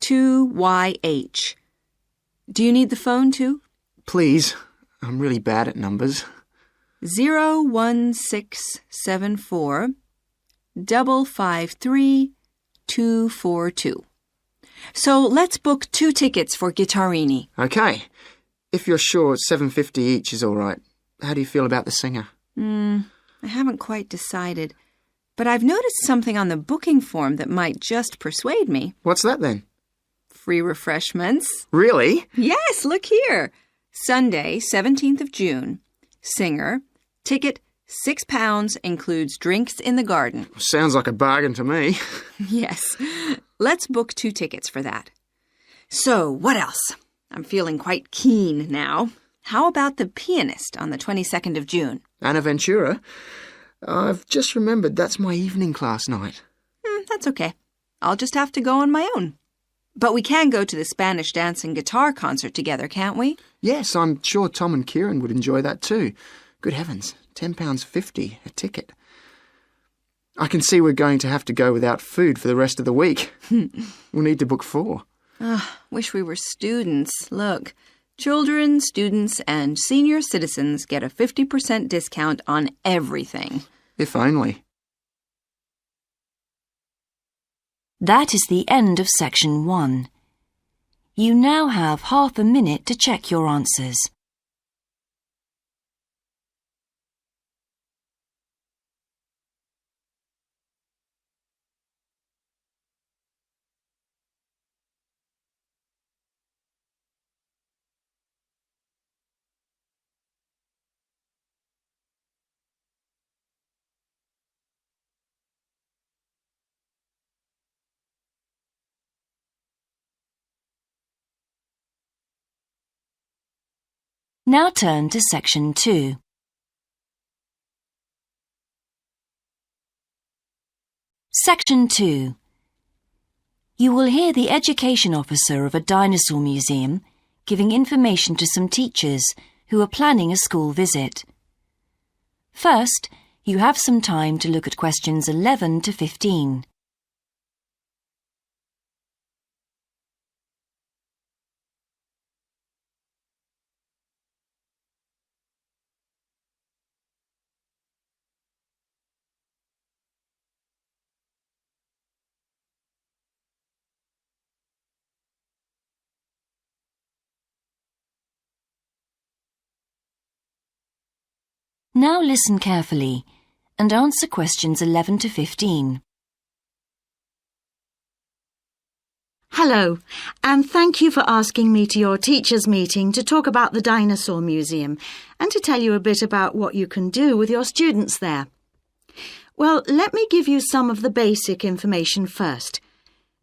2YH. Do you need the phone too? Please. I'm really bad at numbers. 01674 553 242. So let's book 2 tickets for Guittarini. Okay. If you're sure $7.50 each is all right. How do you feel about the singer? I haven't quite decided. But I've noticed something on the booking form that might just persuade me. What's that then? Free refreshments. Really? Yes, look here. Sunday, 17th of June. Singer. Ticket, £6, includes drinks in the garden. Sounds like a bargain to me. Yes. Let's book 2 tickets for that. So, what else? I'm feeling quite keen now. How about the pianist on the 22nd of June? Anna Ventura? I've just remembered that's my evening class night. That's okay. I'll just have to go on my own. But we can go to the Spanish dance and guitar concert together, can't we? Yes, I'm sure Tom and Kieran would enjoy that too. Good heavens, £10.50 a ticket. I can see we're going to have to go without food for the rest of the week. We'll need to book 4. Wish we were students. Look, children, students, and senior citizens get a 50% discount on everything. If only. That is the end of section 1. You now have half a minute to check your answers. Now turn to section 2. Section 2. You will hear the education officer of a dinosaur museum giving information to some teachers who are planning a school visit. First, you have some time to look at questions 11 to 15. Now listen carefully and answer questions 11 to 15. Hello, and thank you for asking me to your teachers' meeting to talk about the Dinosaur Museum and to tell you a bit about what you can do with your students there. Well, let me give you some of the basic information first.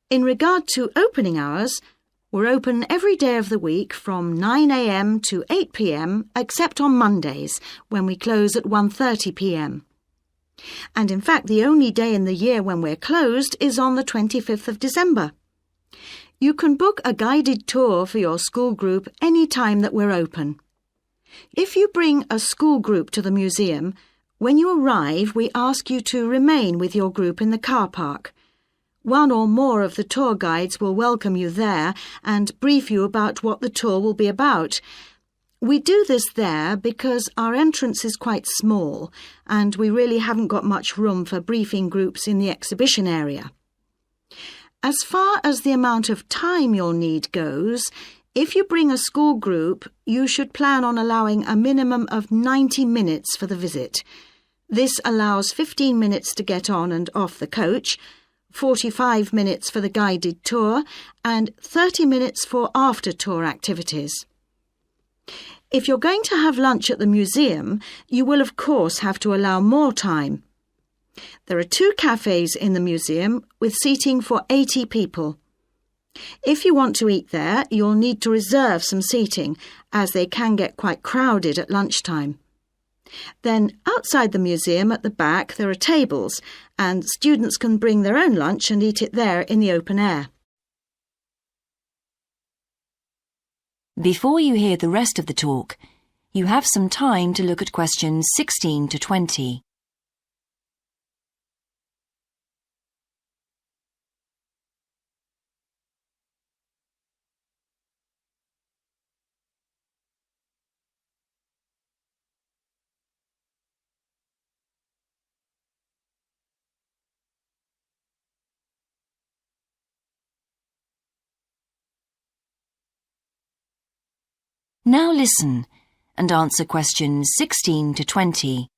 In regard to opening hours, we're open every day of the week from 9 a.m. to 8 p.m, except on Mondays, when we close at 1:30 p.m. And in fact, the only day in the year when we're closed is on the 25th of December. You can book a guided tour for your school group any time that we're open. If you bring a school group to the museum, when you arrive, we ask you to remain with your group in the car park. One or more of the tour guides will welcome you there and brief you about what the tour will be about. We do this there because our entrance is quite small and we really haven't got much room for briefing groups in the exhibition area. As far as the amount of time you'll need goes, if you bring a school group, you should plan on allowing a minimum of 90 minutes for the visit. This allows 15 minutes to get on and off the coach, 45 minutes for the guided tour, and 30 minutes for after-tour activities. If you're going to have lunch at the museum, you will of course have to allow more time. There are 2 cafes in the museum with seating for 80 people. If you want to eat there, you'll need to reserve some seating, as they can get quite crowded at lunchtime. Then, outside the museum at the back, there are tables, and students can bring their own lunch and eat it there in the open air. Before you hear the rest of the talk, you have some time to look at questions 16 to 20. Now listen and answer questions 16 to 20.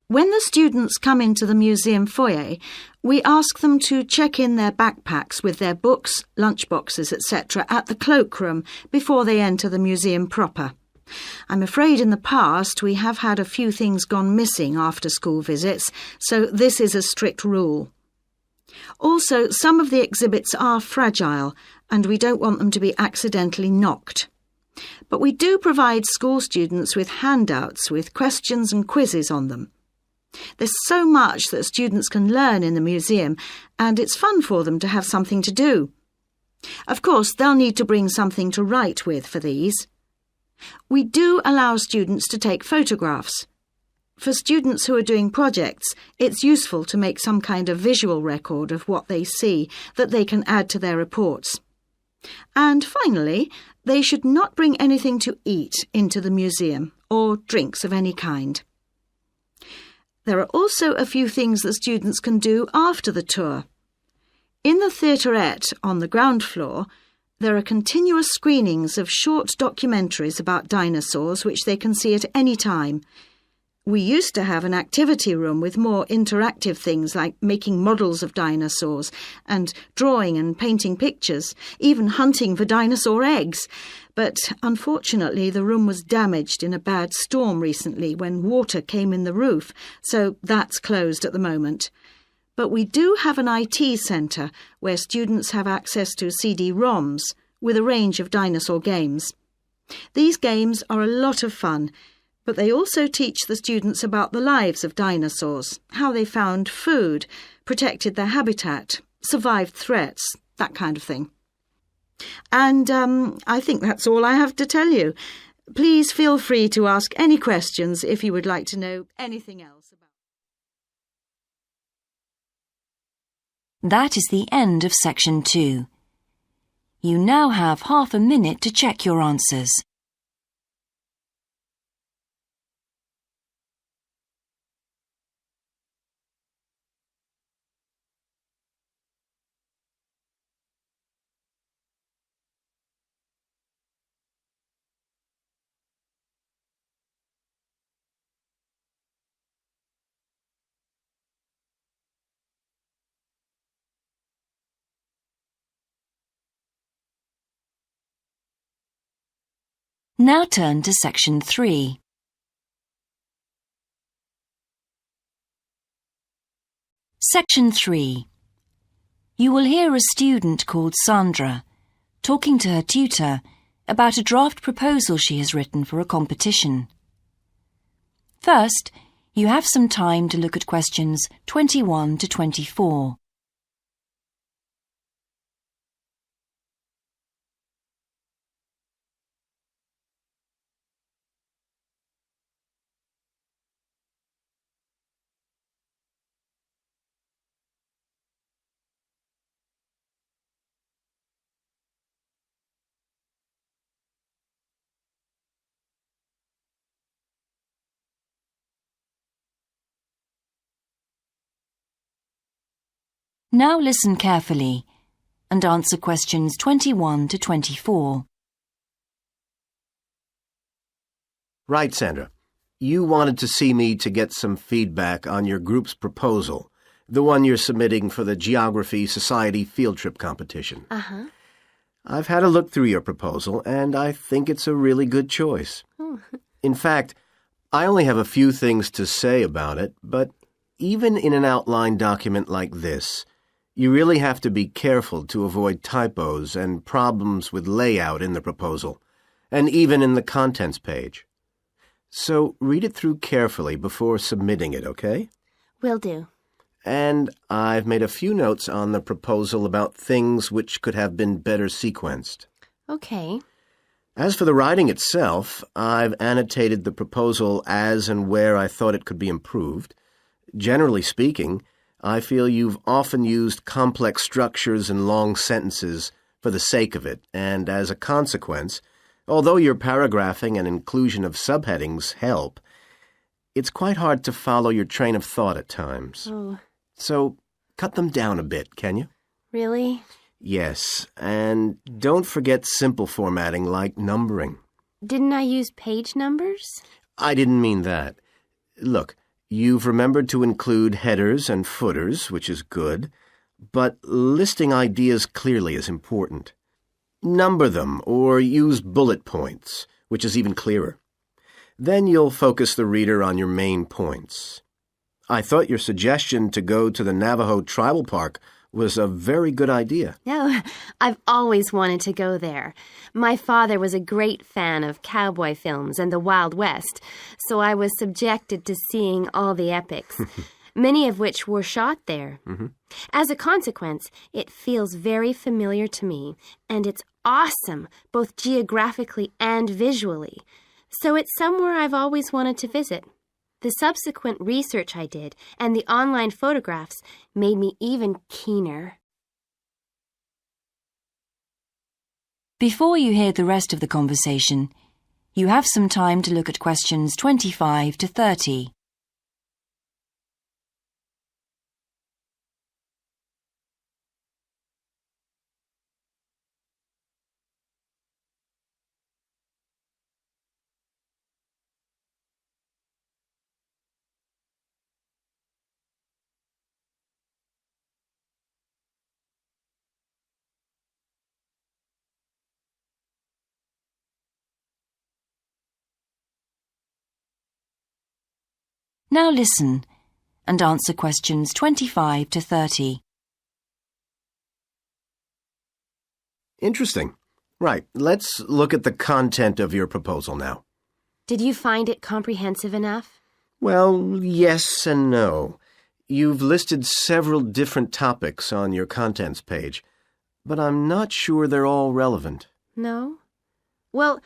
When the students come into the museum foyer, we ask them to check in their backpacks with their books, lunchboxes, etc. at the cloakroom before they enter the museum proper. I'm afraid in the past we have had a few things gone missing after school visits, so this is a strict rule. Also, some of the exhibits are fragile, and we don't want them to be accidentally knocked. But we do provide school students with handouts with questions and quizzes on them. There's so much that students can learn in the museum, and it's fun for them to have something to do. Of course, they'll need to bring something to write with for these. We do allow students to take photographs. For students who are doing projects, it's useful to make some kind of visual record of what they see that they can add to their reports. And finally, they should not bring anything to eat into the museum or drinks of any kind. There are also a few things that students can do after the tour. In the theaterette on the ground floor, there are continuous screenings of short documentaries about dinosaurs which they can see at any time. We used to have an activity room with more interactive things like making models of dinosaurs and drawing and painting pictures, even hunting for dinosaur eggs. But unfortunately, the room was damaged in a bad storm recently when water came in the roof, so that's closed at the moment. But we do have an IT centre where students have access to CD-ROMs with a range of dinosaur games. These games are a lot of fun, but they also teach the students about the lives of dinosaurs, how they found food, protected their habitat, survived threats, that kind of thing. And I think that's all I have to tell you. Please feel free to ask any questions if you would like to know anything else about. That is the end of section 2. You now have half a minute to check your answers. Now turn to section 3. Section 3. You will hear a student called Sandra talking to her tutor about a draft proposal she has written for a competition. First, you have some time to look at questions 21 to 24. Now listen carefully and answer questions 21 to 24. Right, Sandra. You wanted to see me to get some feedback on your group's proposal, the one you're submitting for the Geography Society field trip competition. Uh-huh. I've had a look through your proposal, and I think it's a really good choice. Oh. In fact, I only have a few things to say about it, but even in an outline document like this, You really have to be careful to avoid typos and problems with layout in the proposal, and even in the contents page. So read it through carefully before submitting it, okay? Will do. And I've made a few notes on the proposal about things which could have been better sequenced. Okay. As for the writing itself, I've annotated the proposal as and where I thought it could be improved. Generally speaking, I feel you've often used complex structures and long sentences for the sake of it, and as a consequence, although your paragraphing and inclusion of subheadings help, it's quite hard to follow your train of thought at times. Oh. So cut them down a bit, can you? Really? Yes, and don't forget simple formatting like numbering. Didn't I use page numbers? I didn't mean that. Look, you've remembered to include headers and footers, which is good, but listing ideas clearly is important. Number them or use bullet points, which is even clearer. Then you'll focus the reader on your main points. I thought your suggestion to go to the Navajo Tribal Park was a very good idea. No, I've always wanted to go there. My father was a great fan of cowboy films and the Wild West, so I was subjected to seeing all the epics, many of which were shot there. Mm-hmm. As a consequence, it feels very familiar to me, and it's awesome, both geographically and visually. So it's somewhere I've always wanted to visit. The subsequent research I did and the online photographs made me even keener. Before you hear the rest of the conversation, you have some time to look at questions 25 to 30. Now listen and answer questions 25 to 30. Interesting. Right, let's look at the content of your proposal now. Did you find it comprehensive enough? Well, yes and no. You've listed several different topics on your contents page, but I'm not sure they're all relevant. No? Well,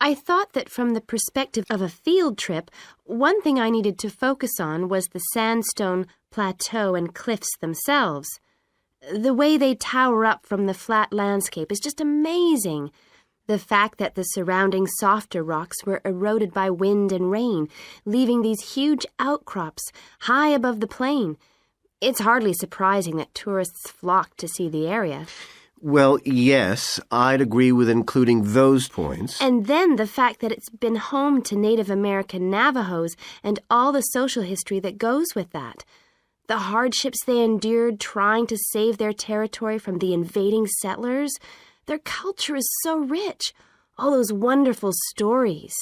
I thought that from the perspective of a field trip, one thing I needed to focus on was the sandstone plateau and cliffs themselves. The way they tower up from the flat landscape is just amazing. The fact that the surrounding softer rocks were eroded by wind and rain, leaving these huge outcrops high above the plain. It's hardly surprising that tourists flock to see the area. Well, yes, I'd agree with including those points. And then the fact that it's been home to Native American Navajos and all the social history that goes with that. The hardships they endured trying to save their territory from the invading settlers. Their culture is so rich. All those wonderful stories.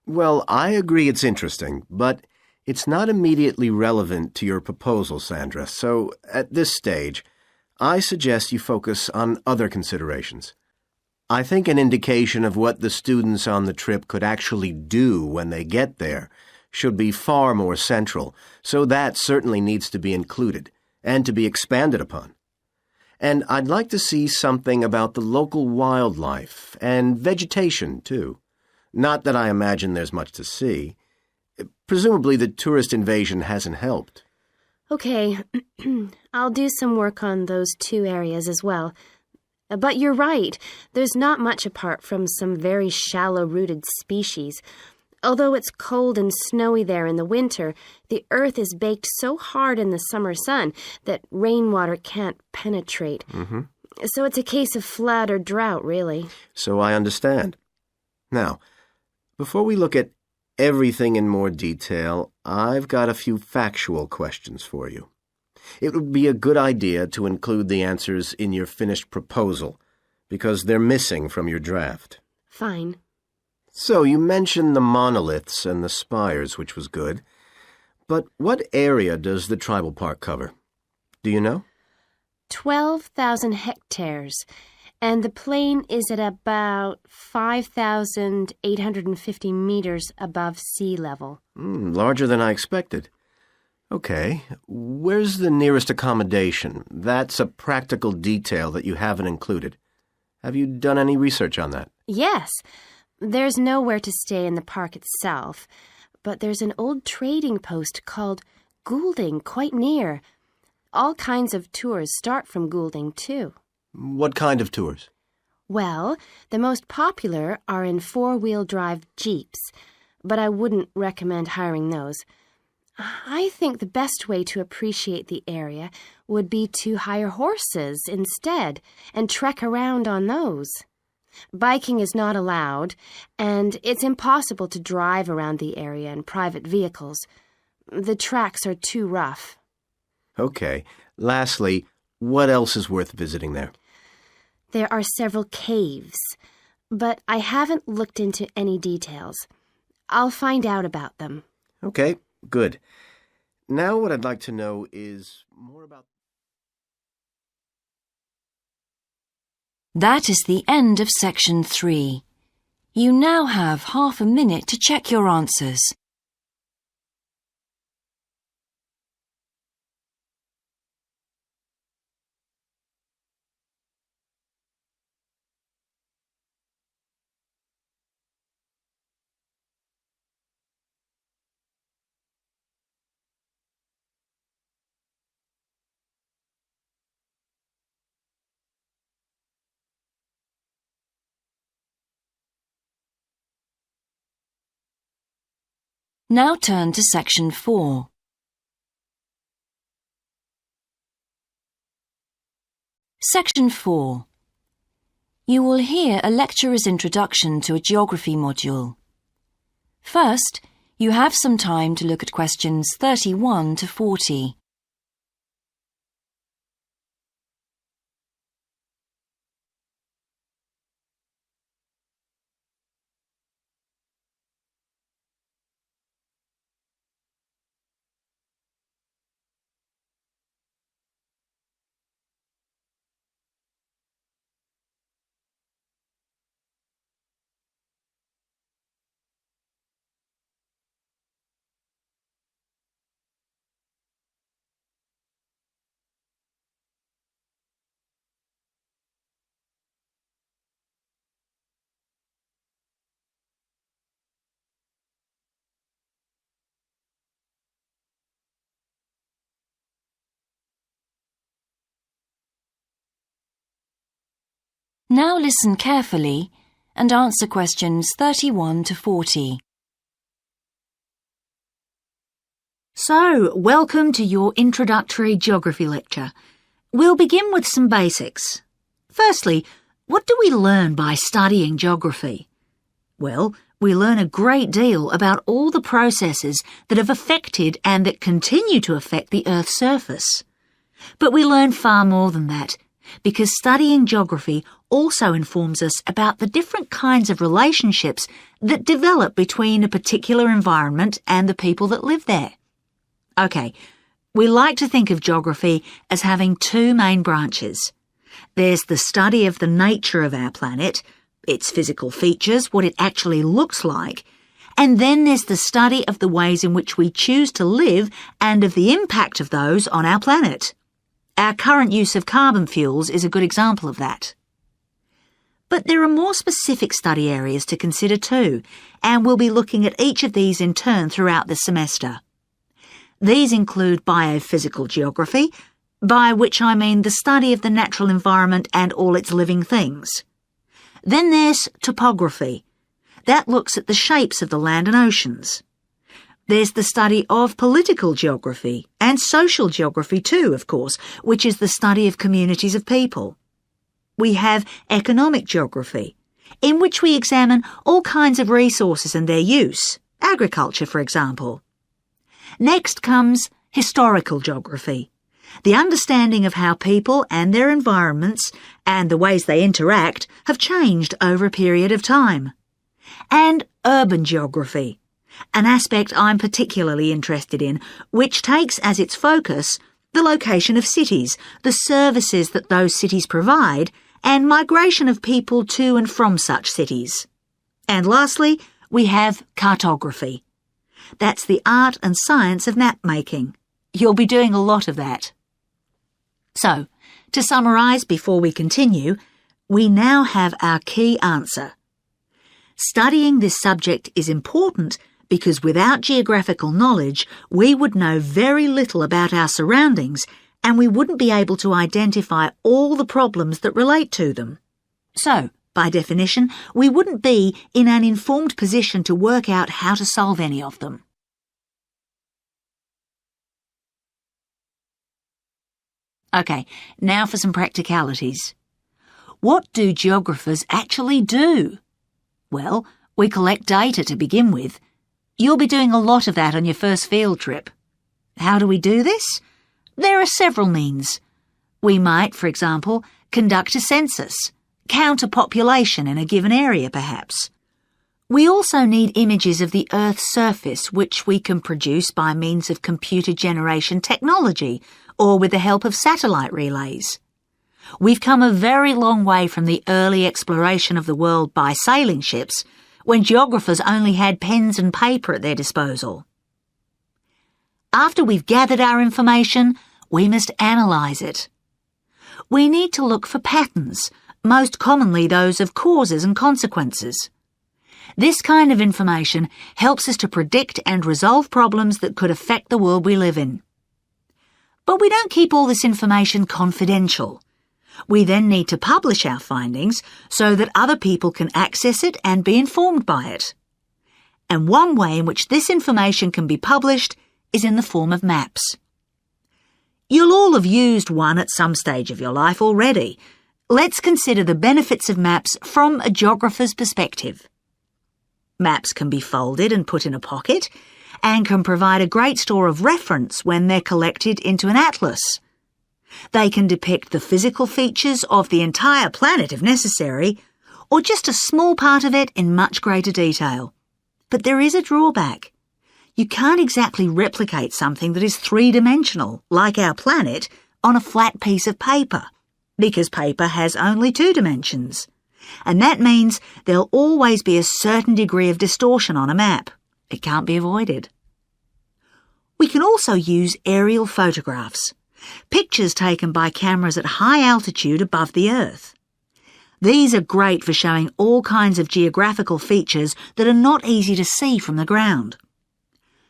Well, I agree it's interesting, but it's not immediately relevant to your proposal, Sandra. So, at this stage, I suggest you focus on other considerations. I think an indication of what the students on the trip could actually do when they get there should be far more central, so that certainly needs to be included and to be expanded upon. And I'd like to see something about the local wildlife and vegetation, too. Not that I imagine there's much to see. Presumably the tourist invasion hasn't helped. Okay, I'll do some work on those two areas as well. But you're right, there's not much apart from some very shallow-rooted species. Although it's cold and snowy there in the winter, the earth is baked so hard in the summer sun that rainwater can't penetrate. Mm-hmm. So it's a case of flood or drought, really. So I understand. Now, before we look at everything in more detail, I've got a few factual questions for you. It would be a good idea to include the answers in your finished proposal, because they're missing from your draft. Fine. So you mentioned the monoliths and the spires, which was good. But what area does the tribal park cover? Do you know? 12,000 hectares, and the plain is at about 5,850 meters above sea level. Larger than I expected. Okay, where's the nearest accommodation? That's a practical detail that you haven't included. Have you done any research on that? Yes, there's nowhere to stay in the park itself, but there's an old trading post called Goulding quite near. All kinds of tours start from Goulding, too. What kind of tours? Well, the most popular are in four-wheel drive Jeeps, but I wouldn't recommend hiring those. I think the best way to appreciate the area would be to hire horses instead and trek around on those. Biking is not allowed, and it's impossible to drive around the area in private vehicles. The tracks are too rough. Okay. Lastly, what else is worth visiting there? There are several caves, but I haven't looked into any details. I'll find out about them. Okay, good. Now what I'd like to know is more about... That is the end of section 3. You now have half a minute to check your answers. Now turn to section 4. Section 4. You will hear a lecturer's introduction to a geography module. First, you have some time to look at questions 31 to 40. Now listen carefully and answer questions 31 to 40. So, welcome to your introductory geography lecture. We'll begin with some basics. Firstly, what do we learn by studying geography? Well, we learn a great deal about all the processes that have affected and that continue to affect the Earth's surface. But we learn far more than that, because studying geography also informs us about the different kinds of relationships that develop between a particular environment and the people that live there. Okay, we like to think of geography as having two main branches. There's the study of the nature of our planet, its physical features, what it actually looks like, and then there's the study of the ways in which we choose to live and of the impact of those on our planet. Our current use of carbon fuels is a good example of that. But there are more specific study areas to consider too, and we'll be looking at each of these in turn throughout the semester. These include biophysical geography, by which I mean the study of the natural environment and all its living things. Then there's topography. That looks at the shapes of the land and oceans. There's the study of political geography and social geography too, of course, which is the study of communities of people. We have economic geography, in which we examine all kinds of resources and their use, agriculture, for example. Next comes historical geography, the understanding of how people and their environments and the ways they interact have changed over a period of time. And urban geography, an aspect I'm particularly interested in, which takes as its focus the location of cities, the services that those cities provide, and migration of people to and from such cities. And lastly, we have cartography. That's the art and science of map making. You'll be doing a lot of that. So, to summarise before we continue, we now have our key answer. Studying this subject is important because without geographical knowledge, we would know very little about our surroundings and we wouldn't be able to identify all the problems that relate to them. So, by definition, we wouldn't be in an informed position to work out how to solve any of them. OK, now for some practicalities. What do geographers actually do? Well, we collect data to begin with. You'll be doing a lot of that on your first field trip. How do we do this? There are several means. We might, for example, conduct a census, count a population in a given area perhaps. We also need images of the Earth's surface which we can produce by means of computer generation technology or with the help of satellite relays. We've come a very long way from the early exploration of the world by sailing ships, when geographers only had pens and paper at their disposal. After we've gathered our information, we must analyse it. We need to look for patterns, most commonly those of causes and consequences. This kind of information helps us to predict and resolve problems that could affect the world we live in. But we don't keep all this information confidential. We then need to publish our findings so that other people can access it and be informed by it. And one way in which this information can be published is in the form of maps. You'll all have used one at some stage of your life already. Let's consider the benefits of maps from a geographer's perspective. Maps can be folded and put in a pocket and can provide a great store of reference when they're collected into an atlas. They can depict the physical features of the entire planet if necessary, or just a small part of it in much greater detail. But there is a drawback. You can't exactly replicate something that is three-dimensional, like our planet, on a flat piece of paper, because paper has only 2 dimensions. And that means there'll always be a certain degree of distortion on a map. It can't be avoided. We can also use aerial photographs, pictures taken by cameras at high altitude above the Earth. These are great for showing all kinds of geographical features that are not easy to see from the ground.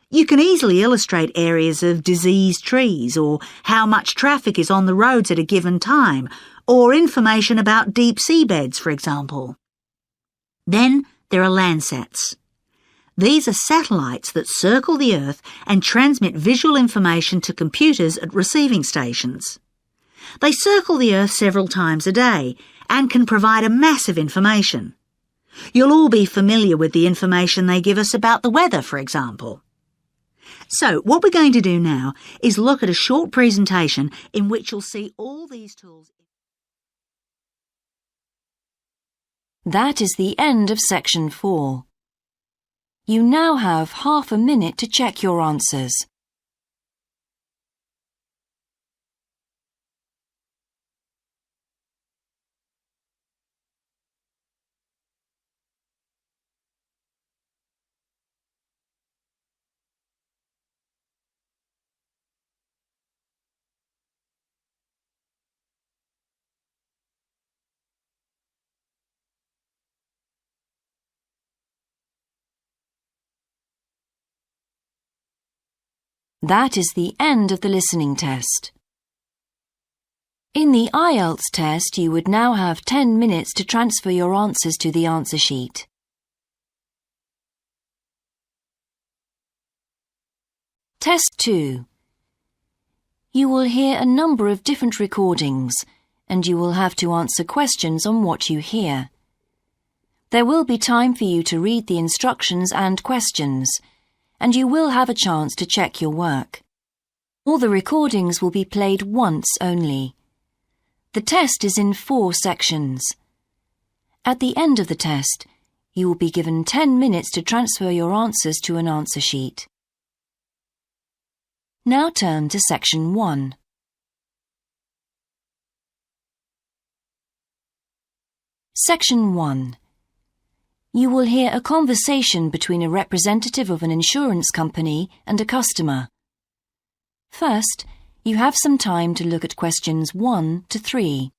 You can easily illustrate areas of diseased trees, or how much traffic is on the roads at a given time, or information about deep seabeds, for example. Then there are Landsats. These are satellites that circle the Earth and transmit visual information to computers at receiving stations. They circle the Earth several times a day and can provide a massive information. You'll all be familiar with the information they give us about the weather, for example. So, what we're going to do now is look at a short presentation in which you'll see all these tools. That is the end of section 4. You now have half a minute to check your answers. That is the end of the listening test. In the Ielts test, you would now have 10 minutes to transfer your answers to the answer sheet. Test 2. You will hear a number of different recordings, and you will have to answer questions on what you hear. There will be time for you to read the instructions and questions, and you will have a chance to check your work. All the recordings will be played once only. The test is in 4 sections. At the end of the test, you will be given 10 minutes to transfer your answers to an answer sheet. Now turn to section 1. Section 1. You will hear a conversation between a representative of an insurance company and a customer. First, you have some time to look at questions 1 to 3.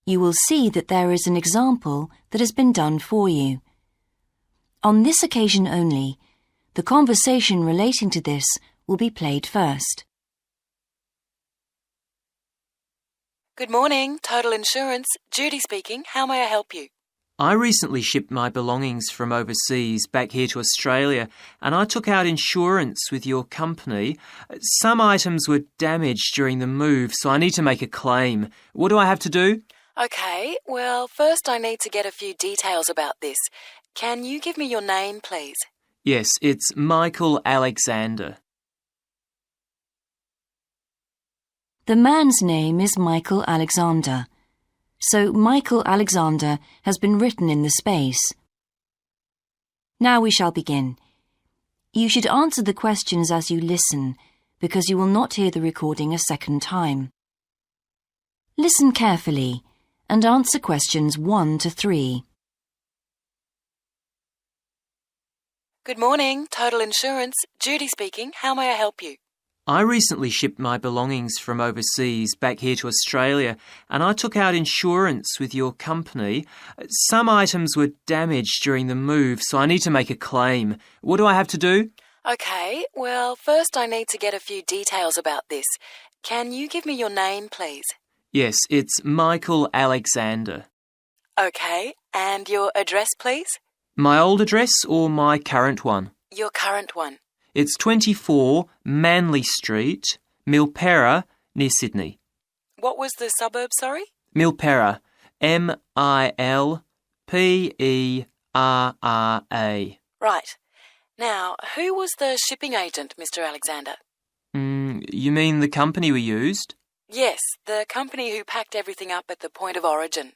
You will see that there is an example that has been done for you. On this occasion only, the conversation relating to this will be played first. Good morning, Total Insurance. Judy speaking. How may I help you? I recently shipped my belongings from overseas back here to Australia, and I took out insurance with your company. Some items were damaged during the move, so I need to make a claim. What do I have to do? Okay, well, first I need to get a few details about this. Can you give me your name, please? Yes, it's Michael Alexander. The man's name is Michael Alexander, so Michael Alexander has been written in the space. Now we shall begin. You should answer the questions as you listen, because you will not hear the recording a second time. Listen carefully and answer questions 1 to 3. Good morning, Total Insurance. Judy speaking. How may I help you? I recently shipped my belongings from overseas back here to Australia, and I took out insurance with your company. Some items were damaged during the move, so I need to make a claim. What do I have to do? Okay, well, first I need to get a few details about this. Can you give me your name, please? Yes, it's Michael Alexander. Okay, and your address, please? My old address or my current one? Your current one. It's 24 Manly Street, Milperra, near Sydney. What was the suburb, sorry? Milperra, Milperra. Right. Now, who was the shipping agent, Mr. Alexander? You mean the company we used? Yes, the company who packed everything up at the point of origin.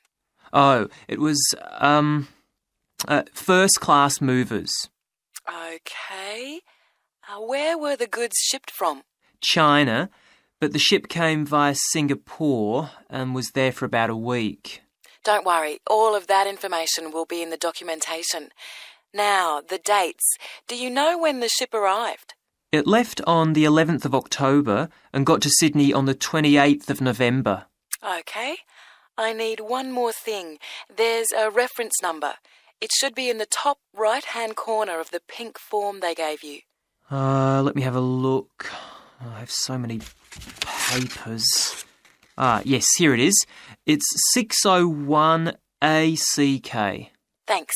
Oh, it was, First Class Movers. Okay. Where were the goods shipped from? China, but the ship came via Singapore and was there for about a week. Don't worry, all of that information will be in the documentation. Now, the dates. Do you know when the ship arrived? It left on the 11th of October and got to Sydney on the 28th of November. Okay. I need one more thing. There's a reference number. It should be in the top right-hand corner of the pink form they gave you. Let me have a look. I have so many papers. Yes, here it is. It's 601 ACK. Thanks.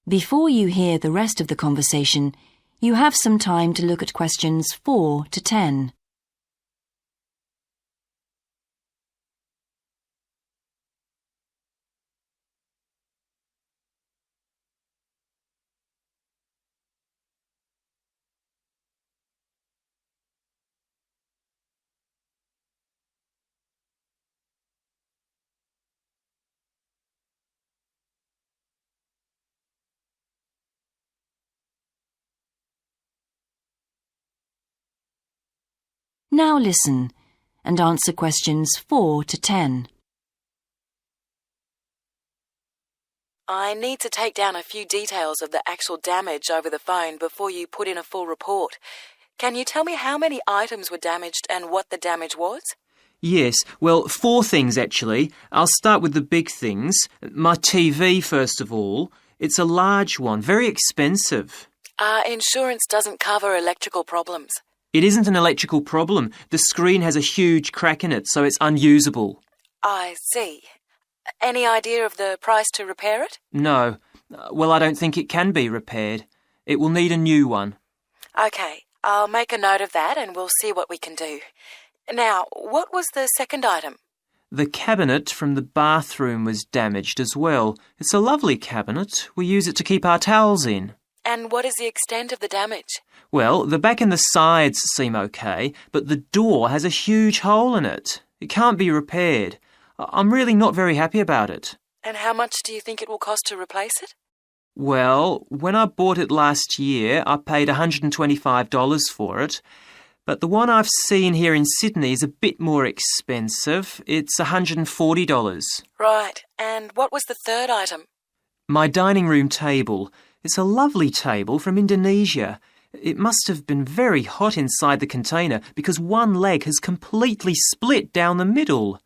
Before you hear the rest of the conversation, you have some time to look at questions 4 to 10. Now listen and answer questions 4 to 10. I need to take down a few details of the actual damage over the phone before you put in a full report. Can you tell me how many items were damaged and what the damage was? Yes, well, 4 things actually. I'll start with the big things. My TV, first of all. It's a large one, very expensive. Insurance doesn't cover electrical problems. It isn't an electrical problem. The screen has a huge crack in it, so it's unusable. I see. Any idea of the price to repair it? No. Well, I don't think it can be repaired. It will need a new one. Okay, I'll make a note of that and we'll see what we can do. Now, what was the second item? The cabinet from the bathroom was damaged as well. It's a lovely cabinet. We use it to keep our towels in. And what is the extent of the damage? Well, the back and the sides seem okay, but the door has a huge hole in it. It can't be repaired. I'm really not very happy about it. And how much do you think it will cost to replace it? Well, when I bought it last year, I paid $125 for it. But the one I've seen here in Sydney is a bit more expensive. It's $140. Right. And what was the third item? My dining room table. It's a lovely table from Indonesia. It must have been very hot inside the container because one leg has completely split down the middle.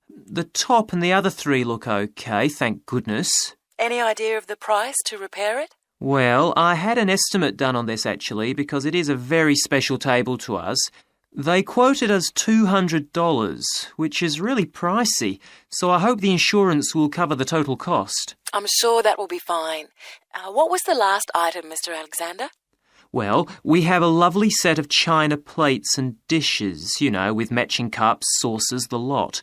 The top and the other three look okay, thank goodness. Any idea of the price to repair it? Well, I had an estimate done on this actually because it is a very special table to us. They quoted us $200, which is really pricey, so I hope the insurance will cover the total cost. I'm sure that will be fine. What was the last item, Mr. Alexander? Well, we have a lovely set of china plates and dishes, with matching cups, saucers, the lot.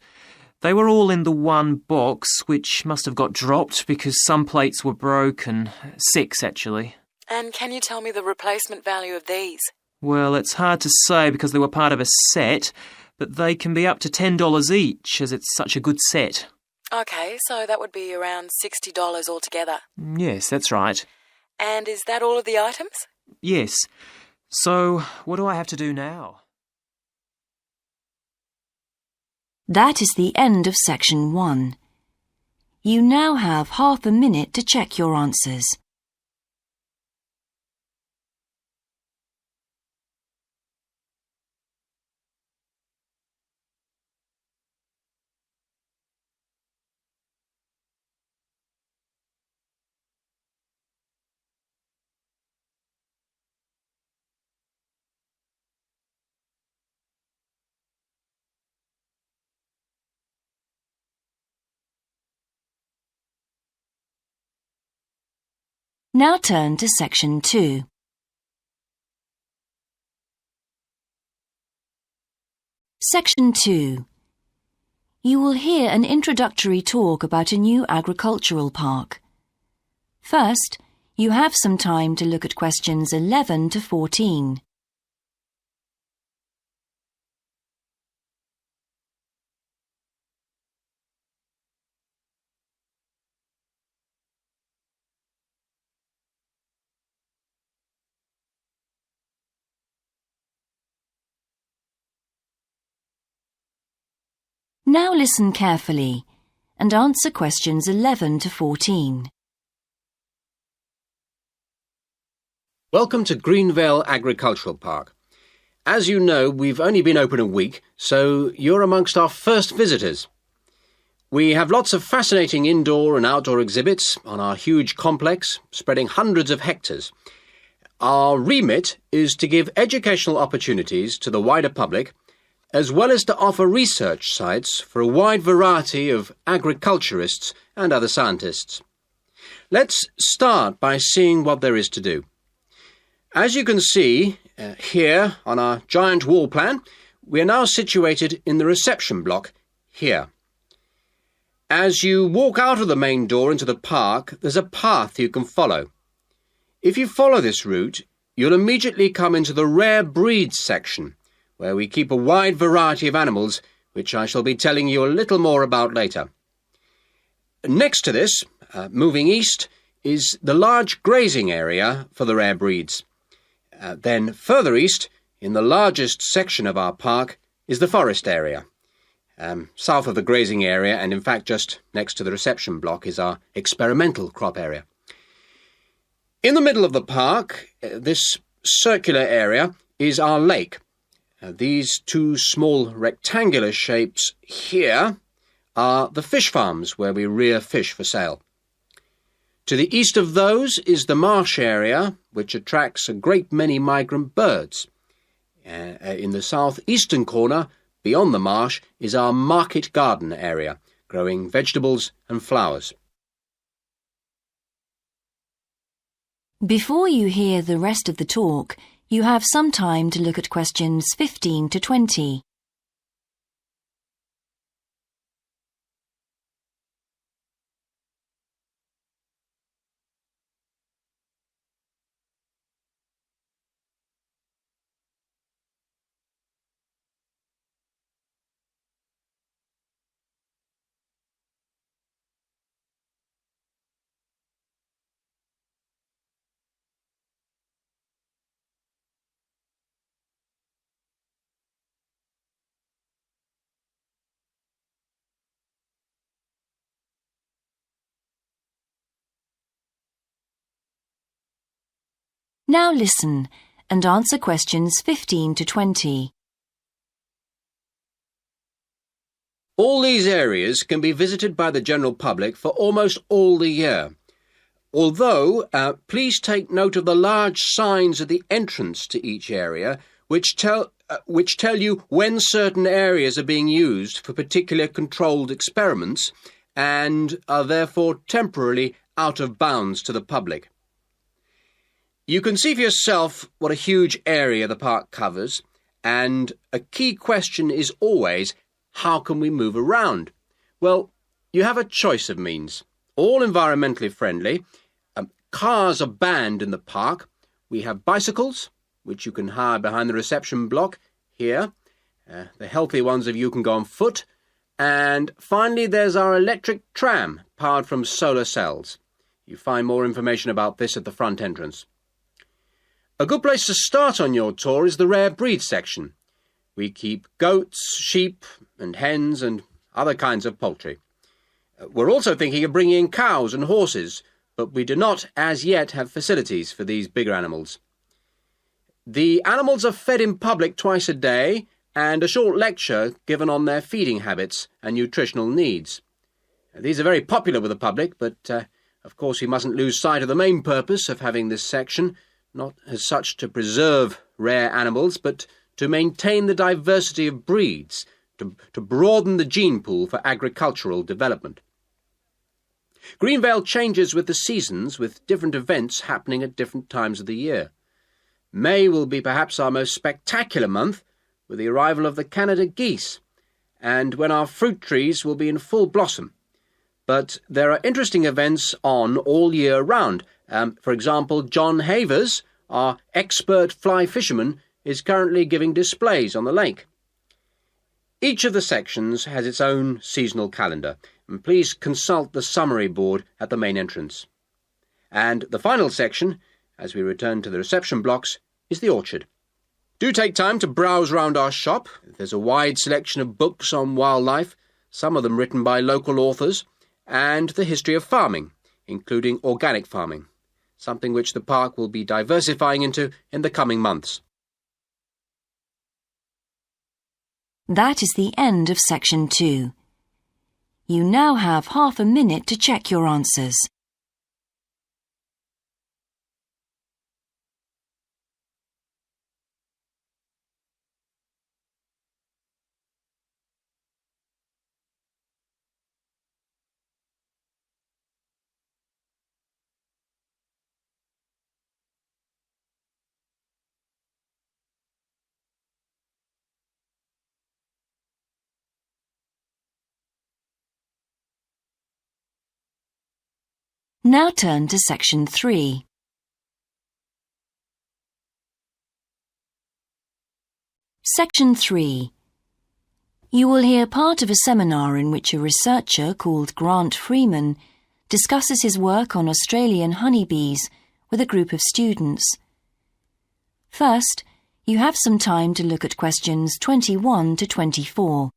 They were all in the one box, which must have got dropped because some plates were broken. 6, actually. And can you tell me the replacement value of these? Well, it's hard to say because they were part of a set, but they can be up to $10 each as it's such a good set. OK, so that would be around $60 altogether. Yes, that's right. And is that all of the items? Yes. So, what do I have to do now? That is the end of section 1. You now have half a minute to check your answers. Now turn to section 2. Section 2. You will hear an introductory talk about a new agricultural park. First, you have some time to look at questions 11 to 14. Now listen carefully and answer questions 11 to 14. Welcome to Greenvale Agricultural Park. As you know, we've only been open a week, so you're amongst our first visitors. We have lots of fascinating indoor and outdoor exhibits on our huge complex, spreading hundreds of hectares. Our remit is to give educational opportunities to the wider public, as well as to offer research sites for a wide variety of agriculturists and other scientists. Let's start by seeing what there is to do. As you can see here on our giant wall plan, we are now situated in the reception block here. As you walk out of the main door into the park, there's a path you can follow. If you follow this route, you'll immediately come into the rare breeds section, where we keep a wide variety of animals, which I shall be telling you a little more about later. Next to this, moving east, is the large grazing area for the rare breeds. Then further east, in the largest section of our park, is the forest area. South of the grazing area, and in fact just next to the reception block, is our experimental crop area. In the middle of the park, this circular area, is our lake. These two small rectangular shapes here are the fish farms where we rear fish for sale. To the east of those is the marsh area, which attracts a great many migrant birds. In the southeastern corner, beyond the marsh, is our market garden area, growing vegetables and flowers. Before you hear the rest of the talk, you have some time to look at questions 15 to 20. Now listen and answer questions 15 to 20. All these areas can be visited by the general public for almost all the year. Although, please take note of the large signs at the entrance to each area, which tell you when certain areas are being used for particular controlled experiments and are therefore temporarily out of bounds to the public. You can see for yourself what a huge area the park covers, and a key question is always, how can we move around? Well, you have a choice of means, all environmentally friendly. Cars are banned in the park. We have bicycles, which you can hire behind the reception block here. The healthy ones of you can go on foot. And finally, there's our electric tram, powered from solar cells. You find more information about this at the front entrance. A good place to start on your tour is the rare breed section. We keep goats, sheep and hens and other kinds of poultry. We're also thinking of bringing in cows and horses, but we do not as yet have facilities for these bigger animals. The animals are fed in public twice a day and a short lecture given on their feeding habits and nutritional needs. These are very popular with the public, but of course we mustn't lose sight of the main purpose of having this section, not as such to preserve rare animals, but to maintain the diversity of breeds, to broaden the gene pool for agricultural development. Greenvale changes with the seasons, with different events happening at different times of the year. May will be perhaps our most spectacular month, with the arrival of the Canada geese, and when our fruit trees will be in full blossom. But there are interesting events on all year round. For example, John Havers, our expert fly fisherman, is currently giving displays on the lake. Each of the sections has its own seasonal calendar, and please consult the summary board at the main entrance. And the final section, as we return to the reception blocks, is the orchard. Do take time to browse round our shop. There's a wide selection of books on wildlife, some of them written by local authors, and the history of farming, including organic farming, something which the park will be diversifying into in the coming months. That is the end of section 2. You now have half a minute to check your answers. Now turn to section 3. Section 3. You will hear part of a seminar in which a researcher called Grant Freeman discusses his work on Australian honeybees with a group of students. First, you have some time to look at questions 21 to 24.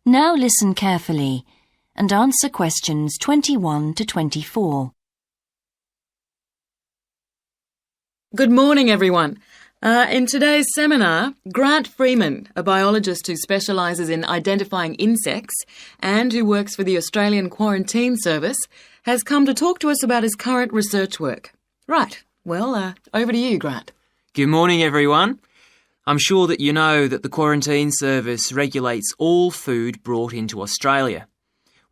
Now listen carefully and answer questions 21 to 24. Good morning, everyone. In today's seminar, Grant Freeman, a biologist who specialises in identifying insects and who works for the Australian Quarantine Service, has come to talk to us about his current research work. Right, well, over to you, Grant. Good morning, everyone. I'm sure that you know that the Quarantine Service regulates all food brought into Australia.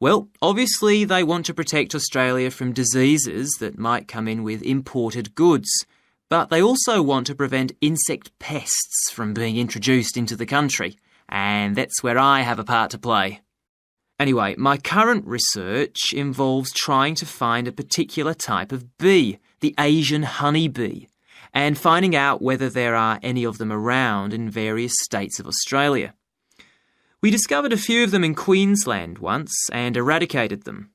Well, obviously they want to protect Australia from diseases that might come in with imported goods, but they also want to prevent insect pests from being introduced into the country, and that's where I have a part to play. Anyway, my current research involves trying to find a particular type of bee, the Asian honeybee. and finding out whether there are any of them around in various states of Australia. We discovered a few of them in Queensland once and eradicated them.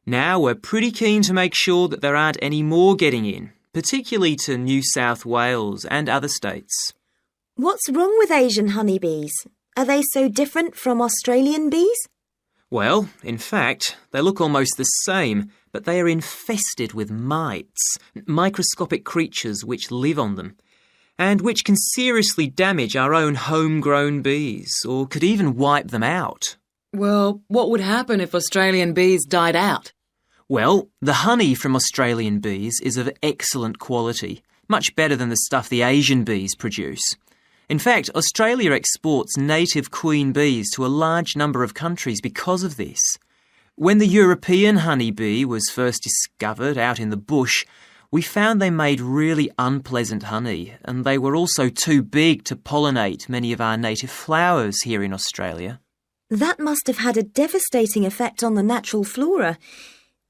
Now we're pretty keen to make sure that there aren't any more getting in, particularly to New South Wales and other states. What's wrong with Asian honeybees? Are they so different from Australian bees? Well, in fact, they look almost the same, but they are infested with mites, microscopic creatures which live on them, and which can seriously damage our own homegrown bees, or could even wipe them out. Well, what would happen if Australian bees died out? Well, the honey from Australian bees is of excellent quality, much better than the stuff the Asian bees produce. In fact, Australia exports native queen bees to a large number of countries because of this. When the European honeybee was first discovered out in the bush, we found they made really unpleasant honey, and they were also too big to pollinate many of our native flowers here in Australia. That must have had a devastating effect on the natural flora.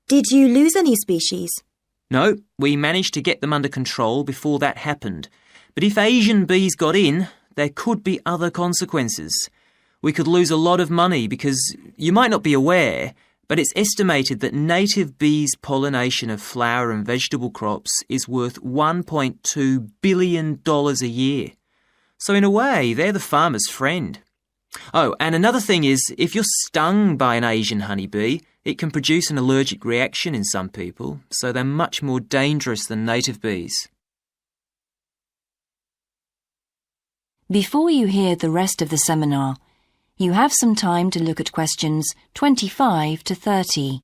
Did you lose any species? No, we managed to get them under control before that happened. But if Asian bees got in, there could be other consequences. We could lose a lot of money because you might not be aware, but it's estimated that native bees' pollination of flower and vegetable crops is worth $1.2 billion a year. So in a way, they're the farmer's friend. Oh, and another thing is, if you're stung by an Asian honeybee, it can produce an allergic reaction in some people, so they're much more dangerous than native bees. Before you hear the rest of the seminar, you have some time to look at questions 25 to 30.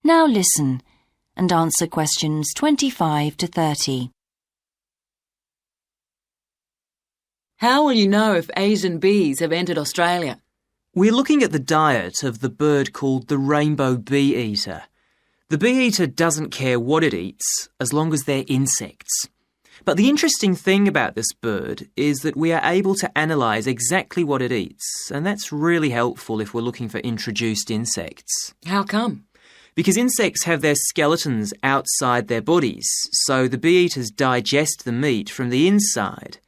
Now listen and answer questions 25 to 30. How will you know if Asian bees have entered Australia? We're looking at the diet of the bird called the rainbow bee-eater. The bee-eater doesn't care what it eats as long as they're insects. But the interesting thing about this bird is that we are able to analyse exactly what it eats, and that's really helpful if we're looking for introduced insects. How come? Because insects have their skeletons outside their bodies, so the bee-eaters digest the meat from the inside.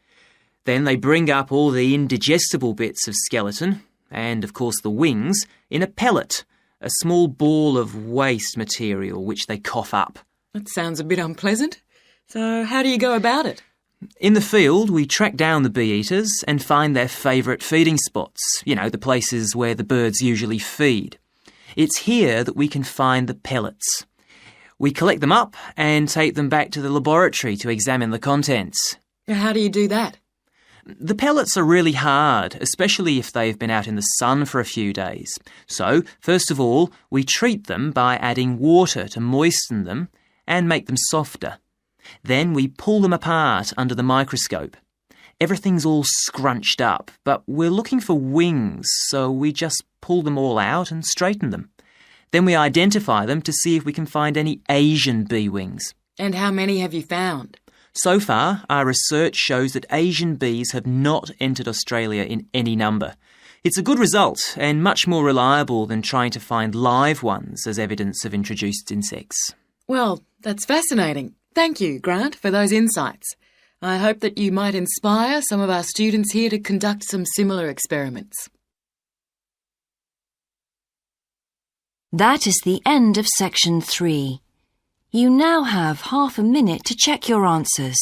Then they bring up all the indigestible bits of skeleton, and of course the wings, in a pellet, a small ball of waste material which they cough up. That sounds a bit unpleasant. So how do you go about it? In the field, we track down the bee-eaters and find their favourite feeding spots, the places where the birds usually feed. It's here that we can find the pellets. We collect them up and take them back to the laboratory to examine the contents. How do you do that? The pellets are really hard, especially if they've been out in the sun for a few days. So, first of all, we treat them by adding water to moisten them and make them softer. Then we pull them apart under the microscope. Everything's all scrunched up, but we're looking for wings, so we just pull them all out and straighten them. Then we identify them to see if we can find any Asian bee wings. And how many have you found? So far, our research shows that Asian bees have not entered Australia in any number. It's a good result and much more reliable than trying to find live ones as evidence of introduced insects. Well, that's fascinating. Thank you, Grant, for those insights. I hope that you might inspire some of our students here to conduct some similar experiments. That is the end of section 3. You now have half a minute to check your answers.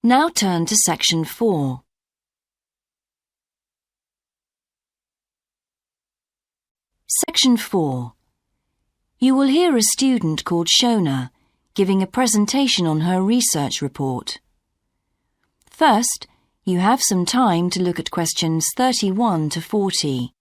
Now turn to Section 4. Section 4. You will hear a student called Shona giving a presentation on her research report. First, you have some time to look at questions 31 to 40.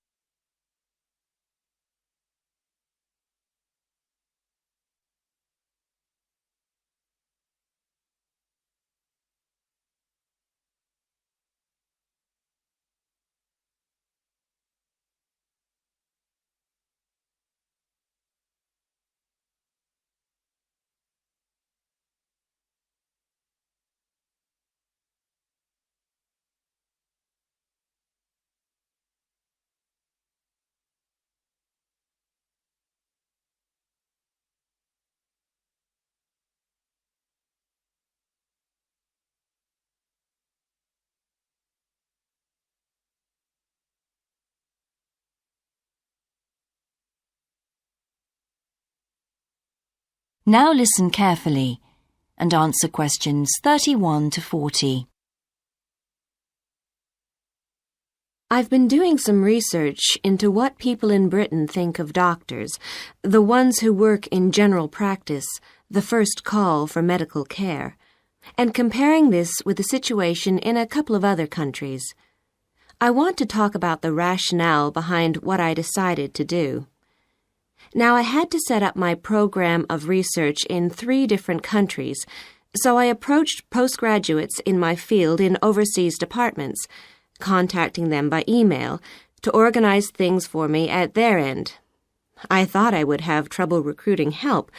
Now listen carefully and answer questions 31 to 40. I've been doing some research into what people in Britain think of doctors, the ones who work in general practice, the first call for medical care, and comparing this with the situation in a couple of other countries. I want to talk about the rationale behind what I decided to do. Now, I had to set up my program of research in 3 different countries, so I approached postgraduates in my field in overseas departments, contacting them by email to organize things for me at their end. I thought I would have trouble recruiting help,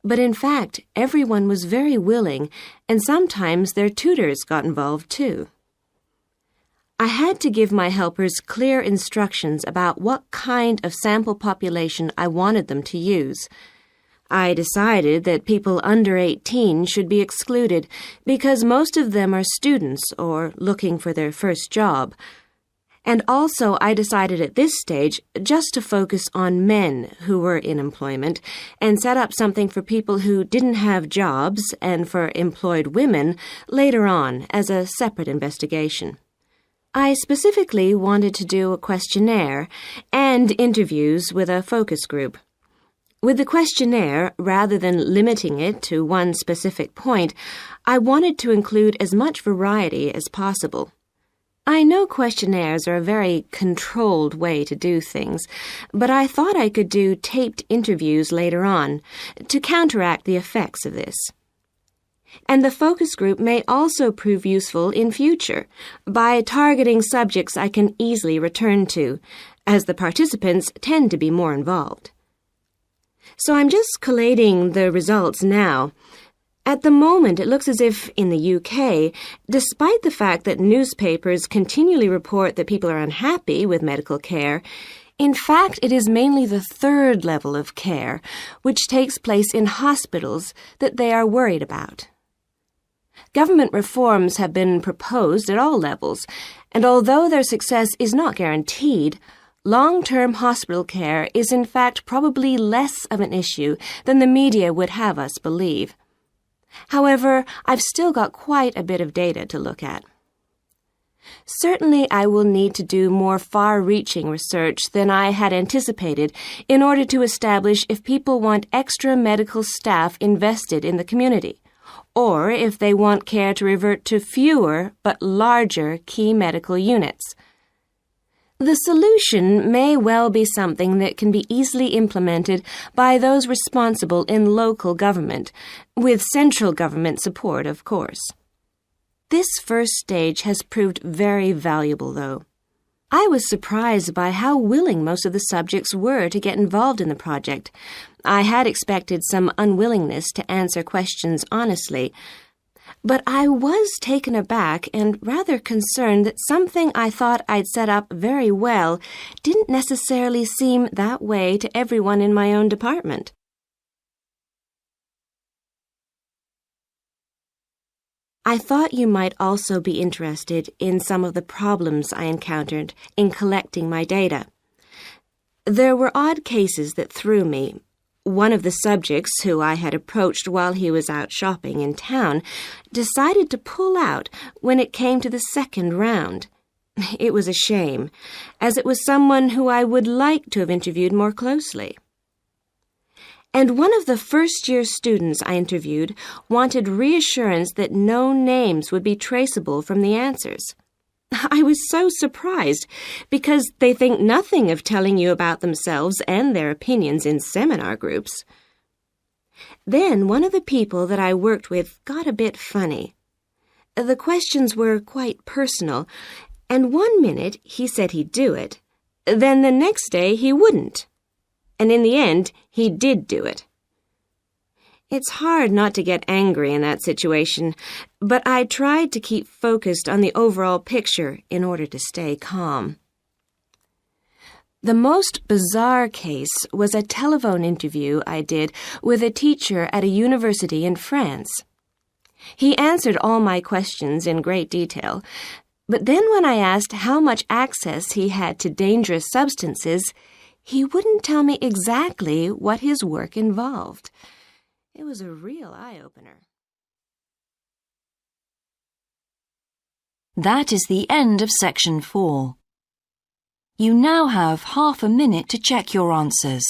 but in fact, everyone was very willing, and sometimes their tutors got involved too. I had to give my helpers clear instructions about what kind of sample population I wanted them to use. I decided that people under 18 should be excluded because most of them are students or looking for their first job. And also I decided at this stage just to focus on men who were in employment and set up something for people who didn't have jobs and for employed women later on as a separate investigation. I specifically wanted to do a questionnaire and interviews with a focus group. With the questionnaire, rather than limiting it to one specific point, I wanted to include as much variety as possible. I know questionnaires are a very controlled way to do things, but I thought I could do taped interviews later on to counteract the effects of this. And the focus group may also prove useful in future by targeting subjects I can easily return to, as the participants tend to be more involved. So I'm just collating the results now. At the moment, it looks as if in the UK, despite the fact that newspapers continually report that people are unhappy with medical care, in fact, it is mainly the 3rd level of care, which takes place in hospitals, that they are worried about. Government reforms have been proposed at all levels, and although their success is not guaranteed, long-term hospital care is in fact probably less of an issue than the media would have us believe. However, I've still got quite a bit of data to look at. Certainly, I will need to do more far-reaching research than I had anticipated in order to establish if people want extra medical staff invested in the community, or if they want care to revert to fewer but larger key medical units. The solution may well be something that can be easily implemented by those responsible in local government, with central government support, of course. This first stage has proved very valuable, though. I was surprised by how willing most of the subjects were to get involved in the project. I had expected some unwillingness to answer questions honestly, but I was taken aback and rather concerned that something I thought I'd set up very well didn't necessarily seem that way to everyone in my own department. I thought you might also be interested in some of the problems I encountered in collecting my data. There were odd cases that threw me. One of the subjects who I had approached while he was out shopping in town decided to pull out when it came to the second round. It was a shame, as it was someone who I would like to have interviewed more closely. And one of the first-year students I interviewed wanted reassurance that no names would be traceable from the answers. I was so surprised, because they think nothing of telling you about themselves and their opinions in seminar groups. Then one of the people that I worked with got a bit funny. The questions were quite personal, and one minute he said he'd do it, then the next day he wouldn't. And in the end, he did do it. It's hard not to get angry in that situation, but I tried to keep focused on the overall picture in order to stay calm. The most bizarre case was a telephone interview I did with a teacher at a university in France. He answered all my questions in great detail, but then when I asked how much access he had to dangerous substances, he wouldn't tell me exactly what his work involved. It was a real eye-opener. That is the end of section 4. You now have half a minute to check your answers.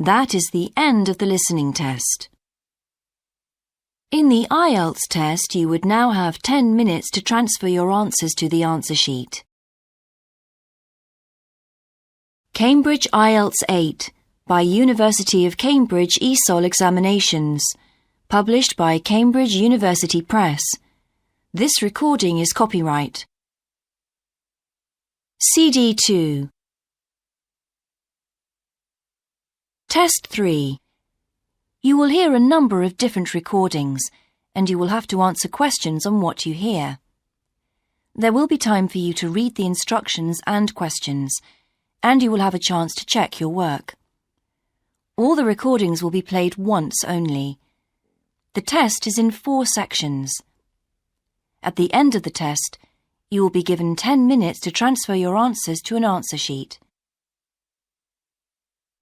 That is the end of the listening test. In the Ielts test, you would now have 10 minutes to transfer your answers to the answer sheet. Cambridge Ielts 8 by University of Cambridge ESOL Examinations, published by Cambridge University Press. This recording is copyright. CD 2. Test 3. You will hear a number of different recordings, and you will have to answer questions on what you hear. There will be time for you to read the instructions and questions, and you will have a chance to check your work. All the recordings will be played once only. The test is in 4 sections. At the end of the test, you will be given 10 minutes to transfer your answers to an answer sheet.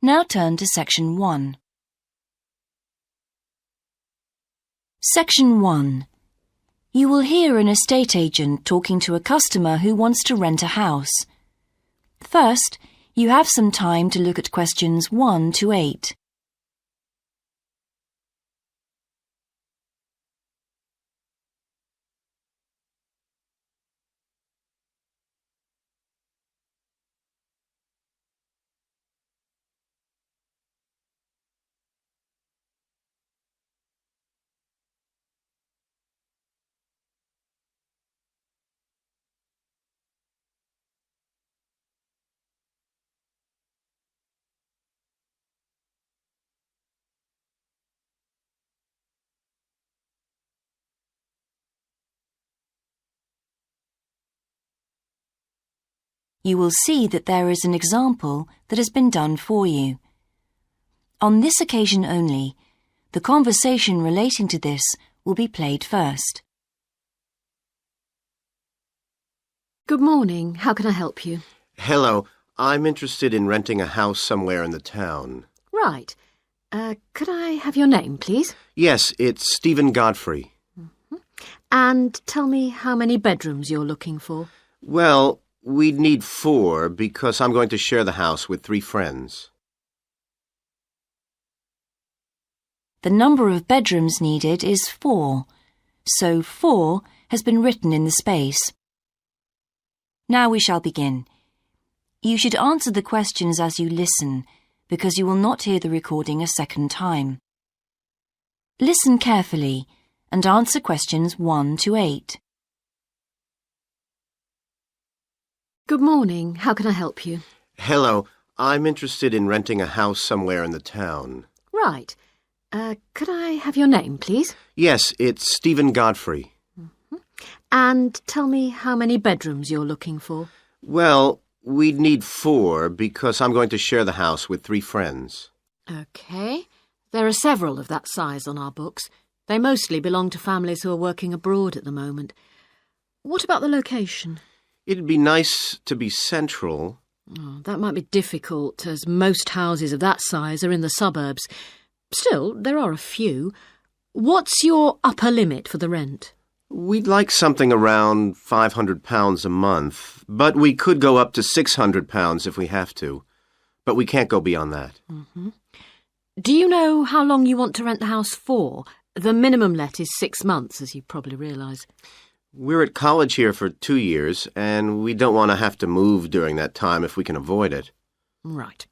Now turn to Section 1. Section 1. You will hear an estate agent talking to a customer who wants to rent a house. First, you have some time to look at questions 1 to 8. You will see that there is an example that has been done for you. On this occasion only, the conversation relating to this will be played first. Good morning. How can I help you? Hello. I'm interested in renting a house somewhere in the town. Right. Could I have your name, please? Yes, it's Stephen Godfrey. And tell me how many bedrooms you're looking for. Well, we'd need 4 because I'm going to share the house with 3 friends. The number of bedrooms needed is 4, so 4 has been written in the space. Now we shall begin. You should answer the questions as you listen, because you will not hear the recording a second time. Listen carefully and answer questions 1 to 8. Good morning. How can I help you? Hello. I'm interested in renting a house somewhere in the town. Right. Could I have your name, please? Yes, it's Stephen Godfrey. And tell me how many bedrooms you're looking for. Well, we'd need 4 because I'm going to share the house with 3 friends. OK. There are several of that size on our books. They mostly belong to families who are working abroad at the moment. What about the location? It'd be nice to be central. Oh, that might be difficult, as most houses of that size are in the suburbs. Still, there are a few. What's your upper limit for the rent? We'd like something around £500 a month, but we could go up to £600 if we have to. But we can't go beyond that. Mm-hmm. Do you know how long you want to rent the house for? The minimum let is 6 months, as you probably realise. We're at college here for 2 years, and we don't want to have to move during that time if we can avoid it. Right.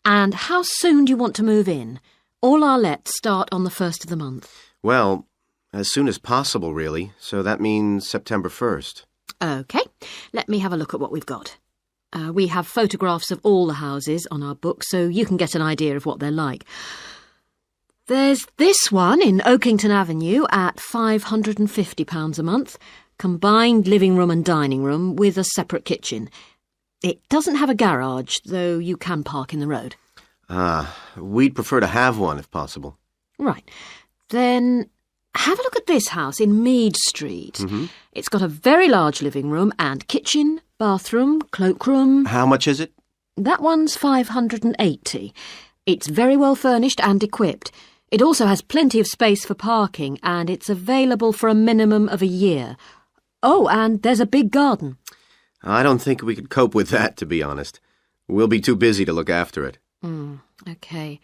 And how soon do you want to move in? All our lets start on the 1st of the month. Well, as soon as possible, really. So that means September 1st. OK. Let me have a look at what we've got. We have photographs of all the houses on our book, so you can get an idea of what they're like. There's this one in Oakington Avenue at £550 a month, combined living room and dining room with a separate kitchen. It doesn't have a garage, though you can park in the road. We'd prefer to have one if possible. Right. Then have a look at this house in Mead Street. Mm-hmm. It's got a very large living room and kitchen, bathroom, cloakroom. How much is it? That one's £580. It's very well furnished and equipped. It also has plenty of space for parking, and it's available for a minimum of a year. Oh, and there's a big garden. I don't think we could cope with that, to be honest. We'll be too busy to look after it. OK.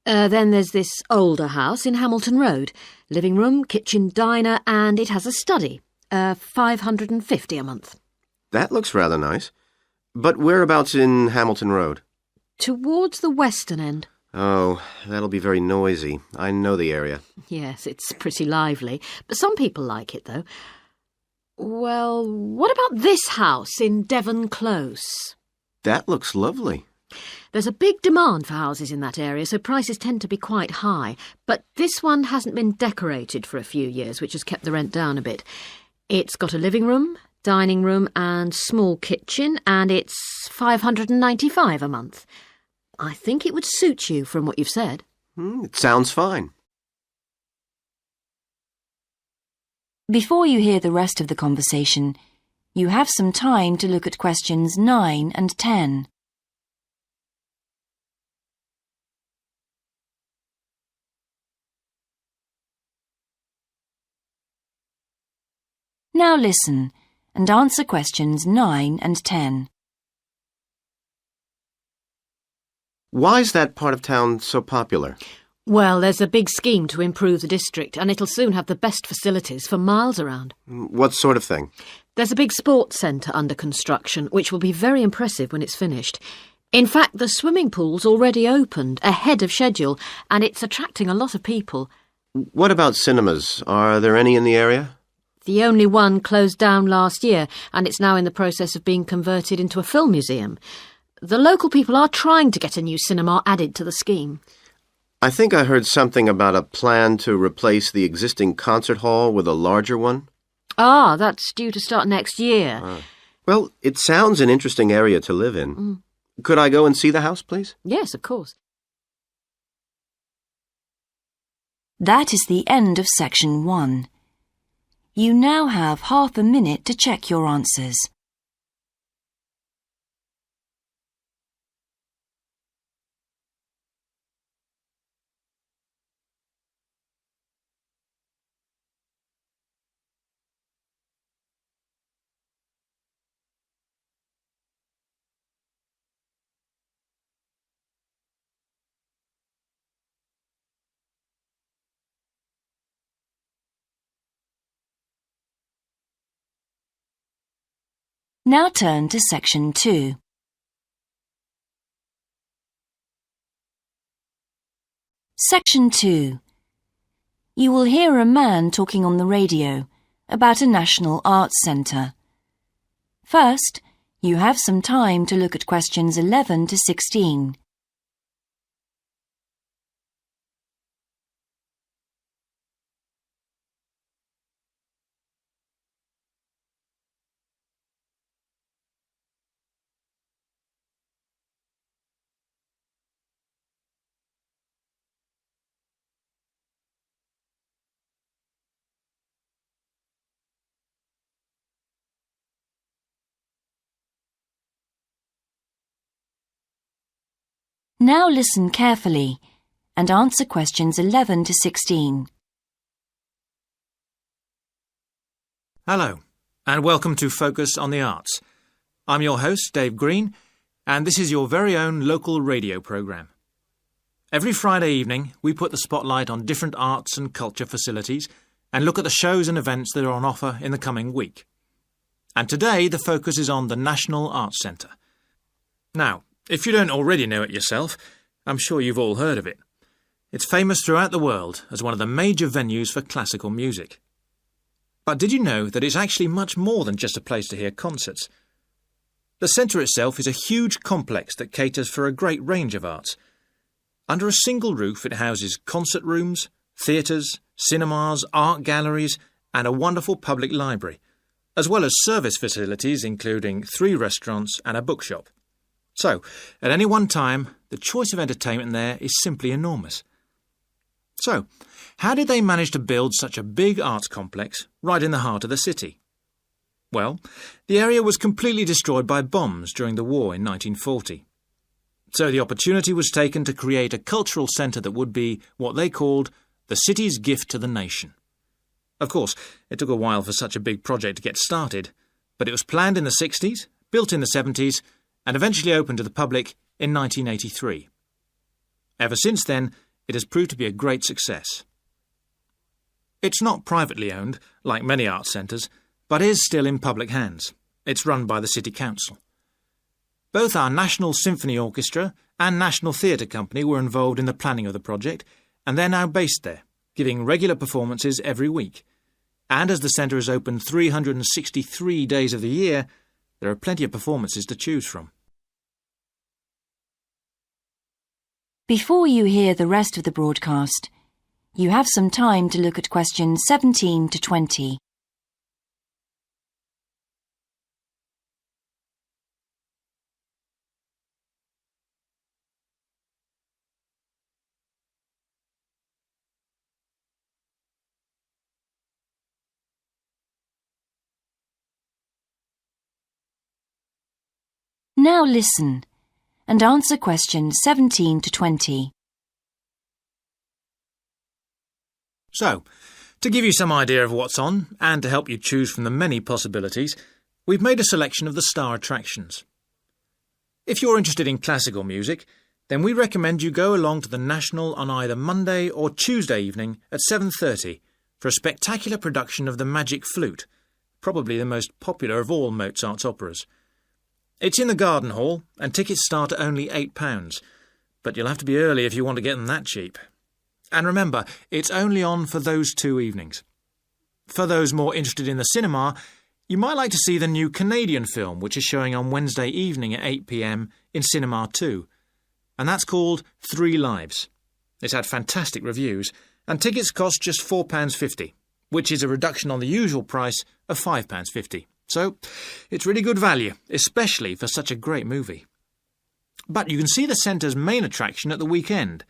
Then there's this older house in Hamilton Road. Living room, kitchen, diner, and it has a study. £550 a month. That looks rather nice. But whereabouts in Hamilton Road? Towards the western end. Oh, that'll be very noisy. I know the area. Yes, it's pretty lively. But some people like it, though. Well, what about this house in Devon Close? That looks lovely. There's a big demand for houses in that area, so prices tend to be quite high. But this one hasn't been decorated for a few years, which has kept the rent down a bit. It's got a living room, dining room and small kitchen, and it's £595 a month. I think it would suit you from what you've said. It sounds fine. Before you hear the rest of the conversation, you have some time to look at questions 9 and 10. Now listen and answer questions 9 and 10. Why is that part of town so popular? Well, there's a big scheme to improve the district, and it'll soon have the best facilities for miles around. What sort of thing? There's a big sports centre under construction, which will be very impressive when it's finished. In fact, the swimming pool's already opened, ahead of schedule, and it's attracting a lot of people. What about cinemas? Are there any in the area? The only one closed down last year, and it's now in the process of being converted into a film museum. The local people are trying to get a new cinema added to the scheme. I think I heard something about a plan to replace the existing concert hall with a larger one. Ah, that's due to start next year. Well, it sounds an interesting area to live in. Could I go and see the house, please? Yes, of course. That is the end of section 1. You now have half a minute to check your answers. Now turn to section 2. Section 2. You will hear a man talking on the radio about a national arts centre. First, you have some time to look at questions 11 to 16. Now listen carefully and answer questions 11 to 16. Hello, and welcome to Focus on the Arts. I'm your host, Dave Green, and this is your very own local radio programme. Every Friday evening, we put the spotlight on different arts and culture facilities and look at the shows and events that are on offer in the coming week. And today, the focus is on the National Arts Centre. Now, if you don't already know it yourself, I'm sure you've all heard of it. It's famous throughout the world as one of the major venues for classical music. But did you know that it's actually much more than just a place to hear concerts? The centre itself is a huge complex that caters for a great range of arts. Under a single roof, it houses concert rooms, theatres, cinemas, art galleries, and a wonderful public library, as well as service facilities including 3 restaurants and a bookshop. So, at any one time, the choice of entertainment there is simply enormous. So, how did they manage to build such a big arts complex right in the heart of the city? Well, the area was completely destroyed by bombs during the war in 1940. So the opportunity was taken to create a cultural centre that would be what they called the city's gift to the nation. Of course, it took a while for such a big project to get started, but it was planned in the 60s, built in the 70s, and eventually opened to the public in 1983. Ever since then, it has proved to be a great success. It's not privately owned, like many arts centres, but is still in public hands. It's run by the City Council. Both our National Symphony Orchestra and National Theatre Company were involved in the planning of the project, and they're now based there, giving regular performances every week. And as the centre is open 363 days of the year, there are plenty of performances to choose from. Before you hear the rest of the broadcast, you have some time to look at questions 17 to 20. Now listen and answer questions 17 to 20. So, to give you some idea of what's on, and to help you choose from the many possibilities, we've made a selection of the star attractions. If you're interested in classical music, then we recommend you go along to the National on either Monday or Tuesday evening at 7:30 for a spectacular production of The Magic Flute, probably the most popular of all Mozart's operas. It's in the Garden Hall, and tickets start at only £8, but you'll have to be early if you want to get them that cheap. And remember, it's only on for those 2 evenings. For those more interested in the cinema, you might like to see the new Canadian film, which is showing on Wednesday evening at 8 p.m. in Cinema 2, and that's called 3 Lives. It's had fantastic reviews, and tickets cost just £4.50, which is a reduction on the usual price of £5.50. So, it's really good value, especially for such a great movie. But you can see the centre's main attraction at the weekend,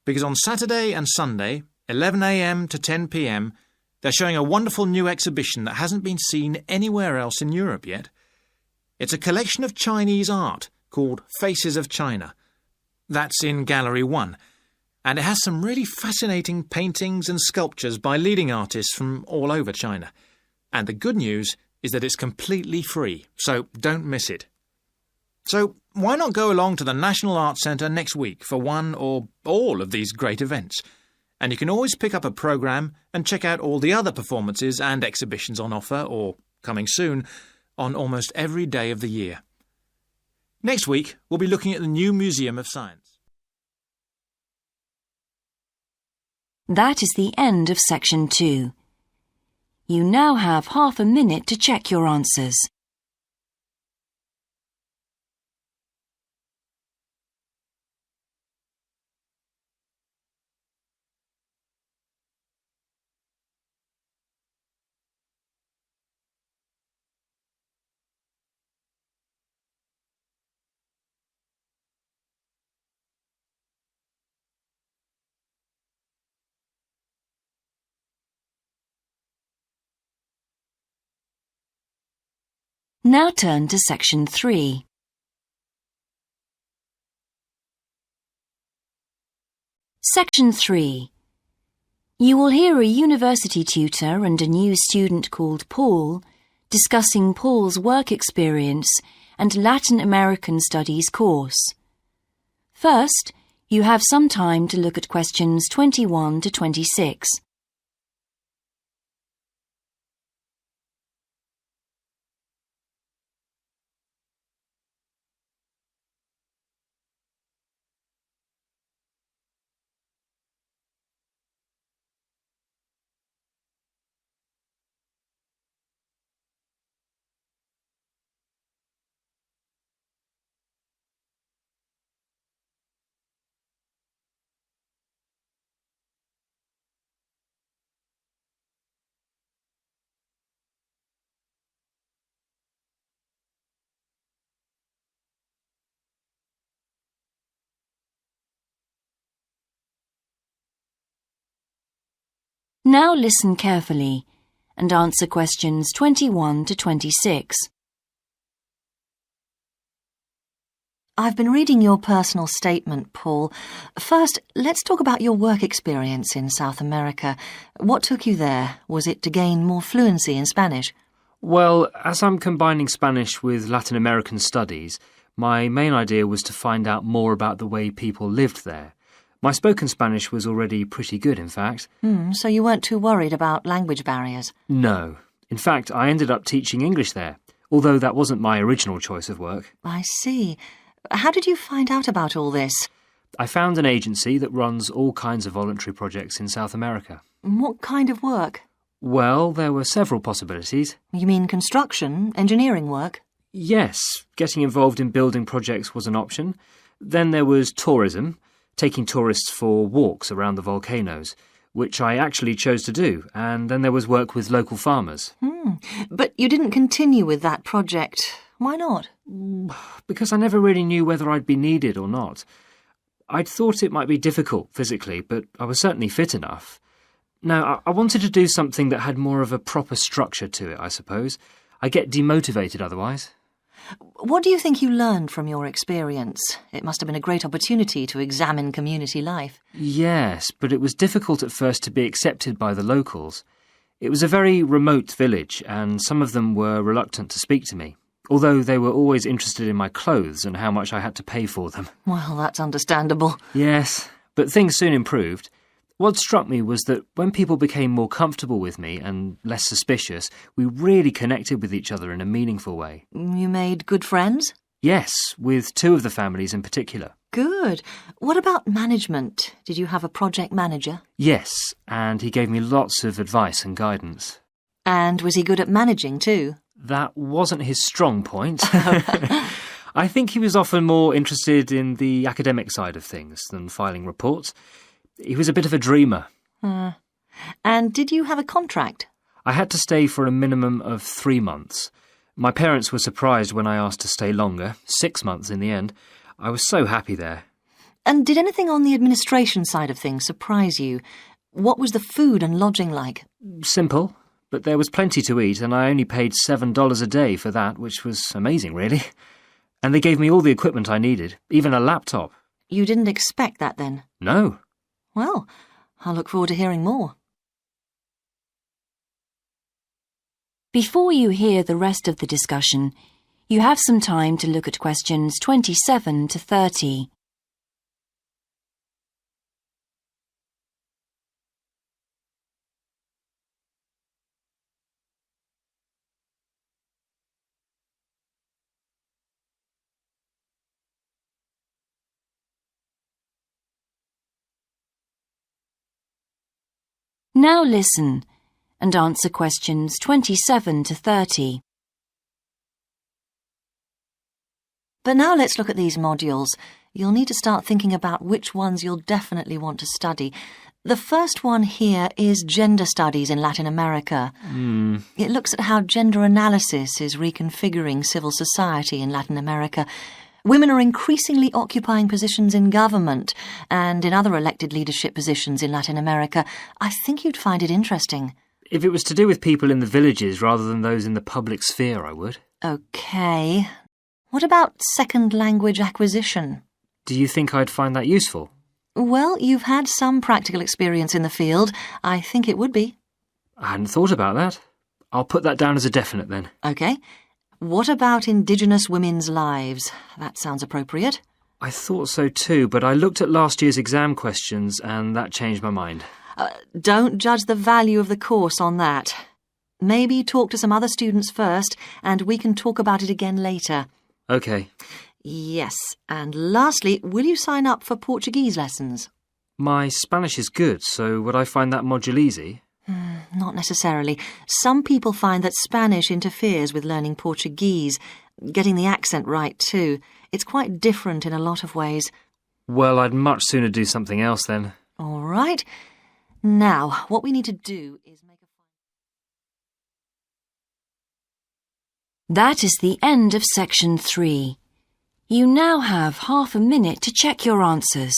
because on Saturday and Sunday, 11 a.m. to 10 p.m, they're showing a wonderful new exhibition that hasn't been seen anywhere else in Europe yet. It's a collection of Chinese art called Faces of China. That's in Gallery 1, and it has some really fascinating paintings and sculptures by leading artists from all over China. And the good news is that it's completely free, so don't miss it. So why not go along to the National Arts Centre next week for one or all of these great events? And you can always pick up a programme and check out all the other performances and exhibitions on offer, or coming soon, on almost every day of the year. Next week, we'll be looking at the new Museum of Science. That is the end of section 2. You now have half a minute to check your answers. Now turn to section 3. Section 3. You will hear a university tutor and a new student called Paul discussing Paul's work experience and Latin American Studies course. First, you have some time to look at questions 21 to 26. Now listen carefully and answer questions 21 to 26. I've been reading your personal statement, Paul. First, let's talk about your work experience in South America. What took you there? Was it to gain more fluency in Spanish? Well, as I'm combining Spanish with Latin American studies, my main idea was to find out more about the way people lived there. My spoken Spanish was already pretty good, in fact. So you weren't too worried about language barriers? No. In fact, I ended up teaching English there, although that wasn't my original choice of work. I see. How did you find out about all this? I found an agency that runs all kinds of voluntary projects in South America. What kind of work? Well, there were several possibilities. You mean construction, engineering work? Yes, getting involved in building projects was an option. Then there was tourism, taking tourists for walks around the volcanoes, which I actually chose to do, and then there was work with local farmers. But you didn't continue with that project. Why not? Because I never really knew whether I'd be needed or not. I'd thought it might be difficult physically, but I was certainly fit enough. Now, I wanted to do something that had more of a proper structure to it, I suppose. I get demotivated otherwise. What do you think you learned from your experience? It must have been a great opportunity to examine community life. Yes, but it was difficult at first to be accepted by the locals. It was a very remote village, and some of them were reluctant to speak to me, although they were always interested in my clothes and how much I had to pay for them. Well, that's understandable. Yes, but things soon improved. What struck me was that when people became more comfortable with me and less suspicious, we really connected with each other in a meaningful way. You made good friends? Yes, with two of the families in particular. Good. What about management? Did you have a project manager? Yes, and he gave me lots of advice and guidance. And was he good at managing too? That wasn't his strong point. I think he was often more interested in the academic side of things than filing reports. He was a bit of a dreamer. And did you have a contract? I had to stay for a minimum of 3 months. My parents were surprised when I asked to stay longer, 6 months in the end. I was so happy there. And did anything on the administration side of things surprise you? What was the food and lodging like? Simple, but there was plenty to eat, and I only paid $7 a day for that, which was amazing, really. And they gave me all the equipment I needed, even a laptop. You didn't expect that then? No. Well, I'll look forward to hearing more. Before you hear the rest of the discussion, you have some time to look at questions 27 to 30. Now listen and answer questions 27 to 30. But now let's look at these modules. You'll need to start thinking about which ones you'll definitely want to study. The first one here is Gender Studies in Latin America. It looks at how gender analysis is reconfiguring civil society in Latin America. Women are increasingly occupying positions in government and in other elected leadership positions in Latin America. I think you'd find it interesting. If it was to do with people in the villages rather than those in the public sphere, I would. OK. What about second language acquisition? Do you think I'd find that useful? Well, you've had some practical experience in the field. I think it would be. I hadn't thought about that. I'll put that down as a definite then. OK. What about Indigenous women's lives? That sounds appropriate. I thought so too, but I looked at last year's exam questions and that changed my mind. Don't judge the value of the course on that. Maybe talk to some other students first, and we can talk about it again later. OK. Yes, and lastly, will you sign up for Portuguese lessons? My Spanish is good, so would I find that module easy? Not necessarily. Some people find that Spanish interferes with learning Portuguese, getting the accent right too. It's quite different in a lot of ways. Well, I'd much sooner do something else then. All right. Now, what we need to do is make a... That is the end of section 3. You now have half a minute to check your answers.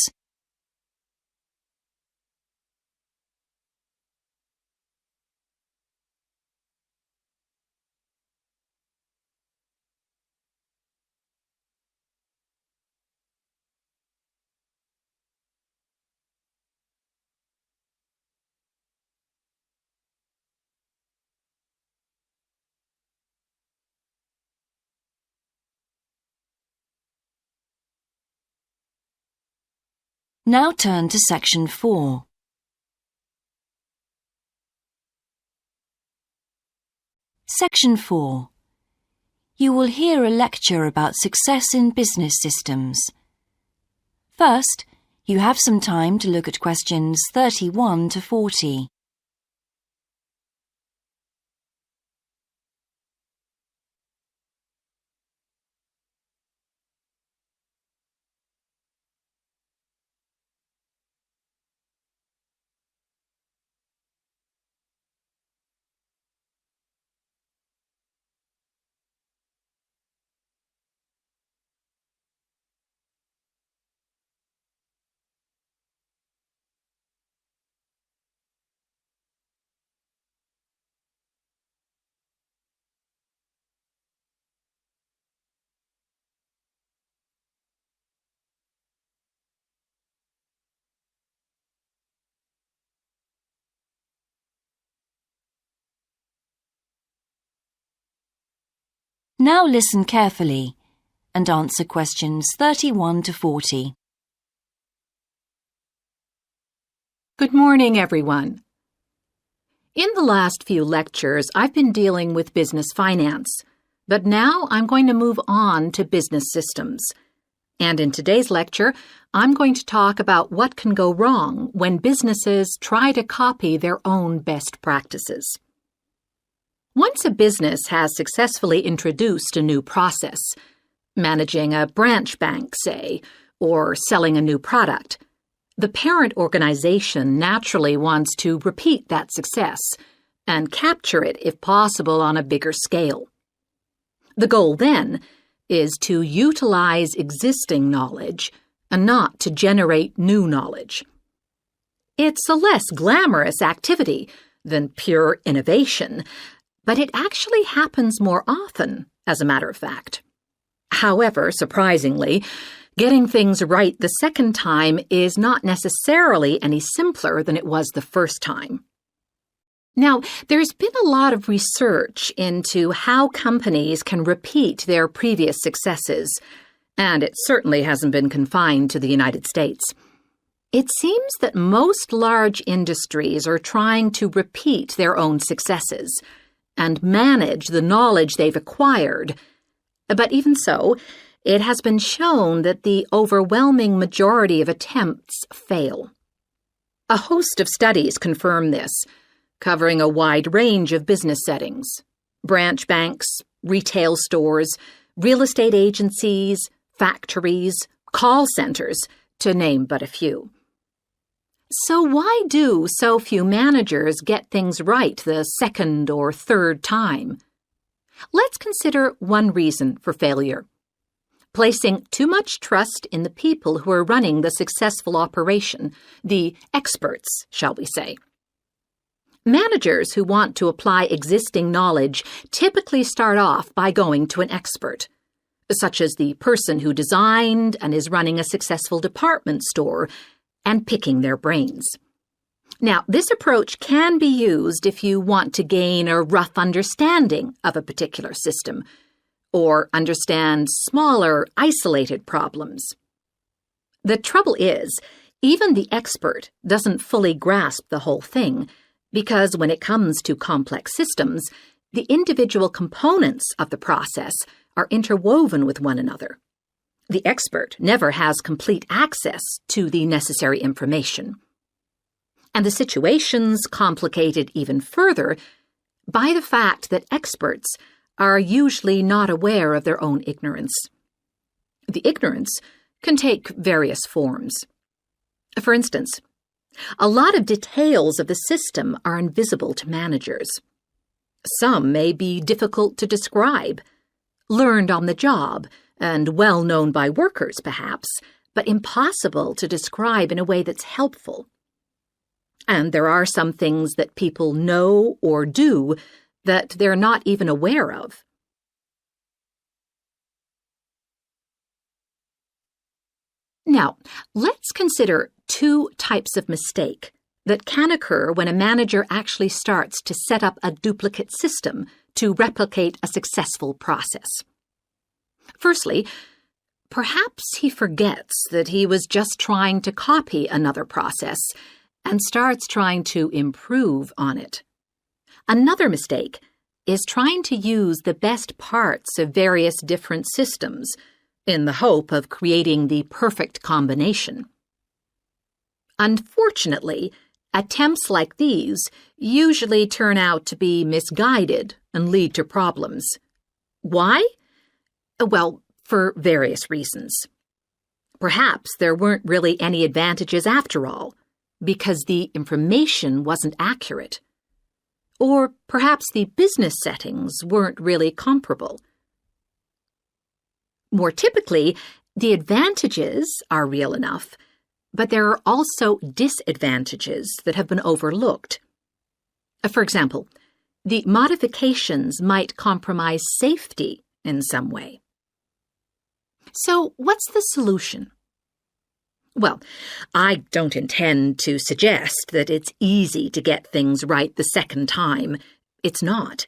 Now turn to section 4. Section 4. You will hear a lecture about success in business systems. First, you have some time to look at questions 31 to 40. Now listen carefully and answer questions 31 to 40. Good morning, everyone. In the last few lectures, I've been dealing with business finance, but now I'm going to move on to business systems. And in today's lecture, I'm going to talk about what can go wrong when businesses try to copy their own best practices. Once a business has successfully introduced a new process, managing a branch bank, say, or selling a new product, the parent organization naturally wants to repeat that success and capture it, if possible, on a bigger scale. The goal, then, is to utilize existing knowledge and not to generate new knowledge. It's a less glamorous activity than pure innovation, but it actually happens more often, as a matter of fact. However, surprisingly, getting things right the second time is not necessarily any simpler than it was the first time. Now, there's been a lot of research into how companies can repeat their previous successes, and it certainly hasn't been confined to the United States. It seems that most large industries are trying to repeat their own successes and manage the knowledge they've acquired. But even so, it has been shown that the overwhelming majority of attempts fail. A host of studies confirm this, covering a wide range of business settings: branch banks, retail stores, real estate agencies, factories, call centers, to name but a few. So why do so few managers get things right the second or third time? Let's consider one reason for failure: placing too much trust in the people who are running the successful operation, the experts, shall we say. Managers who want to apply existing knowledge typically start off by going to an expert, such as the person who designed and is running a successful department store, and picking their brains. Now, this approach can be used if you want to gain a rough understanding of a particular system, or understand smaller, isolated problems. The trouble is, even the expert doesn't fully grasp the whole thing, because when it comes to complex systems, the individual components of the process are interwoven with one another. The expert never has complete access to the necessary information. And the situation's complicated even further by the fact that experts are usually not aware of their own ignorance. The ignorance can take various forms. For instance, a lot of details of the system are invisible to managers. Some may be difficult to describe, learned on the job, and well known by workers, perhaps, but impossible to describe in a way that's helpful. And there are some things that people know or do that they're not even aware of. Now, let's consider two types of mistake that can occur when a manager actually starts to set up a duplicate system to replicate a successful process. Firstly, perhaps he forgets that he was just trying to copy another process and starts trying to improve on it. Another mistake is trying to use the best parts of various different systems in the hope of creating the perfect combination. Unfortunately, attempts like these usually turn out to be misguided and lead to problems. Why? Well, for various reasons. Perhaps there weren't really any advantages after all, because the information wasn't accurate. Or perhaps the business settings weren't really comparable. More typically, the advantages are real enough, but there are also disadvantages that have been overlooked. For example, the modifications might compromise safety in some way. So, what's the solution? Well, I don't intend to suggest that it's easy to get things right the second time. It's not.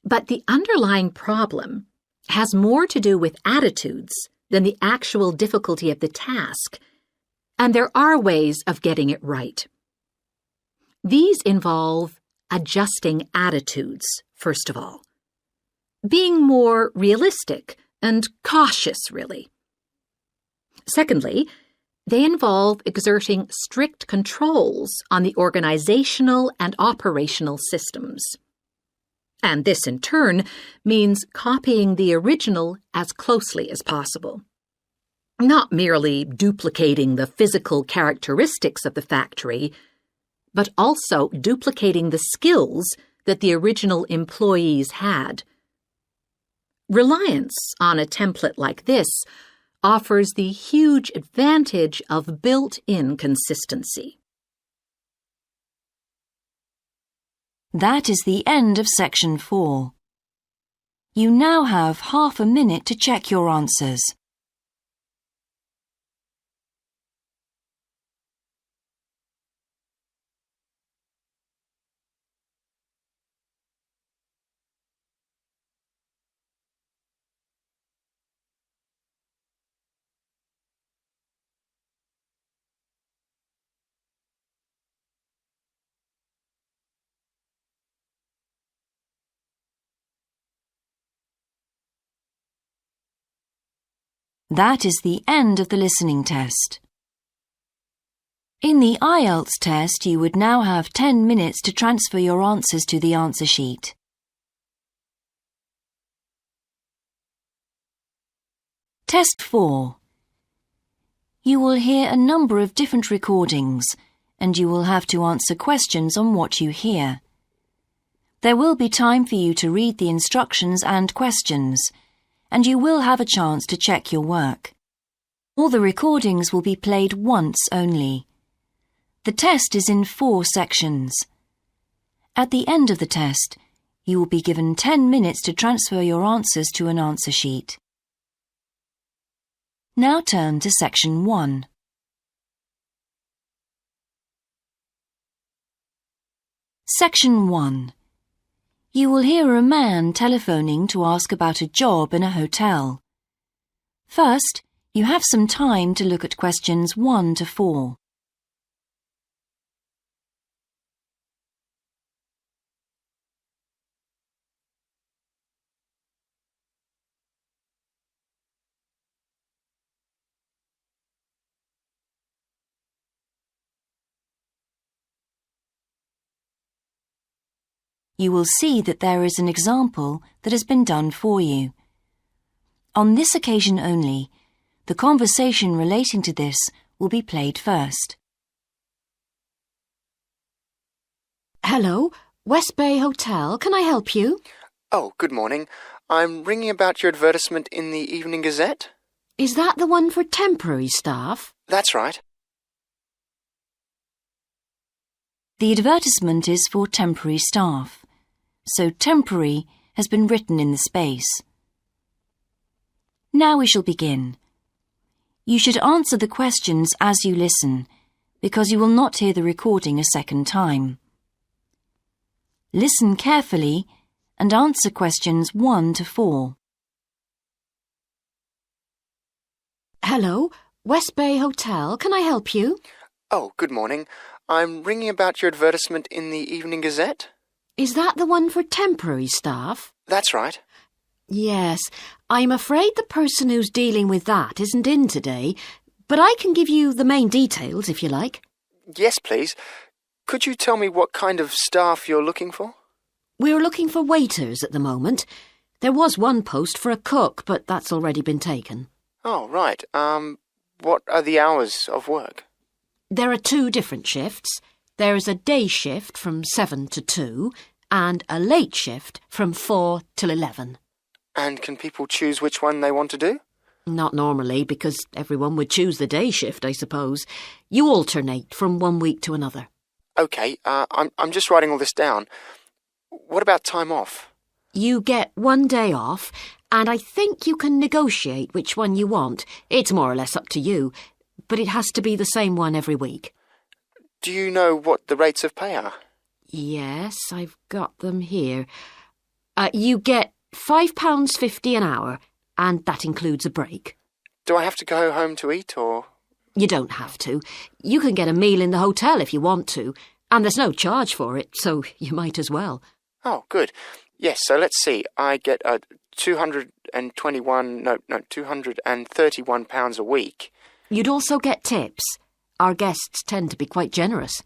But the underlying problem has more to do with attitudes than the actual difficulty of the task, and there are ways of getting it right. These involve adjusting attitudes, first of all. Being more realistic and cautious, really. Secondly, they involve exerting strict controls on the organizational and operational systems. And this, in turn, means copying the original as closely as possible. Not merely duplicating the physical characteristics of the factory, but also duplicating the skills that the original employees had. Reliance on a template like this offers the huge advantage of built-in consistency. That is the end of section 4. You now have half a minute to check your answers. That is the end of the listening test. In the Ielts test, you would now have 10 minutes to transfer your answers to the answer sheet. Test 4. You will hear a number of different recordings, and you will have to answer questions on what you hear. There will be time for you to read the instructions and questions, and you will have a chance to check your work. All the recordings will be played once only. The test is in 4 sections. At the end of the test, you will be given 10 minutes to transfer your answers to an answer sheet. Now turn to section 1. Section 1. You will hear a man telephoning to ask about a job in a hotel. First, you have some time to look at questions 1 to 4. You will see that there is an example that has been done for you. On this occasion only, the conversation relating to this will be played first. Hello, West Bay Hotel. Can I help you? Oh, good morning. I'm ringing about your advertisement in the Evening Gazette. Is that the one for temporary staff? That's right. The advertisement is for temporary staff, so temporary has been written in the space. Now we shall begin. You should answer the questions as you listen, because you will not hear the recording a second time. Listen carefully and answer questions 1 to 4. Hello, West Bay Hotel. Can I help you? Oh, good morning. I'm ringing about your advertisement in the Evening Gazette. Is that the one for temporary staff? That's right. Yes, I'm afraid the person who's dealing with that isn't in today, but I can give you the main details if you like. Yes, please. Could you tell me what kind of staff you're looking for? We're looking for waiters at the moment. There was one post for a cook, but that's already been taken. Oh, right. What are the hours of work? There are 2 different shifts. There is a day shift from 7 to 2 and a late shift from 4 till 11. And can people choose which one they want to do? Not normally, because everyone would choose the day shift, I suppose. You alternate from one week to another. OK, I'm just writing all this down. What about time off? You get 1 day off, and I think you can negotiate which one you want. It's more or less up to you, but it has to be the same one every week. Do you know what the rates of pay are? Yes, I've got them here. You get £5.50 an hour, and that includes a break. Do I have to go home to eat, or...? You don't have to. You can get a meal in the hotel if you want to, and there's no charge for it, so you might as well. Oh, good. Yes, so let's see. I get £231 a week. You'd also get tips. Our guests tend to be quite generous.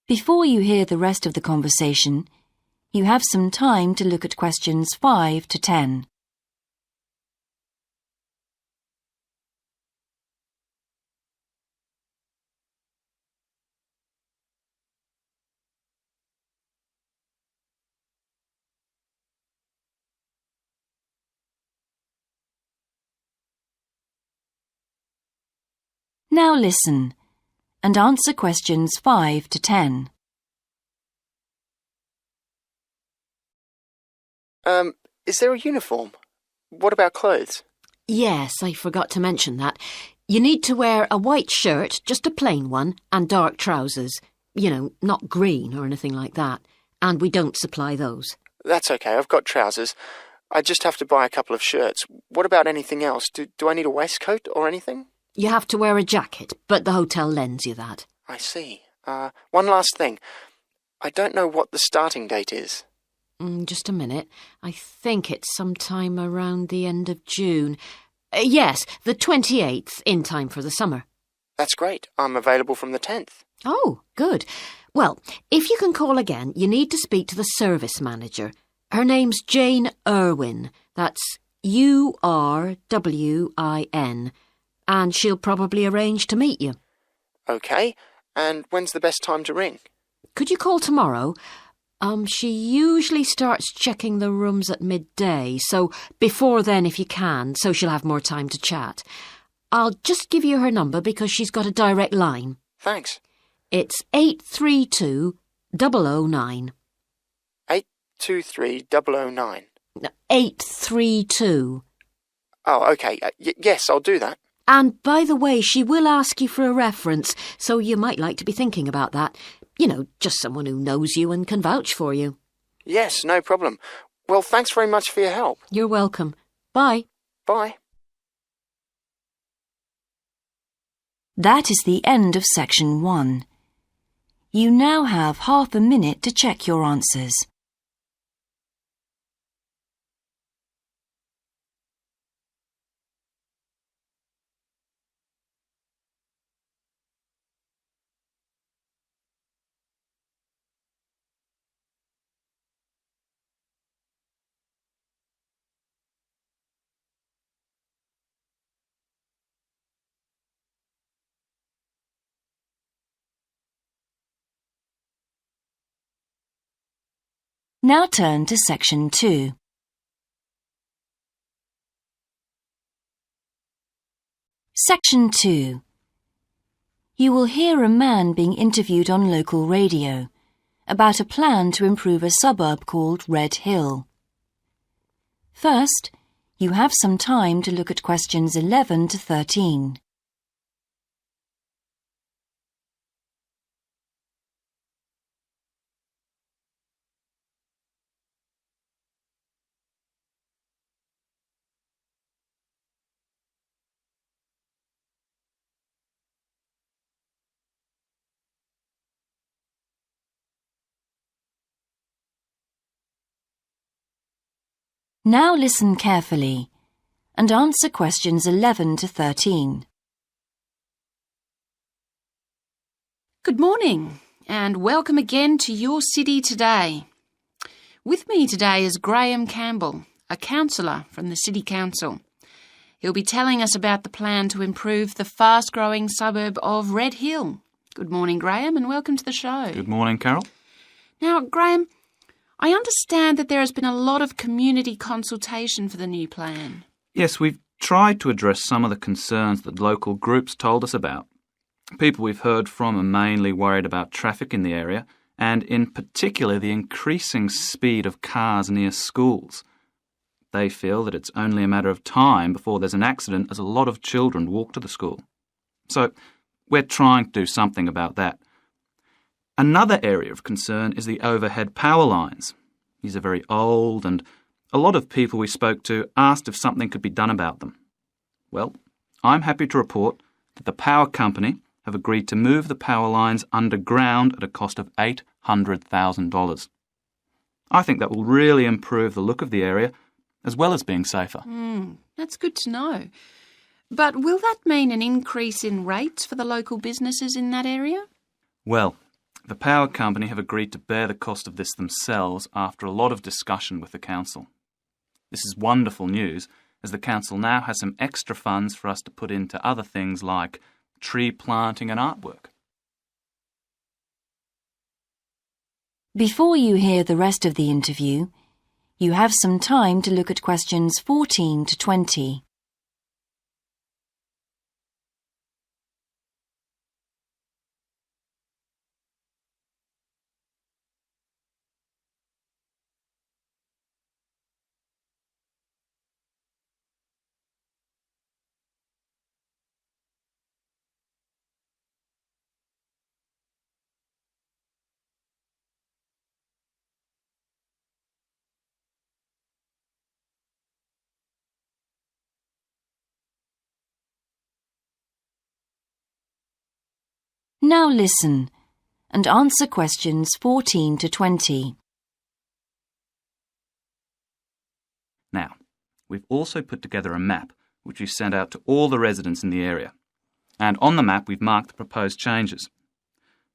Before you hear the rest of the conversation, you have some time to look at questions 5 to 10. Now listen and answer questions 5 to 10. Is there a uniform? What about clothes? Yes, I forgot to mention that. You need to wear a white shirt, just a plain one, and dark trousers. You know, not green or anything like that. And we don't supply those. That's OK, I've got trousers. I just have to buy a couple of shirts. What about anything else? Do I need a waistcoat or anything? You have to wear a jacket, but the hotel lends you that. I see. One last thing. I don't know what the starting date is. Just a minute. I think it's sometime around the end of June. Yes, the 28th, in time for the summer. That's great. I'm available from the 10th. Oh, good. Well, if you can call again, you need to speak to the service manager. Her name's Jane Irwin. That's URWIN. And she'll probably arrange to meet you. OK. And when's the best time to ring? Could you call tomorrow? She usually starts checking the rooms at midday, so before then if you can, so she'll have more time to chat. I'll just give you her number because she's got a direct line. Thanks. It's 832-009. 823-009. No, 832. Oh, OK. Yes, I'll do that. And by the way, she will ask you for a reference, so you might like to be thinking about that. You know, just someone who knows you and can vouch for you. Yes, no problem. Well, thanks very much for your help. You're welcome. Bye. Bye. That is the end of section 1. You now have half a minute to check your answers. Now turn to section 2. Section 2. You will hear a man being interviewed on local radio about a plan to improve a suburb called Red Hill. First, you have some time to look at questions 11 to 13. Now listen carefully and answer questions 11 to 13. Good morning and welcome again to your city today. With me today is Graham Campbell, a councillor from the City Council. He'll be telling us about the plan to improve the fast-growing suburb of Red Hill. Good morning, Graham, and welcome to the show. Good morning, Carol. Now, Graham, I understand that there has been a lot of community consultation for the new plan. Yes, we've tried to address some of the concerns that local groups told us about. People we've heard from are mainly worried about traffic in the area and in particular the increasing speed of cars near schools. They feel that it's only a matter of time before there's an accident as a lot of children walk to the school. So we're trying to do something about that. Another area of concern is the overhead power lines. These are very old and a lot of people we spoke to asked if something could be done about them. Well, I'm happy to report that the power company have agreed to move the power lines underground at a cost of $800,000. I think that will really improve the look of the area as well as being safer. That's good to know. But will that mean an increase in rates for the local businesses in that area? Well, the power company have agreed to bear the cost of this themselves after a lot of discussion with the council. This is wonderful news, as the council now has some extra funds for us to put into other things like tree planting and artwork. Before you hear the rest of the interview, you have some time to look at questions 14 to 20. Now listen and answer questions 14 to 20. Now, we've also put together a map which we've sent out to all the residents in the area. And on the map we've marked the proposed changes.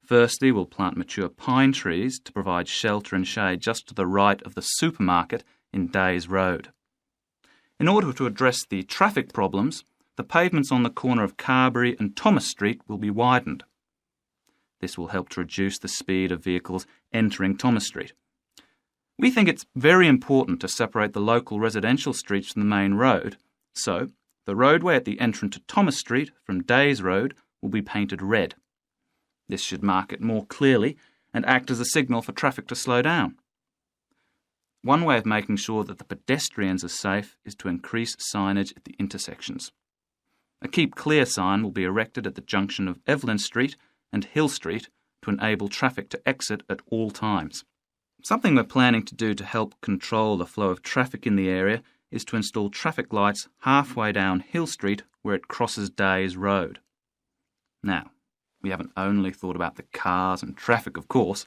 Firstly, we'll plant mature pine trees to provide shelter and shade just to the right of the supermarket in Days Road. In order to address the traffic problems, the pavements on the corner of Carberry and Thomas Street will be widened. This will help to reduce the speed of vehicles entering Thomas Street. We think it's very important to separate the local residential streets from the main road, so the roadway at the entrance to Thomas Street from Days Road will be painted red. This should mark it more clearly and act as a signal for traffic to slow down. One way of making sure that the pedestrians are safe is to increase signage at the intersections. A Keep Clear sign will be erected at the junction of Evelyn Street and Hill Street to enable traffic to exit at all times. Something we're planning to do to help control the flow of traffic in the area is to install traffic lights halfway down Hill Street where it crosses Days Road. Now, we haven't only thought about the cars and traffic, of course.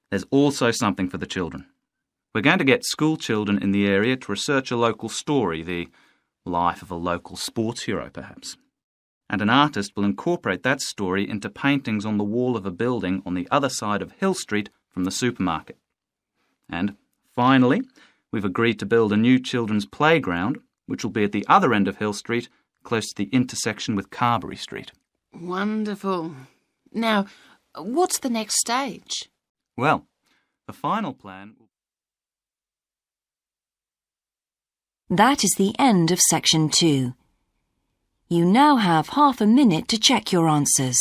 There's also something for the children. We're going to get school children in the area to research a local story, the life of a local sports hero, perhaps. And an artist will incorporate that story into paintings on the wall of a building on the other side of Hill Street from the supermarket. And finally, we've agreed to build a new children's playground, which will be at the other end of Hill Street, close to the intersection with Carberry Street. Wonderful. Now, what's the next stage? Well, the final plan... That is the end of section 2. You now have half a minute to check your answers.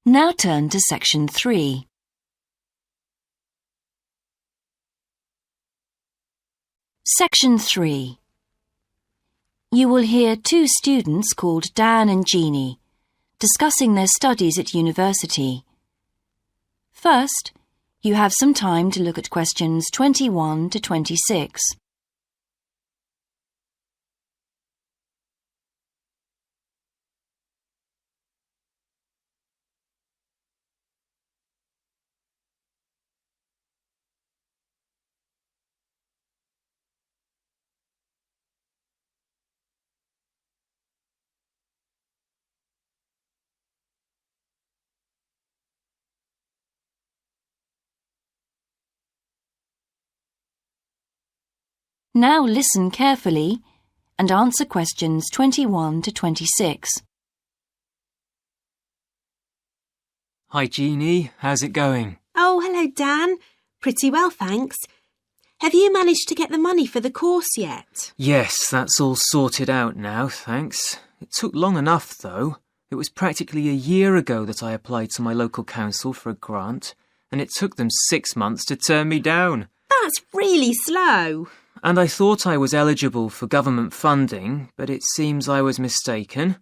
Now turn to section 3. Section 3. You will hear two students called Dan and Jeannie discussing their studies at university. First, you have some time to look at questions 21 to 26. Now listen carefully and answer questions 21 to 26. Hi, Jeannie. How's it going? Oh, hello, Dan. Pretty well, thanks. Have you managed to get the money for the course yet? Yes, that's all sorted out now, thanks. It took long enough, though. It was practically a year ago that I applied to my local council for a grant, and it took them 6 months to turn me down. That's really slow. And I thought I was eligible for government funding, but it seems I was mistaken.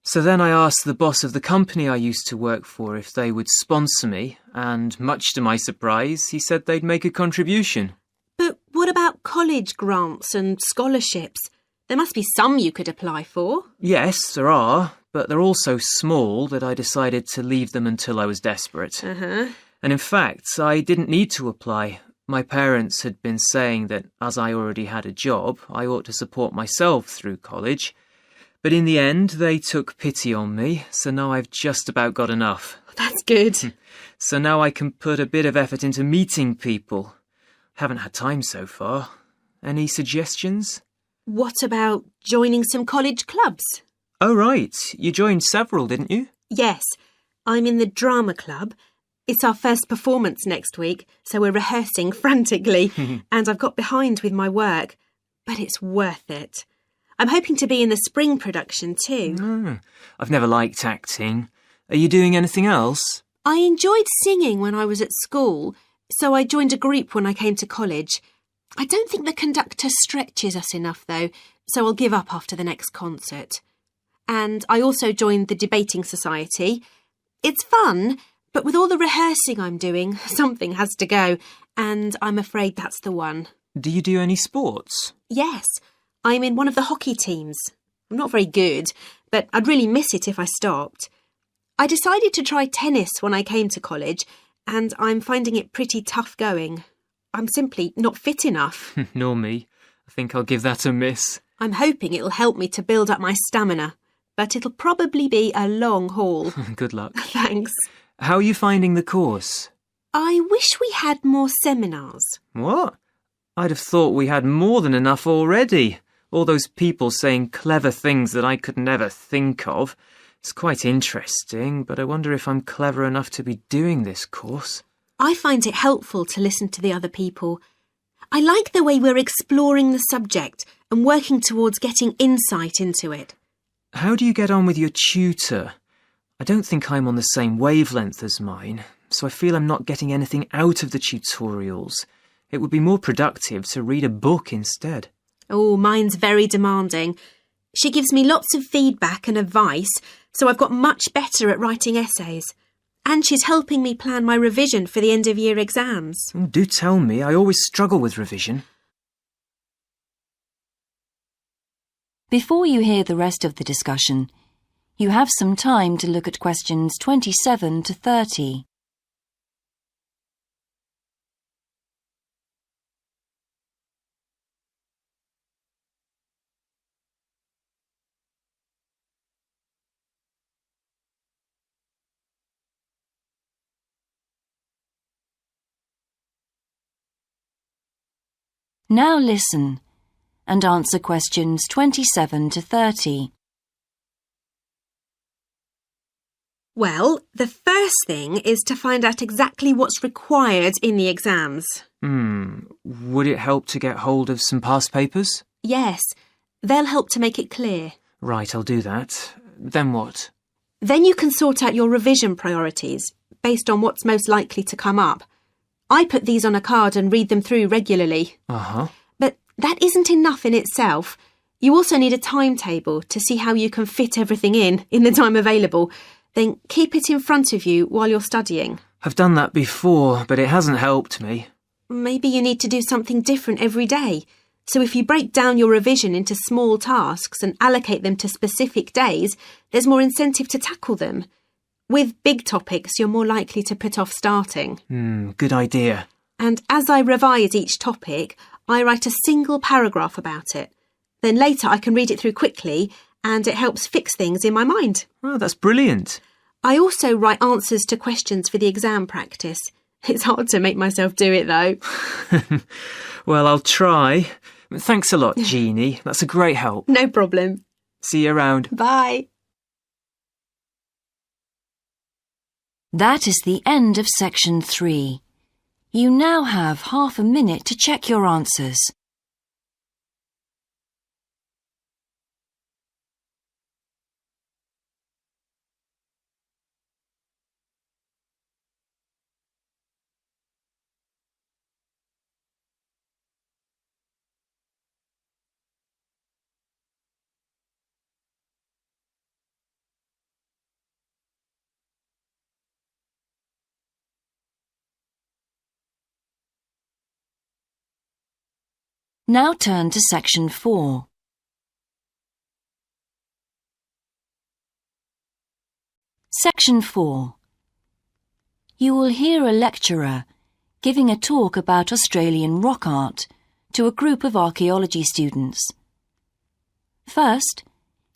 So then I asked the boss of the company I used to work for if they would sponsor me, and much to my surprise, he said they'd make a contribution. But what about college grants and scholarships? There must be some you could apply for. Yes, there are, but they're all so small that I decided to leave them until I was desperate. And in fact, I didn't need to apply. My parents had been saying that as I already had a job, I ought to support myself through college. But in the end, they took pity on me, so now I've just about got enough. That's good. So now I can put a bit of effort into meeting people. Haven't had time so far. Any suggestions? What about joining some college clubs? Oh, right. You joined several, didn't you? Yes. I'm in the drama club. It's our first performance next week, so we're rehearsing frantically, and I've got behind with my work, but it's worth it. I'm hoping to be in the spring production too. I've never liked acting. Are you doing anything else? I enjoyed singing when I was at school, so I joined a group when I came to college. I don't think the conductor stretches us enough, though, so I'll give up after the next concert. And I also joined the debating society. It's fun, but with all the rehearsing I'm doing, something has to go, and I'm afraid that's the one. Do you do any sports? Yes, I'm in one of the hockey teams. I'm not very good, but I'd really miss it if I stopped. I decided to try tennis when I came to college, and I'm finding it pretty tough going. I'm simply not fit enough. Nor me. I think I'll give that a miss. I'm hoping it'll help me to build up my stamina, but it'll probably be a long haul. Good luck. Thanks. How are you finding the course? I wish we had more seminars. What? I'd have thought we had more than enough already. All those people saying clever things that I could never think of. It's quite interesting, but I wonder if I'm clever enough to be doing this course. I find it helpful to listen to the other people. I like the way we're exploring the subject and working towards getting insight into it. How do you get on with your tutor? I don't think I'm on the same wavelength as mine, so I feel I'm not getting anything out of the tutorials. It would be more productive to read a book instead. Oh, mine's very demanding. She gives me lots of feedback and advice, so I've got much better at writing essays. And she's helping me plan my revision for the end-of-year exams. Do tell me, I always struggle with revision. Before you hear the rest of the discussion, you have some time to look at questions 27 to 30. Now listen and answer questions 27 to 30. Well, the first thing is to find out exactly what's required in the exams. Would it help to get hold of some past papers? Yes, they'll help to make it clear. Right, I'll do that. Then what? Then you can sort out your revision priorities based on what's most likely to come up. I put these on a card and read them through regularly. But that isn't enough in itself. You also need a timetable to see how you can fit everything in the time available. Then keep it in front of you while you're studying. I've done that before, but it hasn't helped me. Maybe you need to do something different every day. So if you break down your revision into small tasks and allocate them to specific days, there's more incentive to tackle them. With big topics, you're more likely to put off starting. Good idea. And as I revise each topic, I write a single paragraph about it. Then later I can read it through quickly and it helps fix things in my mind. Oh, that's brilliant. I also write answers to questions for the exam practice. It's hard to make myself do it, though. Well, I'll try. Thanks a lot, Jeannie. That's a great help. No problem. See you around. Bye. That is the end of section 3. You now have half a minute to check your answers. Now turn to section 4. Section 4. You will hear a lecturer giving a talk about Australian rock art to a group of archaeology students. First,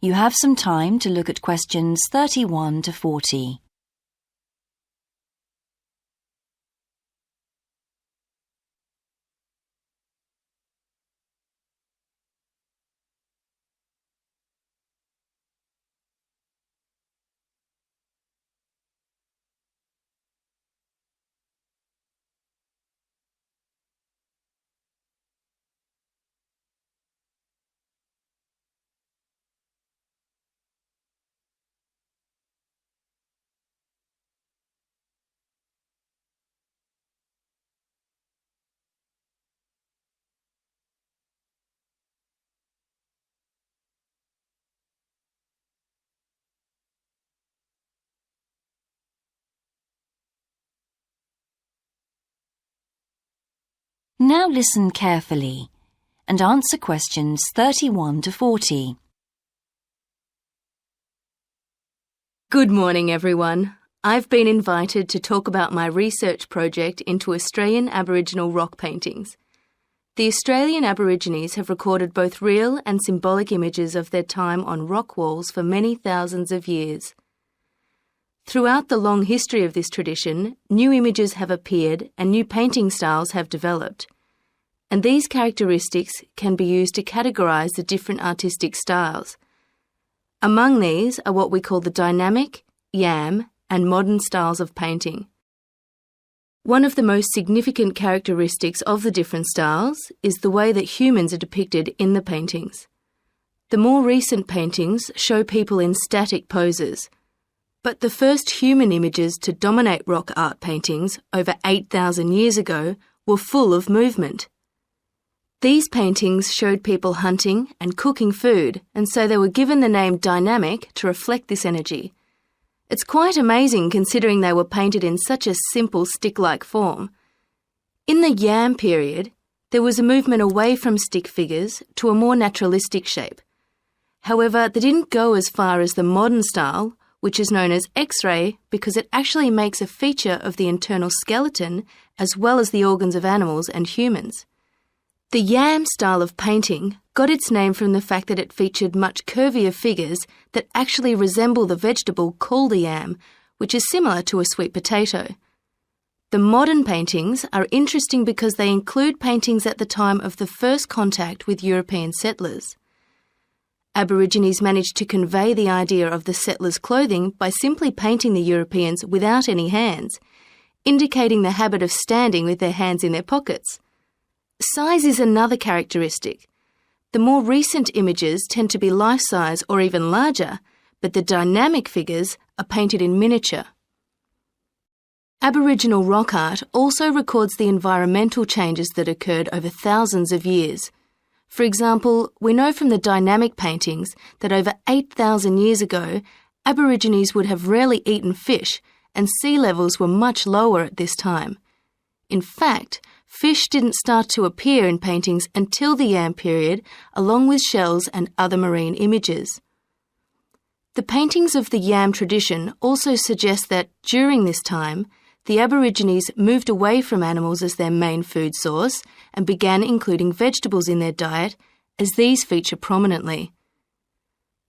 you have some time to look at questions 31 to 40. Now listen carefully and answer questions 31 to 40. Good morning, everyone. I've been invited to talk about my research project into Australian Aboriginal rock paintings. The Australian Aborigines have recorded both real and symbolic images of their time on rock walls for many thousands of years. Throughout the long history of this tradition, new images have appeared and new painting styles have developed. and these characteristics can be used to categorise the different artistic styles. Among these are what we call the dynamic, YAM, and modern styles of painting. One of the most significant characteristics of the different styles is the way that humans are depicted in the paintings. The more recent paintings show people in static poses, but the first human images to dominate rock art paintings over 8,000 years ago were full of movement. These paintings showed people hunting and cooking food, and so they were given the name dynamic to reflect this energy. It's quite amazing considering they were painted in such a simple stick-like form. In the YAM period, there was a movement away from stick figures to a more naturalistic shape. However, they didn't go as far as the modern style, which is known as X-ray because it actually makes a feature of the internal skeleton as well as the organs of animals and humans. The YAM style of painting got its name from the fact that it featured much curvier figures that actually resemble the vegetable called a yam, which is similar to a sweet potato. The modern paintings are interesting because they include paintings at the time of the first contact with European settlers. Aborigines managed to convey the idea of the settlers' clothing by simply painting the Europeans without any hands, indicating the habit of standing with their hands in their pockets. Size is another characteristic. The more recent images tend to be life-size or even larger, but the dynamic figures are painted in miniature. Aboriginal rock art also records the environmental changes that occurred over thousands of years. For example, we know from the dynamic paintings that over 8,000 years ago, Aborigines would have rarely eaten fish, and sea levels were much lower at this time. In fact, fish didn't start to appear in paintings until the Yam period, along with shells and other marine images. The paintings of the Yam tradition also suggest that, during this time, the Aborigines moved away from animals as their main food source and began including vegetables in their diet, as these feature prominently.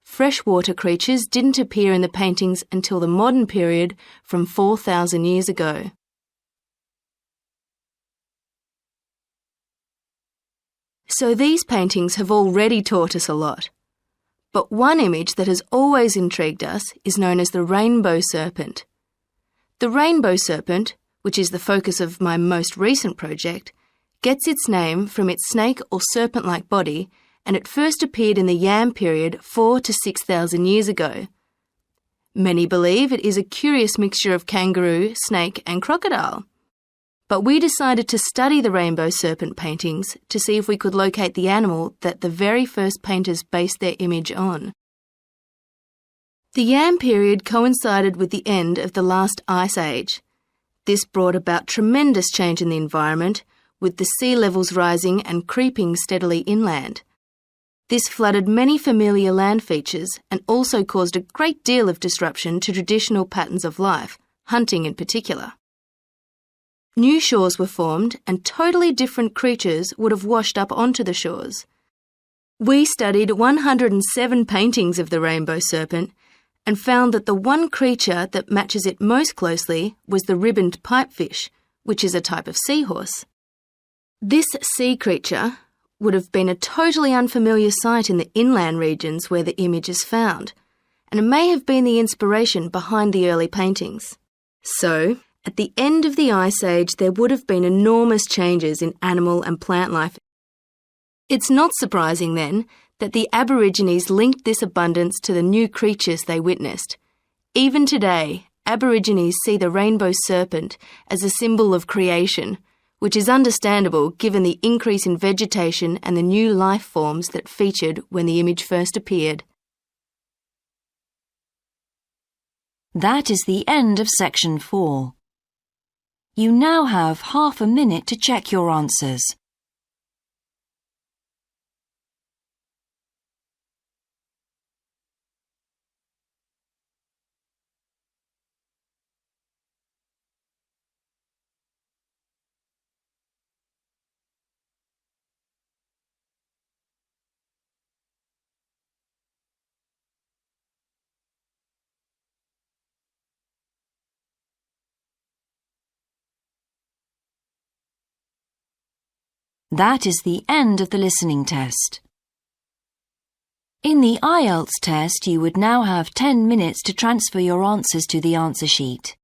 Freshwater creatures didn't appear in the paintings until the modern period from 4,000 years ago. So these paintings have already taught us a lot. But one image that has always intrigued us is known as the rainbow serpent. The rainbow serpent, which is the focus of my most recent project, gets its name from its snake or serpent-like body, and it first appeared in the Yam period 4,000 to 6,000 years ago. Many believe it is a curious mixture of kangaroo, snake and crocodile. But we decided to study the rainbow serpent paintings to see if we could locate the animal that the very first painters based their image on. The Yam period coincided with the end of the last ice age. This brought about tremendous change in the environment, with the sea levels rising and creeping steadily inland. This flooded many familiar land features and also caused a great deal of disruption to traditional patterns of life, hunting in particular. New shores were formed and totally different creatures would have washed up onto the shores. We studied 107 paintings of the rainbow serpent and found that the one creature that matches it most closely was the ribboned pipefish, which is a type of seahorse. This sea creature would have been a totally unfamiliar sight in the inland regions where the image is found, and it may have been the inspiration behind the early paintings. So, at the end of the Ice Age, there would have been enormous changes in animal and plant life. It's not surprising, then, that the Aborigines linked this abundance to the new creatures they witnessed. Even today, Aborigines see the rainbow serpent as a symbol of creation, which is understandable given the increase in vegetation and the new life forms that featured when the image first appeared. That is the end of section 4. You now have half a minute to check your answers. That is the end of the listening test. In the Ielts test, you would now have 10 minutes to transfer your answers to the answer sheet.